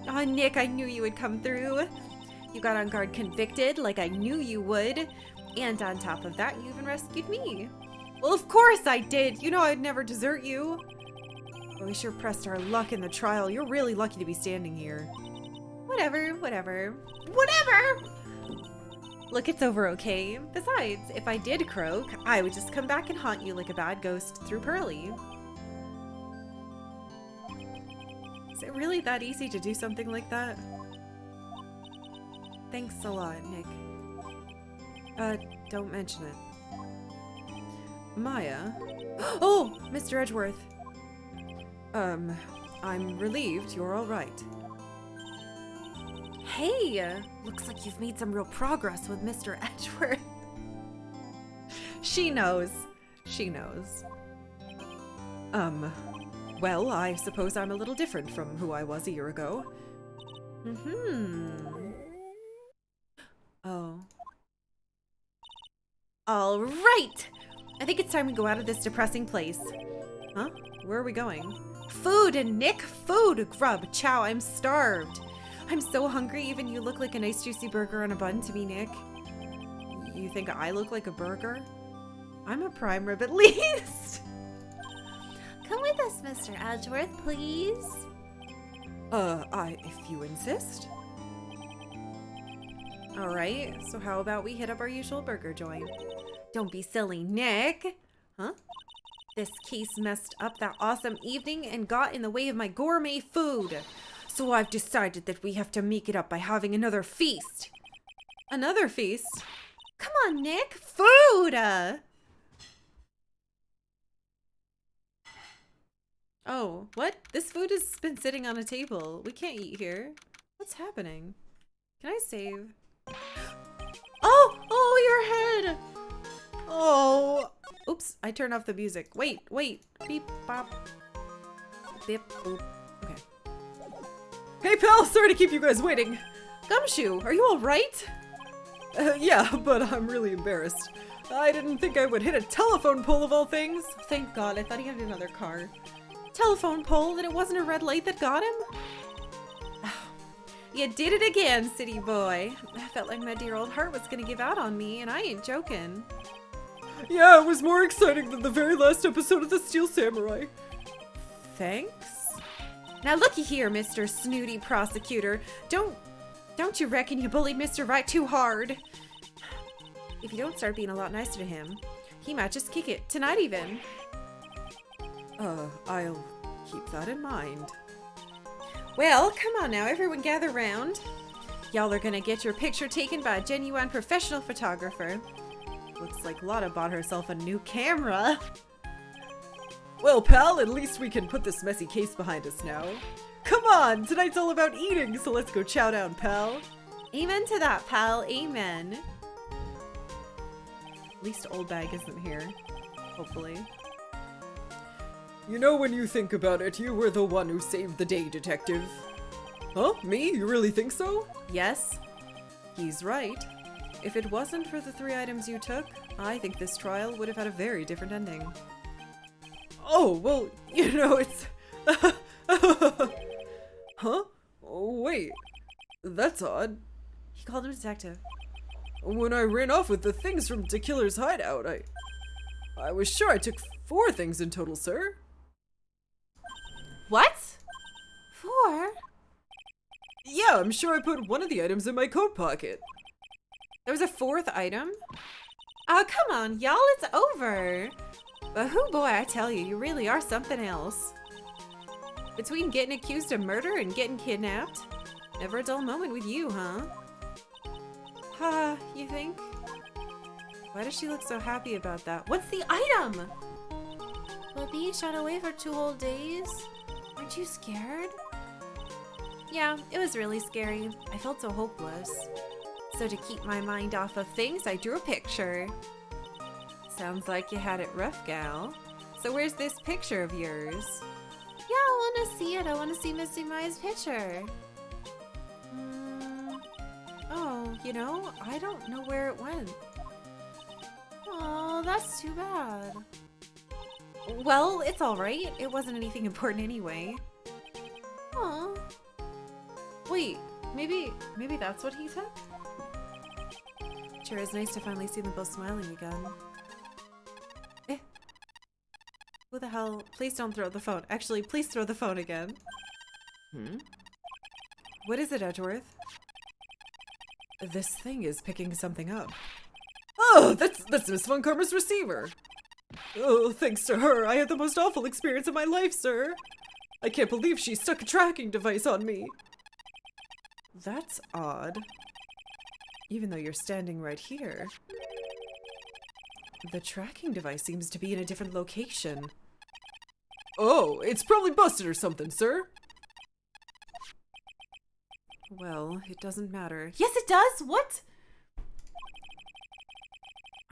S1: Oh, Nick, I knew you would come through. You got on guard convicted like I knew you would. And on top of that, you even rescued me. Well, of course I did. You know I'd never desert you. But we sure pressed our luck in the trial. You're really lucky to be standing here. Whatever. Look, it's over, okay? Besides, if I did croak, I would just come back and haunt you like a bad ghost through Pearly. Is it really that easy to do something like that? Thanks a lot, Nick. Don't mention it. Maya? Oh, Mr. Edgeworth. I'm relieved you're all right. Hey, looks like you've made some real progress with Mr. Edgeworth. She knows. She knows. Well, I suppose I'm a little different from who I was a year ago. Oh. All right! I think it's time we go out of this depressing place. Huh? Where are we going? Food, Nick! Food! Grub, chow, I'm starved. I'm so hungry, even you look like a nice juicy burger on a bun to me, Nick. You think I look like a burger? I'm a prime rib at least.
S5: Come with us, Mr. Edgeworth, please.
S1: If you insist. Alright, so how about we hit up our usual burger joint? Don't be silly, Nick. Huh? This case messed up that awesome evening and got in the way of my gourmet food. So I've decided that we have to make it up by having another feast. Another feast? Come on, Nick. Food! Oh, what? This food has been sitting on a table. We can't eat here. What's happening? Can I save? Oh, your head! Oh. Oops, I turned off the music. Wait. Beep, bop. Beep, boop. Okay.
S3: Hey pal, sorry to keep you guys waiting.
S1: Gumshoe, are you alright?
S3: Yeah, but I'm really embarrassed. I didn't think I would hit a telephone pole of all things.
S1: Thank God, I thought he had another car. Telephone pole, and it wasn't a red light that got him? You did it again, city boy. I felt like my dear old heart was gonna give out on me, and I ain't joking.
S3: Yeah, it was more exciting than the very last episode of The Steel Samurai.
S1: Thanks. Now looky here, Mr. Snooty Prosecutor. Don't you reckon you bullied Mr. Wright too hard? If you don't start being a lot nicer to him, he might just kick it, tonight even.
S3: I'll keep that in mind.
S1: Well, come on now, everyone gather round. Y'all are gonna get your picture taken by a genuine professional photographer. Looks like Lotta bought herself a new camera.
S3: Well, pal, at least we can put this messy case behind us now. Come on, tonight's all about eating, so let's go chow down, pal.
S1: Amen to that, pal. Amen. At least Old Bag isn't here. Hopefully.
S3: You know, when you think about it, you were the one who saved the day, detective. Huh? Me? You really think so?
S1: Yes, he's right. If it wasn't for the 3 items you took, I think this trial would have had a very different ending.
S3: Oh, well, you know, it's... Huh? Oh, wait. That's odd.
S1: He called him detective.
S3: When I ran off with the things from Tequila's hideout, I was sure I took 4 things in total, sir.
S1: What?
S5: 4?
S3: Yeah, I'm sure I put one of the items in my coat pocket.
S1: There was a 4th item? Oh, come on, y'all, it's over. But whoo boy, I tell you, you really are something else. Between getting accused of murder and getting kidnapped, never a dull moment with you, huh? You think? Why does she look so happy about that? What's the item?
S5: Well, being shut away for 2 whole days? Aren't you scared?
S1: Yeah, it was really scary. I felt so hopeless. So to keep my mind off of things, I drew a picture. Sounds like you had it rough, gal. So where's this picture of yours?
S5: Yeah, I want to see it. I want to see Misty Maya's picture.
S1: Oh, you know, I don't know where it went.
S5: Oh, that's too bad.
S1: Well, it's alright. It wasn't anything important anyway.
S5: Oh.
S1: Wait, maybe that's what he took? Sure is nice to finally see them both smiling again. Eh. Who the hell? Please don't throw the phone. Actually, please throw the phone again. What is it, Edgeworth? This thing is picking something up.
S3: Oh, that's Miss Von Karma's receiver. Oh, thanks to her, I had the most awful experience of my life, sir. I can't believe she stuck a tracking device on me.
S1: That's odd. Even though you're standing right here. The tracking device seems to be in a different location.
S3: Oh, it's probably busted or something, sir.
S1: Well, it doesn't matter. Yes, it does! What?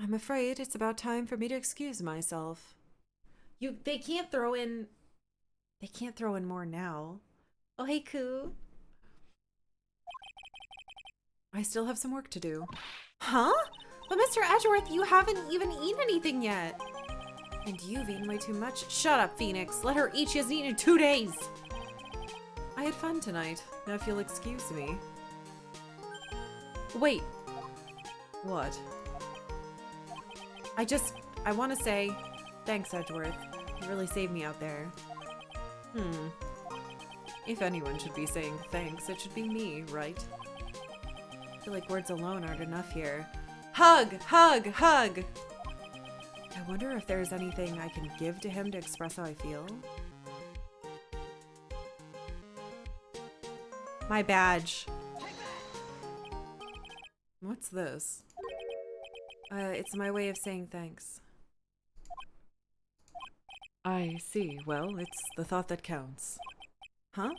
S1: I'm afraid it's about time for me to excuse myself. They can't throw in more now. Oh, hey, Koo. I still have some work to do. Huh? But Mr. Edgeworth, you haven't even eaten anything yet. And you've eaten way too much. Shut up, Phoenix. Let her eat. She hasn't eaten in 2 days. I had fun tonight. Now if you'll excuse me. Wait. What? I want to say, thanks, Edgeworth. You really saved me out there. If anyone should be saying thanks, it should be me, right? I feel like words alone aren't enough here. Hug! Hug! Hug! I wonder if there's anything I can give to him to express how I feel. My badge. What's this? It's my way of saying thanks. I see. Well, it's the thought that counts. Huh?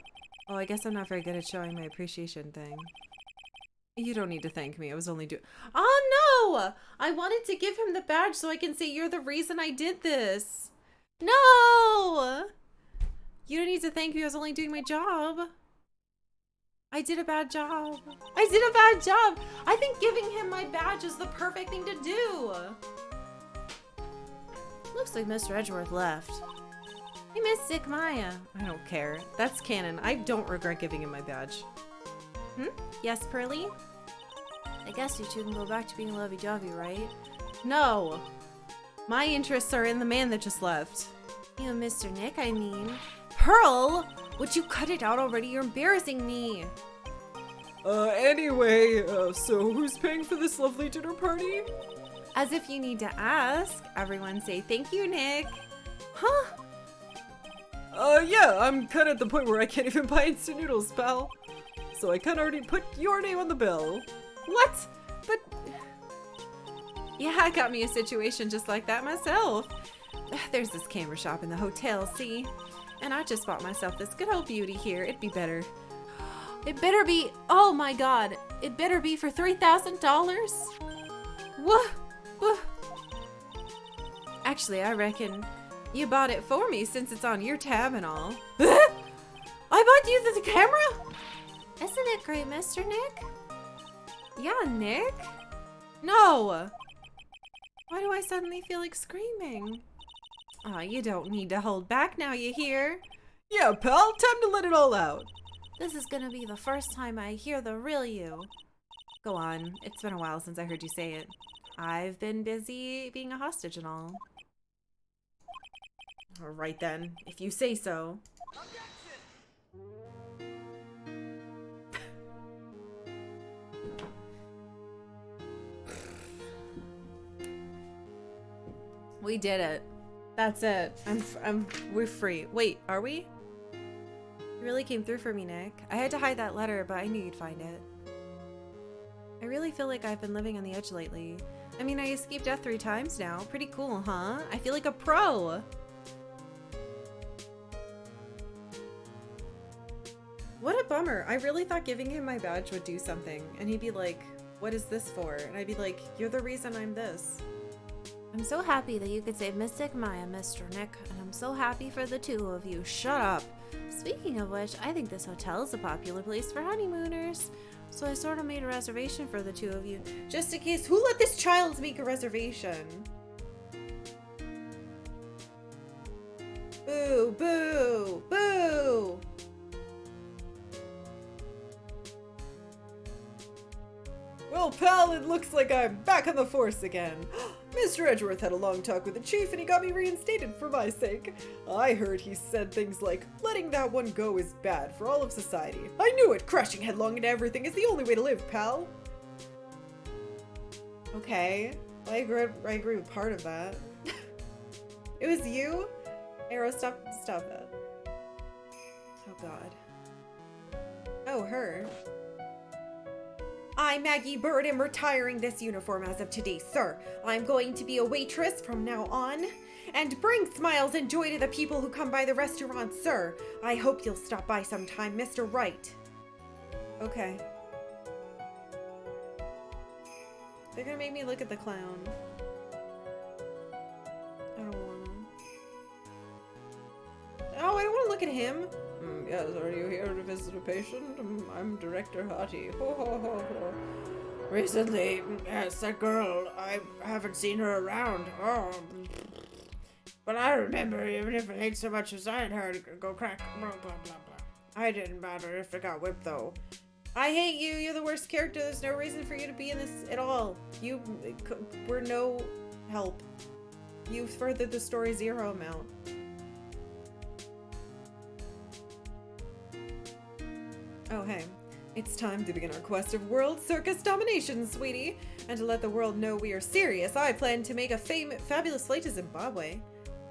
S1: Oh, I guess I'm not very good at showing my appreciation thing. You don't need to thank me. I was only doing— Oh, no! I wanted to give him the badge so I can say you're the reason I did this. No! You don't need to thank me. I was only doing my job. I did a bad job. I did a bad job. I think giving him my badge is the perfect thing to do. Looks like Mr. Edgeworth left. I miss Sick Maya. I don't care. That's canon. I don't regret giving him my badge. Yes, Pearly? I guess you two can go back to being lovey-dovey, right? No. My interests are in the man that just left.
S5: You and Mr. Nick, I mean.
S1: Pearl! Would you cut it out already? You're embarrassing me.
S3: Anyway, so who's paying for this lovely dinner party?
S1: As if you need to ask. Everyone say thank you, Nick. Huh?
S3: Yeah, I'm kind of at the point where I can't even buy instant noodles, pal. So I kind of already put your name on the bill.
S1: What? But... Yeah, I got me a situation just like that myself. There's this camera shop in the hotel, see? And I just bought myself this good old beauty here. It'd be better. It better be... Oh my god. It better be for $3,000? What? Actually, I reckon you bought it for me since it's on your tab and all. I bought you the camera?
S5: Isn't it great, Mr. Nick?
S1: Yeah, Nick? No! Why do I suddenly feel like screaming? Aw, you don't need to hold back now, you hear?
S3: Yeah, pal, time to let it all out.
S1: This is gonna be the first time I hear the real you. Go on, it's been a while since I heard you say it. I've been busy being a hostage and all. Alright then, if you say so. We did it. That's it. We're free. Wait, are we? You really came through for me, Nick. I had to hide that letter, but I knew you'd find it. I really feel like I've been living on the edge lately. I mean, I escaped death 3 times now. Pretty cool, huh? I feel like a pro. What a bummer. I really thought giving him my badge would do something. And he'd be like, what is this for? And I'd be like, you're the reason I'm this.
S5: I'm so happy that you could save Mystic Maya, Mr. Nick, and I'm so happy for the 2 of you.
S1: Shut up.
S5: Speaking of which, I think this hotel is a popular place for honeymooners. So I sort of made a reservation for the 2 of you.
S1: Just in case, who let this child make a reservation? Boo, boo, boo!
S3: Well, pal, it looks like I'm back on the force again. Mr. Edgeworth had a long talk with the chief and he got me reinstated for my sake. I heard he said things like, letting that one go is bad for all of society. I knew it! Crashing headlong into everything is the only way to live, pal!
S1: Okay, I agree with part of that. It was you? Arrow, stop that. Oh god. Oh, her. I, Maggie Bird, am retiring this uniform as of today, sir. I'm going to be a waitress from now on and bring smiles and joy to the people who come by the restaurant, sir. I hope you'll stop by sometime, Mr. Wright. Okay. They're gonna make me look at the clown. I don't wanna. Oh, I don't wanna look at him.
S3: Yes, are you here to visit a patient? I'm Director Hottie. Ho, ho, ho, ho.
S4: Recently, yes, that girl, I haven't seen her around. Oh. But I remember, even if it ain't so much as I had heard go crack, blah, blah, blah, blah. I didn't matter if it got whipped, though.
S1: I hate you. You're the worst character. There's no reason for you to be in this at all. You were no help. You furthered the story 0 amount. Oh, hey. It's time to begin our quest of world circus domination, sweetie. And to let the world know we are serious, I plan to make a fabulous flight to Zimbabwe.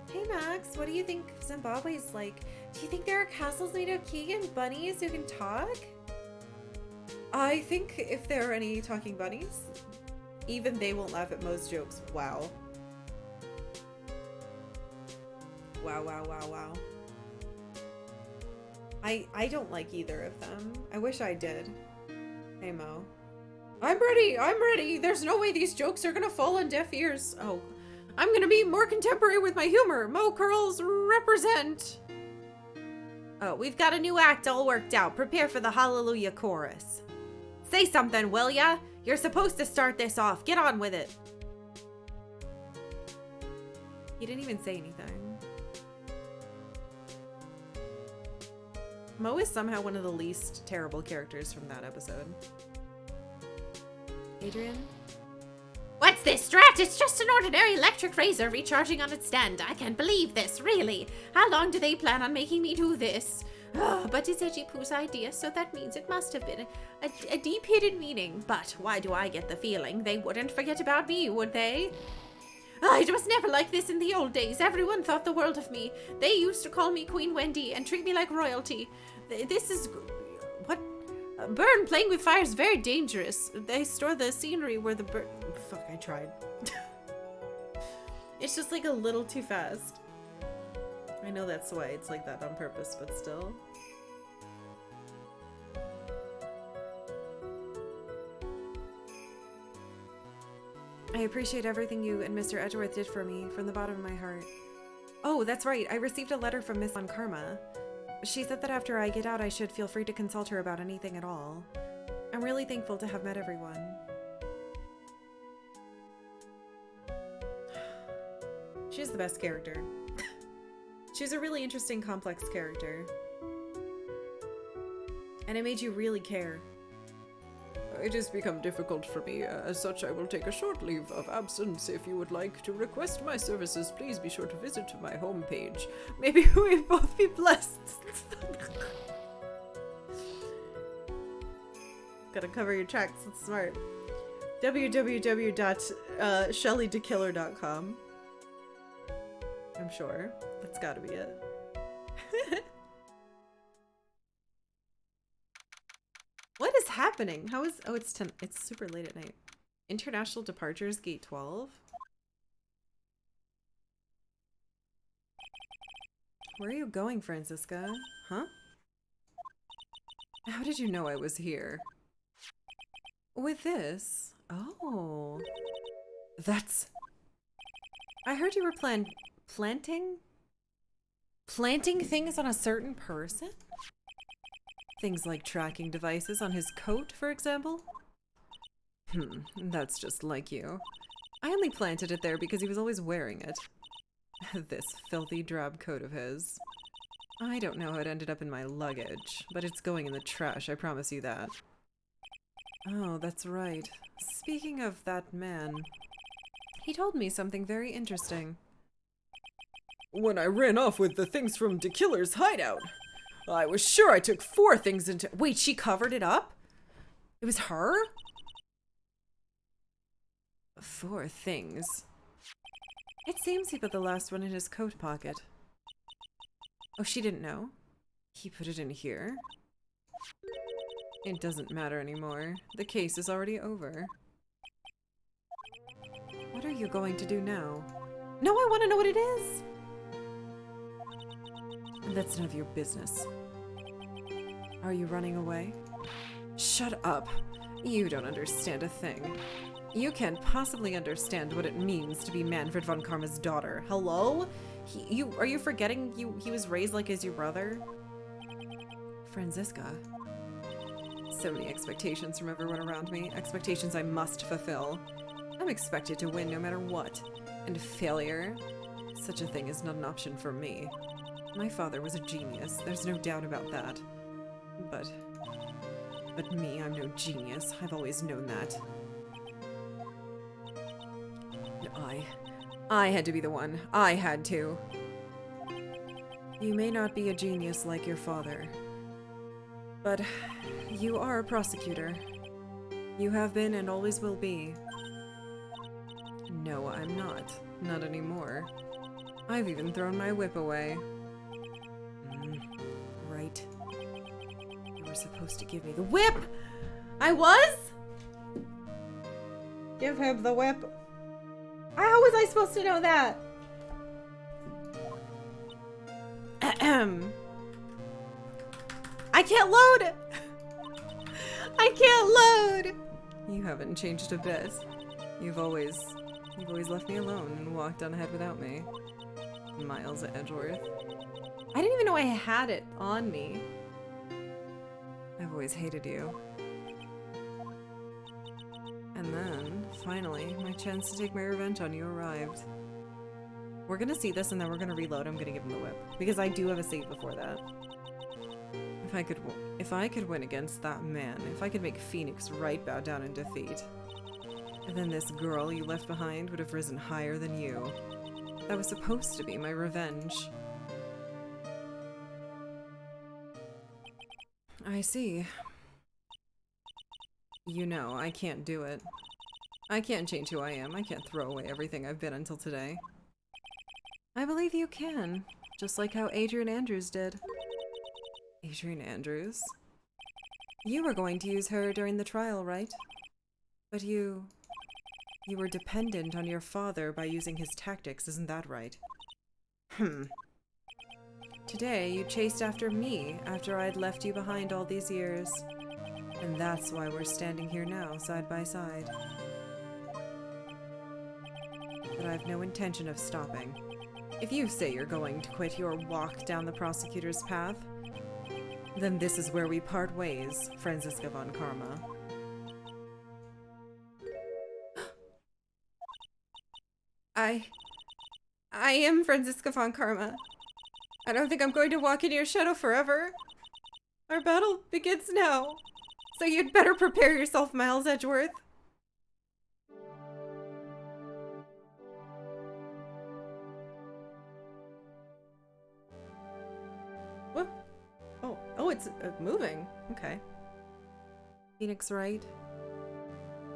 S1: Hey, Max, what do you think Zimbabwe's like? Do you think there are castles made of cake and bunnies who can talk? I think if there are any talking bunnies, even they won't laugh at Mo's jokes. Wow. Wow, wow, wow, wow. I don't like either of them. I wish I did. Hey, Mo. I'm ready! There's no way these jokes are gonna fall on deaf ears. Oh, I'm gonna be more contemporary with my humor. Mo Curls represent! Oh, we've got a new act all worked out. Prepare for the Hallelujah chorus. Say something, will ya? You're supposed to start this off. Get on with it. He didn't even say anything. Mo is somehow one of the least terrible characters from that episode. Adrian?
S5: What's this, Drat? It's just an ordinary electric razor recharging on its stand. I can't believe this, really. How long do they plan on making me do this? But it's Edgy Poo's idea, so that means it must have been a deep hidden meaning. But why do I get the feeling they wouldn't forget about me, would they? It was never like this in the old days. Everyone thought the world of me. They used to call me Queen Wendy and treat me like royalty. This is... What? Burn, playing with fire is very dangerous. They store the scenery where the burn... Fuck, I tried.
S1: It's just like a little too fast. I know that's why it's like that on purpose, but still. I appreciate everything you and Mr. Edgeworth did for me from the bottom of my heart. Oh, that's right. I received a letter from Miss Von Karma. She said that after I get out, I should feel free to consult her about anything at all. I'm really thankful to have met everyone. She's the best character. She's a really interesting, complex character. And it made you really care.
S3: It has become difficult for me. As such, I will take a short leave of absence. If you would like to request my services, please be sure to visit my homepage. Maybe we'll both be blessed.
S1: Gotta cover your tracks, it's smart. www.shellythekiller.com. I'm sure. That's gotta be it. What is happening? How is... Oh, it's 10. It's super late at night. International departures, gate 12. Where are you going, Francisca? Huh? How did you know I was here? With this? Oh. That's... I heard you were planting? Planting things on a certain person? Things like tracking devices on his coat, for example? That's just like you. I only planted it there because he was always wearing it. This filthy drab coat of his. I don't know how it ended up in my luggage, but it's going in the trash, I promise you that. Oh, that's right. Speaking of that man, he told me something very interesting.
S3: When I ran off with the things from the killer's hideout, I was sure I took 4 things into—
S1: Wait, she covered it up? It was her? 4 things. It seems he put the last one in his coat pocket. Oh, she didn't know? He put it in here? It doesn't matter anymore. The case is already over. What are you going to do now? No, I want to know what it is! That's none of your business. Are you running away? Shut up. You don't understand a thing. You can't possibly understand what it means to be Manfred von Karma's daughter. Hello? Are you forgetting he was raised like as your brother? Francisca. So many expectations from everyone around me. Expectations I must fulfill. I'm expected to win no matter what. And failure? Such a thing is not an option for me. My father was a genius, there's no doubt about that. But me, I'm no genius. I've always known that. I had to be the one. I had to. You may not be a genius like your father, but you are a prosecutor. You have been and always will be. No, I'm not. Not anymore. I've even thrown my whip away. Right. You were supposed to give me the whip! I was? Give him the whip. How was I supposed to know that? Ahem. I can't load! I can't load! You haven't changed a bit. You've always left me alone and walked on ahead without me. Miles Edgeworth. I didn't even know I had it on me. I've always hated you. And then, finally, my chance to take my revenge on you arrived. We're gonna see this and then we're gonna reload. I'm gonna give him the whip. Because I do have a save before that. If I could win against that man, if I could make Phoenix Wright bow down in defeat, and then this girl you left behind would have risen higher than you. That was supposed to be my revenge. I see. You know, I can't do it. I can't change who I am. I can't throw away everything I've been until today. I believe you can. Just like how Adrian Andrews did. Adrian Andrews? You were going to use her during the trial, right? But you were dependent on your father by using his tactics, isn't that right? Today, you chased after me after I'd left you behind all these years. And that's why we're standing here now, side by side. But I have no intention of stopping. If you say you're going to quit your walk down the prosecutor's path, then this is where we part ways, Franziska von Karma. I am Franziska von Karma. I don't think I'm going to walk in your shadow forever. Our battle begins now, so you'd better prepare yourself, Miles Edgeworth. What? Oh, it's moving. Okay. Phoenix Wright.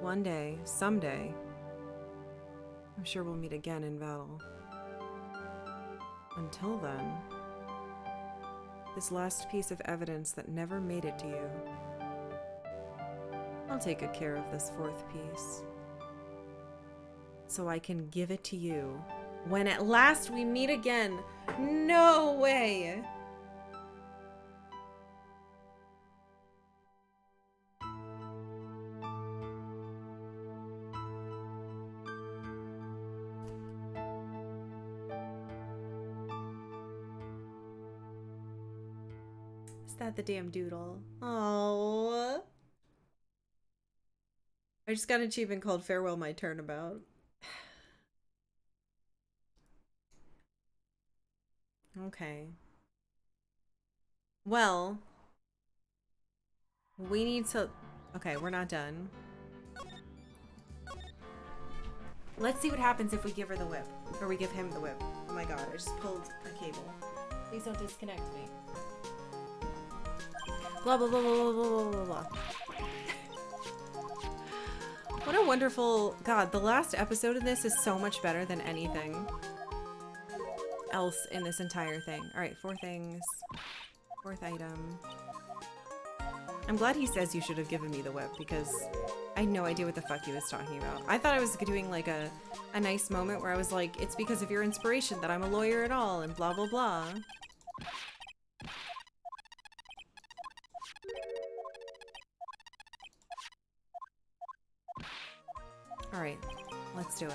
S1: One day, someday, I'm sure we'll meet again in battle. Until then, this last piece of evidence that never made it to you, I'll take good care of this fourth piece. So I can give it to you when at last we meet again. No way! Is that the damn doodle? Oh. I just got an achievement called Farewell My Turnabout. Okay. Well, we need to... Okay, we're not done. Let's see what happens if we give her the whip. Or we give him the whip. Oh my god, I just pulled a cable. Please don't disconnect me. Blah, blah, blah, blah, blah, blah, blah, blah. What a wonderful... God, the last episode of this is so much better than anything else in this entire thing. Alright, 4 things. 4th item. I'm glad he says you should have given me the whip, because I had no idea what the fuck he was talking about. I thought I was doing like a nice moment where I was like, it's because of your inspiration that I'm a lawyer at all, and blah blah blah. Alright, let's do it.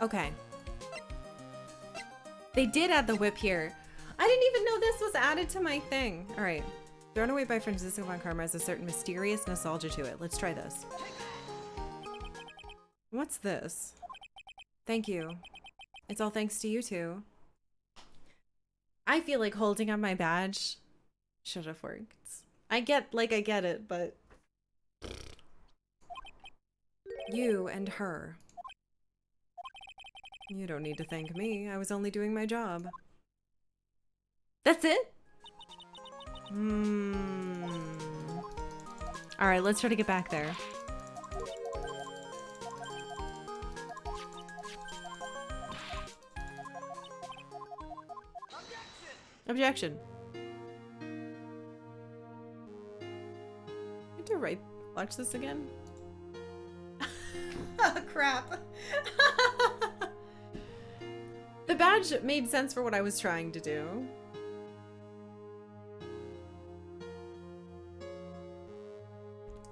S1: Okay. They did add the whip here. I didn't even know this was added to my thing. Alright. Thrown away by Franziska von Karma has a certain mysterious nostalgia to it. Let's try this. What's this? Thank you. It's all thanks to you two. I feel like holding up my badge should have worked. I get it, but... You and her. You don't need to thank me. I was only doing my job. That's it? Alright, let's try to get back there. Objection. I need to watch this again. Oh, crap. The badge made sense for what I was trying to do.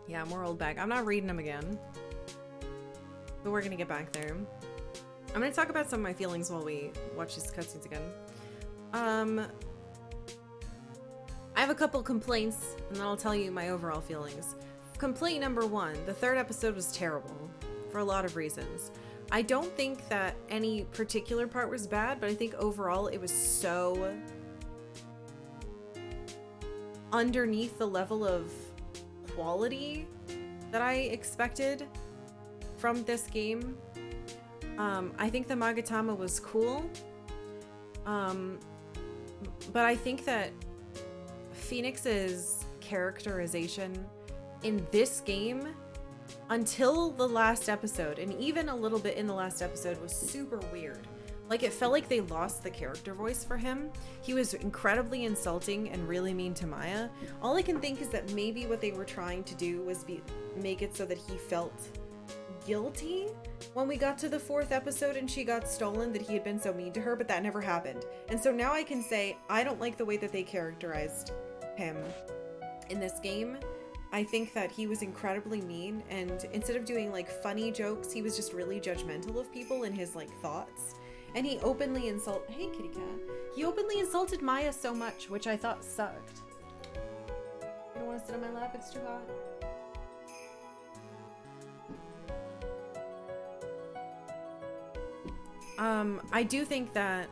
S1: Yeah, more old bag. I'm not reading them again. But we're gonna get back there. I'm gonna talk about some of my feelings while we watch these cutscenes again. I have a couple complaints, and then I'll tell you my overall feelings. Complaint number 1, the 3rd episode was terrible, for a lot of reasons. I don't think that any particular part was bad, but I think overall it was so underneath the level of quality that I expected from this game. I think the Magatama was cool, but I think that Phoenix's characterization in this game until the last episode, and even a little bit in the last episode, was super weird. Like, it felt like they lost the character voice for him. He was incredibly insulting and really mean to Maya. All I can think is that maybe what they were trying to do was make it so that he felt guilty when we got to the 4th episode and she got stolen, that he had been so mean to her, but that never happened. And so now I can say I don't like the way that they characterized him in this game. I think that he was incredibly mean, and instead of doing like funny jokes, he was just really judgmental of people in his like thoughts. And he openly hey kitty cat. He openly insulted Maya so much, which I thought sucked. You don't want to sit on my lap? It's too hot. I do think that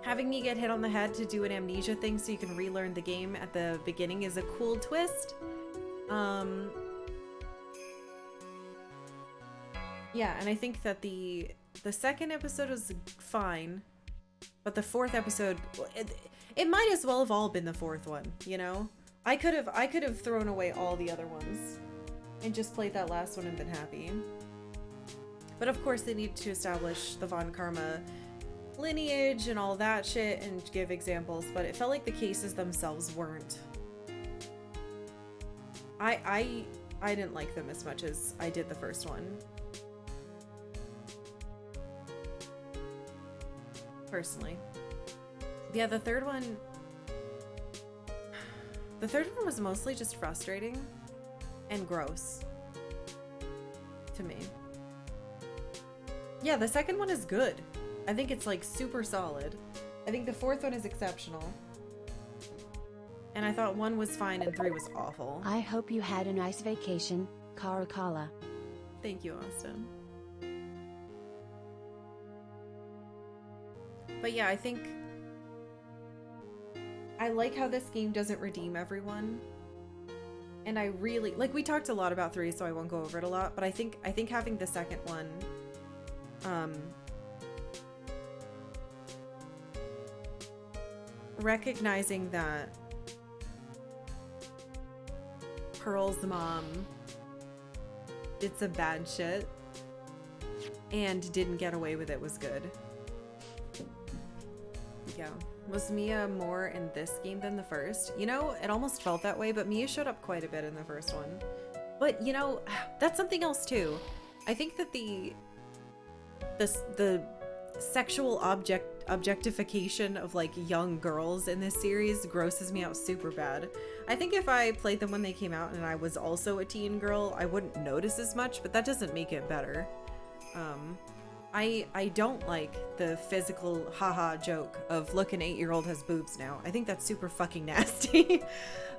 S1: having me get hit on the head to do an amnesia thing so you can relearn the game at the beginning is a cool twist. Yeah, and I think that the second episode was fine, but the 4th episode, it might as well have all been the 4th one, you know? I could have thrown away all the other ones and just played that last one and been happy. But of course they need to establish the Von Karma lineage and all that shit and give examples, but it felt like the cases themselves weren't. I didn't like them as much as I did the first one. Personally. Yeah, the third one was mostly just frustrating and gross to me. Yeah, the second one is good. I think it's like super solid. I think the 4th one is exceptional. And I thought 1 was fine and 3 was awful.
S2: I hope you had a nice vacation, Karkalla.
S1: Thank you, Austin. But yeah, I think I like how this game doesn't redeem everyone. And I really like, we talked a lot about 3, so I won't go over it a lot, but I think having the second one recognizing that Pearl's mom did some bad shit and didn't get away with it was good. Yeah. Was Mia more in this game than the first? You know, it almost felt that way, but Mia showed up quite a bit in the first one. But, you know, that's something else too. I think that the sexual objectification of like young girls in this series grosses me out super bad. I think if I played them when they came out and I was also a teen girl, I wouldn't notice as much, but that doesn't make it better. I don't like the physical haha joke of look, an 8-year-old has boobs now. I think that's super fucking nasty.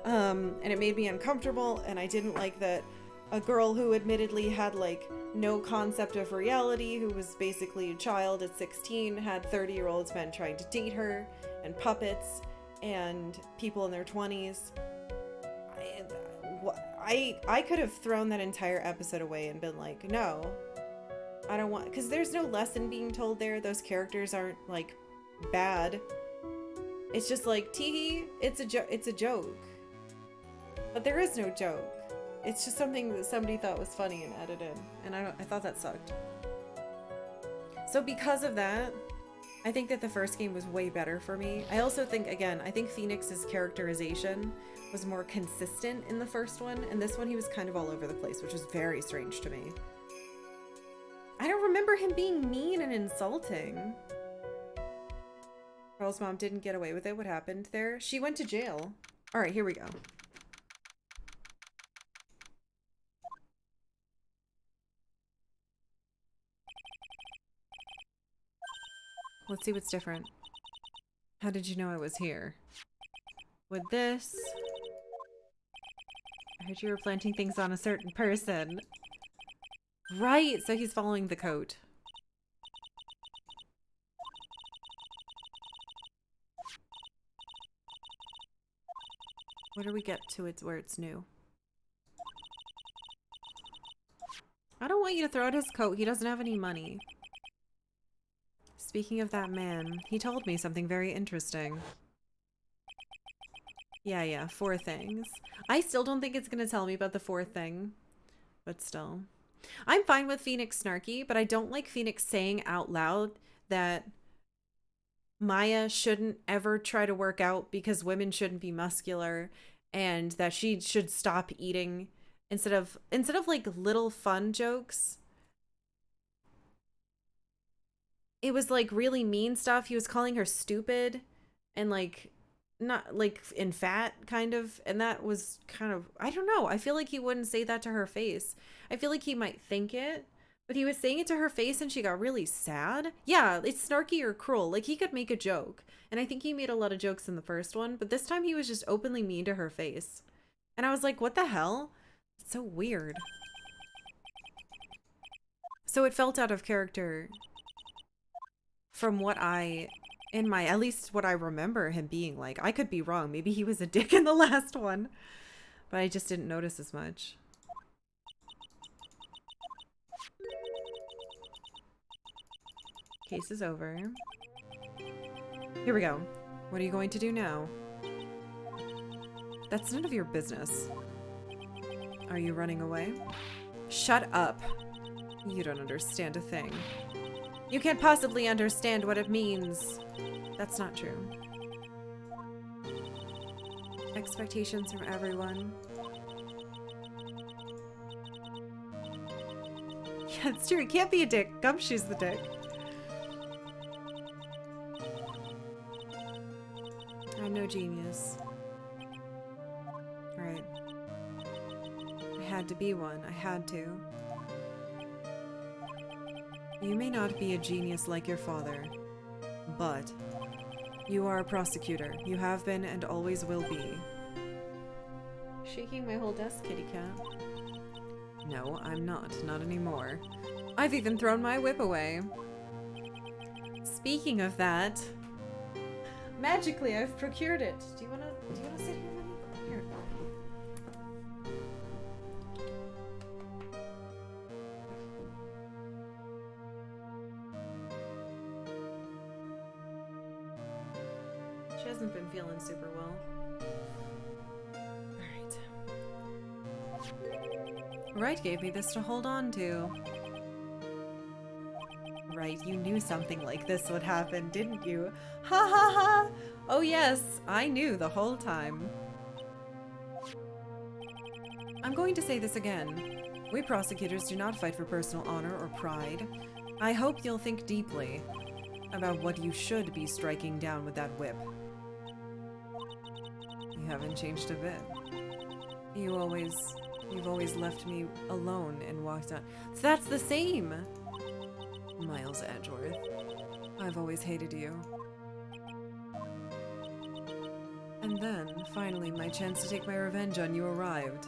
S1: And it made me uncomfortable, and I didn't like that a girl who admittedly had like no concept of reality, who was basically a child at 16, had 30-year-olds men trying to date her, and puppets, and people in their 20s. I could have thrown that entire episode away and been like, no, I don't want, because there's no lesson being told there. Those characters aren't like bad. It's just like, teehee, it's a joke. But there is no joke. It's just something that somebody thought was funny and added in, and I thought that sucked. So because of that, I think that the first game was way better for me. I also think, again, I think Phoenix's characterization was more consistent in the first one, and this one he was kind of all over the place, which was very strange to me. I don't remember him being mean and insulting. Pearl's mom didn't get away with it. What happened there? She went to jail. All right, here we go. Let's see what's different. How did you know I was here? With this... I heard you were planting things on a certain person. Right, so he's following the code. Where do we get to it where it's new? I don't want you to throw out his coat. He doesn't have any money. Speaking of that man, he told me something very interesting. Yeah, 4 things. I still don't think it's gonna tell me about the 4th thing, but still. I'm fine with Phoenix snarky, but I don't like Phoenix saying out loud that Maya shouldn't ever try to work out because women shouldn't be muscular, and that she should stop eating instead of like little fun jokes. It was like really mean stuff. He was calling her stupid and like not like in fat kind of, and that was kind of, I don't know. I feel like he wouldn't say that to her face. I feel like he might think it, but he was saying it to her face and she got really sad. Yeah, it's snarky or cruel. Like he could make a joke. And I think he made a lot of jokes in the first one, but this time he was just openly mean to her face. And I was like, what the hell? It's so weird. So it felt out of character from what at least what I remember him being like. I could be wrong. Maybe he was a dick in the last one, but I just didn't notice as much. Case is over. Here we go. What are you going to do now? That's none of your business. Are you running away? Shut up. You don't understand a thing. You can't possibly understand what it means. That's not true. Expectations from everyone. Yeah, it's true. It can't be a dick. Gumshoe's the dick. I'm no genius. Right. I had to be one. I had to. You may not be a genius like your father, but you are a prosecutor. You have been and always will be. Shaking my whole desk, kitty cat. No, I'm not. Not anymore. I've even thrown my whip away. Speaking of that, magically I've procured it. Do you wanna sit here, honey? Here. She hasn't been feeling super well. Alright. Wright gave me this to hold on to. Right, you knew something like this would happen, didn't you? Ha ha ha! Oh yes, I knew the whole time. I'm going to say this again. We prosecutors do not fight for personal honor or pride. I hope you'll think deeply about what you should be striking down with that whip. You haven't changed a bit. You've always left me alone and walked on. So that's the same! Miles Edgeworth. I've always hated you. And then, finally, my chance to take my revenge on you arrived.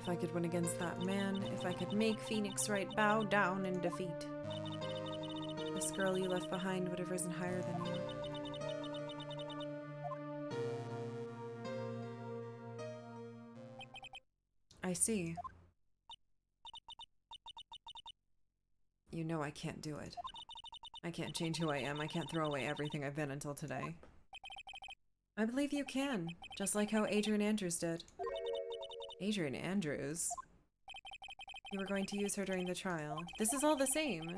S1: If I could win against that man, if I could make Phoenix Wright bow down in defeat. This girl you left behind would have risen higher than you. I see. You know I can't do it. I can't change who I am. I can't throw away everything I've been until today. I believe you can, just like how Adrian Andrews did. Adrian Andrews? You were going to use her during the trial. This is all the same.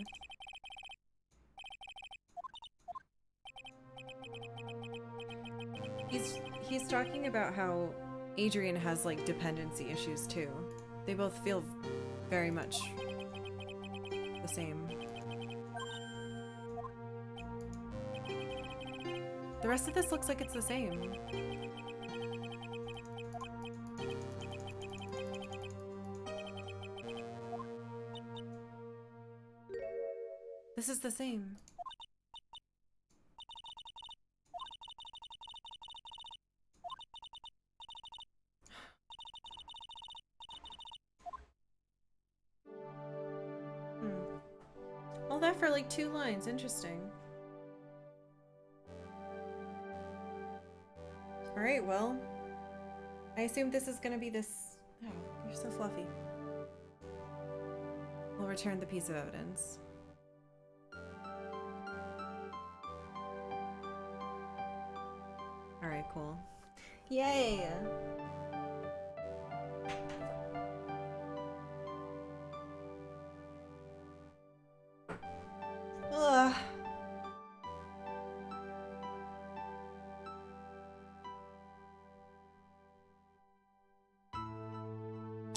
S1: He's talking about how Adrian has like dependency issues too. They both feel very much the same. The rest of this looks like it's the same. This is the same. All that for like 2 lines. Interesting. Alright, well, I assume this is gonna be this. Oh, you're so fluffy. We'll return the piece of evidence. Alright, cool. Yay! Ugh.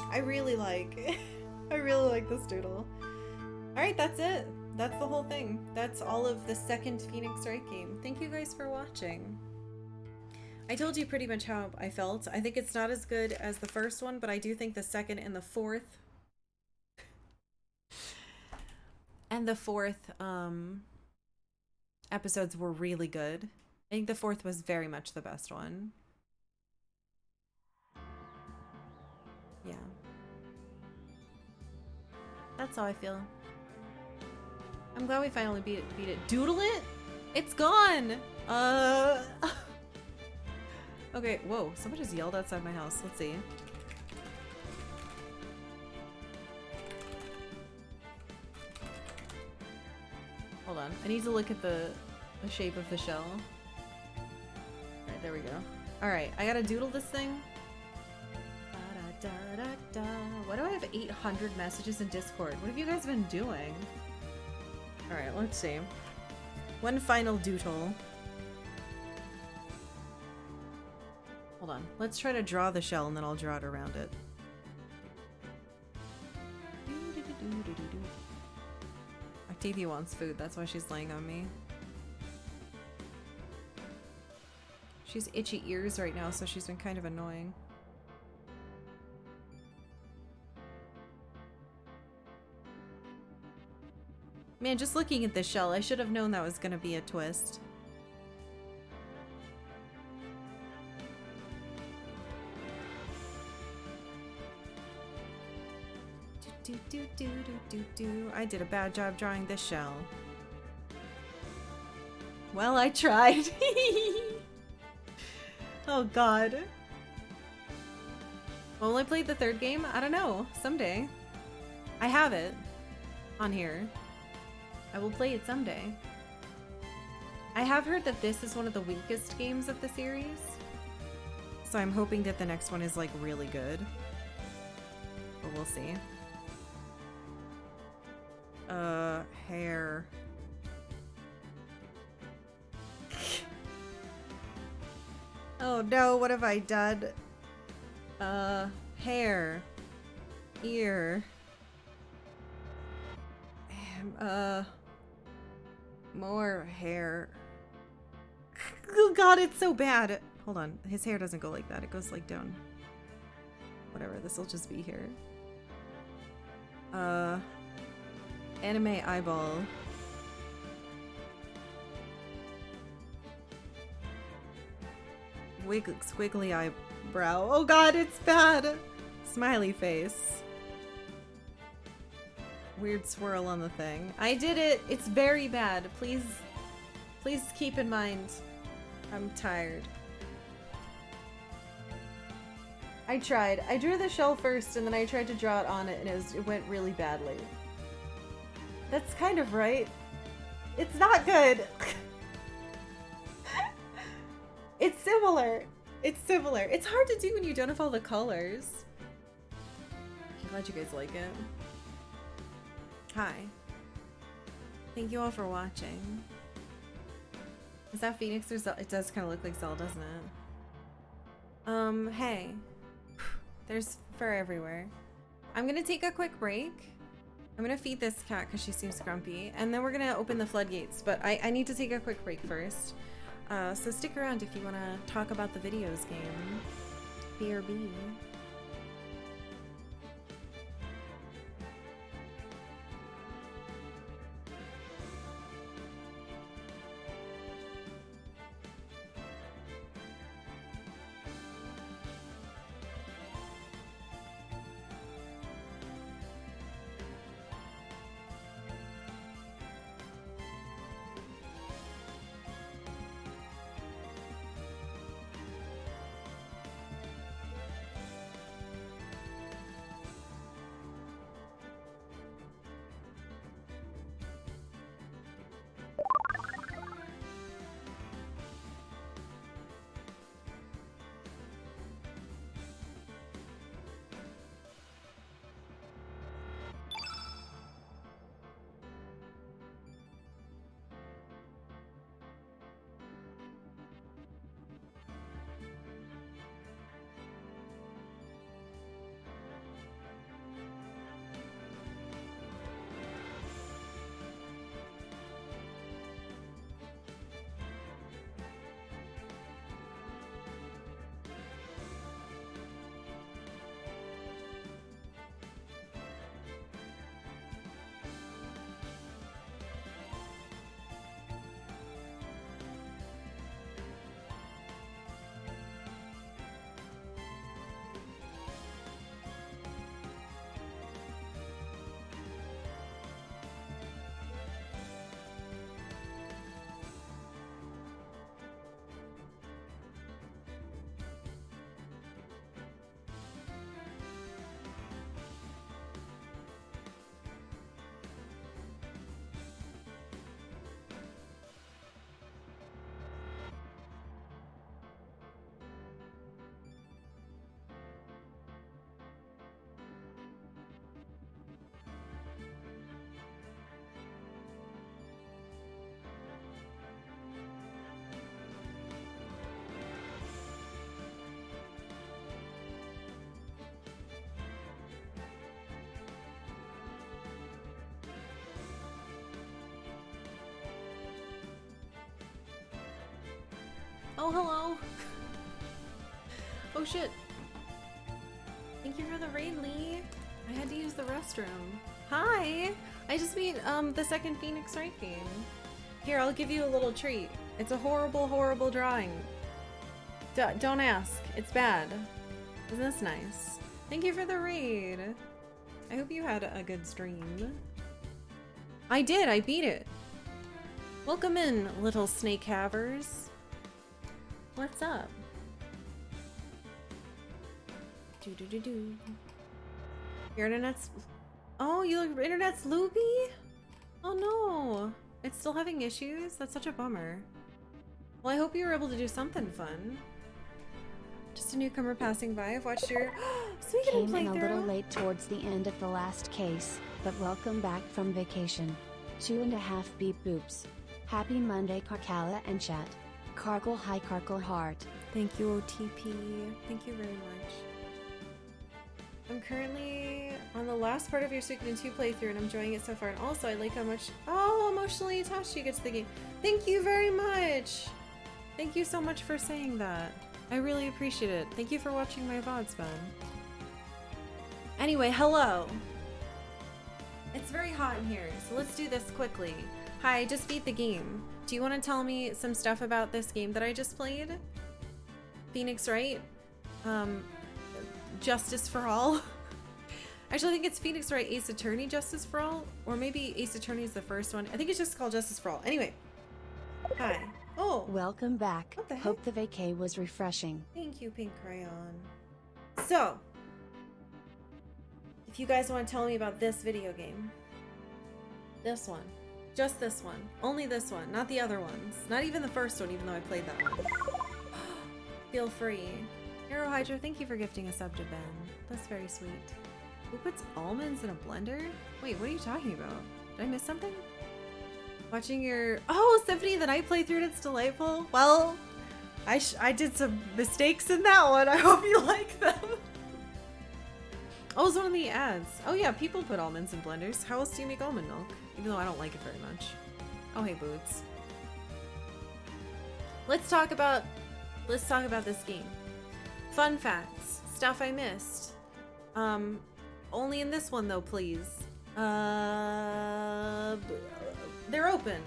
S1: I really like I really like this doodle. Alright, that's it. That's the whole thing. That's all of the second Phoenix Wright game. Thank you guys for watching. I told you pretty much how I felt. I think it's not as good as the first one, but I do think the second and the fourth episodes were really good. I think the fourth was very much the best one. Yeah. That's how I feel. I'm glad we finally beat it. Doodle it? It's gone! Okay, whoa, someone just yelled outside my house. Let's see. Hold on, I need to look at the shape of the shell. Alright, there we go. Alright, I gotta doodle this thing. Why do I have 800 messages in Discord? What have you guys been doing? Alright, let's see. One final doodle. Hold on. Let's try to draw the shell and then I'll draw it around it. Octavia wants food, that's why she's laying on me. She's itchy ears right now, so she's been kind of annoying. Man, just looking at the shell, I should have known that was gonna be a twist. I did a bad job drawing this shell. Well, I tried. Oh god. Will I play the third game? I don't know. Someday. I have it on here. I will play it someday. I have heard that this is one of the weakest games of the series. So I'm hoping that the next one is like really good. But we'll see. Hair. Oh no, what have I done? Hair. Ear. More hair. Oh god, it's so bad. Hold on, his hair doesn't go like that. It goes like down. Whatever, this will just be here. Anime eyeball. Squiggly eyebrow. Oh god, it's bad! Smiley face. Weird swirl on the thing. I did it! It's very bad. Please keep in mind. I'm tired. I tried. I drew the shell first and then I tried to draw it on it and it went really badly. That's kind of right. It's not good! It's similar. It's similar. It's hard to do when you don't have all the colors. I'm glad you guys like it. Hi. Thank you all for watching. Is that Phoenix or Zelda? It does kind of look like Zelda, doesn't it? Hey. There's fur everywhere. I'm gonna take a quick break. I'm gonna feed this cat because she seems grumpy. And then we're gonna open the floodgates. But I need to take a quick break first. So stick around if you want to talk about the videos game. BRB. Oh, hello. Oh, shit. Thank you for the raid, Lee. I had to use the restroom. Hi. I just beat the second Phoenix Wright game. Here, I'll give you a little treat. It's a horrible, horrible drawing. Don't ask. It's bad. Isn't this nice? Thank you for the raid. I hope you had a good stream. I did. I beat it. Welcome in, little snake havers. What's up? Do. Your internet's... Oh, your internet's loopy? Oh no. It's still having issues? That's such a bummer. Well, I hope you were able to do something fun. Just a newcomer passing by. I've watched your... So we
S2: Came in a little late towards the end of the last case, but welcome back from vacation. 2.5 beep boops. Happy Monday, Karkalla and chat. Karkle hi Karkle heart.
S1: Thank you, OTP. Thank you very much. I'm currently on the last part of your Suikoden 2 playthrough and I'm enjoying it so far. And also, I like how much emotionally attached you get to the game. Thank you very much. Thank you so much for saying that. I really appreciate it. Thank you for watching my VODs, Ben. Anyway, hello. It's very hot in here, so let's do this quickly. Hi, I just beat the game. Do you want to tell me some stuff about this game that I just played? Phoenix Wright? Justice for All? Actually, I think it's Phoenix Wright Ace Attorney Justice for All, or maybe Ace Attorney is the first one. I think it's just called Justice for All. Anyway. Hi. Oh.
S2: Welcome back.
S1: What the heck?
S2: Hope the vacay was refreshing.
S1: Thank you, Pink Crayon. So, if you guys want to tell me about this video game, this one, just this one, only this one, not the other ones, not even the first one, even though I played that one. Feel free. Hero Hydra, thank you for gifting a sub to Ben. That's very sweet. Who puts almonds in a blender? Wait, what are you talking about? Did I miss something? Watching your... Oh, Symphony of the Night playthrough, it's delightful. Well, I did some mistakes in that one. I hope you like them. Oh, it's one of the ads. Oh yeah, people put almonds in blenders. How else do you make almond milk? Even though I don't like it very much. Oh, hey, Boots. Let's talk about this game. Fun facts. Stuff I missed. Only in this one though, please. They're open.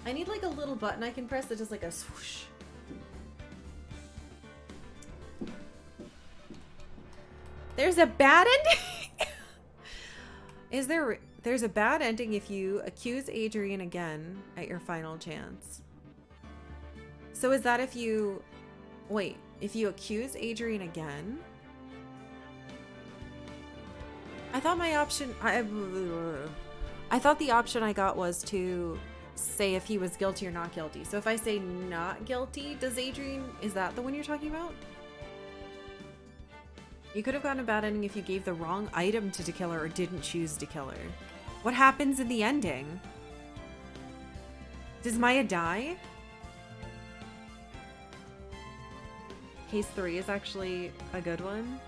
S1: I need like a little button I can press that does like a swoosh. There's a bad ending? There's a bad ending if you accuse Adrian again at your final chance. So is that if you... Wait, if you accuse Adrian again? I thought my option... I thought the option I got was to say if he was guilty or not guilty. So if I say not guilty, does Adrian... Is that the one you're talking about? You could have gotten a bad ending if you gave the wrong item to kill her or didn't choose to kill her. What happens in the ending? Does Maya die? Case 3 is actually a good one.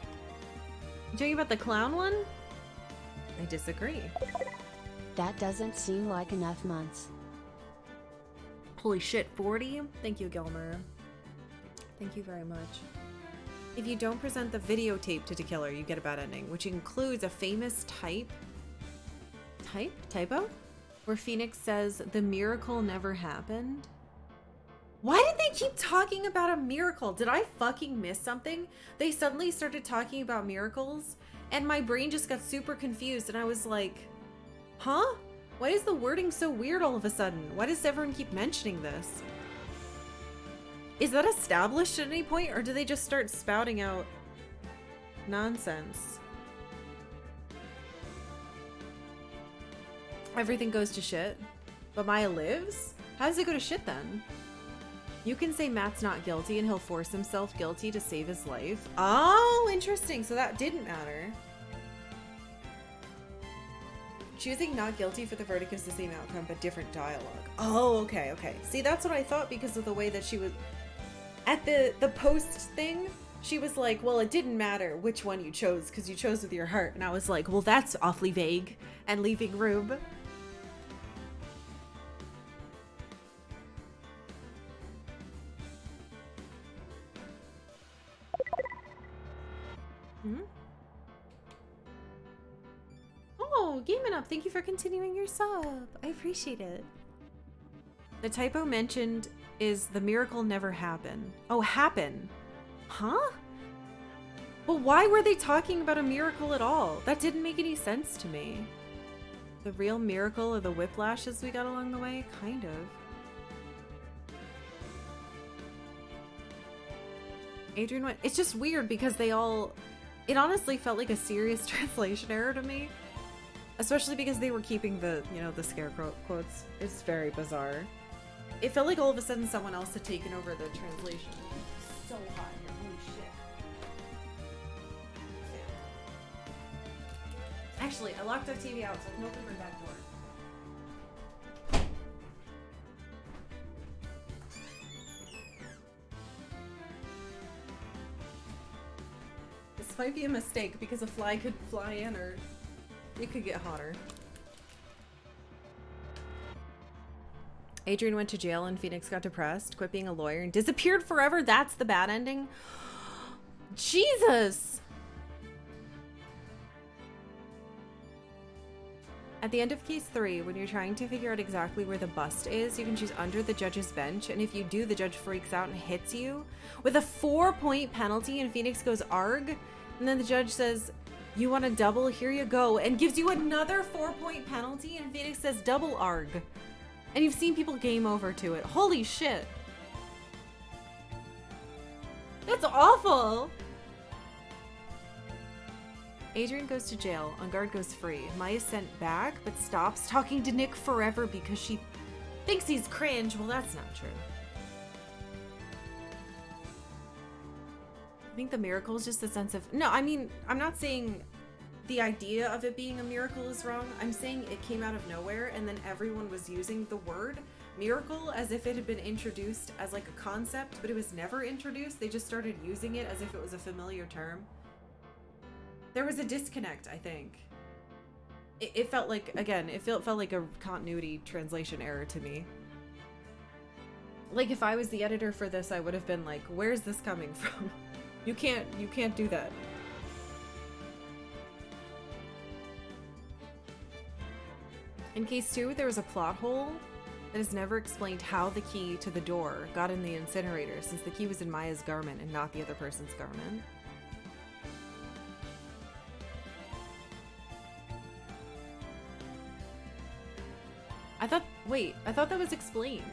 S1: You talking about the clown one? I disagree.
S2: That doesn't seem like enough months.
S1: Holy shit, 40? Thank you, Gilmer. Thank you very much. If you don't present the videotape to Killer, you get a bad ending, which includes a famous typo? Where Phoenix says, the miracle never happened? Why did they keep talking about a miracle? Did I fucking miss something? They suddenly started talking about miracles, and my brain just got super confused, and I was like, huh? Why is the wording so weird all of a sudden? Why does everyone keep mentioning this? Is that established at any point, or do they just start spouting out nonsense? Everything goes to shit, but Maya lives? How does it go to shit then? You can say Matt's not guilty and he'll force himself guilty to save his life. Oh, interesting. So that didn't matter. Choosing not guilty for the verdict is the same outcome, but different dialogue. Oh, okay, okay. See, that's what I thought because of the way that she was... At the post thing, she was like, well, it didn't matter which one you chose because you chose with your heart. And I was like, well, that's awfully vague and leaving room. Hmm? Oh, Gaming Up, thank you for continuing your sub. I appreciate it. The typo mentioned is the miracle never happened. Oh, happen. Huh? Well, why were they talking about a miracle at all? That didn't make any sense to me. The real miracle of the whiplashes we got along the way? Kind of. Adrian went, it's just weird because they all, it honestly felt like a serious translation error to me. Especially because they were keeping the, you know, the scarecrow quotes. It's very bizarre. It felt like all of a sudden someone else had taken over the translation. It's so hot here, holy shit. Actually, I locked our TV out so I can open my back door. This might be a mistake because a fly could fly in or it could get hotter. Adrian went to jail and Phoenix got depressed, quit being a lawyer, and disappeared forever. That's the bad ending. Jesus! At the end of case 3, when you're trying to figure out exactly where the bust is, you can choose under the judge's bench, and if you do, the judge freaks out and hits you with a 4-point penalty, and Phoenix goes arg, and then the judge says, you want a double? Here you go, and gives you another 4-point penalty, and Phoenix says double arg. And you've seen people game over to it. Holy shit. That's awful. Adrian goes to jail. On guard goes free. Maya's sent back, but stops talking to Nick forever because she thinks he's cringe. Well, that's not true. I think the miracle is just a sense of... No, I mean, I'm not saying the idea of it being a miracle is wrong. I'm saying it came out of nowhere and then everyone was using the word miracle as if it had been introduced as like a concept, but it was never introduced. They just started using it as if it was a familiar term. There was a disconnect, I think. It felt like, again, it felt like a continuity translation error to me. Like if I was the editor for this, I would have been like, where's this coming from? You can't do that. In case 2, there was a plot hole that is never explained how the key to the door got in the incinerator, since the key was in Maya's garment and not the other person's garment. I thought that was explained.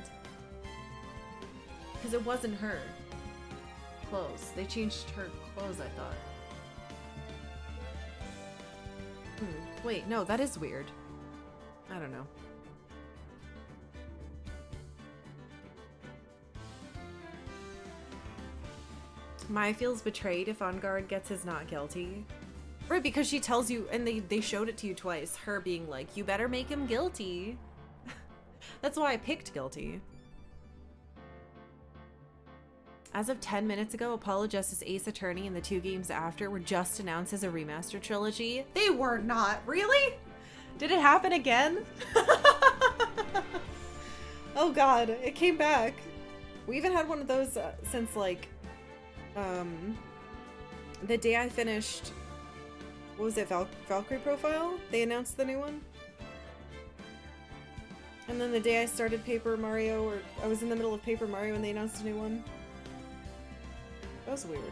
S1: Because it wasn't her clothes. They changed her clothes, I thought. Wait, no, that is weird. I don't know. Maya feels betrayed if On Guard gets his not guilty. Right, because she tells you, and they showed it to you twice, her being like, you better make him guilty. That's why I picked guilty. As of 10 minutes ago, Apollo Justice Ace Attorney and the 2 games after were just announced as a remaster trilogy. They were not. Really? Did it happen again? Oh god, it came back. We even had one of those since like the day I finished, what was it, Valkyrie Profile? They announced the new one. And then the day I started Paper Mario, or I was in the middle of Paper Mario and they announced a new one. That was weird.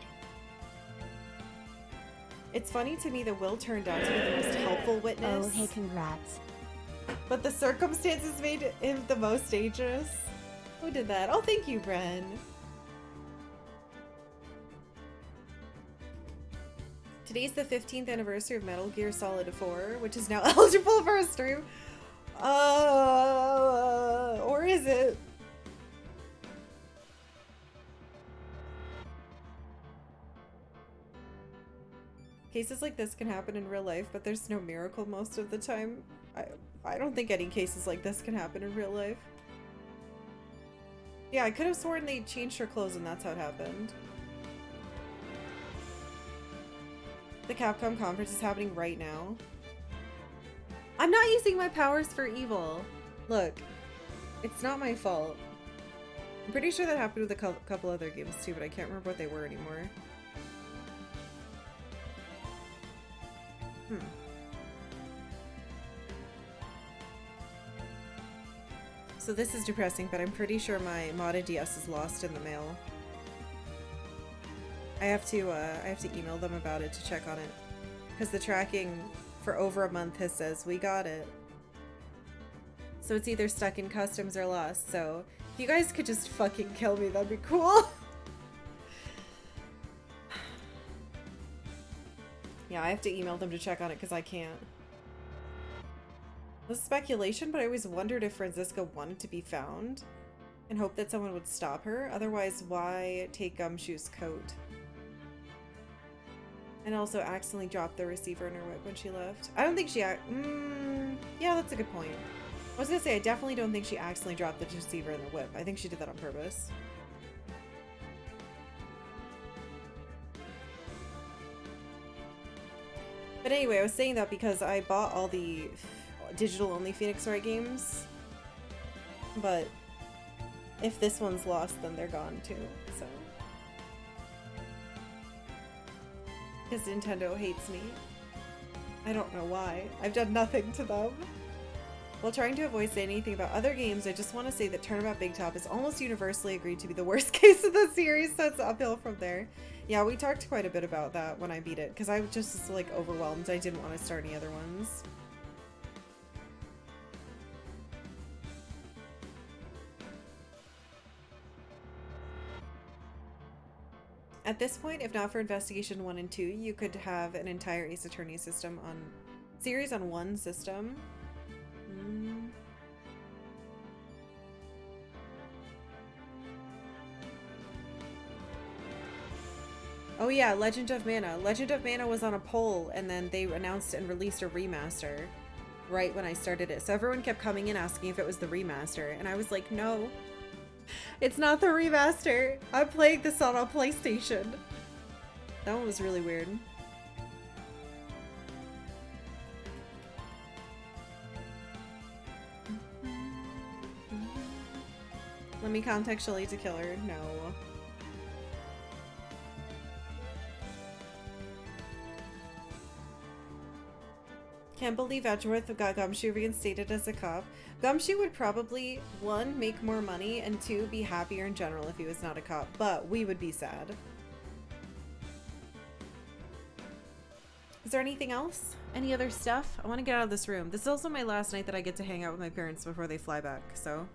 S1: It's funny to me that Will turned out to be the most helpful witness.
S2: Oh, hey, congrats.
S1: But the circumstances made him the most dangerous. Who did that? Oh, thank you, Bren. Today's the 15th anniversary of Metal Gear Solid 4, which is now eligible for a stream. Or is it? Cases like this can happen in real life, but there's no miracle most of the time. I don't think any cases like this can happen in real life. Yeah, I could have sworn they changed her clothes and that's how it happened. The Capcom conference is happening right now. I'm not using my powers for evil. Look, it's not my fault. I'm pretty sure that happened with a couple other games too, but I can't remember what they were anymore. So this is depressing, but I'm pretty sure my modded DS is lost in the mail. I have to email them about it to check on it. Because the tracking for over a month has says, we got it. So it's either stuck in customs or lost, so if you guys could just fucking kill me, that'd be cool. Yeah, I have to email them to check on it because I can't. It was speculation, but I always wondered if Franziska wanted to be found and hoped that someone would stop her. Otherwise, why take Gumshoe's coat? And also accidentally dropped the receiver in her whip when she left. I don't think she yeah, that's a good point. I was gonna say, I definitely don't think she accidentally dropped the receiver in the whip. I think she did that on purpose. But anyway, I was saying that because I bought all the digital-only Phoenix Wright games. But if this one's lost, then they're gone too, so. Because Nintendo hates me. I don't know why. I've done nothing to them. While trying to avoid saying anything about other games, I just want to say that Turnabout Big Top is almost universally agreed to be the worst case of the series, so it's uphill from there. Yeah, we talked quite a bit about that when I beat it, because I was just like overwhelmed. I didn't want to start any other ones. At this point, if not for Investigation 1 and 2, you could have an entire Ace Attorney system series on one system. Oh yeah, Legend of Mana. Legend of Mana was on a poll, and then they announced and released a remaster right when I started it. So everyone kept coming in asking if it was the remaster, and I was like, no. It's not the remaster. I'm playing this on a PlayStation. That one was really weird. Let me contact Shelly to kill her. No. Can't believe Edgeworth got Gumshoe reinstated as a cop. Gumshoe would probably, 1, make more money, and 2, be happier in general if he was not a cop, but we would be sad. Is there anything else? Any other stuff? I want to get out of this room. This is also my last night that I get to hang out with my parents before they fly back, so.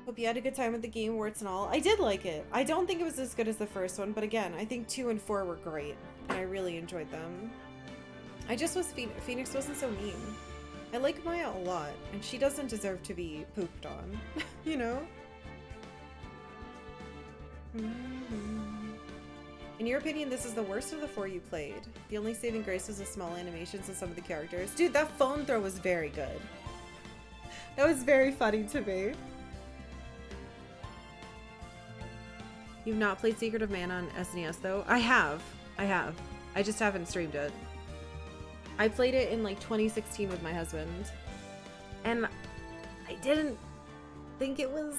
S1: Hope you had a good time with the game, warts and all. I did like it. I don't think it was as good as the first one, but again, I think 2 and 4 were great, and I really enjoyed them. I just wish Phoenix wasn't so mean. I like Maya a lot, and she doesn't deserve to be pooped on, you know? In your opinion, this is the worst of the 4 you played. The only saving grace was the small animations of some of the characters. Dude, that phone throw was very good. That was very funny to me. You've not played Secret of Mana on SNES though? I have. I just haven't streamed it. I played it in like 2016 with my husband, and I didn't think it was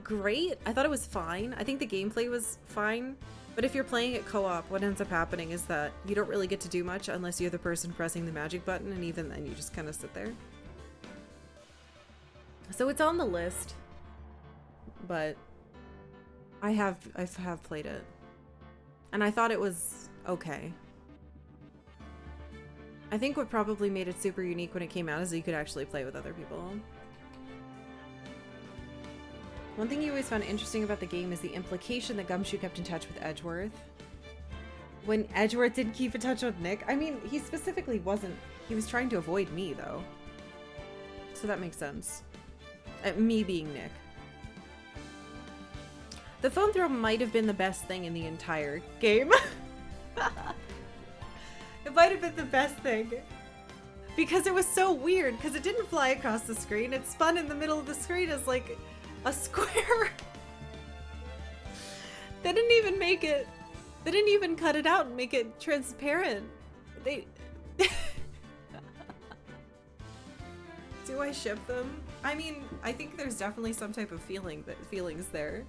S1: great. I thought it was fine. I think the gameplay was fine, but if you're playing it co-op, what ends up happening is that you don't really get to do much unless you're the person pressing the magic button, and even then you just kind of sit there. So it's on the list, but I have played it, and I thought it was okay. I think what probably made it super unique when it came out is that you could actually play with other people. One thing you always found interesting about the game is the implication that Gumshoe kept in touch with Edgeworth. When Edgeworth didn't keep in touch with Nick, I mean, he specifically wasn't. He was trying to avoid me, though. So that makes sense. Me being Nick. The phone throw might have been the best thing in the entire game. It might have been the best thing. Because it was so weird, because it didn't fly across the screen. It spun in the middle of the screen as like a square. They didn't even make it. They didn't even cut it out and make it transparent. They... Do I ship them? I mean, I think there's definitely some type of feelings there.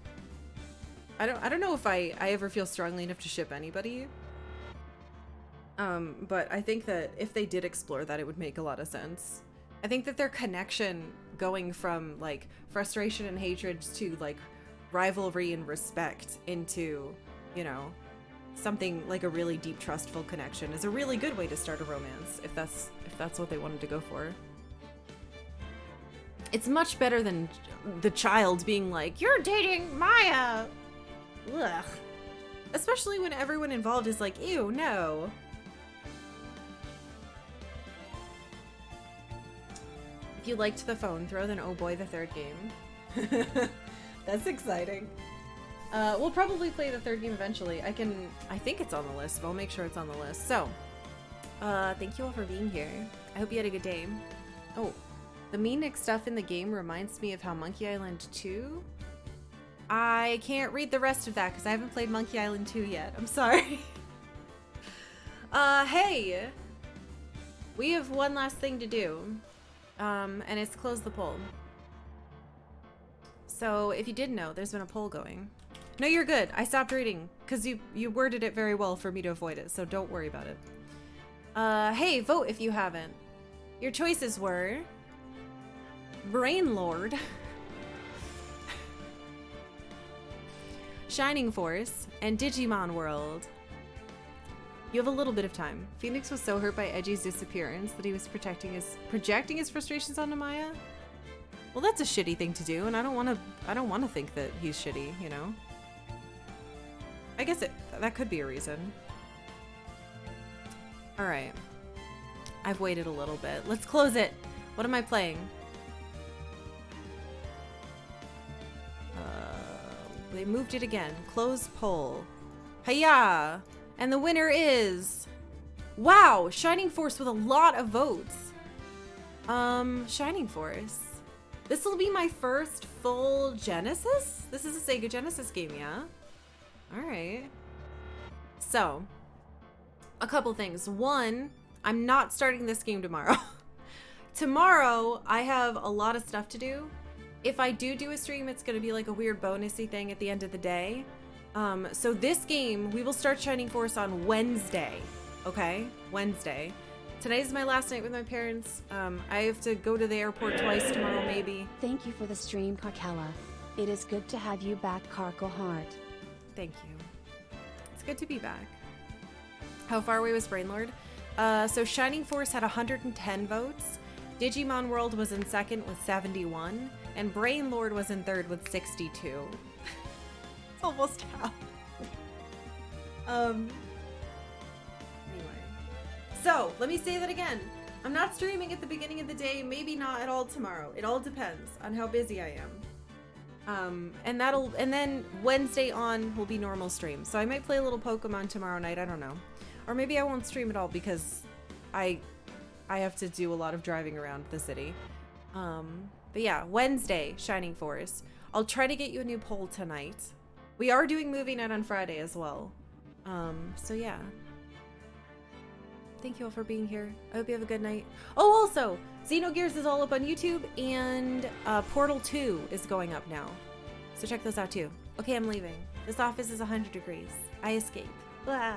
S1: I don't know if I ever feel strongly enough to ship anybody. But I think that if they did explore that, it would make a lot of sense. I think that their connection going from like frustration and hatred to like rivalry and respect into, you know, something like a really deep trustful connection is a really good way to start a romance if that's what they wanted to go for. It's much better than the child being like, "You're dating Maya." Ugh. Especially when everyone involved is like, "Ew, no." If you liked the phone throw, then oh boy, the third game. That's exciting. We'll probably play the third game eventually. I think it's on the list, but I'll make sure it's on the list. So, thank you all for being here. I hope you had a good day. Oh, the meanic stuff in the game reminds me of how Monkey Island 2? I can't read the rest of that because I haven't played Monkey Island 2 yet. I'm sorry. Hey! We have one last thing to do. And it's close the poll. So, if you didn't know, there's been a poll going. No, you're good. I stopped reading because you worded it very well for me to avoid it, so don't worry about it. Hey, vote if you haven't. Your choices were Brain Lord, Shining Force, and Digimon World. You have a little bit of time. Phoenix was so hurt by Edgy's disappearance that he was projecting his frustrations onto Maya. Well, that's a shitty thing to do, and I don't want to think that he's shitty, you know? I guess that could be a reason. All right. I've waited a little bit. Let's close it. What am I playing? They moved it again. Close poll. Hiya! And the winner is... Wow! Shining Force with a lot of votes. Shining Force. This will be my first full Genesis? This is a Sega Genesis game, yeah? Alright. So, a couple things. One, I'm not starting this game tomorrow. Tomorrow, I have a lot of stuff to do. If I do a stream, it's going to be like a weird bonusy thing at the end of the day. So this game, we will start Shining Force on Wednesday. Okay? Wednesday. Today's my last night with my parents. I have to go to the airport twice tomorrow, maybe.
S2: Thank you for the stream, Karkalla. It is good to have you back, Karkle Heart.
S1: Thank you. It's good to be back. How far away was Brainlord? So Shining Force had 110 votes. Digimon World was in second with 71. And Brainlord was in third with 62. It's almost half. Anyway. So, let me say that again. I'm not streaming at the beginning of the day, maybe not at all tomorrow. It all depends on how busy I am. And then Wednesday on will be normal stream. So I might play a little Pokemon tomorrow night, I don't know. Or maybe I won't stream at all because I have to do a lot of driving around the city. But yeah, Wednesday, Shining Force. I'll try to get you a new poll tonight. We are doing movie night on Friday as well. So yeah. Thank you all for being here. I hope you have a good night. Oh, also, Xenogears is all up on YouTube, and Portal 2 is going up now. So check those out too. Okay, I'm leaving. This office is 100 degrees. I escape. Blah.